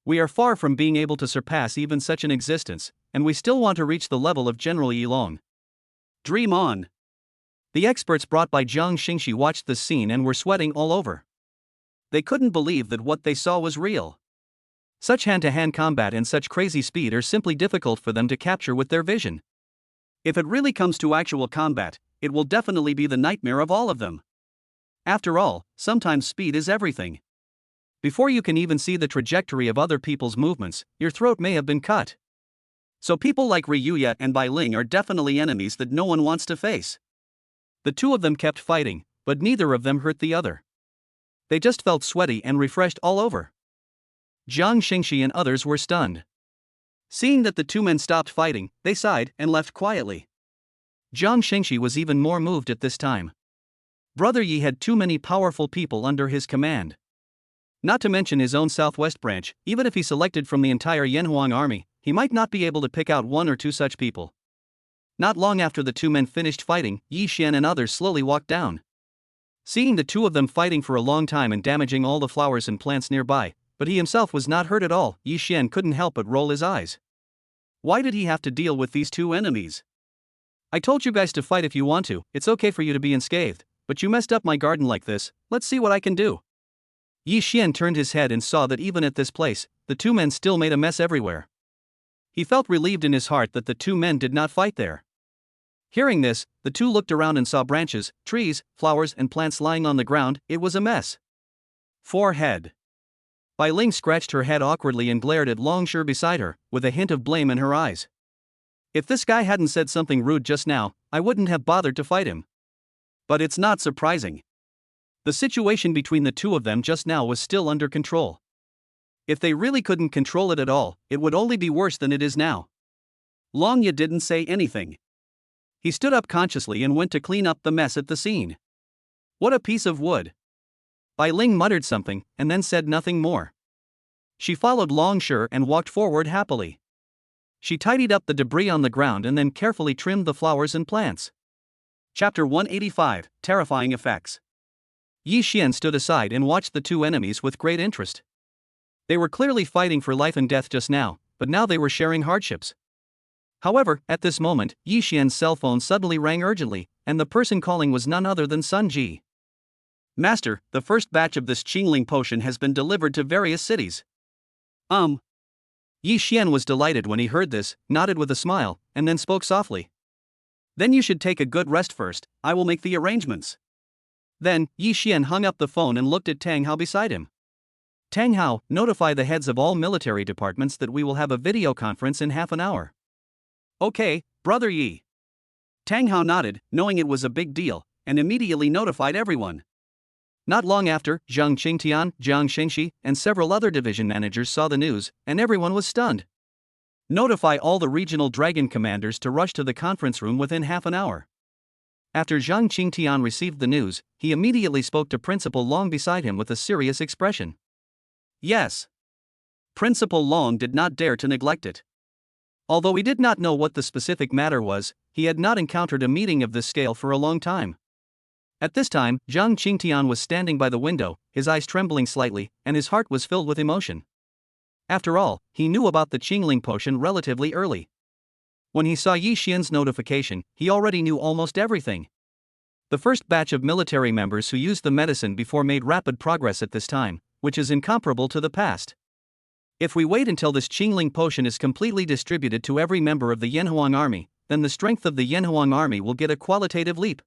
Speaker 1: We are far from being able to surpass even such an existence, and we still want to reach the level of General Yi Long. Dream on. The experts brought by Jang Shingxi watched this scene and were sweating all over. They couldn't believe that what they saw was real. Such hand-to-hand combat and such crazy speed are simply difficult for them to capture with their vision. If it really comes to actual combat, it will definitely be the nightmare of all of them. After all, sometimes speed is everything. Before you can even see the trajectory of other people's movements, your throat may have been cut. So people like Reunited and Bai Ling are definitely enemies that no one wants to face. The two of them kept fighting, but neither of them hurt the other. They just felt sweaty and refreshed all over. Jang Shingxi and others were stunned. Seeing that the two men stopped fighting, they sighed and left quietly. Jang Shingxi was even more moved at this time. Brother Yi had too many powerful people under his command. Not to mention his own southwest branch, even if he selected from the entire Yanhuang army, he might not be able to pick out one or two such people. Not long after the two men finished fighting, Yi Xian and others slowly walked down. Seeing the two of them fighting for a long time and damaging all the flowers and plants nearby, but he himself was not hurt at all, Yi Xian couldn't help but roll his eyes. Why did he have to deal with these two enemies? I told you guys to fight if you want to, it's okay for you to be unscathed, but you messed up my garden like this, let's see what I can do. Yi Xian turned his head and saw that even at this place, the two men still made a mess everywhere. He felt relieved in his heart that the two men did not fight there. Hearing this, the two looked around and saw branches, trees, flowers and plants lying on the ground. It was a mess. Forehead. Bai Ling scratched her head awkwardly and glared at Longya beside her, with a hint of blame in her eyes. If this guy hadn't said something rude just now, I wouldn't have bothered to fight him. But it's not surprising. The situation between the two of them just now was still under control. If they really couldn't control it at all, it would only be worse than it is now. Longya didn't say anything. He stood up consciously and went to clean up the mess at the scene. What a piece of wood. Bai Ling muttered something, and then said nothing more. She followed Longya and walked forward happily. She tidied up the debris on the ground and then carefully trimmed the flowers and plants. Chapter 185, Terrifying Effects. Yi Xian stood aside and watched the two enemies with great interest. They were clearly fighting for life and death just now, but now they were sharing hardships. However, at this moment, Yi Xian's cell phone suddenly rang urgently, and the person calling was none other than Sun Ji. Master, the first batch of this Chingling potion has been delivered to various cities. Yi Xian was delighted when he heard this, nodded with a smile, and then spoke softly. Then you should take a good rest first, I will make the arrangements. Then, Yi Xian hung up the phone and looked at Tang Hao beside him. Tang Hao, notify the heads of all military departments that we will have a video conference in half an hour. Okay, Brother Yi. Tang Hao nodded, knowing it was a big deal, and immediately notified everyone. Not long after, Jang Shingxi, Jang Shingxi, and several other division managers saw the news, and everyone was stunned. Notify all the regional dragon commanders to rush to the conference room within half an hour. After Jang Shingxi received the news, he immediately spoke to Principal Long beside him with a serious expression. Yes. Principal Long did not dare to neglect it. Although he did not know what the specific matter was, he had not encountered a meeting of this scale for a long time. At this time, Zhang Qingtian was standing by the window, his eyes trembling slightly, and his heart was filled with emotion. After all, he knew about the Chingling potion relatively early. When he saw Yi Xian's notification, he already knew almost everything. The first batch of military members who used the medicine before made rapid progress at this time, which is incomparable to the past. If we wait until this Chingling potion is completely distributed to every member of the Yanhuang army, then the strength of the Yanhuang army will get a qualitative leap.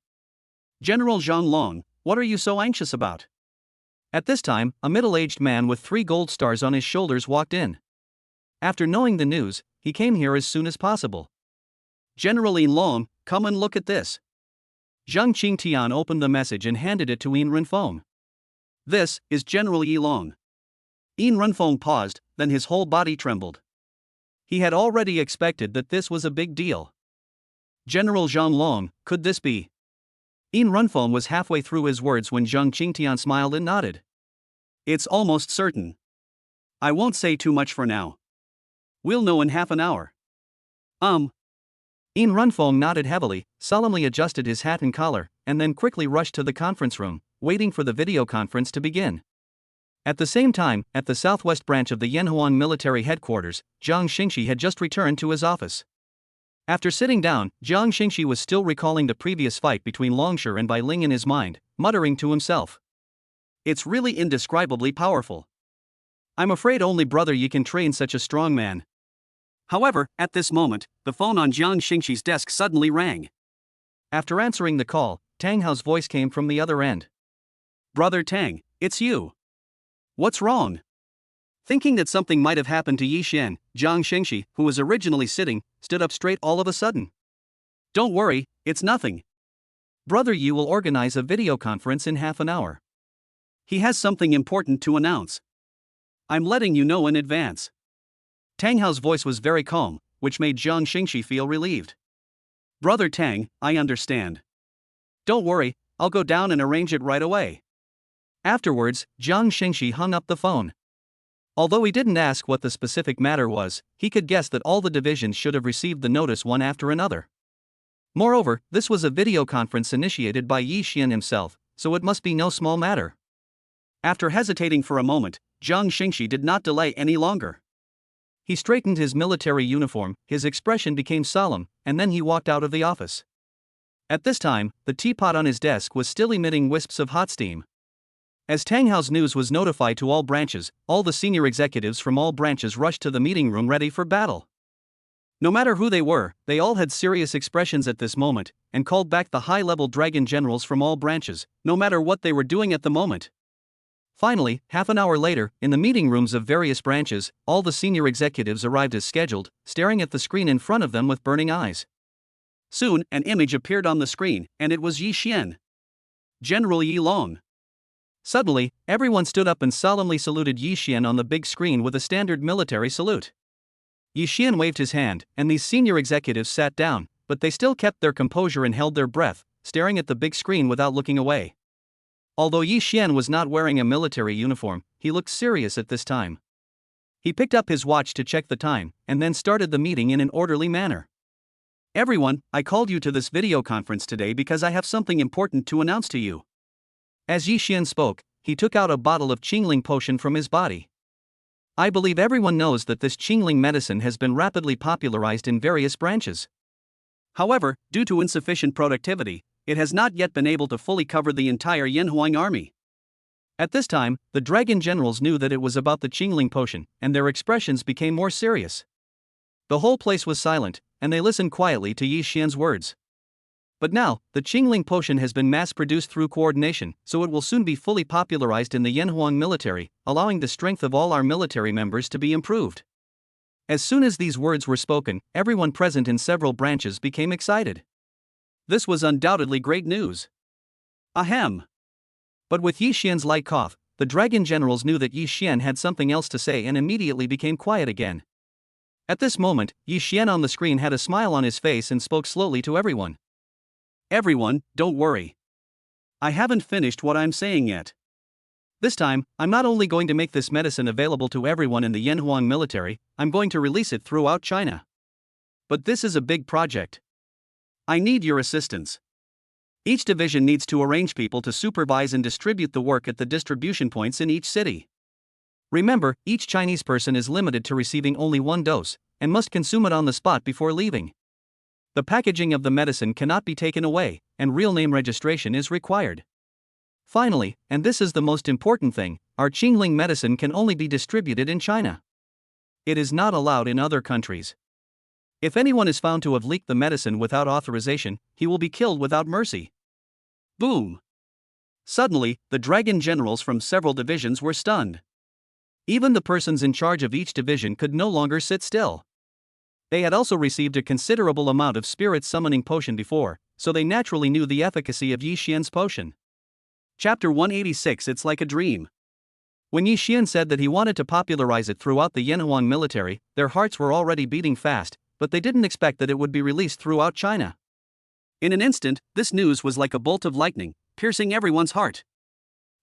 Speaker 1: General Zhang Long, what are you so anxious about? At this time, a middle-aged man with 3 gold stars on his shoulders walked in. After knowing the news, he came here as soon as possible. General Yin Long, come and look at this. Zhang Qingtian opened the message and handed it to Yin Renfeng. This is General Yi Long. Yin Renfeng paused, then his whole body trembled. He had already expected that this was a big deal. General Zhang Long, could this be? Yin Renfeng was halfway through his words when Zhang Qingtian smiled and nodded. It's almost certain. I won't say too much for now. We'll know in half an hour. Yin Renfeng nodded heavily, solemnly adjusted his hat and collar, and then quickly rushed to the conference room, waiting for the video conference to begin. At the same time, at the southwest branch of the Yanhuang military headquarters, Jang Shingxi had just returned to his office. After sitting down, Jang Shingxi was still recalling the previous fight between Longya and Bai Ling in his mind, muttering to himself. It's really indescribably powerful. I'm afraid only Brother Yi can train such a strong man. However, at this moment, the phone on Jang Shingxi's desk suddenly rang. After answering the call, Tang Hao's voice came from the other end. Brother Tang, it's you. What's wrong? Thinking that something might have happened to Yi Xian, Jang Shingxi, who was originally sitting, stood up straight all of a sudden. Don't worry, it's nothing. Brother Yi will organize a video conference in half an hour. He has something important to announce. I'm letting you know in advance. Tang Hao's voice was very calm, which made Zhang Shingxi feel relieved. Brother Tang, I understand. Don't worry, I'll go down and arrange it right away. Afterwards, Zhang Shingxi hung up the phone. Although he didn't ask what the specific matter was, he could guess that all the divisions should have received the notice one after another. Moreover, this was a video conference initiated by Yi Xian himself, so it must be no small matter. After hesitating for a moment, Jang Shingxi did not delay any longer. He straightened his military uniform, his expression became solemn, and then he walked out of the office. At this time, the teapot on his desk was still emitting wisps of hot steam. As Tang Hao's news was notified to all branches, all the senior executives from all branches rushed to the meeting room ready for battle. No matter who they were, they all had serious expressions at this moment, and called back the high-level dragon generals from all branches, no matter what they were doing at the moment. Finally, half an hour later, in the meeting rooms of various branches, all the senior executives arrived as scheduled, staring at the screen in front of them with burning eyes. Soon, an image appeared on the screen, and it was Yi Xian. General Yi Long. Suddenly, everyone stood up and solemnly saluted Yi Xian on the big screen with a standard military salute. Yi Xian waved his hand, and these senior executives sat down, but they still kept their composure and held their breath, staring at the big screen without looking away. Although Yi Xian was not wearing a military uniform, he looked serious at this time. He picked up his watch to check the time, and then started the meeting in an orderly manner. Everyone, I called you to this video conference today because I have something important to announce to you. As Yi Xian spoke, he took out a bottle of Chingling potion from his body. I believe everyone knows that this Chingling medicine has been rapidly popularized in various branches. However, due to insufficient productivity, it has not yet been able to fully cover the entire Yanhuang army. At this time, the dragon generals knew that it was about the Chingling potion, and their expressions became more serious. The whole place was silent, and they listened quietly to Yi Xian's words. But now, the Chingling potion has been mass-produced through coordination, so it will soon be fully popularized in the Yanhuang military, allowing the strength of all our military members to be improved. As soon as these words were spoken, everyone present in several branches became excited. This was undoubtedly great news. Ahem. But with Yi Xian's light cough, the dragon generals knew that Yi Xian had something else to say and immediately became quiet again. At this moment, Yi Xian on the screen had a smile on his face and spoke slowly to everyone. Everyone, don't worry. I haven't finished what I'm saying yet. This time, I'm not only going to make this medicine available to everyone in the Yanhuang military, I'm going to release it throughout China. But this is a big project. I need your assistance. Each division needs to arrange people to supervise and distribute the work at the distribution points in each city. Remember, each Chinese person is limited to receiving only one dose, and must consume it on the spot before leaving. The packaging of the medicine cannot be taken away, and real name registration is required. Finally, and this is the most important thing, our Chingling medicine can only be distributed in China. It is not allowed in other countries. If anyone is found to have leaked the medicine without authorization, he will be killed without mercy. Boom! Suddenly, the dragon generals from several divisions were stunned. Even the persons in charge of each division could no longer sit still. They had also received a considerable amount of spirit summoning potion before, so they naturally knew the efficacy of Yi Xian's potion. Chapter 186 It's like a dream. When Yi Xian said that he wanted to popularize it throughout the Yanhuang military, their hearts were already beating fast, but they didn't expect that it would be released throughout China. In an instant, this news was like a bolt of lightning, piercing everyone's heart.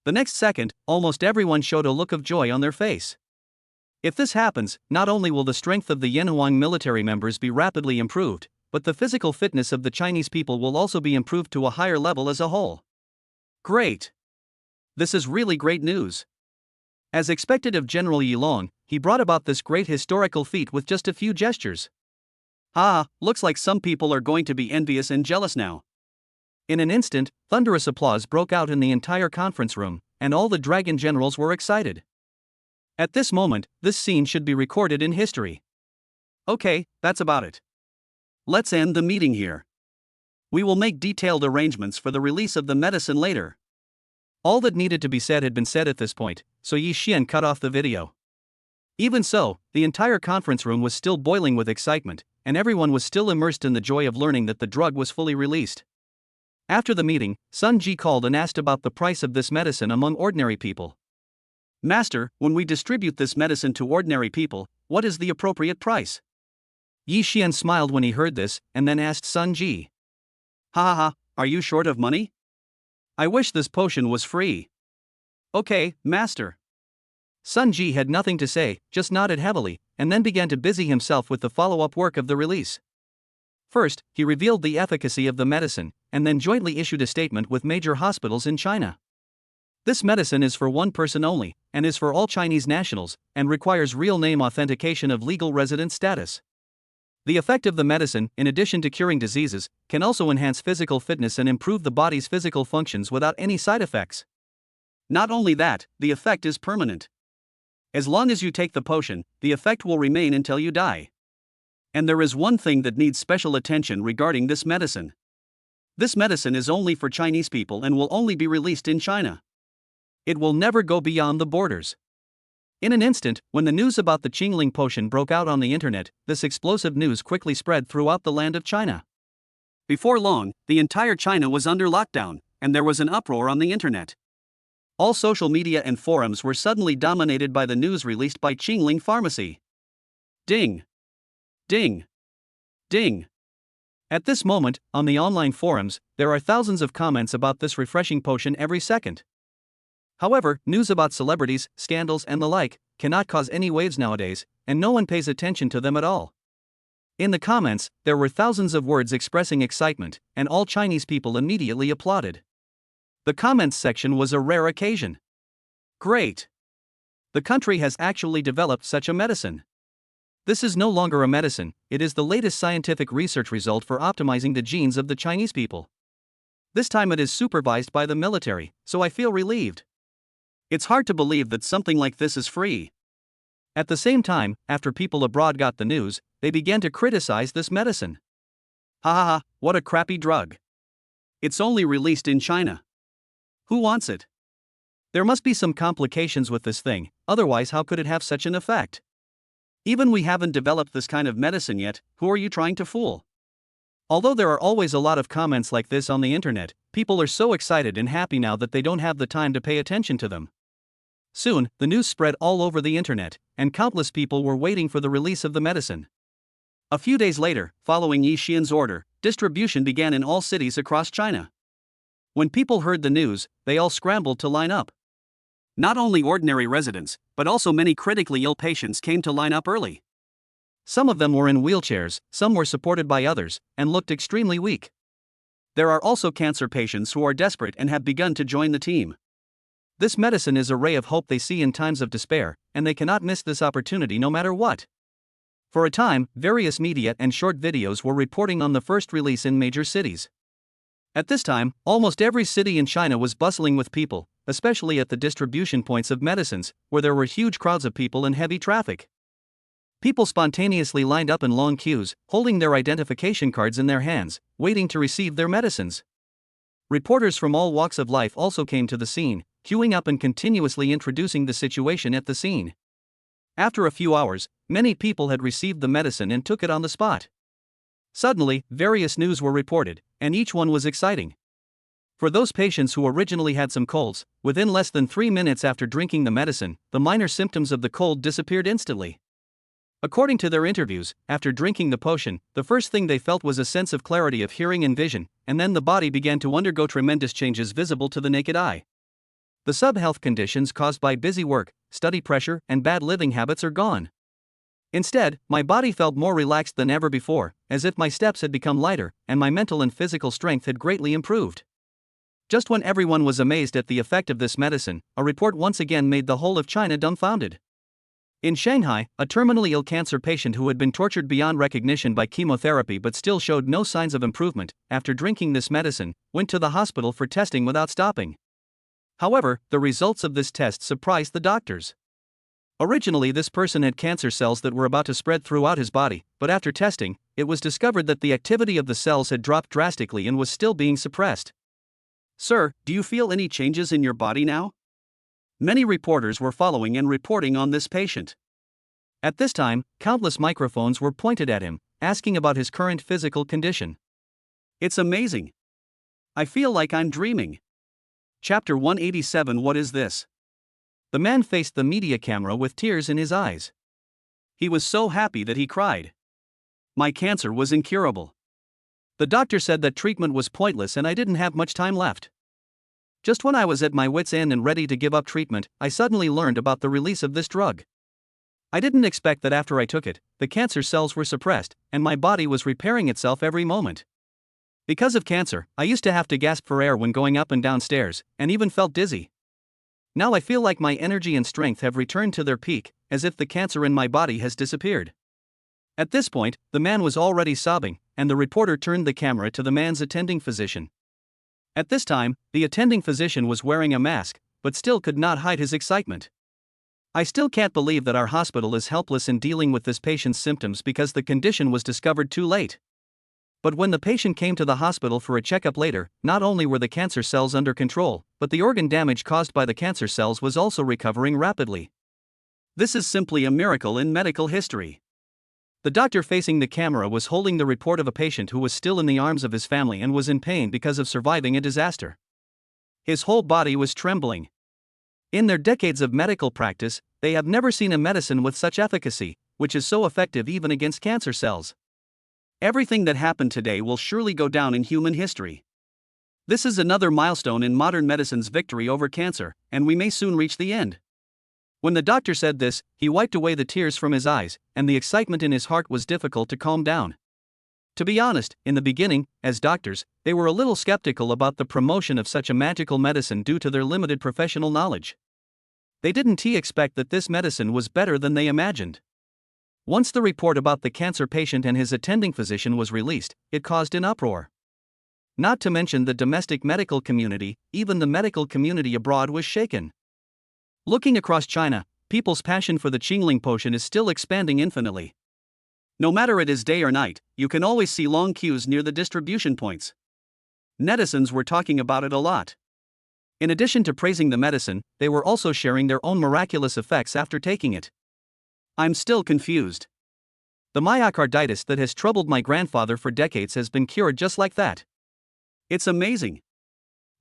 Speaker 1: The next second, almost everyone showed a look of joy on their face. If this happens, not only will the strength of the Yanhuang military members be rapidly improved, but the physical fitness of the Chinese people will also be improved to a higher level as a whole. Great! This is really great news. As expected of General Yi Long, he brought about this great historical feat with just a few gestures. Looks like some people are going to be envious and jealous now. In an instant, thunderous applause broke out in the entire conference room, and all the dragon generals were excited. At this moment, this scene should be recorded in history. Okay, that's about it. Let's end the meeting here. We will make detailed arrangements for the release of the medicine later. All that needed to be said had been said at this point, so Yi Xian cut off the video. Even so, the entire conference room was still boiling with excitement, and everyone was still immersed in the joy of learning that the drug was fully released. After the meeting, Sun Ji called and asked about the price of this medicine among ordinary people. Master, when we distribute this medicine to ordinary people, what is the appropriate price? Yi Xian smiled when he heard this, and then asked Sun Ji. Are you short of money? I wish this potion was free. Okay, master. Sun Ji had nothing to say, just nodded heavily, and then began to busy himself with the follow-up work of the release. First, he revealed the efficacy of the medicine, and then jointly issued a statement with major hospitals in China. This medicine is for one person only, and is for all Chinese nationals, and requires real name authentication of legal resident status. The effect of the medicine, in addition to curing diseases, can also enhance physical fitness and improve the body's physical functions without any side effects. Not only that, the effect is permanent. As long as you take the potion, the effect will remain until you die. And there is one thing that needs special attention regarding this medicine. This medicine is only for Chinese people and will only be released in China. It will never go beyond the borders. In an instant, when the news about the Chingling potion broke out on the internet, this explosive news quickly spread throughout the land of China. Before long, the entire China was under lockdown, and there was an uproar on the internet. All social media and forums were suddenly dominated by the news released by Chingling Pharmacy. Ding! Ding! Ding! At this moment, on the online forums, there are thousands of comments about this refreshing potion every second. However, news about celebrities, scandals, and the like cannot cause any waves nowadays, and no one pays attention to them at all. In the comments, there were thousands of words expressing excitement, and all Chinese people immediately applauded. The comments section was a rare occasion. Great! The country has actually developed such a medicine. This is no longer a medicine, it is the latest scientific research result for optimizing the genes of the Chinese people. This time it is supervised by the military, so I feel relieved. It's hard to believe that something like this is free. At the same time, after people abroad got the news, they began to criticize this medicine. Ha ha ha, what a crappy drug. It's only released in China. Who wants it? There must be some complications with this thing, otherwise how could it have such an effect? Even we haven't developed this kind of medicine yet, who are you trying to fool? Although there are always a lot of comments like this on the internet, people are so excited and happy now that they don't have the time to pay attention to them. Soon, the news spread all over the internet, and countless people were waiting for the release of the medicine. A few days later, following Yi Xian's order, distribution began in all cities across China. When people heard the news, they all scrambled to line up. Not only ordinary residents, but also many critically ill patients came to line up early. Some of them were in wheelchairs, some were supported by others, and looked extremely weak. There are also cancer patients who are desperate and have begun to join the team. This medicine is a ray of hope they see in times of despair, and they cannot miss this opportunity no matter what. For a time, various media and short videos were reporting on the first release in major cities. At this time, almost every city in China was bustling with people, especially at the distribution points of medicines, where there were huge crowds of people and heavy traffic. People spontaneously lined up in long queues, holding their identification cards in their hands, waiting to receive their medicines. Reporters from all walks of life also came to the scene, queuing up and continuously introducing the situation at the scene. After a few hours, many people had received the medicine and took it on the spot. Suddenly, various news were reported, and each one was exciting. For those patients who originally had some colds, within less than 3 minutes after drinking the medicine, the minor symptoms of the cold disappeared instantly. According to their interviews, after drinking the potion, the first thing they felt was a sense of clarity of hearing and vision, and then the body began to undergo tremendous changes visible to the naked eye. The sub-health conditions caused by busy work, study pressure, and bad living habits are gone. Instead, my body felt more relaxed than ever before, as if my steps had become lighter, and my mental and physical strength had greatly improved. Just when everyone was amazed at the effect of this medicine, a report once again made the whole of China dumbfounded. In Shanghai, a terminally ill cancer patient who had been tortured beyond recognition by chemotherapy but still showed no signs of improvement, after drinking this medicine, went to the hospital for testing without stopping. However, the results of this test surprised the doctors. Originally, this person had cancer cells that were about to spread throughout his body, but after testing, it was discovered that the activity of the cells had dropped drastically and was still being suppressed. "Sir, do you feel any changes in your body now?" Many reporters were following and reporting on this patient. At this time, countless microphones were pointed at him, asking about his current physical condition. "It's amazing. I feel like I'm dreaming." Chapter 187. What is this? The man faced the media camera with tears in his eyes. He was so happy that he cried. "My cancer was incurable. The doctor said that treatment was pointless and I didn't have much time left. Just when I was at my wit's end and ready to give up treatment, I suddenly learned about the release of this drug. I didn't expect that after I took it, the cancer cells were suppressed, and my body was repairing itself every moment. Because of cancer, I used to have to gasp for air when going up and down stairs, and even felt dizzy. Now I feel like my energy and strength have returned to their peak, as if the cancer in my body has disappeared. At this point, the man was already sobbing, and the reporter turned the camera to the man's attending physician. At this time, the attending physician was wearing a mask, but still could not hide his excitement. I still can't believe that our hospital is helpless in dealing with this patient's symptoms because the condition was discovered too late. But when the patient came to the hospital for a checkup later, not only were the cancer cells under control, but the organ damage caused by the cancer cells was also recovering rapidly. This is simply a miracle in medical history. The doctor facing the camera was holding the report of a patient who was still in the arms of his family and was in pain because of surviving a disaster. His whole body was trembling. In their decades of medical practice, they have never seen a medicine with such efficacy, which is so effective even against cancer cells. Everything that happened today will surely go down in human history. This is another milestone in modern medicine's victory over cancer, and we may soon reach the end. When the doctor said this, he wiped away the tears from his eyes, and the excitement in his heart was difficult to calm down. To be honest, in the beginning, as doctors, they were a little skeptical about the promotion of such a magical medicine due to their limited professional knowledge. They didn't expect that this medicine was better than they imagined. Once the report about the cancer patient and his attending physician was released, it caused an uproar. Not to mention the domestic medical community, even the medical community abroad was shaken. Looking across China, people's passion for the Chingling potion is still expanding infinitely. No matter it is day or night, you can always see long queues near the distribution points. Netizens were talking about it a lot. In addition to praising the medicine, they were also sharing their own miraculous effects after taking it. I'm still confused. The myocarditis that has troubled my grandfather for decades has been cured just like that. It's amazing.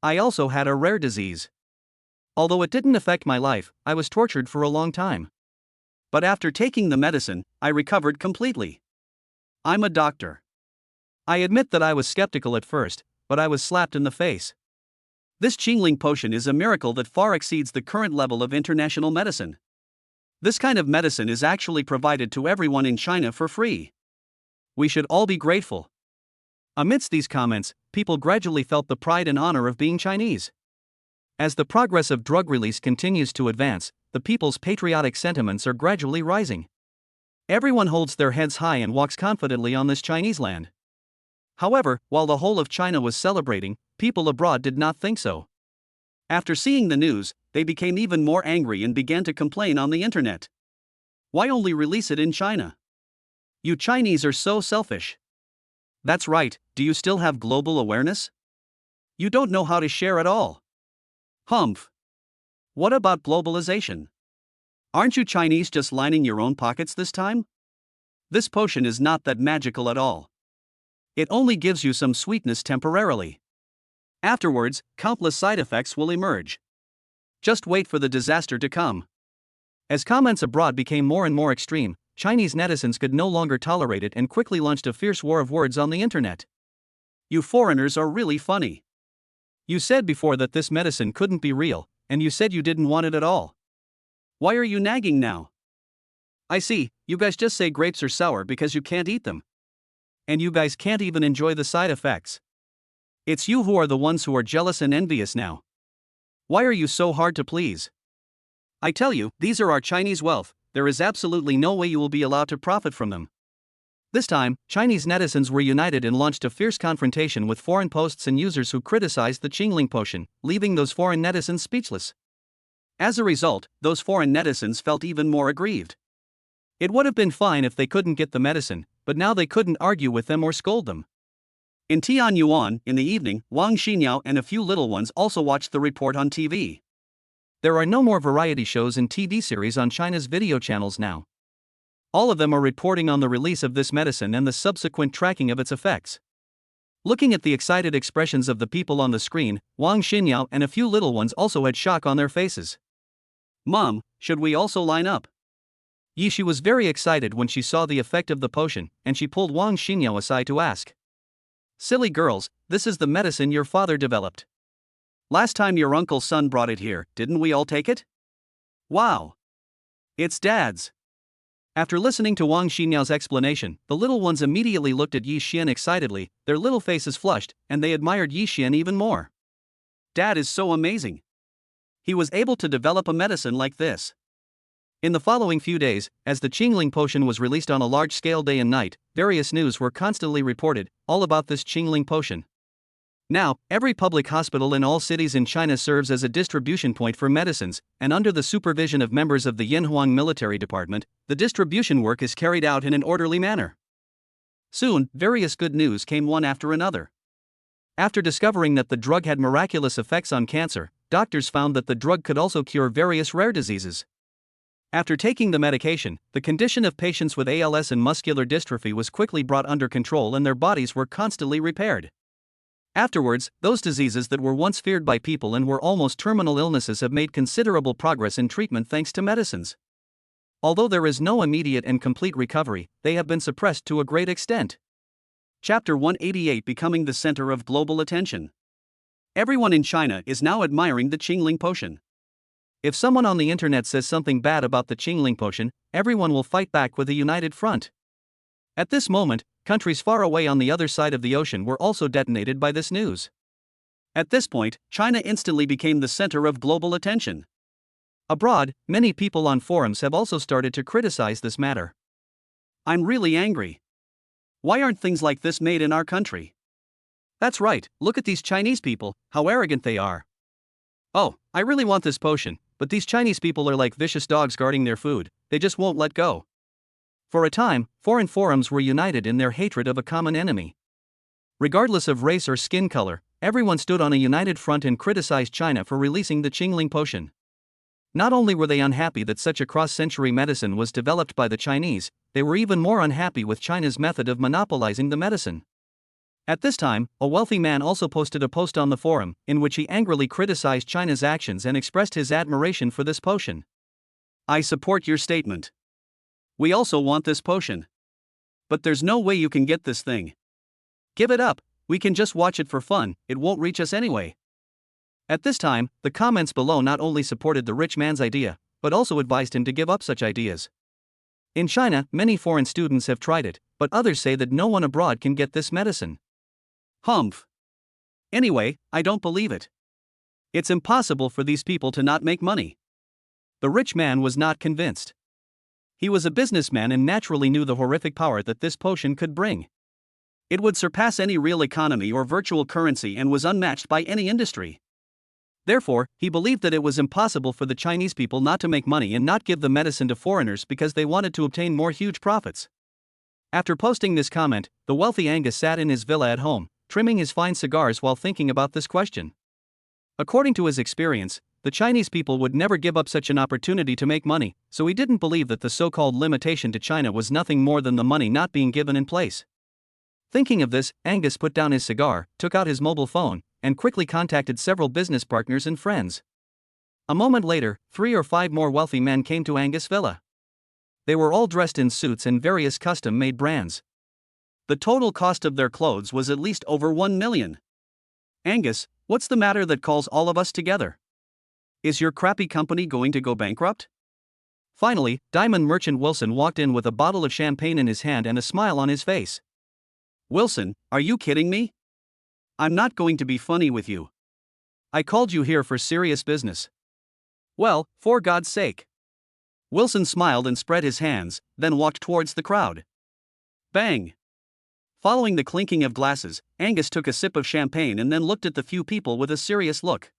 Speaker 1: I also had a rare disease. Although it didn't affect my life, I was tortured for a long time. But after taking the medicine, I recovered completely. I'm a doctor. I admit that I was skeptical at first, but I was slapped in the face. This Chingling potion is a miracle that far exceeds the current level of international medicine. This kind of medicine is actually provided to everyone in China for free. We should all be grateful. Amidst these comments, people gradually felt the pride and honor of being Chinese. As the progress of drug release continues to advance, the people's patriotic sentiments are gradually rising. Everyone holds their heads high and walks confidently on this Chinese land. However, while the whole of China was celebrating, people abroad did not think so. After seeing the news, they became even more angry and began to complain on the internet. Why only release it in China? You Chinese are so selfish. That's right, do you still have global awareness? You don't know how to share at all. Humph. What about globalization? Aren't you Chinese just lining your own pockets this time? This potion is not that magical at all. It only gives you some sweetness temporarily. Afterwards, countless side effects will emerge. Just wait for the disaster to come. As comments abroad became more and more extreme, Chinese netizens could no longer tolerate it and quickly launched a fierce war of words on the internet. You foreigners are really funny. You said before that this medicine couldn't be real, and you said you didn't want it at all. Why are you nagging now? I see, you guys just say grapes are sour because you can't eat them. And you guys can't even enjoy the side effects. It's you who are the ones who are jealous and envious now. Why are you so hard to please? I tell you, these are our Chinese wealth, there is absolutely no way you will be allowed to profit from them. This time, Chinese netizens were united and launched a fierce confrontation with foreign posts and users who criticized the Chingling potion, leaving those foreign netizens speechless. As a result, those foreign netizens felt even more aggrieved. It would have been fine if they couldn't get the medicine, but now they couldn't argue with them or scold them. In Tianyuan, in the evening, Wang Shimang and a few little ones also watched the report on TV. There are no more variety shows and TV series on China's video channels now. All of them are reporting on the release of this medicine and the subsequent tracking of its effects. Looking at the excited expressions of the people on the screen, Wang Shimang and a few little ones also had shock on their faces. Mom, should we also line up? She was very excited when she saw the effect of the potion, and she pulled Wang Shimang aside to ask. Silly girls, this is the medicine your father developed. Last time your uncle's son brought it here, didn't we all take it? Wow. It's Dad's. After listening to Wang Xinyao explanation, the little ones immediately looked at Yi Xian excitedly, their little faces flushed, and they admired Yi Xian even more. Dad is so amazing. He was able to develop a medicine like this. In the following few days, as the Chingling potion was released on a large scale day and night, various news were constantly reported, all about this Chingling potion. Now, every public hospital in all cities in China serves as a distribution point for medicines, and under the supervision of members of the Yinhuang military department, the distribution work is carried out in an orderly manner. Soon, various good news came one after another. After discovering that the drug had miraculous effects on cancer, doctors found that the drug could also cure various rare diseases. After taking the medication, the condition of patients with ALS and muscular dystrophy was quickly brought under control and their bodies were constantly repaired. Afterwards, those diseases that were once feared by people and were almost terminal illnesses have made considerable progress in treatment thanks to medicines. Although there is no immediate and complete recovery, they have been suppressed to a great extent. Chapter 188 Becoming the Center of Global Attention. Everyone in China is now admiring the Chingling potion. If someone on the internet says something bad about the Chingling potion, everyone will fight back with a united front. At this moment, countries far away on the other side of the ocean were also detonated by this news. At this point, China instantly became the center of global attention. Abroad, many people on forums have also started to criticize this matter. I'm really angry. Why aren't things like this made in our country? That's right, look at these Chinese people, how arrogant they are. Oh, I really want this potion, but these Chinese people are like vicious dogs guarding their food, they just won't let go. For a time, foreign forums were united in their hatred of a common enemy. Regardless of race or skin color, everyone stood on a united front and criticized China for releasing the Chingling potion. Not only were they unhappy that such a cross-century medicine was developed by the Chinese, they were even more unhappy with China's method of monopolizing the medicine. At this time, a wealthy man also posted a post on the forum, in which he angrily criticized China's actions and expressed his admiration for this potion. I support your statement. We also want this potion. But there's no way you can get this thing. Give it up, we can just watch it for fun, it won't reach us anyway. At this time, the comments below not only supported the rich man's idea, but also advised him to give up such ideas. In China, many foreign students have tried it, but others say that no one abroad can get this medicine. Humph. Anyway, I don't believe it. It's impossible for these people to not make money. The rich man was not convinced. He was a businessman and naturally knew the horrific power that this potion could bring. It would surpass any real economy or virtual currency and was unmatched by any industry. Therefore, he believed that it was impossible for the Chinese people not to make money and not give the medicine to foreigners because they wanted to obtain more huge profits. After posting this comment, the wealthy Angus sat in his villa at home, trimming his fine cigars while thinking about this question. According to his experience, the Chinese people would never give up such an opportunity to make money, so he didn't believe that the so-called limitation to China was nothing more than the money not being given in place. Thinking of this, Angus put down his cigar, took out his mobile phone, and quickly contacted several business partners and friends. A moment later, 3 or 5 more wealthy men came to Angus' villa. They were all dressed in suits and various custom-made brands. The total cost of their clothes was at least over 1 million. Angus, what's the matter that calls all of us together? Is your crappy company going to go bankrupt? Finally, diamond merchant Wilson walked in with a bottle of champagne in his hand and a smile on his face. Wilson, are you kidding me? I'm not going to be funny with you. I called you here for serious business. Well, for God's sake. Wilson smiled and spread his hands, then walked towards the crowd. Bang! Following the clinking of glasses, Angus took a sip of champagne and then looked at the few people with a serious look.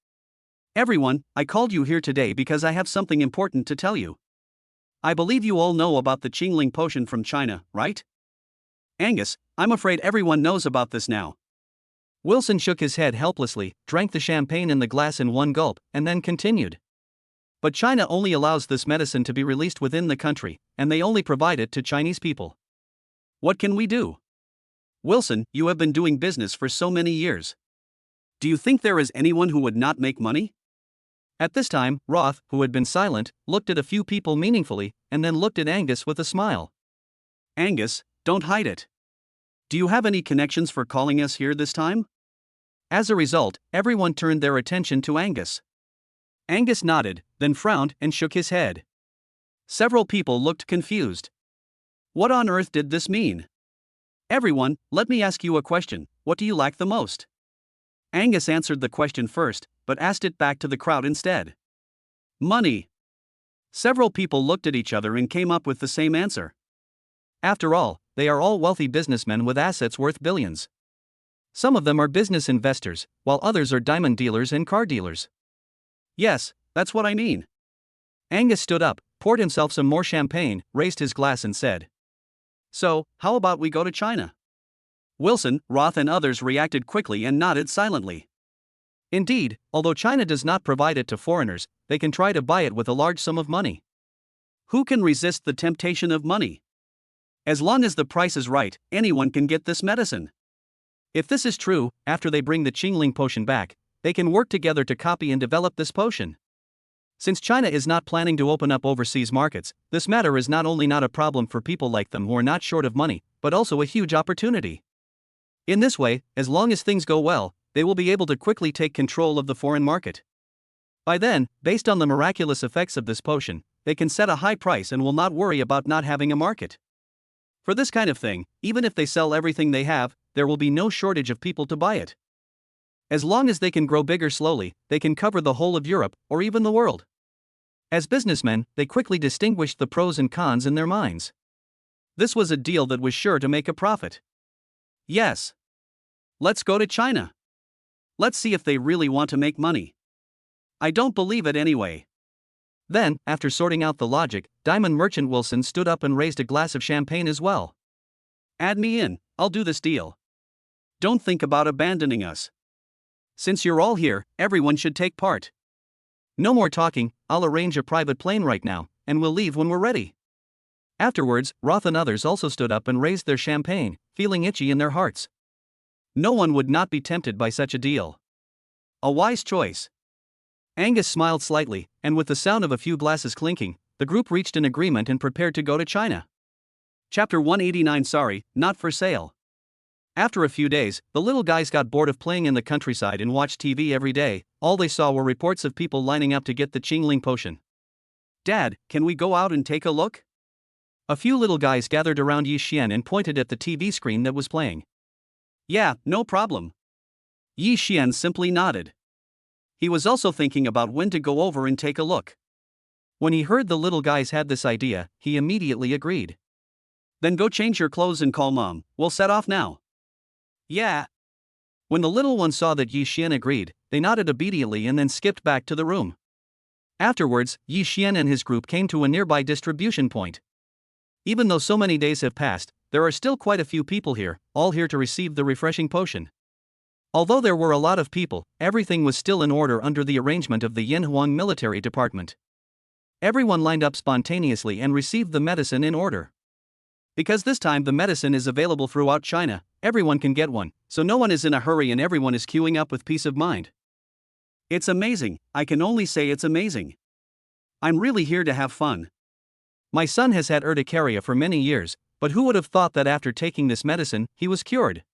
Speaker 1: Everyone, I called you here today because I have something important to tell you. I believe you all know about the Chingling potion from China, right? Angus, I'm afraid everyone knows about this now. Wilson shook his head helplessly, drank the champagne in the glass in one gulp, and then continued. But China only allows this medicine to be released within the country, and they only provide it to Chinese people. What can we do? Wilson, you have been doing business for so many years. Do you think there is anyone who would not make money? At this time, Roth, who had been silent, looked at a few people meaningfully, and then looked at Angus with a smile. Angus, don't hide it. Do you have any connections for calling us here this time? As a result, everyone turned their attention to Angus. Angus nodded, then frowned and shook his head. Several people looked confused. What on earth did this mean? Everyone, let me ask you a question. What do you lack the most? Angus answered the question first, but asked it back to the crowd instead. Money. Several people looked at each other and came up with the same answer. After all, they are all wealthy businessmen with assets worth billions. Some of them are business investors, while others are diamond dealers and car dealers. Yes, that's what I mean. Angus stood up, poured himself some more champagne, raised his glass and said, "So, how about we go to China?" Wilson, Roth and others reacted quickly and nodded silently. Indeed, although China does not provide it to foreigners, they can try to buy it with a large sum of money. Who can resist the temptation of money? As long as the price is right, anyone can get this medicine. If this is true, after they bring the Chingling potion back, they can work together to copy and develop this potion. Since China is not planning to open up overseas markets, this matter is not only not a problem for people like them who are not short of money, but also a huge opportunity. In this way, as long as things go well, they will be able to quickly take control of the foreign market. By then, based on the miraculous effects of this potion, they can set a high price and will not worry about not having a market. For this kind of thing, even if they sell everything they have, there will be no shortage of people to buy it. As long as they can grow bigger slowly, they can cover the whole of Europe, or even the world. As businessmen, they quickly distinguished the pros and cons in their minds. This was a deal that was sure to make a profit. Yes. Let's go to China. Let's see if they really want to make money. I don't believe it anyway. Then, after sorting out the logic, diamond merchant Wilson stood up and raised a glass of champagne as well. Add me in, I'll do this deal. Don't think about abandoning us. Since you're all here, everyone should take part. No more talking, I'll arrange a private plane right now, and we'll leave when we're ready. Afterwards, Roth and others also stood up and raised their champagne, feeling itchy in their hearts. No one would not be tempted by such a deal. A wise choice. Angus smiled slightly, and with the sound of a few glasses clinking, the group reached an agreement and prepared to go to China. Chapter 189. Sorry, not for sale. After a few days, the little guys got bored of playing in the countryside and watched TV every day. All they saw were reports of people lining up to get the Chingling potion. Dad, can we go out and take a look? A few little guys gathered around Yi Xian and pointed at the TV screen that was playing. Yeah, no problem. Yi Xian simply nodded. He was also thinking about when to go over and take a look. When he heard the little guys had this idea, he immediately agreed. Then go change your clothes and call Mom, we'll set off now. Yeah. When the little ones saw that Yi Xian agreed, they nodded obediently and then skipped back to the room. Afterwards, Yi Xian and his group came to a nearby distribution point. Even though so many days have passed, there are still quite a few people here, all here to receive the refreshing potion. Although there were a lot of people, everything was still in order under the arrangement of the Yinhuang military department. Everyone lined up spontaneously and received the medicine in order. Because this time the medicine is available throughout China, everyone can get one, so no one is in a hurry and everyone is queuing up with peace of mind. It's amazing, I can only say it's amazing. I'm really here to have fun. My son has had urticaria for many years, but who would have thought that after taking this medicine, he was cured?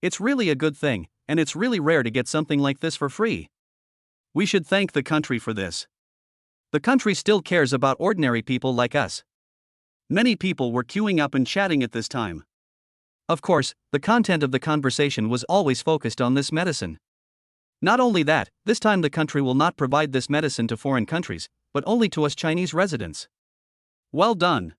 Speaker 1: It's really a good thing, and it's really rare to get something like this for free. We should thank the country for this. The country still cares about ordinary people like us. Many people were queuing up and chatting at this time. Of course, the content of the conversation was always focused on this medicine. Not only that, this time the country will not provide this medicine to foreign countries, but only to us Chinese residents. Well done.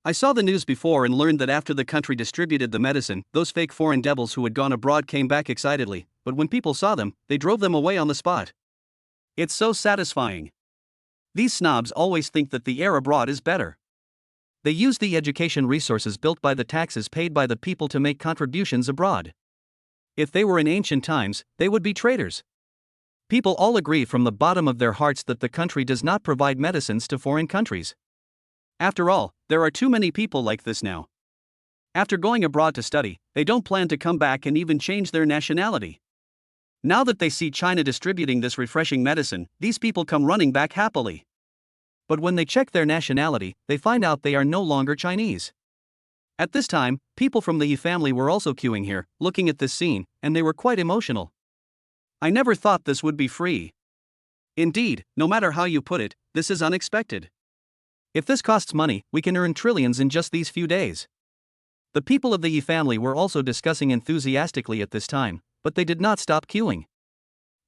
Speaker 1: I saw the news before and learned that after the country distributed the medicine, those fake foreign devils who had gone abroad came back excitedly, but when people saw them, they drove them away on the spot. It's so satisfying. These snobs always think that the air abroad is better. They use the education resources built by the taxes paid by the people to make contributions abroad. If they were in ancient times, they would be traitors. People all agree from the bottom of their hearts that the country does not provide medicines to foreign countries. After all, there are too many people like this now. After going abroad to study, they don't plan to come back and even change their nationality. Now that they see China distributing this refreshing medicine, these people come running back happily. But when they check their nationality, they find out they are no longer Chinese. At this time, people from the Yi family were also queuing here, looking at this scene, and they were quite emotional. I never thought this would be free. Indeed, no matter how you put it, this is unexpected. If this costs money, we can earn trillions in just these few days. The people of the Yi family were also discussing enthusiastically at this time, but they did not stop queuing.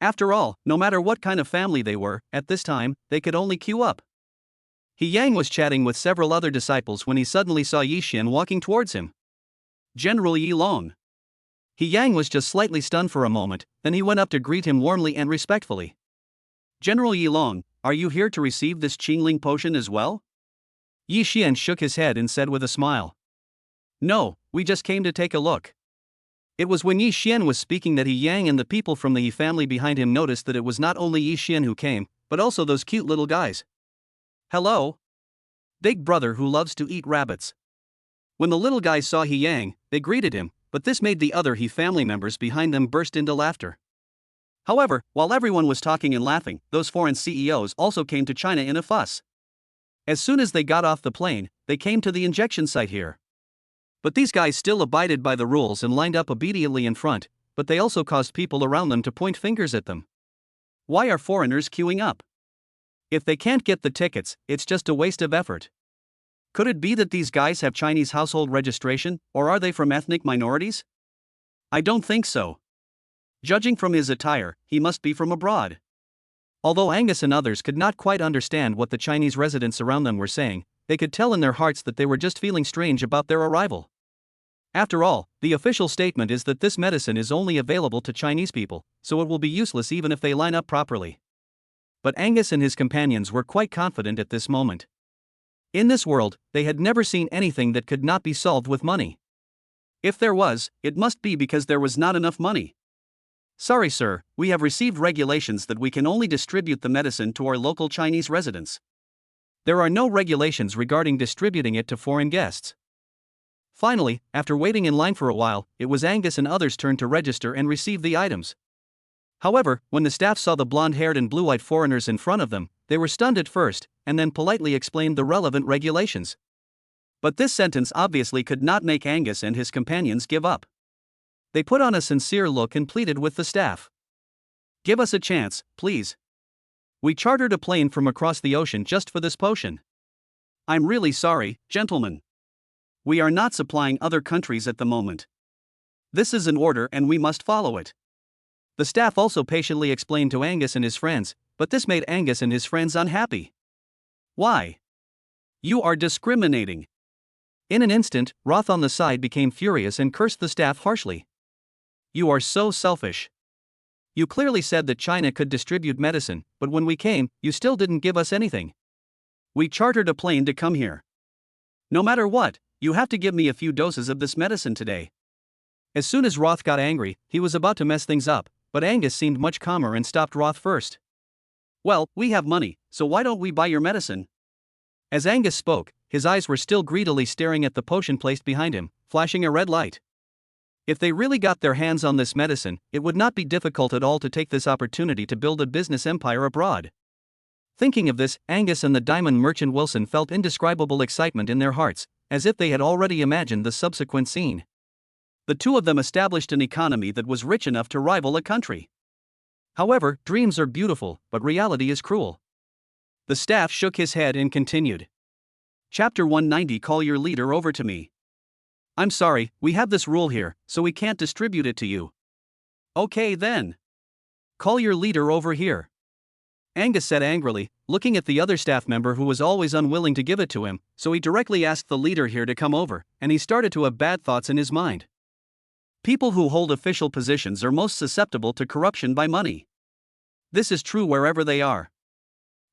Speaker 1: After all, no matter what kind of family they were, at this time, they could only queue up. He Yang was chatting with several other disciples when he suddenly saw Yi Xian walking towards him. General Yi Long. He Yang was just slightly stunned for a moment, then he went up to greet him warmly and respectfully. General Yi Long, are you here to receive this Chingling potion as well? Yi Xian shook his head and said with a smile. No, we just came to take a look. It was when Yi Xian was speaking that He Yang and the people from the Yi family behind him noticed that it was not only Yi Xian who came, but also those cute little guys. Hello? Big brother who loves to eat rabbits. When the little guys saw He Yang, they greeted him, but this made the other He family members behind them burst into laughter. However, while everyone was talking and laughing, those foreign CEOs also came to China in a fuss. As soon as they got off the plane, they came to the injection site here. But these guys still abided by the rules and lined up obediently in front, but they also caused people around them to point fingers at them. Why are foreigners queuing up? If they can't get the tickets, it's just a waste of effort. Could it be that these guys have Chinese household registration, or are they from ethnic minorities? I don't think so. Judging from his attire, he must be from abroad. Although Angus and others could not quite understand what the Chinese residents around them were saying, they could tell in their hearts that they were just feeling strange about their arrival. After all, the official statement is that this medicine is only available to Chinese people, so it will be useless even if they line up properly. But Angus and his companions were quite confident at this moment. In this world, they had never seen anything that could not be solved with money. If there was, it must be because there was not enough money. Sorry sir, we have received regulations that we can only distribute the medicine to our local Chinese residents. There are no regulations regarding distributing it to foreign guests. Finally, after waiting in line for a while, it was Angus and others' turn to register and receive the items. However, when the staff saw the blonde-haired and blue-eyed foreigners in front of them, they were stunned at first, and then politely explained the relevant regulations. But this sentence obviously could not make Angus and his companions give up. They put on a sincere look and pleaded with the staff. Give us a chance, please. We chartered a plane from across the ocean just for this potion. I'm really sorry, gentlemen. We are not supplying other countries at the moment. This is an order and we must follow it. The staff also patiently explained to Angus and his friends, but this made Angus and his friends unhappy. Why? You are discriminating. In an instant, Roth on the side became furious and cursed the staff harshly. You are so selfish. You clearly said that China could distribute medicine, but when we came, you still didn't give us anything. We chartered a plane to come here. No matter what, you have to give me a few doses of this medicine today. As soon as Roth got angry, he was about to mess things up, but Angus seemed much calmer and stopped Roth first. Well, we have money, so why don't we buy your medicine? As Angus spoke, his eyes were still greedily staring at the potion placed behind him, flashing a red light. If they really got their hands on this medicine, it would not be difficult at all to take this opportunity to build a business empire abroad. Thinking of this, Angus and the diamond merchant Wilson felt indescribable excitement in their hearts, as if they had already imagined the subsequent scene. The two of them established an economy that was rich enough to rival a country. However, dreams are beautiful, but reality is cruel. The staff shook his head and continued. Chapter 190. Call your leader over to me. I'm sorry, we have this rule here, so we can't distribute it to you. Okay then. Call your leader over here. Angus said angrily, looking at the other staff member who was always unwilling to give it to him, so he directly asked the leader here to come over, and he started to have bad thoughts in his mind. People who hold official positions are most susceptible to corruption by money. This is true wherever they are.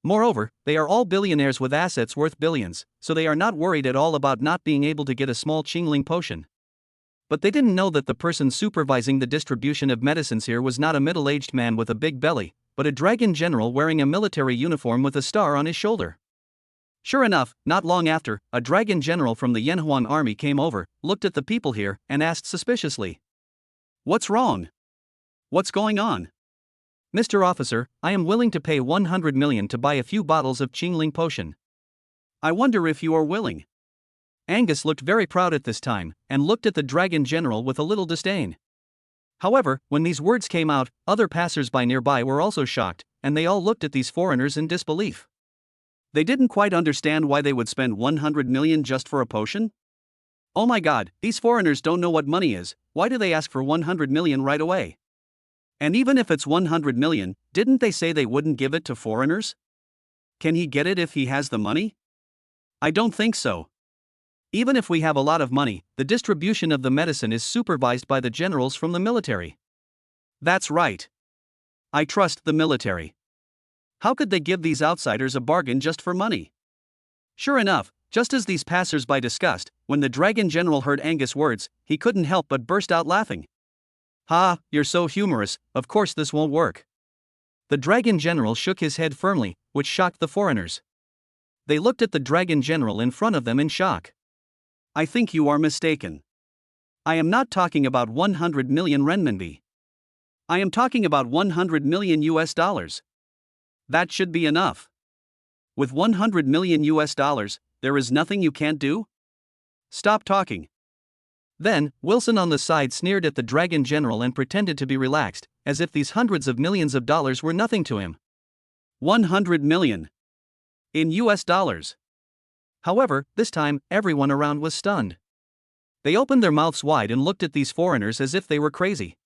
Speaker 1: Moreover, they are all billionaires with assets worth billions, so they are not worried at all about not being able to get a small Chingling potion. But they didn't know that the person supervising the distribution of medicines here was not a middle-aged man with a big belly, but a dragon general wearing a military uniform with a star on his shoulder. Sure enough, not long after, a dragon general from the Yanhuan army came over, looked at the people here, and asked suspiciously, "What's wrong? What's going on?" "Mr. Officer, I am willing to pay 100 million to buy a few bottles of Chingling potion." "I wonder if you are willing." Angus looked very proud at this time, and looked at the dragon general with a little disdain. However, when these words came out, other passers-by nearby were also shocked, and they all looked at these foreigners in disbelief. They didn't quite understand why they would spend 100 million just for a potion. Oh my god, these foreigners don't know what money is, why do they ask for 100 million right away? And even if it's 100 million, didn't they say they wouldn't give it to foreigners? Can he get it if he has the money? I don't think so. Even if we have a lot of money, the distribution of the medicine is supervised by the generals from the military. That's right. I trust the military. How could they give these outsiders a bargain just for money? Sure enough, just as these passers-by discussed, when the Dragon General heard Angus' words, he couldn't help but burst out laughing. Ha, you're so humorous, of course this won't work. The Dragon General shook his head firmly, which shocked the foreigners. They looked at the Dragon General in front of them in shock. I think you are mistaken. I am not talking about 100 million renminbi. I am talking about 100 million US dollars. That should be enough. With 100 million US dollars, there is nothing you can't do? Stop talking. Then, Wilson on the side sneered at the Dragon General and pretended to be relaxed, as if these hundreds of millions of dollars were nothing to him. 100 million. In US dollars. However, this time, everyone around was stunned. They opened their mouths wide and looked at these foreigners as if they were crazy.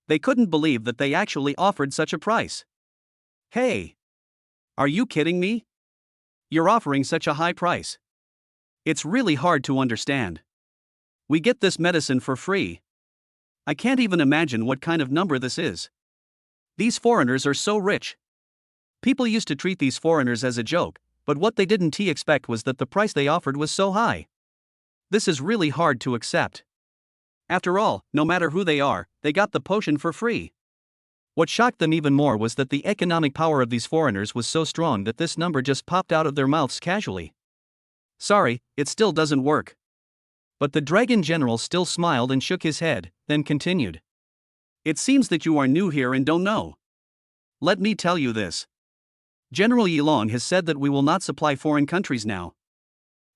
Speaker 1: They couldn't believe that they actually offered such a price. Hey! Are you kidding me? You're offering such a high price. It's really hard to understand. We get this medicine for free. I can't even imagine what kind of number this is. These foreigners are so rich. People used to treat these foreigners as a joke, but what they didn't expect was that the price they offered was so high. This is really hard to accept. After all, no matter who they are, they got the potion for free. What shocked them even more was that the economic power of these foreigners was so strong that this number just popped out of their mouths casually. Sorry, it still doesn't work. But the Dragon General still smiled and shook his head, then continued. It seems that you are new here and don't know. Let me tell you this. General Yilong has said that we will not supply foreign countries now.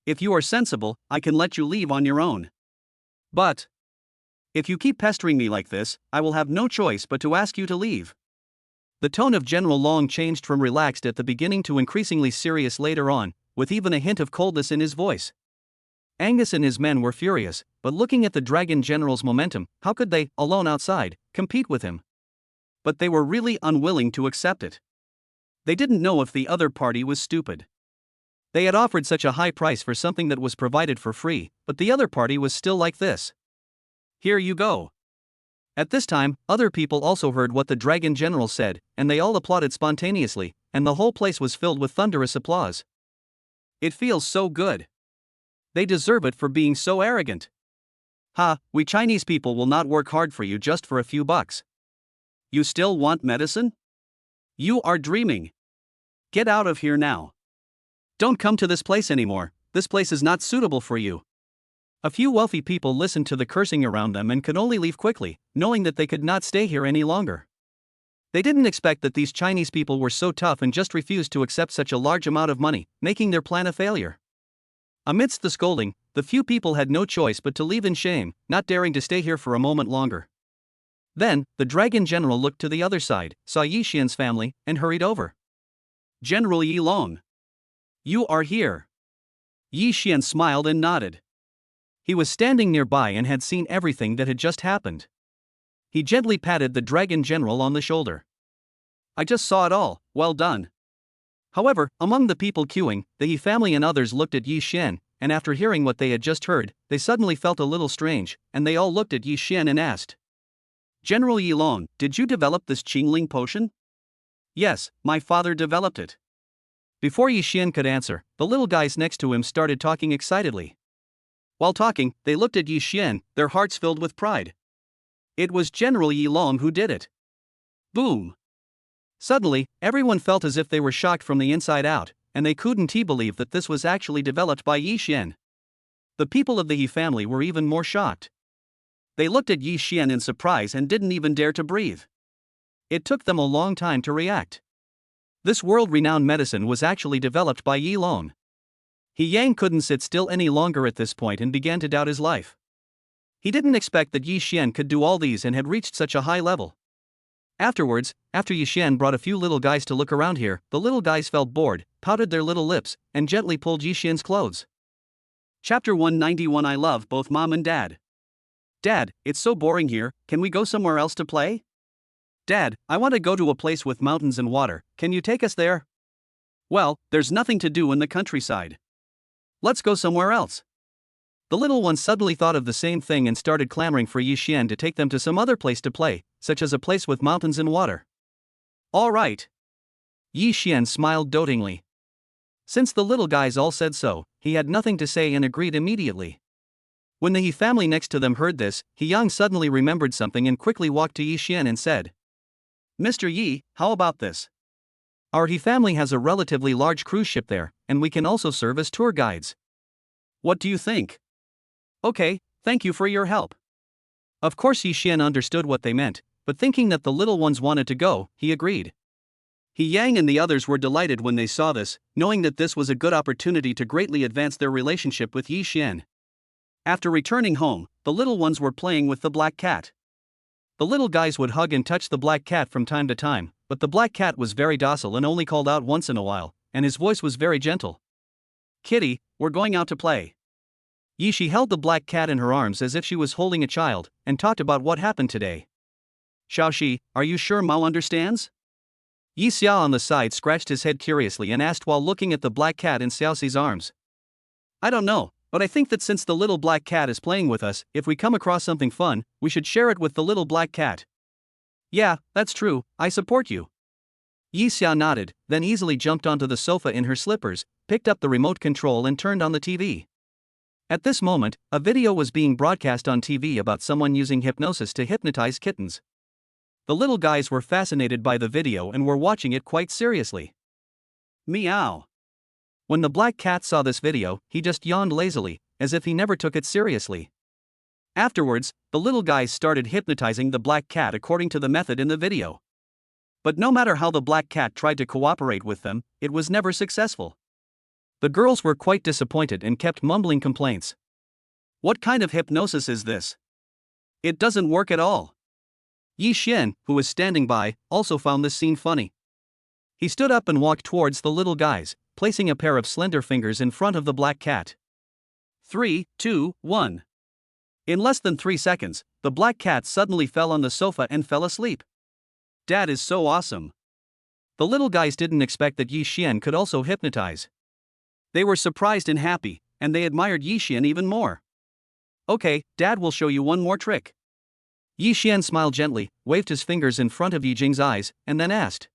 Speaker 1: If you are sensible, I can let you leave on your own. But if you keep pestering me like this, I will have no choice but to ask you to leave. The tone of General Long changed from relaxed at the beginning to increasingly serious later on, with even a hint of coldness in his voice. Angus and his men were furious, but looking at the Dragon General's momentum, how could they, alone outside, compete with him? But they were really unwilling to accept it. They didn't know if the other party was stupid. They had offered such a high price for something that was provided for free, but the other party was still like this. Here you go. At this time, other people also heard what the Dragon General said, and they all applauded spontaneously, and the whole place was filled with thunderous applause. It feels so good. They deserve it for being so arrogant. Ha, we Chinese people will not work hard for you just for a few bucks. You still want medicine? You are dreaming. Get out of here now. Don't come to this place anymore, this place is not suitable for you. A few wealthy people listened to the cursing around them and could only leave quickly, knowing that they could not stay here any longer. They didn't expect that these Chinese people were so tough and just refused to accept such a large amount of money, making their plan a failure. Amidst the scolding, the few people had no choice but to leave in shame, not daring to stay here for a moment longer. Then, the Dragon General looked to the other side, saw Yi Xian's family, and hurried over. General Yilong. You are here. Yi Xian smiled and nodded. He was standing nearby and had seen everything that had just happened. He gently patted the Dragon General on the shoulder. I just saw it all, well done. However, among the people queuing, the Yi family and others looked at Yi Xian, and after hearing what they had just heard, they suddenly felt a little strange, and they all looked at Yi Xian and asked. General Yilong, did you develop this Chingling potion? Yes, my father developed it. Before Yi Xian could answer, the little guys next to him started talking excitedly. While talking, they looked at Yi Xian, their hearts filled with pride. It was General Yilong who did it. Boom! Suddenly, everyone felt as if they were shocked from the inside out, and they couldn't believe that this was actually developed by Yi Xian. The people of the Yi family were even more shocked. They looked at Yi Xian in surprise and didn't even dare to breathe. It took them a long time to react. This world-renowned medicine was actually developed by Yi Long. He Yang couldn't sit still any longer at this point and began to doubt his life. He didn't expect that Yi Xian could do all these and had reached such a high level. Afterwards, after Yixian brought a few little guys to look around here, the little guys felt bored, pouted their little lips, and gently pulled Yixian's clothes. Chapter 191. I love both mom and dad. Dad, it's so boring here, can we go somewhere else to play? Dad, I want to go to a place with mountains and water, can you take us there? Well, there's nothing to do in the countryside. Let's go somewhere else. The little ones suddenly thought of the same thing and started clamoring for Yixian to take them to some other place to play, such as a place with mountains and water. All right. Yixian smiled dotingly. Since the little guys all said so, he had nothing to say and agreed immediately. When the He family next to them heard this, He Yang suddenly remembered something and quickly walked to Yixian and said, Mr. Yi, how about this? Our He family has a relatively large cruise ship there, and we can also serve as tour guides. What do you think? Okay, thank you for your help. Of course Yixian understood what they meant, but thinking that the little ones wanted to go, he agreed. He Yang and the others were delighted when they saw this, knowing that this was a good opportunity to greatly advance their relationship with Yixian. After returning home, the little ones were playing with the black cat. The little guys would hug and touch the black cat from time to time, but the black cat was very docile and only called out once in a while, and his voice was very gentle. Kitty, we're going out to play. Yishi held the black cat in her arms as if she was holding a child, and talked about what happened today. Xiaoxi, are you sure Mao understands? Yi Xia on the side scratched his head curiously and asked while looking at the black cat in Xiaoxi's arms. I don't know, but I think that since the little black cat is playing with us, if we come across something fun, we should share it with the little black cat. Yeah, that's true, I support you. Yi Xia nodded, then easily jumped onto the sofa in her slippers, picked up the remote control and turned on the TV. At this moment, a video was being broadcast on TV about someone using hypnosis to hypnotize kittens. The little guys were fascinated by the video and were watching it quite seriously. Meow. When the black cat saw this video, he just yawned lazily, as if he never took it seriously. Afterwards, the little guys started hypnotizing the black cat according to the method in the video. But no matter how the black cat tried to cooperate with them, it was never successful. The girls were quite disappointed and kept mumbling complaints. What kind of hypnosis is this? It doesn't work at all. Yi Xian, who was standing by, also found this scene funny. He stood up and walked towards the little guys, placing a pair of slender fingers in front of the black cat. 3, 2, 1. In less than 3 seconds, the black cat suddenly fell on the sofa and fell asleep. Dad is so awesome. The little guys didn't expect that Yi Xian could also hypnotize. They were surprised and happy, and they admired Yi Xian even more. Okay, Dad will show you one more trick. Yi Xian smiled gently, waved his fingers in front of Yi Jing's eyes, and then asked,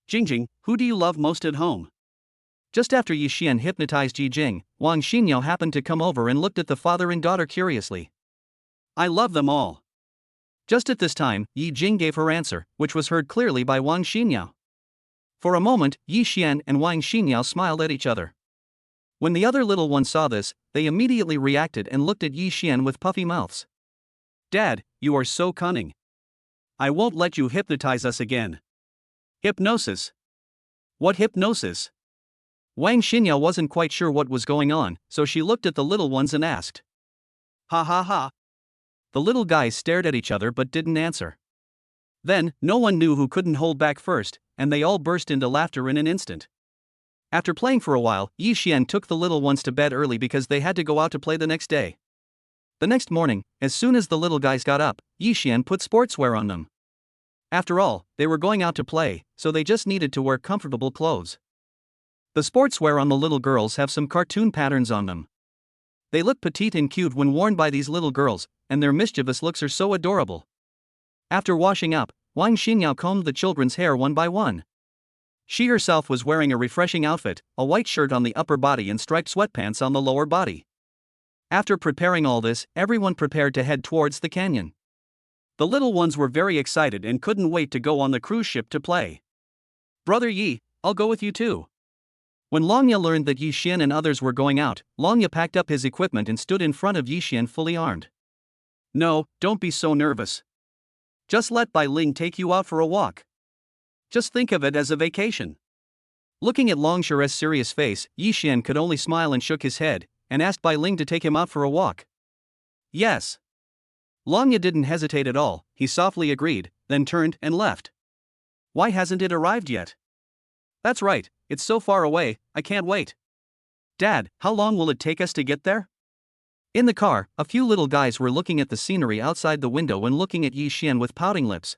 Speaker 1: Jingjing, who do you love most at home? Just after Yi Xian hypnotized Yi Jing, Wang Shimang happened to come over and looked at the father and daughter curiously. I love them all. Just at this time, Yi Jing gave her answer, which was heard clearly by Wang Shimang. For a moment, Yi Xian and Wang Shimang smiled at each other. When the other little ones saw this, they immediately reacted and looked at Yi Xian with puffy mouths. Dad, you are so cunning. I won't let you hypnotize us again. Hypnosis? What hypnosis? Wang Shimang wasn't quite sure what was going on, so she looked at the little ones and asked. Ha ha ha. The little guys stared at each other but didn't answer. Then, no one knew who couldn't hold back first, and they all burst into laughter in an instant. After playing for a while, Yi Xian took the little ones to bed early because they had to go out to play the next day. The next morning, as soon as the little guys got up, Yi Xian put sportswear on them. After all, they were going out to play, so they just needed to wear comfortable clothes. The sportswear on the little girls have some cartoon patterns on them. They look petite and cute when worn by these little girls, and their mischievous looks are so adorable. After washing up, Wang Ximang combed the children's hair one by one. She herself was wearing a refreshing outfit, a white shirt on the upper body and striped sweatpants on the lower body. After preparing all this, everyone prepared to head towards the canyon. The little ones were very excited and couldn't wait to go on the cruise ship to play. Brother Yi, I'll go with you too. When Longya learned that Yi Xian and others were going out, Longya packed up his equipment and stood in front of Yi Xian fully armed. No, don't be so nervous. Just let Bai Ling take you out for a walk. Just think of it as a vacation. Looking at Longxi's serious face, Yi Xian could only smile and shook his head, and asked Bai Ling to take him out for a walk. Yes. Longya didn't hesitate at all, he softly agreed, then turned and left. Why hasn't it arrived yet? That's right, it's so far away, I can't wait. Dad, how long will it take us to get there? In the car, a few little guys were looking at the scenery outside the window and looking at Yi Xian with pouting lips.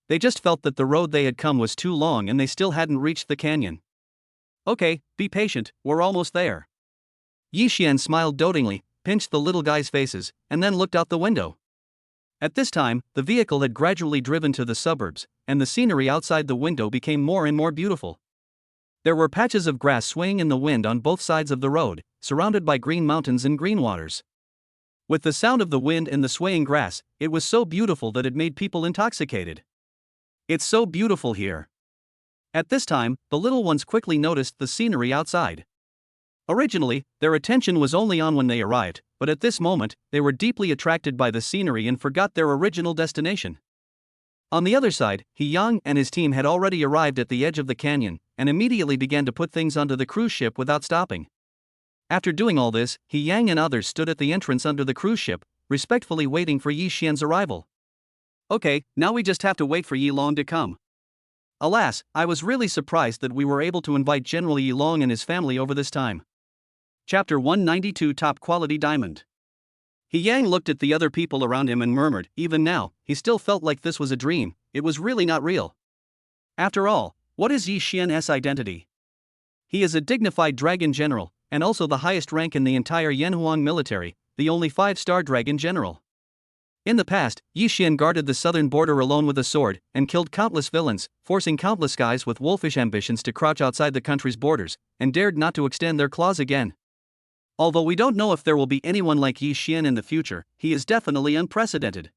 Speaker 1: They just felt that the road they had come was too long and they still hadn't reached the canyon. Okay, be patient, we're almost there. Yi Xian smiled dotingly, pinched the little guys' faces, and then looked out the window. At this time, the vehicle had gradually driven to the suburbs, and the scenery outside the window became more and more beautiful. There were patches of grass swaying in the wind on both sides of the road, surrounded by green mountains and green waters. With the sound of the wind and the swaying grass, it was so beautiful that it made people intoxicated. It's so beautiful here. At this time, the little ones quickly noticed the scenery outside. Originally, their attention was only on when they arrived, but at this moment, they were deeply attracted by the scenery and forgot their original destination. On the other side, He Yang and his team had already arrived at the edge of the canyon, and immediately began to put things onto the cruise ship without stopping. After doing all this, He Yang and others stood at the entrance under the cruise ship, respectfully waiting for Yi Xian's arrival. Okay, now we just have to wait for Yi Long to come. Alas, I was really surprised that we were able to invite General Yi Long and his family over this time. Chapter 192 Top Quality Diamond. He Yang looked at the other people around him and murmured, even now, he still felt like this was a dream, it was really not real. After all, what is Yi Xian's identity? He is a dignified dragon general, and also the highest rank in the entire Yanhuang military, the only 5-star dragon general. In the past, Yi Xian guarded the southern border alone with a sword, and killed countless villains, forcing countless guys with wolfish ambitions to crouch outside the country's borders, and dared not to extend their claws again. Although we don't know if there will be anyone like Yi Xian in the future, he is definitely unprecedented.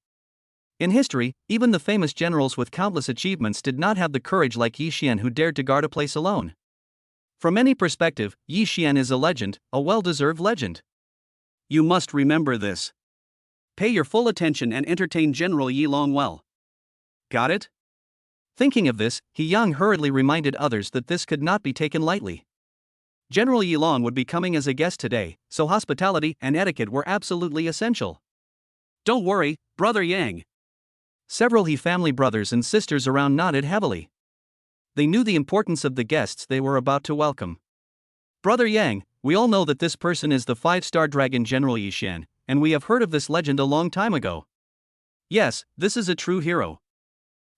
Speaker 1: In history, even the famous generals with countless achievements did not have the courage like Yi Xian who dared to guard a place alone. From any perspective, Yi Xian is a legend, a well-deserved legend. You must remember this. Pay your full attention and entertain General Yi Long well. Got it? Thinking of this, He Yang hurriedly reminded others that this could not be taken lightly. General Yi Long would be coming as a guest today, so hospitality and etiquette were absolutely essential. Don't worry, Brother Yang. Several He family brothers and sisters around nodded heavily. They knew the importance of the guests they were about to welcome. Brother Yang, we all know that this person is the 5-star dragon General Yi Xian, and we have heard of this legend a long time ago. Yes, this is a true hero.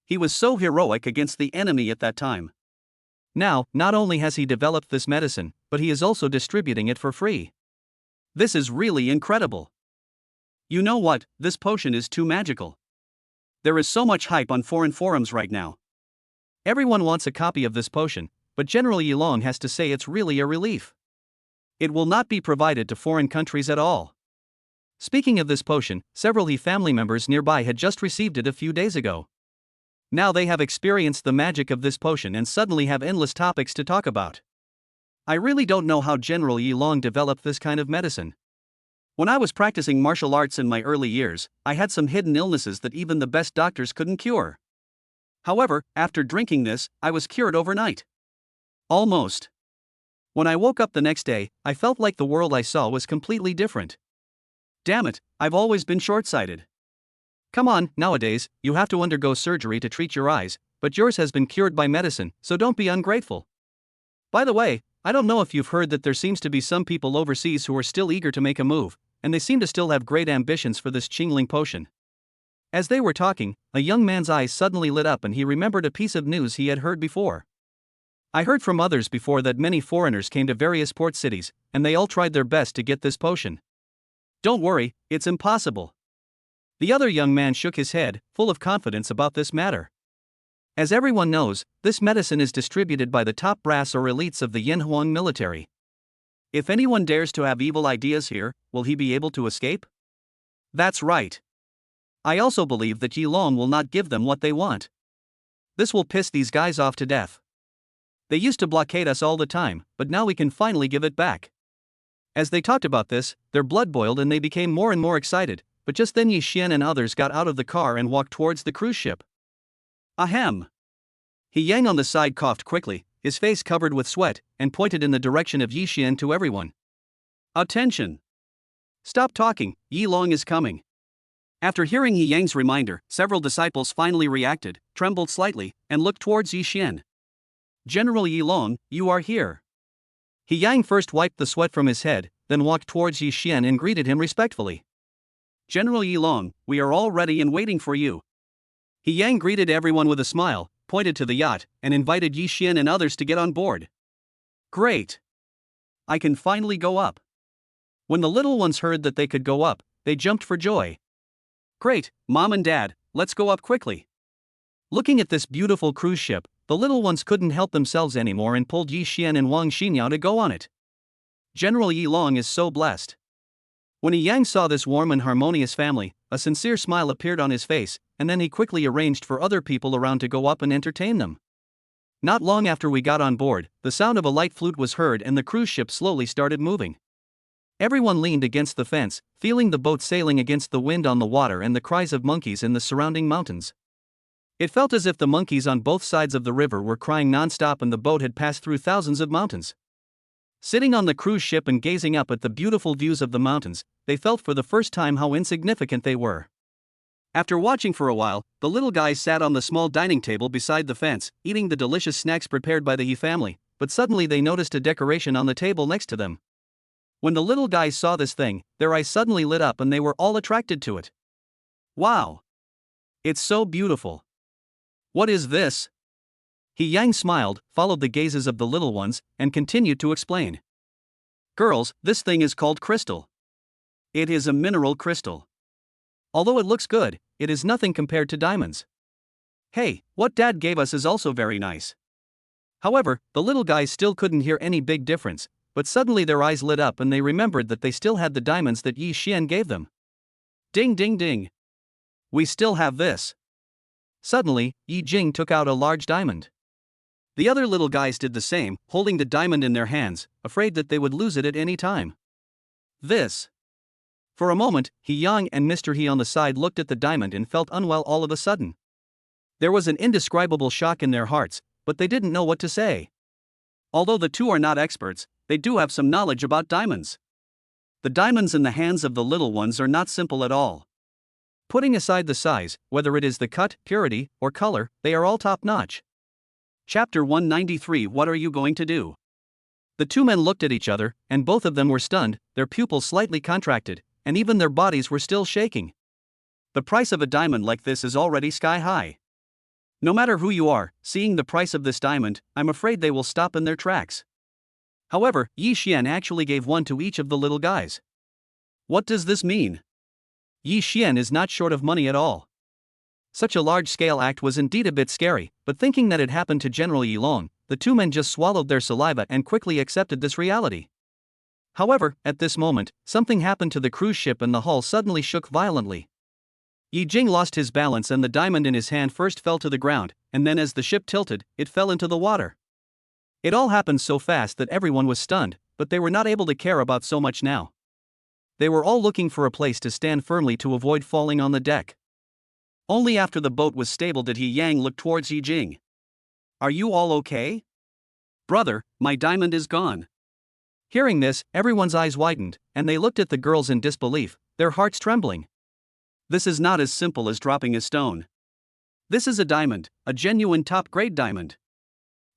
Speaker 1: He was so heroic against the enemy at that time. Now, not only has he developed this medicine, but he is also distributing it for free. This is really incredible. You know what, this potion is too magical. There is so much hype on foreign forums right now. Everyone wants a copy of this potion, but General Yi Long has to say it's really a relief. It will not be provided to foreign countries at all. Speaking of this potion, several He family members nearby had just received it a few days ago. Now they have experienced the magic of this potion and suddenly have endless topics to talk about. I really don't know how General Yi Long developed this kind of medicine. When I was practicing martial arts in my early years, I had some hidden illnesses that even the best doctors couldn't cure. However, after drinking this, I was cured overnight. Almost. When I woke up the next day, I felt like the world I saw was completely different. Damn it, I've always been short-sighted. Come on, nowadays, you have to undergo surgery to treat your eyes, but yours has been cured by medicine, so don't be ungrateful. By the way, I don't know if you've heard that there seems to be some people overseas who are still eager to make a move, and they seem to still have great ambitions for this Chingling potion. As they were talking, a young man's eyes suddenly lit up and he remembered a piece of news he had heard before. I heard from others before that many foreigners came to various port cities, and they all tried their best to get this potion. Don't worry, it's impossible. The other young man shook his head, full of confidence about this matter. As everyone knows, this medicine is distributed by the top brass or elites of the Yanhuang military. If anyone dares to have evil ideas here, will he be able to escape? That's right. I also believe that Yi Long will not give them what they want. This will piss these guys off to death. They used to blockade us all the time, but now we can finally give it back. As they talked about this, their blood boiled and they became more and more excited, but just then Yi Xian and others got out of the car and walked towards the cruise ship. Ahem. He Yang on the side coughed quickly, his face covered with sweat, and pointed in the direction of Yi Xian to everyone. Attention! Stop talking, Yi Long is coming. After hearing He Yang's reminder, several disciples finally reacted, trembled slightly, and looked towards Yi Xian. General Yi Long, you are here. He Yang first wiped the sweat from his head, then walked towards Yi Xian and greeted him respectfully. General Yi Long, we are all ready and waiting for you. He Yang greeted everyone with a smile, pointed to the yacht, and invited Yi Xian and others to get on board. Great! I can finally go up. When the little ones heard that they could go up, they jumped for joy. Great, Mom and Dad, let's go up quickly. Looking at this beautiful cruise ship, the little ones couldn't help themselves anymore and pulled Yi Xian and Wang Shimang to go on it. General Yi Long is so blessed. When Yi Yang saw this warm and harmonious family, a sincere smile appeared on his face, and then he quickly arranged for other people around to go up and entertain them. Not long after we got on board, the sound of a light flute was heard and the cruise ship slowly started moving. Everyone leaned against the fence, feeling the boat sailing against the wind on the water and the cries of monkeys in the surrounding mountains. It felt as if the monkeys on both sides of the river were crying non-stop and the boat had passed through thousands of mountains. Sitting on the cruise ship and gazing up at the beautiful views of the mountains, they felt for the first time how insignificant they were. After watching for a while, the little guys sat on the small dining table beside the fence, eating the delicious snacks prepared by the He family, but suddenly they noticed a decoration on the table next to them. When the little guys saw this thing, their eyes suddenly lit up and they were all attracted to it. Wow! It's so beautiful. What is this? He Yang smiled, followed the gazes of the little ones, and continued to explain. Girls, this thing is called crystal. It is a mineral crystal. Although it looks good, it is nothing compared to diamonds. Hey, what Dad gave us is also very nice. However, the little guys still couldn't hear any big difference, but suddenly their eyes lit up and they remembered that they still had the diamonds that Yi Xian gave them. Ding ding ding. We still have this. Suddenly, Yi Jing took out a large diamond. The other little guys did the same, holding the diamond in their hands, afraid that they would lose it at any time. This. For a moment, He Yang and Mr. He on the side looked at the diamond and felt unwell all of a sudden. There was an indescribable shock in their hearts, but they didn't know what to say. Although the two are not experts, they do have some knowledge about diamonds. The diamonds in the hands of the little ones are not simple at all. Putting aside the size, whether it is the cut, purity, or color, they are all top-notch. Chapter 193 What are you going to do? The two men looked at each other, and both of them were stunned, their pupils slightly contracted, and even their bodies were still shaking. The price of a diamond like this is already sky-high. No matter who you are, seeing the price of this diamond, I'm afraid they will stop in their tracks. However, Yi Xian actually gave one to each of the little guys. What does this mean? Yi Xian is not short of money at all. Such a large-scale act was indeed a bit scary, but thinking that it happened to General Yi Long, the two men just swallowed their saliva and quickly accepted this reality. However, at this moment, something happened to the cruise ship and the hull suddenly shook violently. Yi Jing lost his balance and the diamond in his hand first fell to the ground, and then as the ship tilted, it fell into the water. It all happened so fast that everyone was stunned, but they were not able to care about so much now. They were all looking for a place to stand firmly to avoid falling on the deck. Only after the boat was stable did He Yang look towards Yi Jing. Are you all okay? Brother, my diamond is gone. Hearing this, everyone's eyes widened, and they looked at the girls in disbelief, their hearts trembling. This is not as simple as dropping a stone. This is a diamond, a genuine top-grade diamond.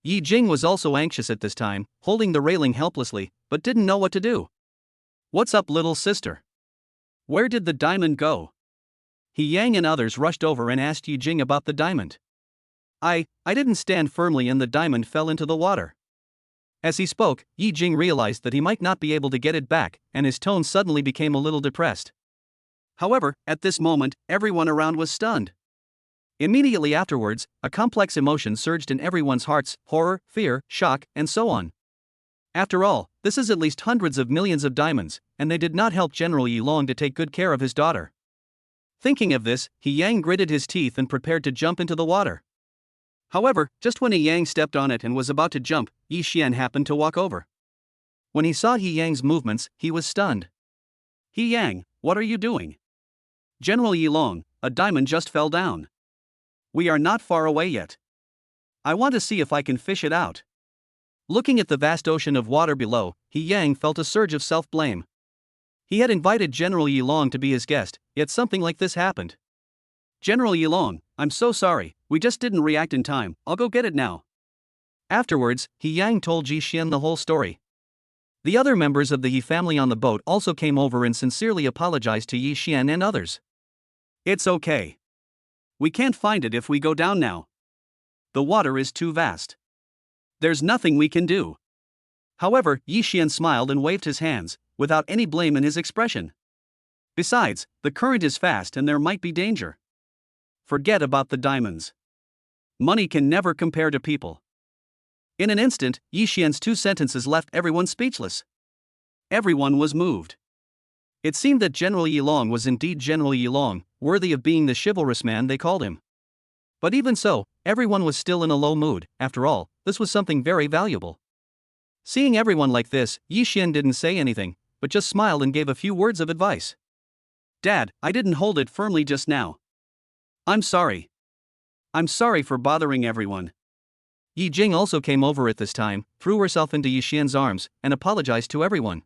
Speaker 1: Yi Jing was also anxious at this time, holding the railing helplessly, but didn't know what to do. What's up, little sister? Where did the diamond go? He Yang and others rushed over and asked Yi Jing about the diamond. I didn't stand firmly and the diamond fell into the water. As he spoke, Yi Jing realized that he might not be able to get it back, and his tone suddenly became a little depressed. However, at this moment, everyone around was stunned. Immediately afterwards, a complex emotion surged in everyone's hearts: horror, fear, shock, and so on. After all, this is at least hundreds of millions of diamonds, and they did not help General Yi Long to take good care of his daughter. Thinking of this, He Yang gritted his teeth and prepared to jump into the water. However, just when He Yang stepped on it and was about to jump, Yi Xian happened to walk over. When he saw He Yang's movements, he was stunned. He Yang, what are you doing? General Yi Long, a diamond just fell down. We are not far away yet. I want to see if I can fish it out. Looking at the vast ocean of water below, He Yang felt a surge of self-blame. He had invited General Yilong to be his guest, yet something like this happened. General Yilong, I'm so sorry, we just didn't react in time, I'll go get it now. Afterwards, He Yang told Ji Xian the whole story. The other members of the He family on the boat also came over and sincerely apologized to Yi Xian and others. It's okay. We can't find it if we go down now. The water is too vast. There's nothing we can do. However, Yi Xian smiled and waved his hands, without any blame in his expression. Besides, the current is fast and there might be danger. Forget about the diamonds. Money can never compare to people. In an instant, Yi Xian's 2 sentences left everyone speechless. Everyone was moved. It seemed that General Yilong was indeed General Yilong, worthy of being the chivalrous man they called him. But even so, everyone was still in a low mood. After all, this was something very valuable. Seeing everyone like this, Yi Xian didn't say anything, but just smiled and gave a few words of advice. Dad, I didn't hold it firmly just now. I'm sorry. I'm sorry for bothering everyone. Yi Jing also came over at this time, threw herself into Yi Xian's arms, and apologized to everyone.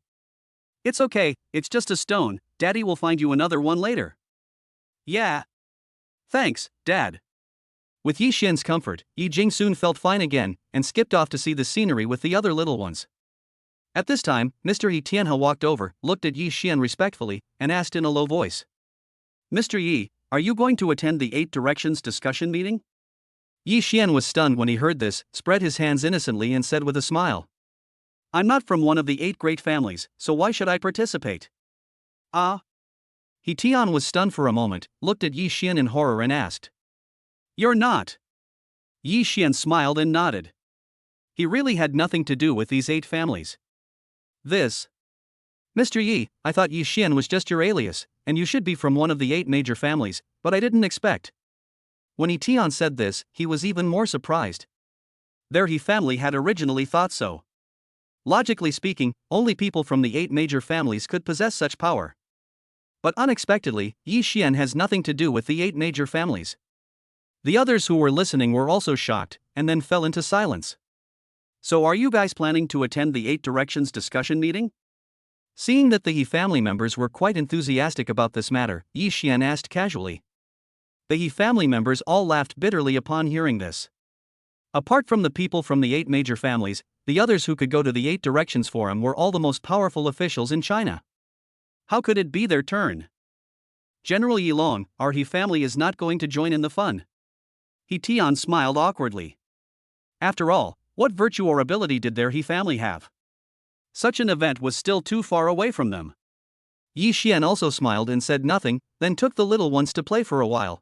Speaker 1: It's okay, it's just a stone, Daddy will find you another one later. Yeah. Thanks, Dad. With Yi Xian's comfort, Yi Jing soon felt fine again, and skipped off to see the scenery with the other little ones. At this time, Mr. Yi Tianhe walked over, looked at Yi Xian respectfully, and asked in a low voice. Mr. Yi, are you going to attend the 8 Directions discussion meeting? Yi Xian was stunned when he heard this, spread his hands innocently and said with a smile. I'm not from one of the 8 great families, so why should I participate? Ah? He Tian was stunned for a moment, looked at Yi Xian in horror and asked. You're not? Yi Xian smiled and nodded. He really had nothing to do with these 8 families. This. Mr. Yi, I thought Yi Xian was just your alias, and you should be from one of the 8 major families, but I didn't expect. When Yi Tian said this, he was even more surprised. Their He family had originally thought so. Logically speaking, only people from the 8 major families could possess such power. But unexpectedly, Yi Xian has nothing to do with the 8 major families. The others who were listening were also shocked, and then fell into silence. So are you guys planning to attend the 8 Directions discussion meeting? Seeing that the He family members were quite enthusiastic about this matter, Yi Xian asked casually. The He family members all laughed bitterly upon hearing this. Apart from the people from the 8 major families, the others who could go to the 8 Directions Forum were all the most powerful officials in China. How could it be their turn? General Yilong, our He family is not going to join in the fun. He Tian smiled awkwardly. After all, what virtue or ability did their He family have? Such an event was still too far away from them. Yi Xian also smiled and said nothing, then took the little ones to play for a while.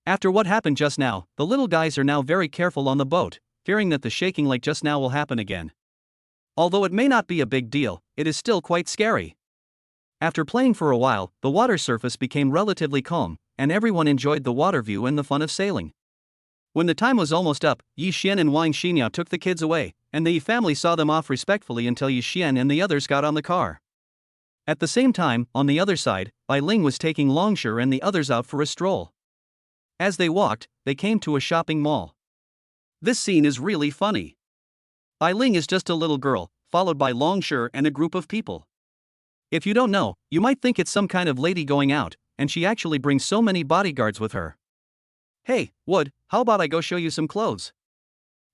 Speaker 1: After what happened just now, the little guys are now very careful on the boat, fearing that the shaking like just now will happen again. Although it may not be a big deal, it is still quite scary. After playing for a while, the water surface became relatively calm, and everyone enjoyed the water view and the fun of sailing. When the time was almost up, Yi Xian and Wang Shimang took the kids away, and the Yi family saw them off respectfully until Yi Xian and the others got on the car. At the same time, on the other side, Ling was taking Longya and the others out for a stroll. As they walked, they came to a shopping mall. This scene is really funny. Ling is just a little girl, followed by Longya and a group of people. If you don't know, you might think it's some kind of lady going out, and she actually brings so many bodyguards with her. Hey, Wood, how about I go show you some clothes?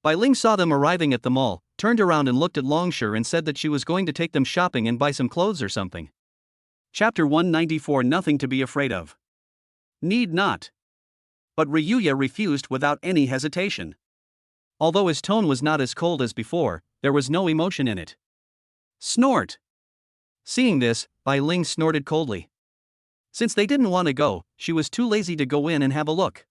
Speaker 1: Ling saw them arriving at the mall, turned around and looked at Longya and said that she was going to take them shopping and buy some clothes or something. Chapter 194 Nothing to be afraid of. Need not. But Ryuya refused without any hesitation. Although his tone was not as cold as before, there was no emotion in it. Snort! Seeing this, Ling snorted coldly. Since they didn't want to go, she was too lazy to go in and have a look.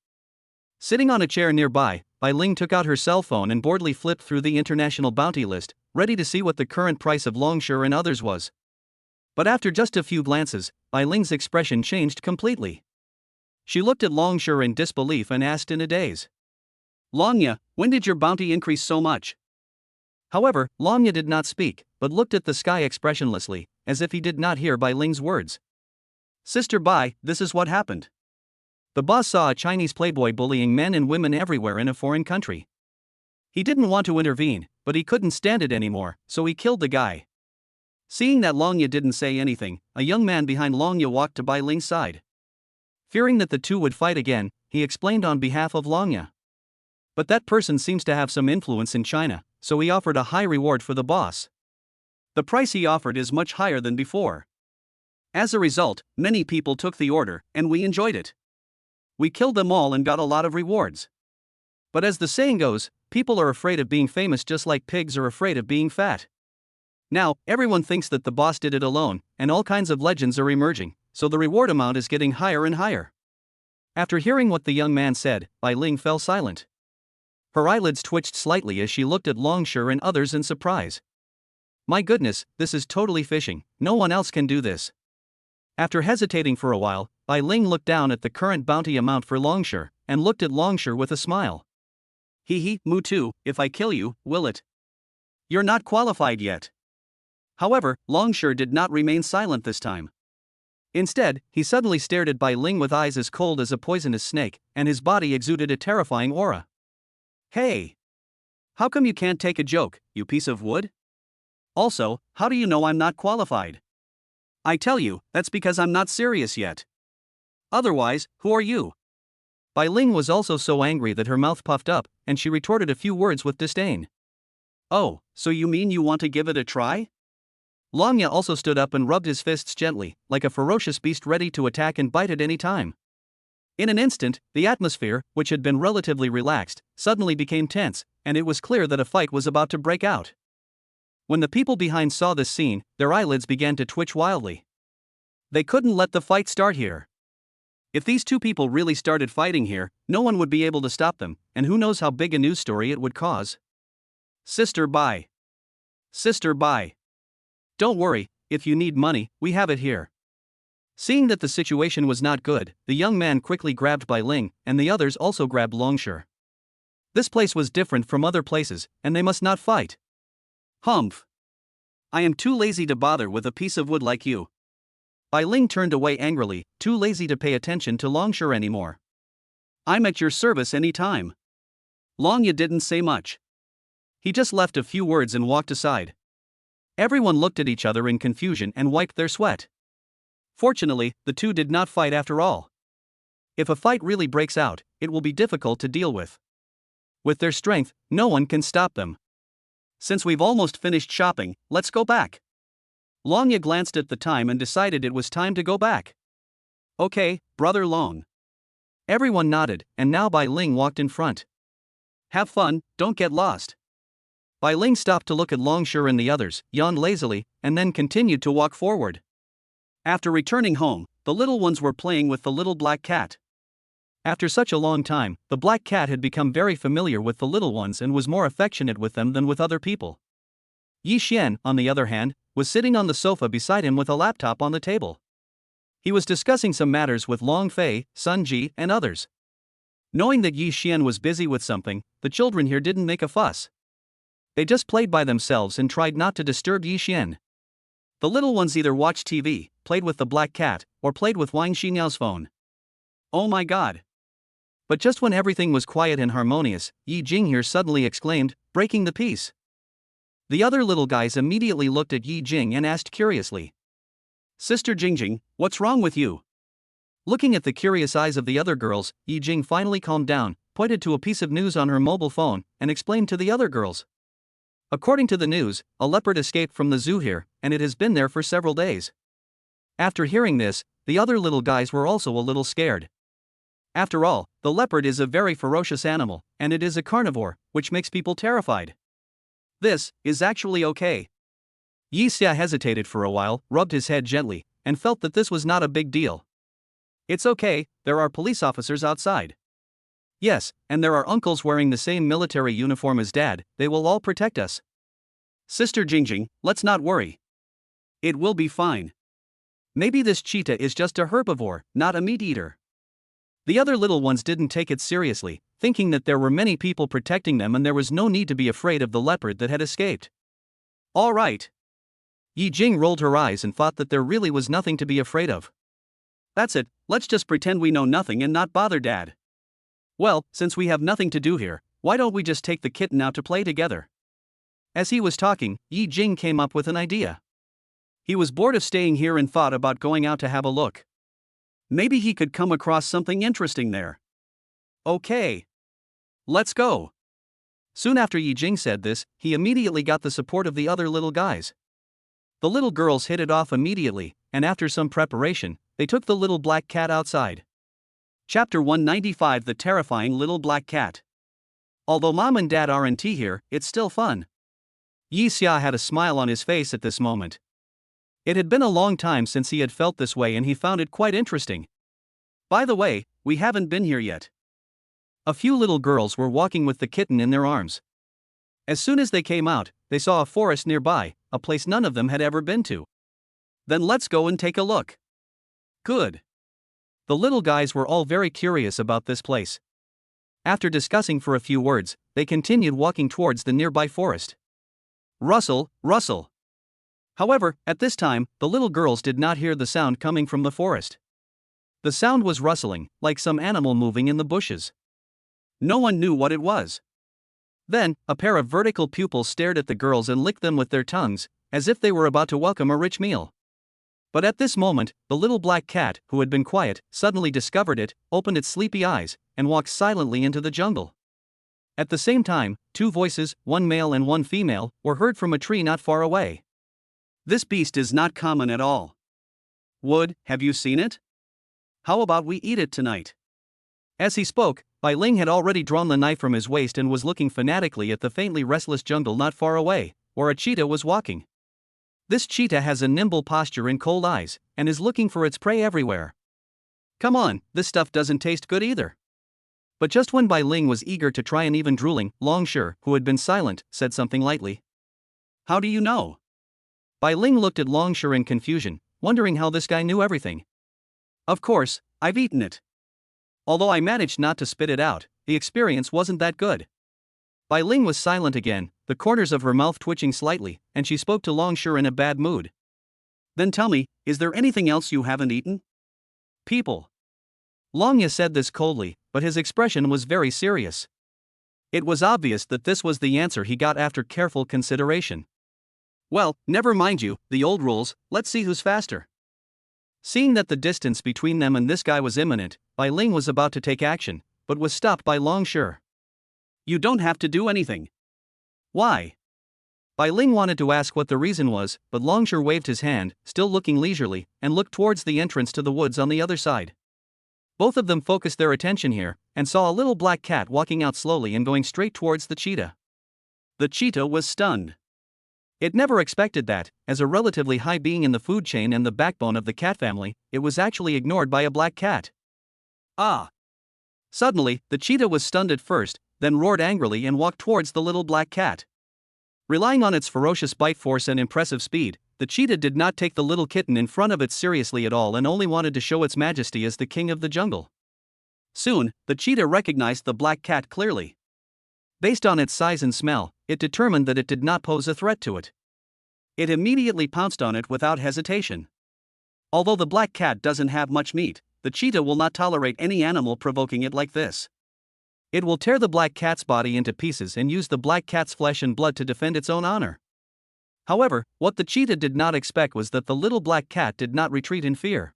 Speaker 1: Sitting on a chair nearby, Ling took out her cell phone and boredly flipped through the international bounty list, ready to see what the current price of Longya and others was. But after just a few glances, Ling's expression changed completely. She looked at Longya in disbelief and asked in a daze. Longya, when did your bounty increase so much? However, Longya did not speak, but looked at the sky expressionlessly, as if he did not hear Ling's words. Sister Bai, this is what happened. The boss saw a Chinese playboy bullying men and women everywhere in a foreign country. He didn't want to intervene, but he couldn't stand it anymore, so he killed the guy. Seeing that Longya didn't say anything, a young man behind Longya walked to Bai Ling's side. Fearing that the two would fight again, he explained on behalf of Longya. But that person seems to have some influence in China, so he offered a high reward for the boss. The price he offered is much higher than before. As a result, many people took the order, and we enjoyed it. We killed them all and got a lot of rewards. But as the saying goes, people are afraid of being famous just like pigs are afraid of being fat. Now, everyone thinks that the boss did it alone, and all kinds of legends are emerging, so the reward amount is getting higher and higher. After hearing what the young man said, Bai Ling fell silent. Her eyelids twitched slightly as she looked at Longshire and others in surprise. My goodness, this is totally fishing, no one else can do this. After hesitating for a while, Bai Ling looked down at the current bounty amount for Longshire, and looked at Longshire with a smile. Hee moo too, if I kill you, will it? You're not qualified yet. However, Longshire did not remain silent this time. Instead, he suddenly stared at Bai Ling with eyes as cold as a poisonous snake, and his body exuded a terrifying aura. Hey! How come you can't take a joke, you piece of wood? Also, how do you know I'm not qualified? I tell you, that's because I'm not serious yet. Otherwise, who are you? Bai Ling was also so angry that her mouth puffed up, and she retorted a few words with disdain. Oh, so you mean you want to give it a try? Longya also stood up and rubbed his fists gently, like a ferocious beast ready to attack and bite at any time. In an instant, the atmosphere, which had been relatively relaxed, suddenly became tense, and it was clear that a fight was about to break out. When the people behind saw this scene, their eyelids began to twitch wildly. They couldn't let the fight start here. If these two people really started fighting here, no one would be able to stop them, and who knows how big a news story it would cause. Sister Bai. Sister Bai. Don't worry, if you need money, we have it here. Seeing that the situation was not good, the young man quickly grabbed Bai Ling, and the others also grabbed Longshire. This place was different from other places, and they must not fight. Humph. I am too lazy to bother with a piece of wood like you. Bai Ling turned away angrily, too lazy to pay attention to Longshire anymore. I'm at your service any time. Longya didn't say much. He just left a few words and walked aside. Everyone looked at each other in confusion and wiped their sweat. Fortunately, the two did not fight after all. If a fight really breaks out, it will be difficult to deal with. With their strength, no one can stop them. Since we've almost finished shopping, let's go back. Longya glanced at the time and decided it was time to go back. Okay, Brother Long. Everyone nodded, and now Bai Ling walked in front. Have fun, don't get lost. Bai Ling stopped to look at Longshire and the others, yawned lazily, and then continued to walk forward. After returning home, the little ones were playing with the little black cat. After such a long time, the black cat had become very familiar with the little ones and was more affectionate with them than with other people. Yi Xian, on the other hand, was sitting on the sofa beside him with a laptop on the table. He was discussing some matters with Long Fei, Sun Ji, and others. Knowing that Yi Xian was busy with something, the children here didn't make a fuss. They just played by themselves and tried not to disturb Yi Xian. The little ones either watched TV, played with the black cat, or played with Wang Shimang's phone. Oh my god! But just when everything was quiet and harmonious, Yi Jing here suddenly exclaimed, breaking the peace. The other little guys immediately looked at Yi Jing and asked curiously. Sister Jingjing, what's wrong with you? Looking at the curious eyes of the other girls, Yi Jing finally calmed down, pointed to a piece of news on her mobile phone, and explained to the other girls. According to the news, a leopard escaped from the zoo here, and it has been there for several days. After hearing this, the other little guys were also a little scared. After all, the leopard is a very ferocious animal, and it is a carnivore, which makes people terrified. This is actually okay. Yi Xia hesitated for a while, rubbed his head gently, and felt that this was not a big deal. It's okay, there are police officers outside. Yes, and there are uncles wearing the same military uniform as Dad, they will all protect us. Sister Jingjing, let's not worry. It will be fine. Maybe this cheetah is just a herbivore, not a meat eater. The other little ones didn't take it seriously, thinking that there were many people protecting them and there was no need to be afraid of the leopard that had escaped. All right. Yi Jing rolled her eyes and thought that there really was nothing to be afraid of. That's it, let's just pretend we know nothing and not bother Dad. Well, since we have nothing to do here, why don't we just take the kitten out to play together? As he was talking, Yi Jing came up with an idea. He was bored of staying here and thought about going out to have a look. Maybe he could come across something interesting there. Okay. Let's go. Soon after Yi Jing said this, he immediately got the support of the other little guys. The little girls hit it off immediately, and after some preparation, they took the little black cat outside. Chapter 195: The Terrifying Little Black Cat. Although Mom and Dad aren't here, it's still fun. Yi Xia had a smile on his face at this moment. It had been a long time since he had felt this way and he found it quite interesting. By the way, we haven't been here yet. A few little girls were walking with the kitten in their arms. As soon as they came out, they saw a forest nearby, a place none of them had ever been to. Then let's go and take a look. Good. The little guys were all very curious about this place. After discussing for a few words, they continued walking towards the nearby forest. Rustle, rustle. However, at this time, the little girls did not hear the sound coming from the forest. The sound was rustling, like some animal moving in the bushes. No one knew what it was. Then, a pair of vertical pupils stared at the girls and licked them with their tongues, as if they were about to welcome a rich meal. But at this moment, the little black cat, who had been quiet, suddenly discovered it, opened its sleepy eyes, and walked silently into the jungle. At the same time, two voices, one male and one female, were heard from a tree not far away. This beast is not common at all. Wood, have you seen it? How about we eat it tonight? As he spoke, Ling had already drawn the knife from his waist and was looking fanatically at the faintly restless jungle not far away, where a cheetah was walking. This cheetah has a nimble posture and cold eyes, and is looking for its prey everywhere. Come on, this stuff doesn't taste good either. But just when Ling was eager to try and even drooling, Longya, who had been silent, said something lightly. How do you know? Ling looked at Longya in confusion, wondering how this guy knew everything. Of course, I've eaten it. Although I managed not to spit it out, the experience wasn't that good. Ling was silent again, the corners of her mouth twitching slightly, and she spoke to Longya in a bad mood. Then tell me, is there anything else you haven't eaten? People. Longya said this coldly, but his expression was very serious. It was obvious that this was the answer he got after careful consideration. Well, never mind you, the old rules, let's see who's faster. Seeing that the distance between them and this guy was imminent, Ling was about to take action, but was stopped by Longya. You don't have to do anything. Why? Ling wanted to ask what the reason was, but Longya waved his hand, still looking leisurely, and looked towards the entrance to the woods on the other side. Both of them focused their attention here, and saw a little black cat walking out slowly and going straight towards the cheetah. The cheetah was stunned. It never expected that, as a relatively high being in the food chain and the backbone of the cat family, it was actually ignored by a black cat. Ah! Suddenly, the cheetah was stunned at first, then roared angrily and walked towards the little black cat. Relying on its ferocious bite force and impressive speed, the cheetah did not take the little kitten in front of it seriously at all and only wanted to show its majesty as the king of the jungle. Soon, the cheetah recognized the black cat clearly. Based on its size and smell, it determined that it did not pose a threat to it. It immediately pounced on it without hesitation. Although the black cat doesn't have much meat, the cheetah will not tolerate any animal provoking it like this. It will tear the black cat's body into pieces and use the black cat's flesh and blood to defend its own honor. However, what the cheetah did not expect was that the little black cat did not retreat in fear.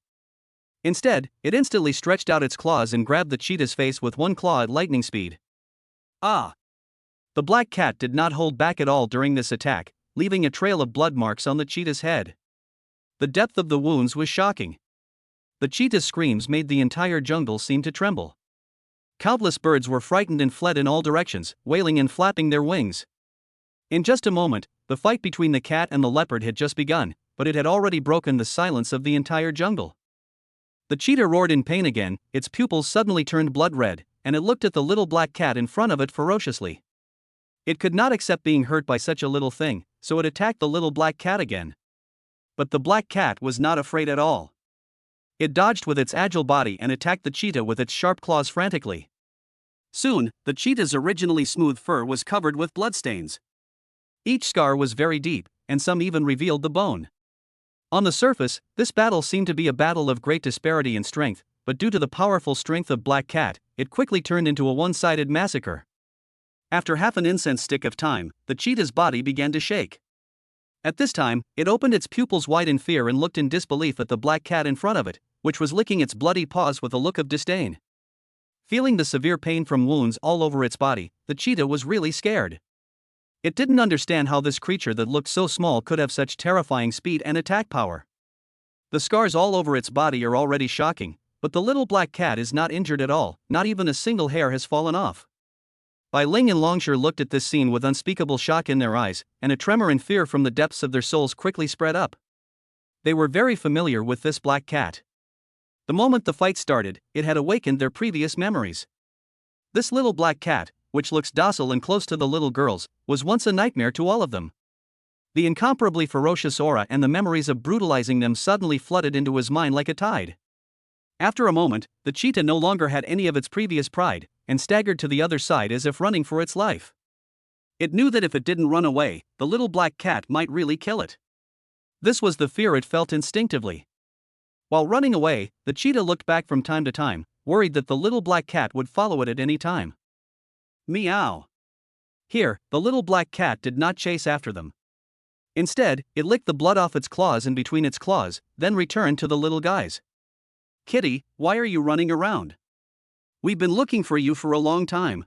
Speaker 1: Instead, it instantly stretched out its claws and grabbed the cheetah's face with one claw at lightning speed. Ah! The black cat did not hold back at all during this attack, leaving a trail of blood marks on the cheetah's head. The depth of the wounds was shocking. The cheetah's screams made the entire jungle seem to tremble. Countless birds were frightened and fled in all directions, wailing and flapping their wings. In just a moment, the fight between the cat and the leopard had just begun, but it had already broken the silence of the entire jungle. The cheetah roared in pain again, its pupils suddenly turned blood red, and it looked at the little black cat in front of it ferociously. It could not accept being hurt by such a little thing, so it attacked the little black cat again. But the black cat was not afraid at all. It dodged with its agile body and attacked the cheetah with its sharp claws frantically. Soon, the cheetah's originally smooth fur was covered with bloodstains. Each scar was very deep, and some even revealed the bone. On the surface, this battle seemed to be a battle of great disparity in strength, but due to the powerful strength of Black Cat, it quickly turned into a one-sided massacre. After half an incense stick of time, the cheetah's body began to shake. At this time, it opened its pupils wide in fear and looked in disbelief at the black cat in front of it, which was licking its bloody paws with a look of disdain. Feeling the severe pain from wounds all over its body, the cheetah was really scared. It didn't understand how this creature that looked so small could have such terrifying speed and attack power. The scars all over its body are already shocking, but the little black cat is not injured at all, not even a single hair has fallen off. Ling and Longya looked at this scene with unspeakable shock in their eyes, and a tremor and fear from the depths of their souls quickly spread up. They were very familiar with this black cat. The moment the fight started, it had awakened their previous memories. This little black cat, which looks docile and close to the little girls, was once a nightmare to all of them. The incomparably ferocious aura and the memories of brutalizing them suddenly flooded into his mind like a tide. After a moment, the cheetah no longer had any of its previous pride, and staggered to the other side as if running for its life. It knew that if it didn't run away, the little black cat might really kill it. This was the fear it felt instinctively. While running away, the cheetah looked back from time to time, worried that the little black cat would follow it at any time. Meow. Here, the little black cat did not chase after them. Instead, it licked the blood off its claws and between its claws, then returned to the little guys. Kitty, why are you running around? We've been looking for you for a long time.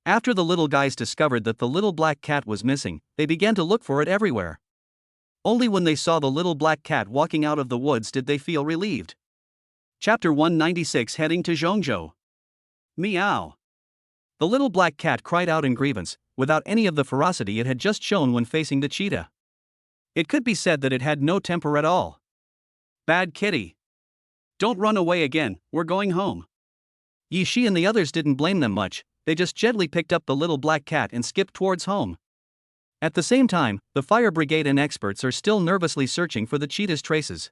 Speaker 1: After the little guys discovered that the little black cat was missing, they began to look for it everywhere. Only when they saw the little black cat walking out of the woods did they feel relieved. Chapter 196 Heading to Zhongzhou. Meow. The little black cat cried out in grievance, without any of the ferocity it had just shown when facing the cheetah. It could be said that it had no temper at all. Bad kitty. Don't run away again, we're going home. Shi and the others didn't blame them much, they just gently picked up the little black cat and skipped towards home. At the same time, the fire brigade and experts are still nervously searching for the cheetah's traces.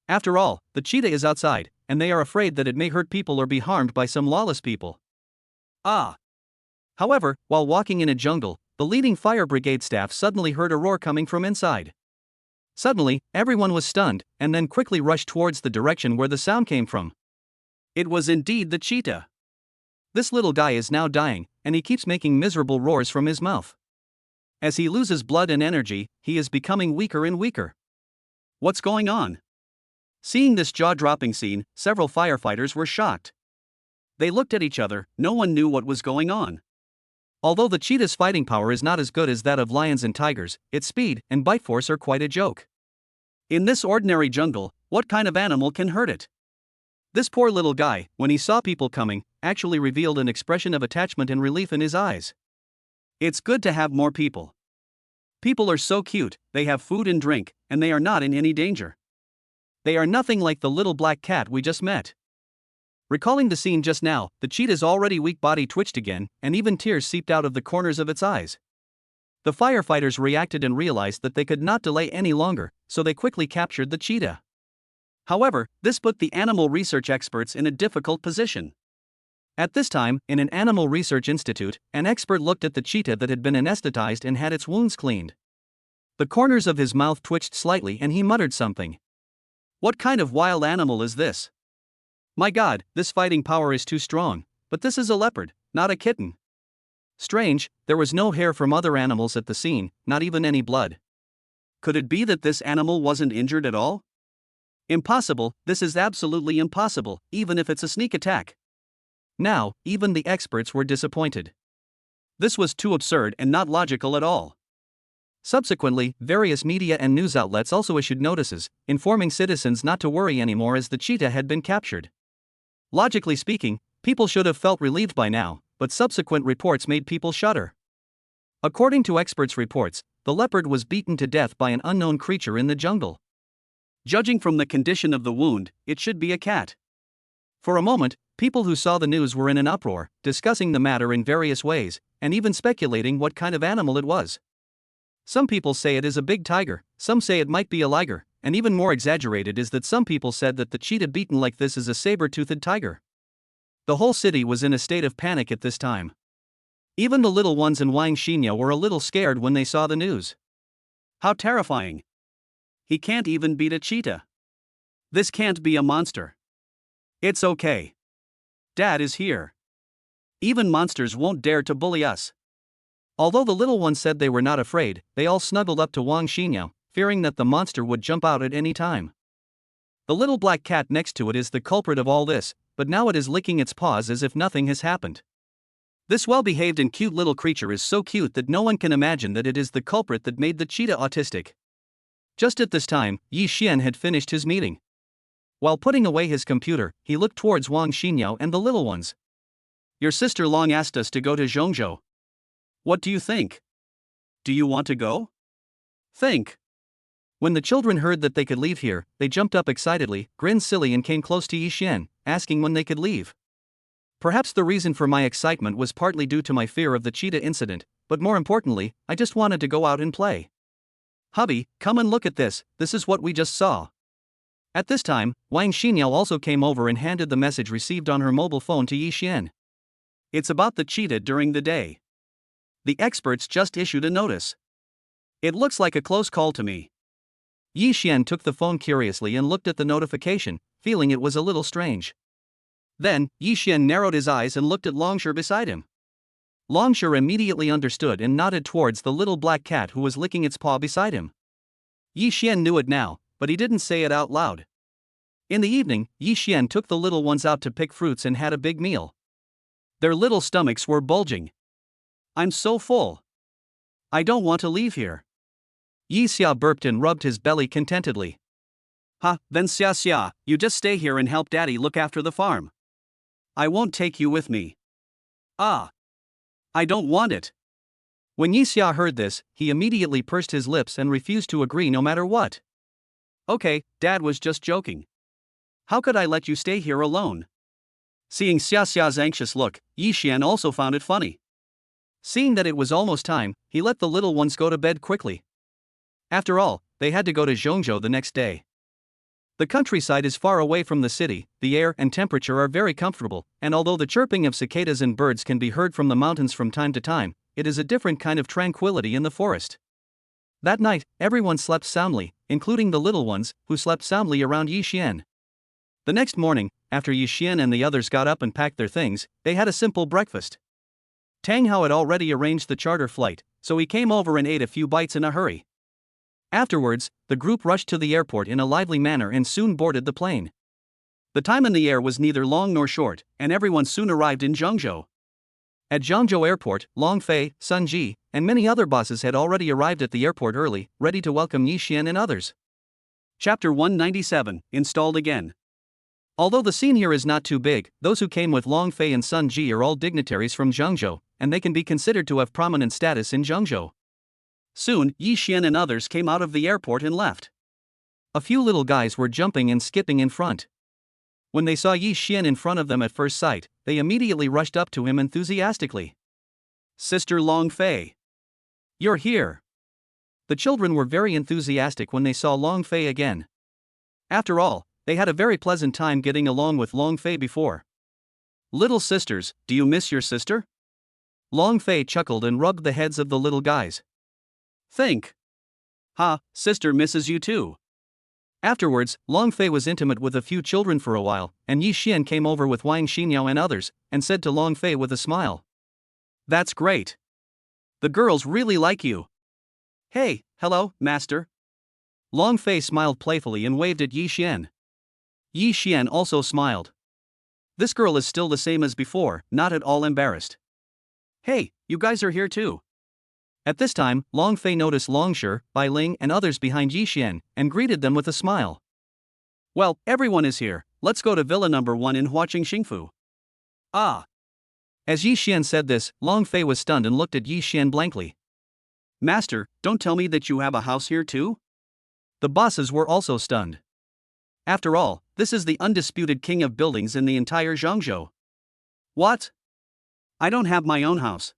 Speaker 1: After all, the cheetah is outside, and they are afraid that it may hurt people or be harmed by some lawless people. However, while walking in a jungle, the leading fire brigade staff suddenly heard a roar coming from inside. Suddenly, everyone was stunned, and then quickly rushed towards the direction where the sound came from. It was indeed the cheetah. This little guy is now dying, and he keeps making miserable roars from his mouth. As he loses blood and energy, he is becoming weaker and weaker. What's going on? Seeing this jaw-dropping scene, several firefighters were shocked. They looked at each other, no one knew what was going on. Although the cheetah's fighting power is not as good as that of lions and tigers, its speed and bite force are quite a joke. In this ordinary jungle, what kind of animal can hurt it? This poor little guy, when he saw people coming, actually revealed an expression of attachment and relief in his eyes. It's good to have more people. People are so cute, they have food and drink, and they are not in any danger. They are nothing like the little black cat we just met. Recalling the scene just now, the cheetah's already weak body twitched again, and even tears seeped out of the corners of its eyes. The firefighters reacted and realized that they could not delay any longer, so they quickly captured the cheetah. However, this put the animal research experts in a difficult position. At this time, in an animal research institute, an expert looked at the cheetah that had been anesthetized and had its wounds cleaned. The corners of his mouth twitched slightly and he muttered something. What kind of wild animal is this? My God, this fighting power is too strong, but this is a leopard, not a kitten. Strange, there was no hair from other animals at the scene, not even any blood. Could it be that this animal wasn't injured at all? Impossible, this is absolutely impossible, even if it's a sneak attack. Now, even the experts were disappointed. This was too absurd and not logical at all. Subsequently, various media and news outlets also issued notices, informing citizens not to worry anymore as the cheetah had been captured. Logically speaking, people should have felt relieved by now, but subsequent reports made people shudder. According to experts' reports, the leopard was beaten to death by an unknown creature in the jungle. Judging from the condition of the wound, it should be a cat. For a moment, people who saw the news were in an uproar, discussing the matter in various ways, and even speculating what kind of animal it was. Some people say it is a big tiger, some say it might be a liger, and even more exaggerated is that some people said that the cheetah beaten like this is a saber-toothed tiger. The whole city was in a state of panic at this time. Even the little ones in Wang Shimang were a little scared when they saw the news. How terrifying! He can't even beat a cheetah. This can't be a monster. It's okay. Dad is here. Even monsters won't dare to bully us. Although the little ones said they were not afraid, they all snuggled up to Wang Shimang, fearing that the monster would jump out at any time. The little black cat next to it is the culprit of all this, but now it is licking its paws as if nothing has happened. This well-behaved and cute little creature is so cute that no one can imagine that it is the culprit that made the cheetah autistic. Just at this time, Yi Xian had finished his meeting. While putting away his computer, he looked towards Wang Xingyao and the little ones. Your sister Long asked us to go to Zhongzhou. What do you think? Do you want to go? Think. When the children heard that they could leave here, they jumped up excitedly, grinned silly and came close to Yi Xian, asking when they could leave. Perhaps the reason for my excitement was partly due to my fear of the cheetah incident, but more importantly, I just wanted to go out and play. Hubby, come and look at this, this is what we just saw. At this time, Wang Xingyao also came over and handed the message received on her mobile phone to Yi Xian. It's about the cheetah during the day. The experts just issued a notice. It looks like a close call to me. Yi Xian took the phone curiously and looked at the notification, feeling it was a little strange. Then, Yi Xian narrowed his eyes and looked at Longshire beside him. Longshire immediately understood and nodded towards the little black cat who was licking its paw beside him. Yi Xian knew it now, but he didn't say it out loud. In the evening, Yi Xian took the little ones out to pick fruits and had a big meal. Their little stomachs were bulging. I'm so full. I don't want to leave here. Yi Xia burped and rubbed his belly contentedly. Then Xia, you just stay here and help Daddy look after the farm. I won't take you with me. I don't want it. When Yi Xia heard this, he immediately pursed his lips and refused to agree no matter what. Okay, Dad was just joking. How could I let you stay here alone? Seeing Xia's anxious look, Yi Xian also found it funny. Seeing that it was almost time, he let the little ones go to bed quickly. After all, they had to go to Zhongzhou the next day. The countryside is far away from the city, the air and temperature are very comfortable, and although the chirping of cicadas and birds can be heard from the mountains from time to time, it is a different kind of tranquility in the forest. That night, everyone slept soundly, including the little ones, who slept soundly around Yi Xian. The next morning, after Yi Xian and the others got up and packed their things, they had a simple breakfast. Tang Hao had already arranged the charter flight, so he came over and ate a few bites in a hurry. Afterwards, the group rushed to the airport in a lively manner and soon boarded the plane. The time in the air was neither long nor short, and everyone soon arrived in Zhongzhou. At Zhongzhou Airport, Long Fei, Sun Ji, and many other bosses had already arrived at the airport early, ready to welcome Yi Xian and others. Chapter 197, Installed Again. Although the scene here is not too big, those who came with Long Fei and Sun Ji are all dignitaries from Zhongzhou, and they can be considered to have prominent status in Zhongzhou. Soon, Yi Xian and others came out of the airport and left. A few little guys were jumping and skipping in front. When they saw Yi Xian in front of them at first sight, they immediately rushed up to him enthusiastically. Sister Long Fei. You're here. The children were very enthusiastic when they saw Long Fei again. After all, they had a very pleasant time getting along with Long Fei before. Little sisters, do you miss your sister? Long Fei chuckled and rubbed the heads of the little guys. Think. Sister misses you too. Afterwards, Long Fei was intimate with a few children for a while, and Yi Xian came over with Wang Xingyao and others, and said to Long Fei with a smile. That's great. The girls really like you. Hey, hello, master. Long Fei smiled playfully and waved at Yi Xian. Yi Xian also smiled. This girl is still the same as before, not at all embarrassed. Hey, you guys are here too. At this time, Long Fei noticed Longshire, Bai Ling and others behind Yi Xian, and greeted them with a smile. Well, everyone is here, let's go to Villa number 1 in Huaqingxingfu. As Yi Xian said this, Long Fei was stunned and looked at Yi Xian blankly. Master, don't tell me that you have a house here too? The bosses were also stunned. After all, this is the undisputed king of buildings in the entire Zhongzhou. What? I don't have my own house.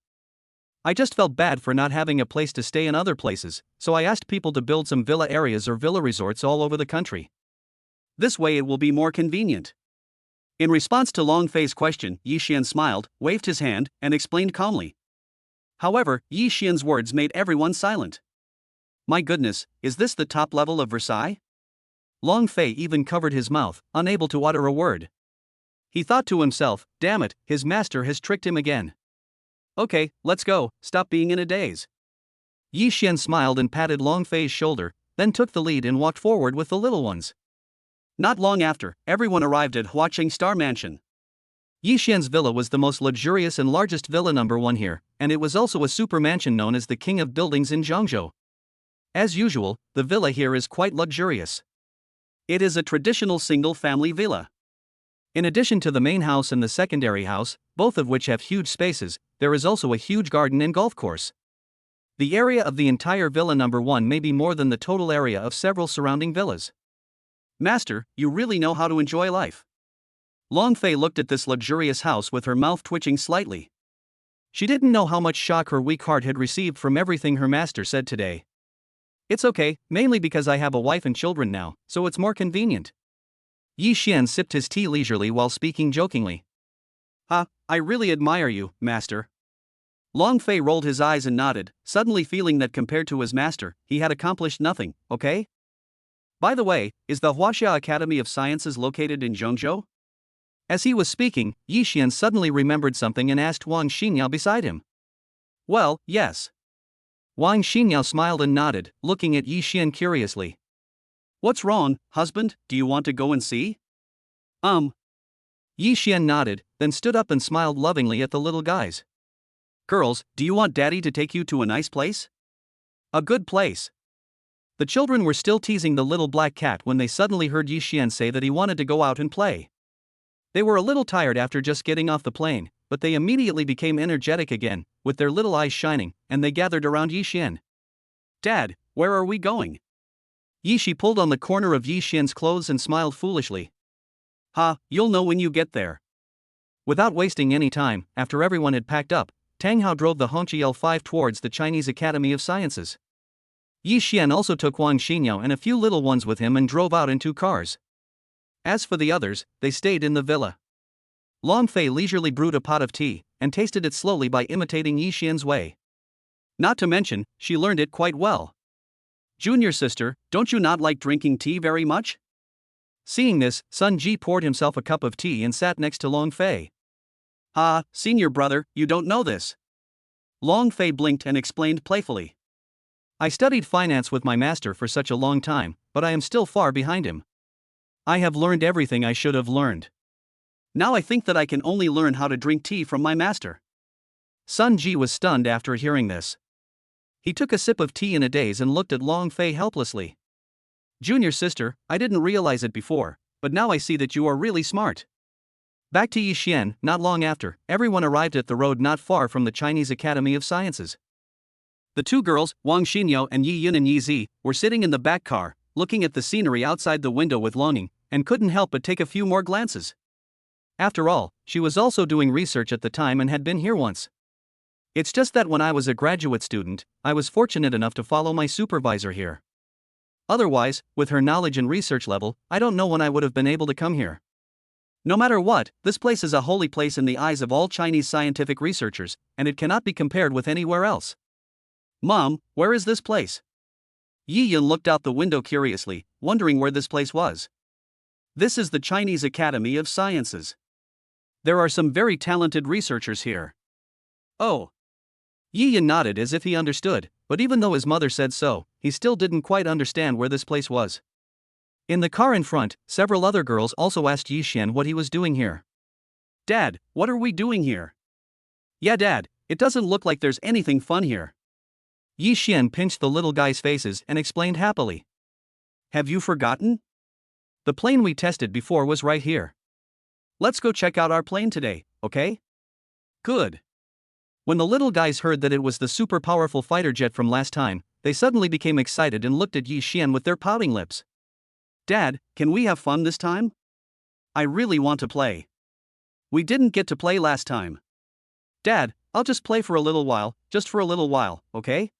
Speaker 1: I just felt bad for not having a place to stay in other places, so I asked people to build some villa areas or villa resorts all over the country. This way it will be more convenient. In response to Long Fei's question, Yi Xian smiled, waved his hand, and explained calmly. However, Yi Xian's words made everyone silent. My goodness, is this the top level of Versailles? Long Fei even covered his mouth, unable to utter a word. He thought to himself, damn it, his master has tricked him again. Okay, let's go, stop being in a daze. Yi Xian smiled and patted Long Fei's shoulder, then took the lead and walked forward with the little ones. Not long after, everyone arrived at Huaqing Star Mansion. Yi Xian's villa was the most luxurious and largest villa number 1 here, and it was also a super mansion known as the King of Buildings in Zhangzhou. As usual, the villa here is quite luxurious. It is a traditional single-family villa. In addition to the main house and the secondary house, both of which have huge spaces, there is also a huge garden and golf course. The area of the entire villa number 1 may be more than the total area of several surrounding villas. Master, you really know how to enjoy life. Long Fei looked at this luxurious house with her mouth twitching slightly. She didn't know how much shock her weak heart had received from everything her master said today. It's okay, mainly because I have a wife and children now, so it's more convenient. Yi Xian sipped his tea leisurely while speaking jokingly. I really admire you, master. Long Fei rolled his eyes and nodded, suddenly feeling that compared to his master, he had accomplished nothing, okay? By the way, is the Huaxia Academy of Sciences located in Zhongzhou? As he was speaking, Yi Xian suddenly remembered something and asked Wang Shimang beside him. Well, yes. Wang Shimang smiled and nodded, looking at Yi Xian curiously. What's wrong, husband, do you want to go and see? Yi Xian nodded, then stood up and smiled lovingly at the little guys. Girls, do you want daddy to take you to a nice place? A good place. The children were still teasing the little black cat when they suddenly heard Yi Xian say that he wanted to go out and play. They were a little tired after just getting off the plane, but they immediately became energetic again, with their little eyes shining, and they gathered around Yi Xian. Dad, where are we going? Yi Shi pulled on the corner of Yi Xian's clothes and smiled foolishly. You'll know when you get there. Without wasting any time, after everyone had packed up, Tang Hao drove the Hongqi L5 towards the Chinese Academy of Sciences. Yi Xian also took Wang Shimang and a few little ones with him and drove out in 2 cars. As for the others, they stayed in the villa. Long Fei leisurely brewed a pot of tea, and tasted it slowly by imitating Yi Xian's way. Not to mention, she learned it quite well. Junior sister, don't you not like drinking tea very much? Seeing this, Sun Ji poured himself a cup of tea and sat next to Long Fei. Senior brother, you don't know this. Long Fei blinked and explained playfully. I studied finance with my master for such a long time, but I am still far behind him. I have learned everything I should have learned. Now I think that I can only learn how to drink tea from my master. Sun Ji was stunned after hearing this. He took a sip of tea in a daze and looked at Long Fei helplessly. Junior sister, I didn't realize it before, but now I see that you are really smart. Back to Yi Xian, not long after, everyone arrived at the road not far from the Chinese Academy of Sciences. The 2 girls, Wang Xinyo and Yi Yun and Yi Zi, were sitting in the back car, looking at the scenery outside the window with longing, and couldn't help but take a few more glances. After all, she was also doing research at the time and had been here once. It's just that when I was a graduate student, I was fortunate enough to follow my supervisor here. Otherwise, with her knowledge and research level, I don't know when I would have been able to come here. No matter what, this place is a holy place in the eyes of all Chinese scientific researchers, and it cannot be compared with anywhere else. Mom, where is this place? Yi Yun looked out the window curiously, wondering where this place was. This is the Chinese Academy of Sciences. There are some very talented researchers here. Oh. Yi Yun nodded as if he understood, but even though his mother said so, he still didn't quite understand where this place was. In the car in front, several other girls also asked Yi Xian what he was doing here. Dad, what are we doing here? Yeah, Dad, it doesn't look like there's anything fun here. Yi Xian pinched the little guys' faces and explained happily. Have you forgotten? The plane we tested before was right here. Let's go check out our plane today, okay? Good. When the little guys heard that it was the super powerful fighter jet from last time, they suddenly became excited and looked at Yi Xian with their pouting lips. Dad, can we have fun this time? I really want to play. We didn't get to play last time. Dad, I'll just play for a little while, just for a little while, okay?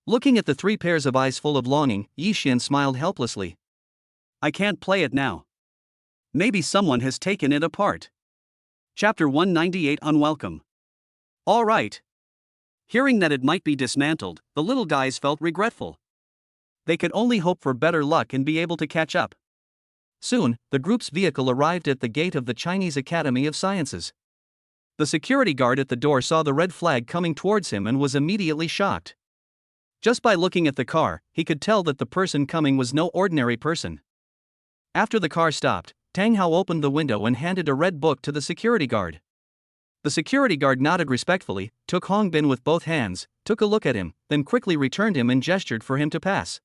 Speaker 1: Looking at the 3 pairs of eyes full of longing, Yi Xian smiled helplessly. I can't play it now. Maybe someone has taken it apart. Chapter 198 Unwelcome. All right. Hearing that it might be dismantled, the little guys felt regretful. They could only hope for better luck and be able to catch up. Soon, the group's vehicle arrived at the gate of the Chinese Academy of Sciences. The security guard at the door saw the red flag coming towards him and was immediately shocked. Just by looking at the car, he could tell that the person coming was no ordinary person. After the car stopped, Tang Hao opened the window and handed a red book to the security guard. The security guard nodded respectfully, took Hong Bin with both hands, took a look at him, then quickly returned him and gestured for him to pass.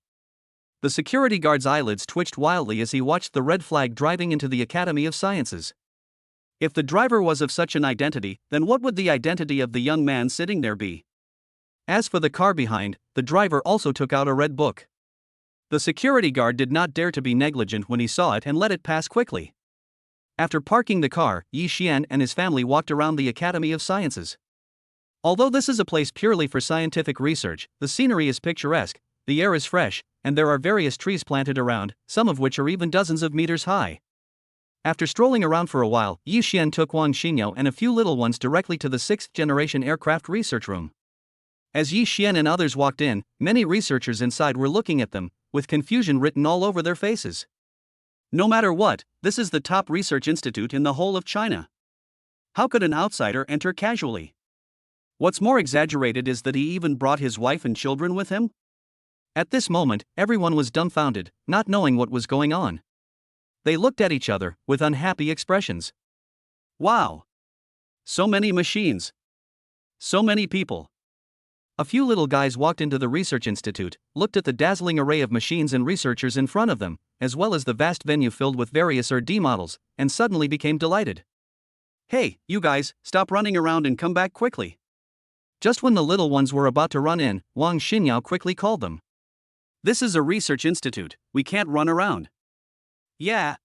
Speaker 1: The security guard's eyelids twitched wildly as he watched the red flag driving into the Academy of Sciences. If the driver was of such an identity, then what would the identity of the young man sitting there be? As for the car behind, the driver also took out a red book. The security guard did not dare to be negligent when he saw it and let it pass quickly. After parking the car, Yi Xian and his family walked around the Academy of Sciences. Although this is a place purely for scientific research, the scenery is picturesque, the air is fresh, and there are various trees planted around, some of which are even dozens of meters high. After strolling around for a while, Yi Xian took Wang Shimang and a few little ones directly to the 6th-generation aircraft research room. As Yi Xian and others walked in, many researchers inside were looking at them, with confusion written all over their faces. No matter what, this is the top research institute in the whole of China. How could an outsider enter casually? What's more exaggerated is that he even brought his wife and children with him? At this moment, everyone was dumbfounded, not knowing what was going on. They looked at each other, with unhappy expressions. Wow! So many machines! So many people! A few little guys walked into the research institute, looked at the dazzling array of machines and researchers in front of them, as well as the vast venue filled with various RD models, and suddenly became delighted. Hey, you guys, stop running around and come back quickly. Just when the little ones were about to run in, Wang Shimang quickly called them. This is a research institute, we can't run around. Yeah.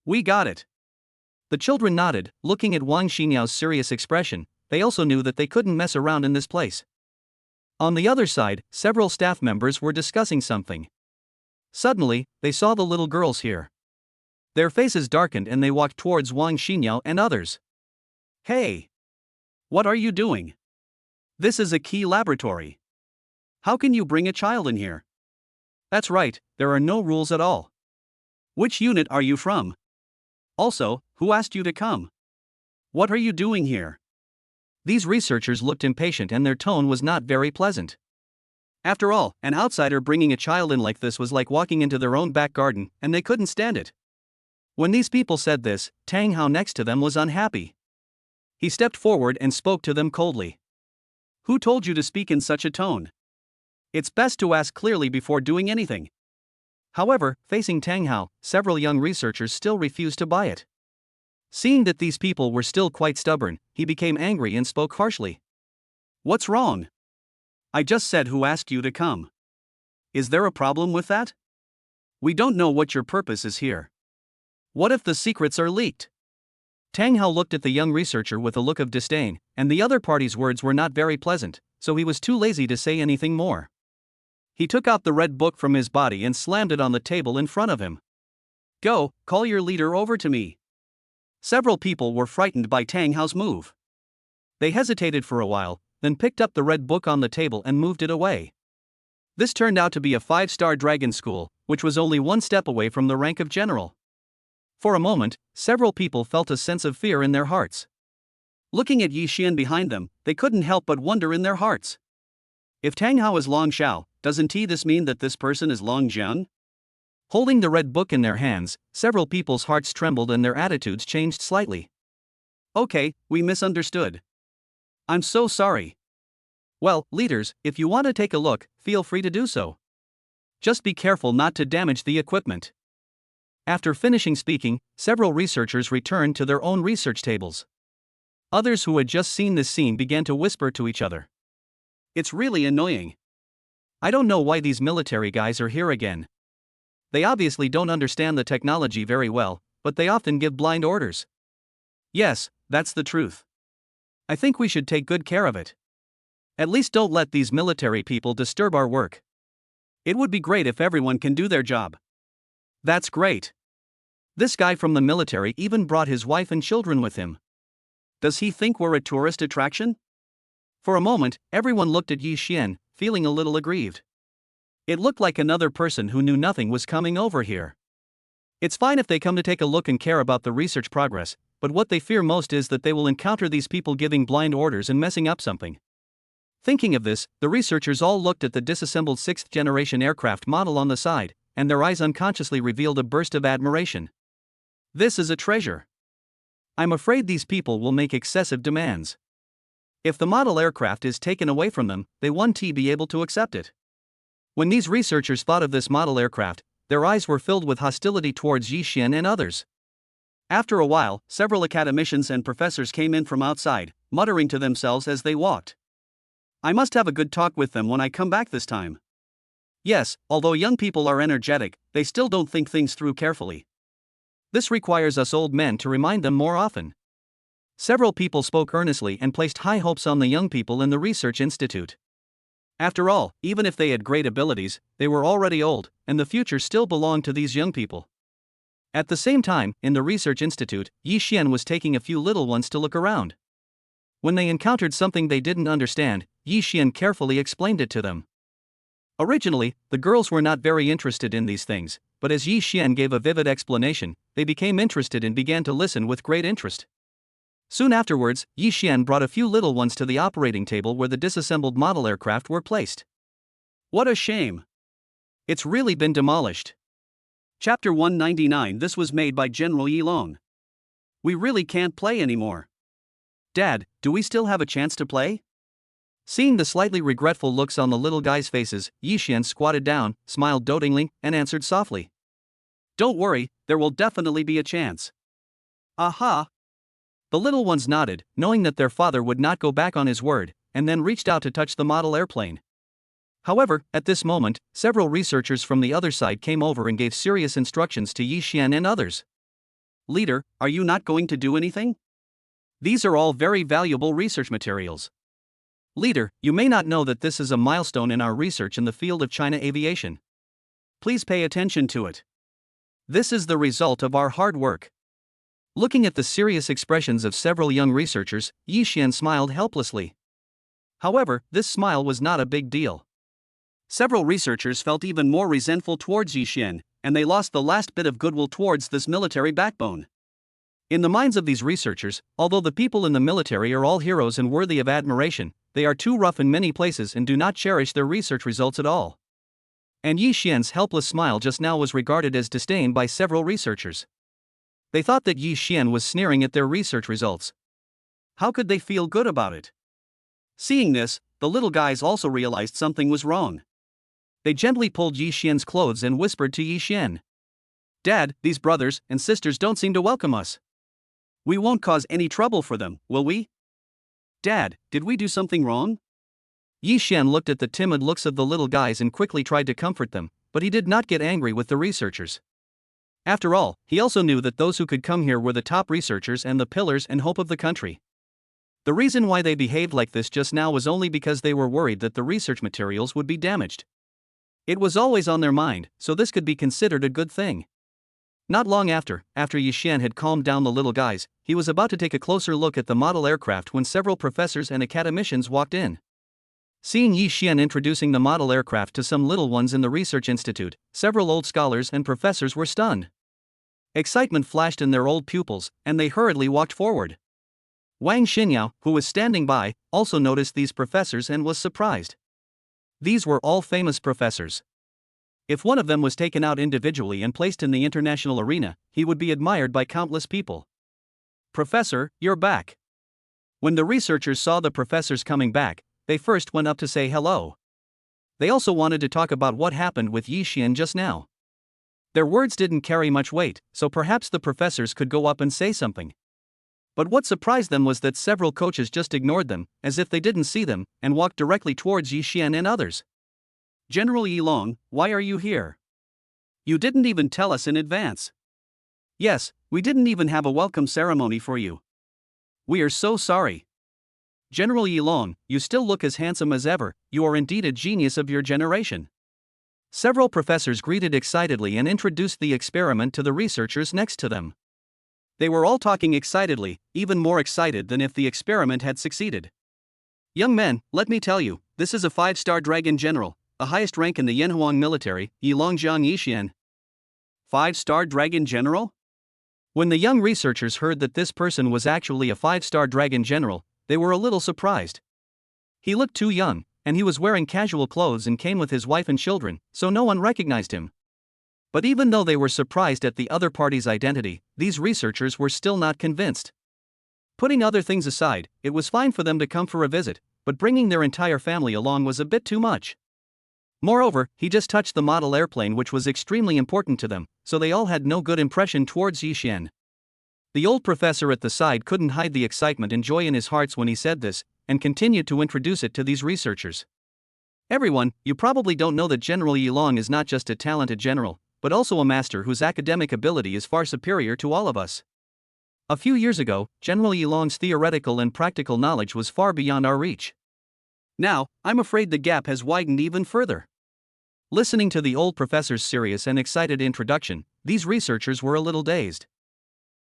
Speaker 1: We got it. The children nodded, looking at Wang Shimang's serious expression. They also knew that they couldn't mess around in this place. On the other side, several staff members were discussing something. Suddenly, they saw the little girls here. Their faces darkened and they walked towards Wang Shimang and others. Hey! What are you doing? This is a key laboratory. How can you bring a child in here? That's right, there are no rules at all. Which unit are you from? Also, who asked you to come? What are you doing here? These researchers looked impatient and their tone was not very pleasant. After all, an outsider bringing a child in like this was like walking into their own back garden, and they couldn't stand it. When these people said this, Tang Hao next to them was unhappy. He stepped forward and spoke to them coldly. Who told you to speak in such a tone? It's best to ask clearly before doing anything. However, facing Tang Hao, several young researchers still refused to buy it. Seeing that these people were still quite stubborn, he became angry and spoke harshly. What's wrong? I just said who asked you to come. Is there a problem with that? We don't know what your purpose is here. What if the secrets are leaked? Tang Hao looked at the young researcher with a look of disdain, and the other party's words were not very pleasant, so he was too lazy to say anything more. He took out the red book from his body and slammed it on the table in front of him. Go, call your leader over to me. Several people were frightened by Tang Hao's move. They hesitated for a while, then picked up the red book on the table and moved it away. This turned out to be a 5-star dragon school, which was only one step away from the rank of general. For a moment, several people felt a sense of fear in their hearts. Looking at Yi Xian behind them, they couldn't help but wonder in their hearts. If Tang Hao is Long Xiao, doesn't this mean that this person is Long Jian? Holding the red book in their hands, several people's hearts trembled and their attitudes changed slightly. Okay, we misunderstood. I'm so sorry. Well, leaders, if you want to take a look, feel free to do so. Just be careful not to damage the equipment. After finishing speaking, several researchers returned to their own research tables. Others who had just seen this scene began to whisper to each other. It's really annoying. I don't know why these military guys are here again. They obviously don't understand the technology very well, but they often give blind orders. Yes, that's the truth. I think we should take good care of it. At least don't let these military people disturb our work. It would be great if everyone can do their job. That's great. This guy from the military even brought his wife and children with him. Does he think we're a tourist attraction? For a moment, everyone looked at Yi Xian, feeling a little aggrieved. It looked like another person who knew nothing was coming over here. It's fine if they come to take a look and care about the research progress, but what they fear most is that they will encounter these people giving blind orders and messing up something. Thinking of this, the researchers all looked at the disassembled 6th-generation aircraft model on the side, and their eyes unconsciously revealed a burst of admiration. This is a treasure. I'm afraid these people will make excessive demands. If the model aircraft is taken away from them, they won't be able to accept it. When these researchers thought of this model aircraft, their eyes were filled with hostility towards Yi Xian and others. After a while, several academicians and professors came in from outside, muttering to themselves as they walked. I must have a good talk with them when I come back this time. Yes, although young people are energetic, they still don't think things through carefully. This requires us old men to remind them more often. Several people spoke earnestly and placed high hopes on the young people in the research institute. After all, even if they had great abilities, they were already old, and the future still belonged to these young people. At the same time, in the research institute, Yi Xian was taking a few little ones to look around. When they encountered something they didn't understand, Yi Xian carefully explained it to them. Originally, the girls were not very interested in these things, but as Yi Xian gave a vivid explanation, they became interested and began to listen with great interest. Soon afterwards, Yi Xian brought a few little ones to the operating table where the disassembled model aircraft were placed. What a shame! It's really been demolished. Chapter 199. This was made by General Yi Long. We really can't play anymore. Dad, do we still have a chance to play? Seeing the slightly regretful looks on the little guys' faces, Yi Xian squatted down, smiled dotingly, and answered softly. Don't worry, there will definitely be a chance. Aha! The little ones nodded, knowing that their father would not go back on his word, and then reached out to touch the model airplane. However, at this moment, several researchers from the other side came over and gave serious instructions to Yi Xian and others. Leader, are you not going to do anything? These are all very valuable research materials. Leader, you may not know that this is a milestone in our research in the field of China aviation. Please pay attention to it. This is the result of our hard work. Looking at the serious expressions of several young researchers, Yi Xian smiled helplessly. However, this smile was not a big deal. Several researchers felt even more resentful towards Yi Xian, and they lost the last bit of goodwill towards this military backbone. In the minds of these researchers, although the people in the military are all heroes and worthy of admiration, they are too rough in many places and do not cherish their research results at all. And Yi Xian's helpless smile just now was regarded as disdain by several researchers. They thought that Yi Xian was sneering at their research results. How could they feel good about it? Seeing this, the little guys also realized something was wrong. They gently pulled Yi Xian's clothes and whispered to Yi Xian. Dad, these brothers and sisters don't seem to welcome us. We won't cause any trouble for them, will we? Dad, did we do something wrong? Yi Xian looked at the timid looks of the little guys and quickly tried to comfort them, but he did not get angry with the researchers. After all, he also knew that those who could come here were the top researchers and the pillars and hope of the country. The reason why they behaved like this just now was only because they were worried that the research materials would be damaged. It was always on their mind, so this could be considered a good thing. Not long after Yi Xian had calmed down the little guys, he was about to take a closer look at the model aircraft when several professors and academicians walked in. Seeing Yi Xian introducing the model aircraft to some little ones in the research institute, several old scholars and professors were stunned. Excitement flashed in their old pupils, and they hurriedly walked forward. Wang Shimang, who was standing by, also noticed these professors and was surprised. These were all famous professors. If one of them was taken out individually and placed in the international arena, he would be admired by countless people. Professor, you're back. When the researchers saw the professors coming back, they first went up to say hello. They also wanted to talk about what happened with Yi Xian just now. Their words didn't carry much weight, so perhaps the professors could go up and say something. But what surprised them was that several coaches just ignored them, as if they didn't see them, and walked directly towards Yi Xian and others. General Yi Long, why are you here? You didn't even tell us in advance. Yes, we didn't even have a welcome ceremony for you. We are so sorry. General Yi Long, you still look as handsome as ever, you are indeed a genius of your generation. Several professors greeted excitedly and introduced the experiment to the researchers next to them. They were all talking excitedly, even more excited than if the experiment had succeeded. Young men, let me tell you, this is a 5-star dragon general, the highest rank in the Yanhuang military, Yi Longjiang Yi Xian. 5-star dragon general? When the young researchers heard that this person was actually a 5-star dragon general, they were a little surprised. He looked too young, and he was wearing casual clothes and came with his wife and children, so no one recognized him. But even though they were surprised at the other party's identity, these researchers were still not convinced. Putting other things aside, it was fine for them to come for a visit, but bringing their entire family along was a bit too much. Moreover, he just touched the model airplane, which was extremely important to them, so they all had no good impression towards Yixian. The old professor at the side couldn't hide the excitement and joy in his hearts when he said this, and continued to introduce it to these researchers. Everyone, you probably don't know that General Yilong is not just a talented general, but also a master whose academic ability is far superior to all of us. A few years ago, General Yilong's theoretical and practical knowledge was far beyond our reach. Now, I'm afraid the gap has widened even further. Listening to the old professor's serious and excited introduction, these researchers were a little dazed.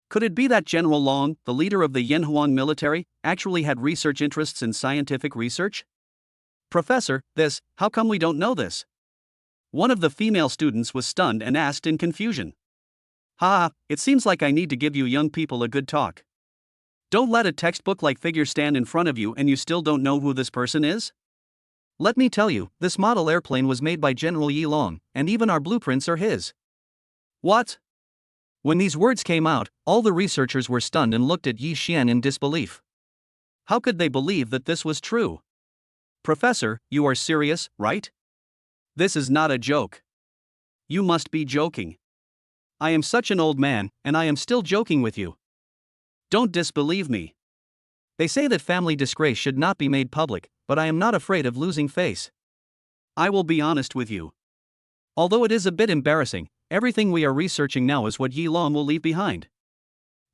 Speaker 1: Could it be that General Long, the leader of the Yanhuan military, actually had research interests in scientific research? Professor, how come we don't know this? One of the female students was stunned and asked in confusion. It seems like I need to give you young people a good talk. Don't let a textbook like figure stand in front of you and you still don't know who this person is? Let me tell you, this model airplane was made by General Yilong, and even our blueprints are his. What? When these words came out, all the researchers were stunned and looked at Yixian in disbelief. How could they believe that this was true? Professor, you are serious, right? This is not a joke. You must be joking. I am such an old man, and I am still joking with you. Don't disbelieve me. They say that family disgrace should not be made public, but I am not afraid of losing face. I will be honest with you. Although it is a bit embarrassing, everything we are researching now is what Yilong will leave behind.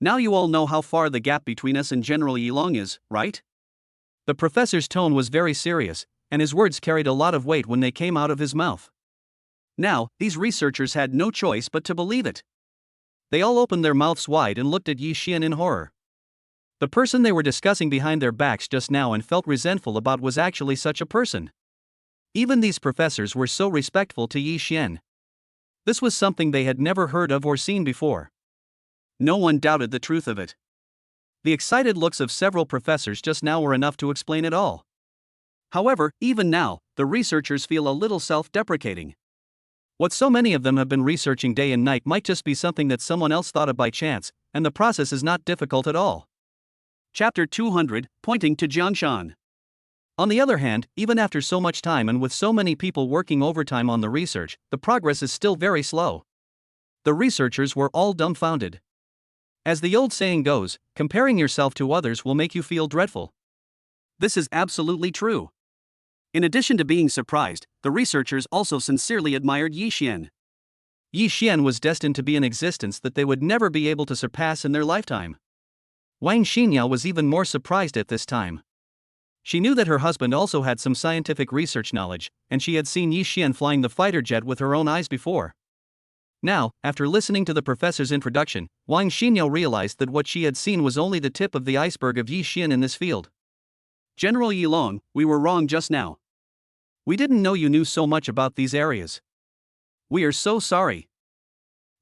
Speaker 1: Now you all know how far the gap between us and General Yilong is, right? The professor's tone was very serious, and his words carried a lot of weight when they came out of his mouth. Now, these researchers had no choice but to believe it. They all opened their mouths wide and looked at Yixian in horror. The person they were discussing behind their backs just now and felt resentful about was actually such a person. Even these professors were so respectful to Yixian. This was something they had never heard of or seen before. No one doubted the truth of it. The excited looks of several professors just now were enough to explain it all. However, even now, the researchers feel a little self-deprecating. What so many of them have been researching day and night might just be something that someone else thought of by chance, and the process is not difficult at all. Chapter 200, Pointing to Jiangshan. On the other hand, even after so much time and with so many people working overtime on the research, the progress is still very slow. The researchers were all dumbfounded. As the old saying goes, comparing yourself to others will make you feel dreadful. This is absolutely true. In addition to being surprised, the researchers also sincerely admired Yixian. Yixian was destined to be an existence that they would never be able to surpass in their lifetime. Wang Shimang was even more surprised at this time. She knew that her husband also had some scientific research knowledge, and she had seen Yixian flying the fighter jet with her own eyes before. Now, after listening to the professor's introduction, Wang Shimang realized that what she had seen was only the tip of the iceberg of Yixian in this field. General Yilong, we were wrong just now. We didn't know you knew so much about these areas. We are so sorry.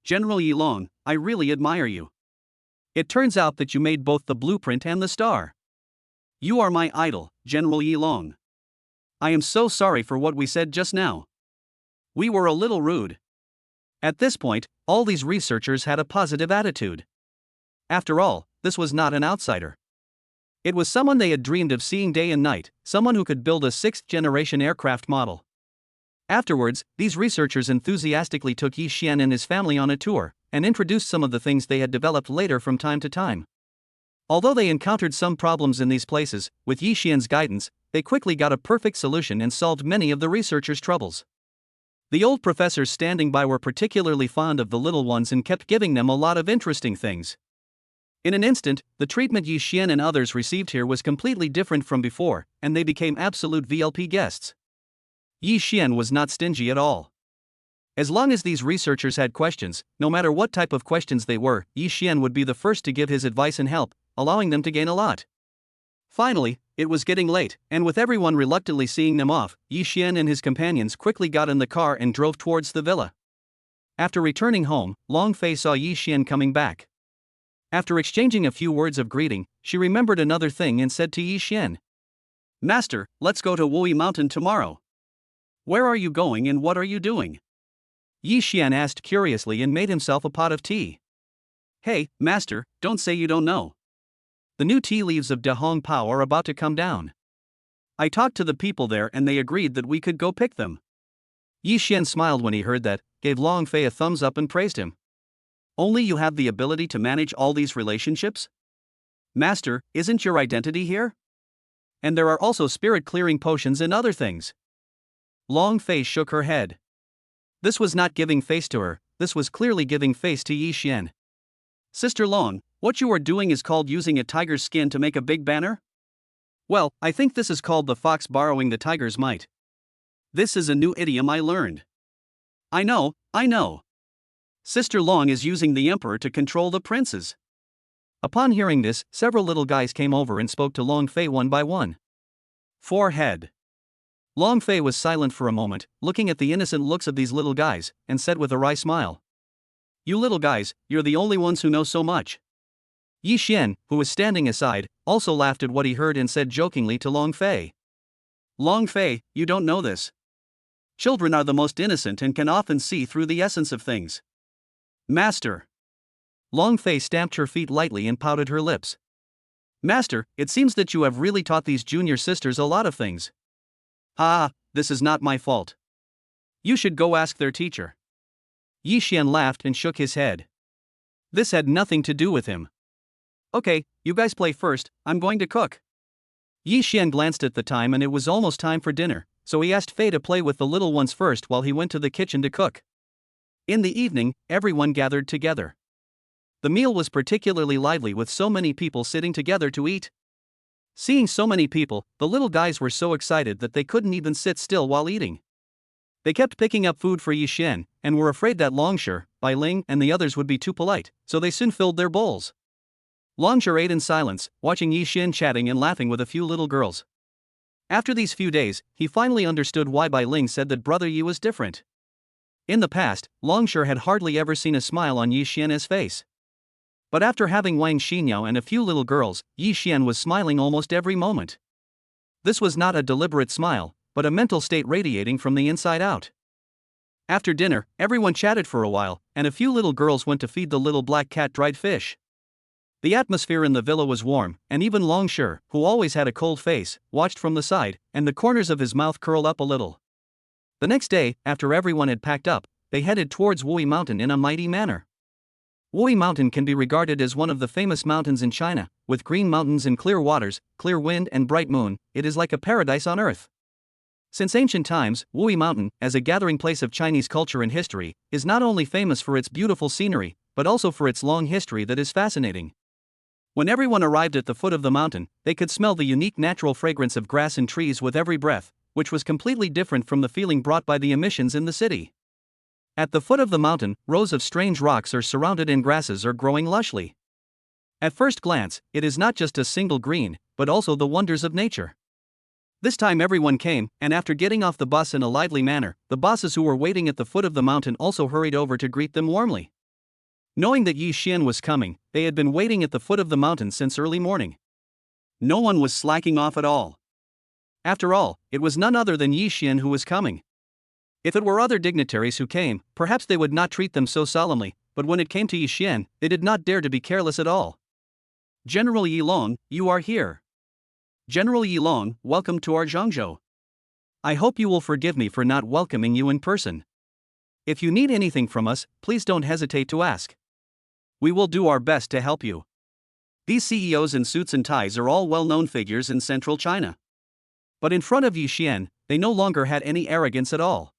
Speaker 1: General Yilong, I really admire you. It turns out that you made both the blueprint and the star. You are my idol, General Yilong. I am so sorry for what we said just now. We were a little rude. At this point, all these researchers had a positive attitude. After all, this was not an outsider. It was someone they had dreamed of seeing day and night, someone who could build a 6th-generation aircraft model. Afterwards, these researchers enthusiastically took Yixian and his family on a tour, and introduced some of the things they had developed later from time to time. Although they encountered some problems in these places, with Yixian's guidance, they quickly got a perfect solution and solved many of the researchers' troubles. The old professors standing by were particularly fond of the little ones and kept giving them a lot of interesting things. In an instant, the treatment Yixian and others received here was completely different from before, and they became absolute VIP guests. Yixian was not stingy at all. As long as these researchers had questions, no matter what type of questions they were, Yixian would be the first to give his advice and help, allowing them to gain a lot. Finally, it was getting late, and with everyone reluctantly seeing them off, Yixian and his companions quickly got in the car and drove towards the villa. After returning home, Long Fei saw Yixian coming back. After exchanging a few words of greeting, she remembered another thing and said to Yi Xian, "Master, let's go to Wuyi Mountain tomorrow." "Where are you going and what are you doing?" Yi Xian asked curiously and made himself a pot of tea. "Hey, master, don't say you don't know. The new tea leaves of De Hong Pao are about to come down. I talked to the people there and they agreed that we could go pick them." Yi Xian smiled when he heard that, gave Long Fei a thumbs up and praised him. "Only you have the ability to manage all these relationships? Master, isn't your identity here? And there are also spirit-clearing potions and other things." Long Fei shook her head. This was not giving face to her, this was clearly giving face to Yi Xian. "Sister Long, what you are doing is called using a tiger's skin to make a big banner? Well, I think this is called the fox borrowing the tiger's might. This is a new idiom I learned." I know. Sister Long is using the emperor to control the princes." Upon hearing this, several little guys came over and spoke to Long Fei one by one. Forehead. Long Fei was silent for a moment, looking at the innocent looks of these little guys, and said with a wry smile, "You little guys, you're the only ones who know so much." Yi Xian, who was standing aside, also laughed at what he heard and said jokingly to Long Fei, "Long Fei, you don't know this. Children are the most innocent and can often see through the essence of things." "Master." Long Fei stamped her feet lightly and pouted her lips. "Master, it seems that you have really taught these junior sisters a lot of things." This is not my fault. You should go ask their teacher." Yi Xian laughed and shook his head. This had nothing to do with him. "Okay, you guys play first, I'm going to cook." Yi Xian glanced at the time and it was almost time for dinner, so he asked Fei to play with the little ones first while he went to the kitchen to cook. In the evening, everyone gathered together. The meal was particularly lively with so many people sitting together to eat. Seeing so many people, the little guys were so excited that they couldn't even sit still while eating. They kept picking up food for Yi Xian, and were afraid that Longshi, Bai Ling and the others would be too polite, so they soon filled their bowls. Longshi ate in silence, watching Yi Xian chatting and laughing with a few little girls. After these few days, he finally understood why Bai Ling said that Brother Yi was different. In the past, Longshi had hardly ever seen a smile on Yi Xian's face. But after having Wang Shimang and a few little girls, Yi Xian was smiling almost every moment. This was not a deliberate smile, but a mental state radiating from the inside out. After dinner, everyone chatted for a while, and a few little girls went to feed the little black cat dried fish. The atmosphere in the villa was warm, and even Longshi, who always had a cold face, watched from the side, and the corners of his mouth curled up a little. The next day, after everyone had packed up, they headed towards Wuyi Mountain in a mighty manner. Wuyi Mountain can be regarded as one of the famous mountains in China, with green mountains and clear waters, clear wind and bright moon. It is like a paradise on earth. Since ancient times, Wuyi Mountain, as a gathering place of Chinese culture and history, is not only famous for its beautiful scenery, but also for its long history that is fascinating. When everyone arrived at the foot of the mountain, they could smell the unique natural fragrance of grass and trees with every breath, which was completely different from the feeling brought by the emissions in the city. At the foot of the mountain, rows of strange rocks are surrounded and grasses are growing lushly. At first glance, it is not just a single green, but also the wonders of nature. This time everyone came, and after getting off the bus in a lively manner, the bosses who were waiting at the foot of the mountain also hurried over to greet them warmly. Knowing that Yi Xian was coming, they had been waiting at the foot of the mountain since early morning. No one was slacking off at all. After all, it was none other than Yi Xian who was coming. If it were other dignitaries who came, perhaps they would not treat them so solemnly, but when it came to Yi Xian, they did not dare to be careless at all. "General Yi Long, you are here. General Yi Long, welcome to our Zhangzhou. I hope you will forgive me for not welcoming you in person. If you need anything from us, please don't hesitate to ask. We will do our best to help you." These CEOs in suits and ties are all well-known figures in central China. But in front of Yi Xian, they no longer had any arrogance at all.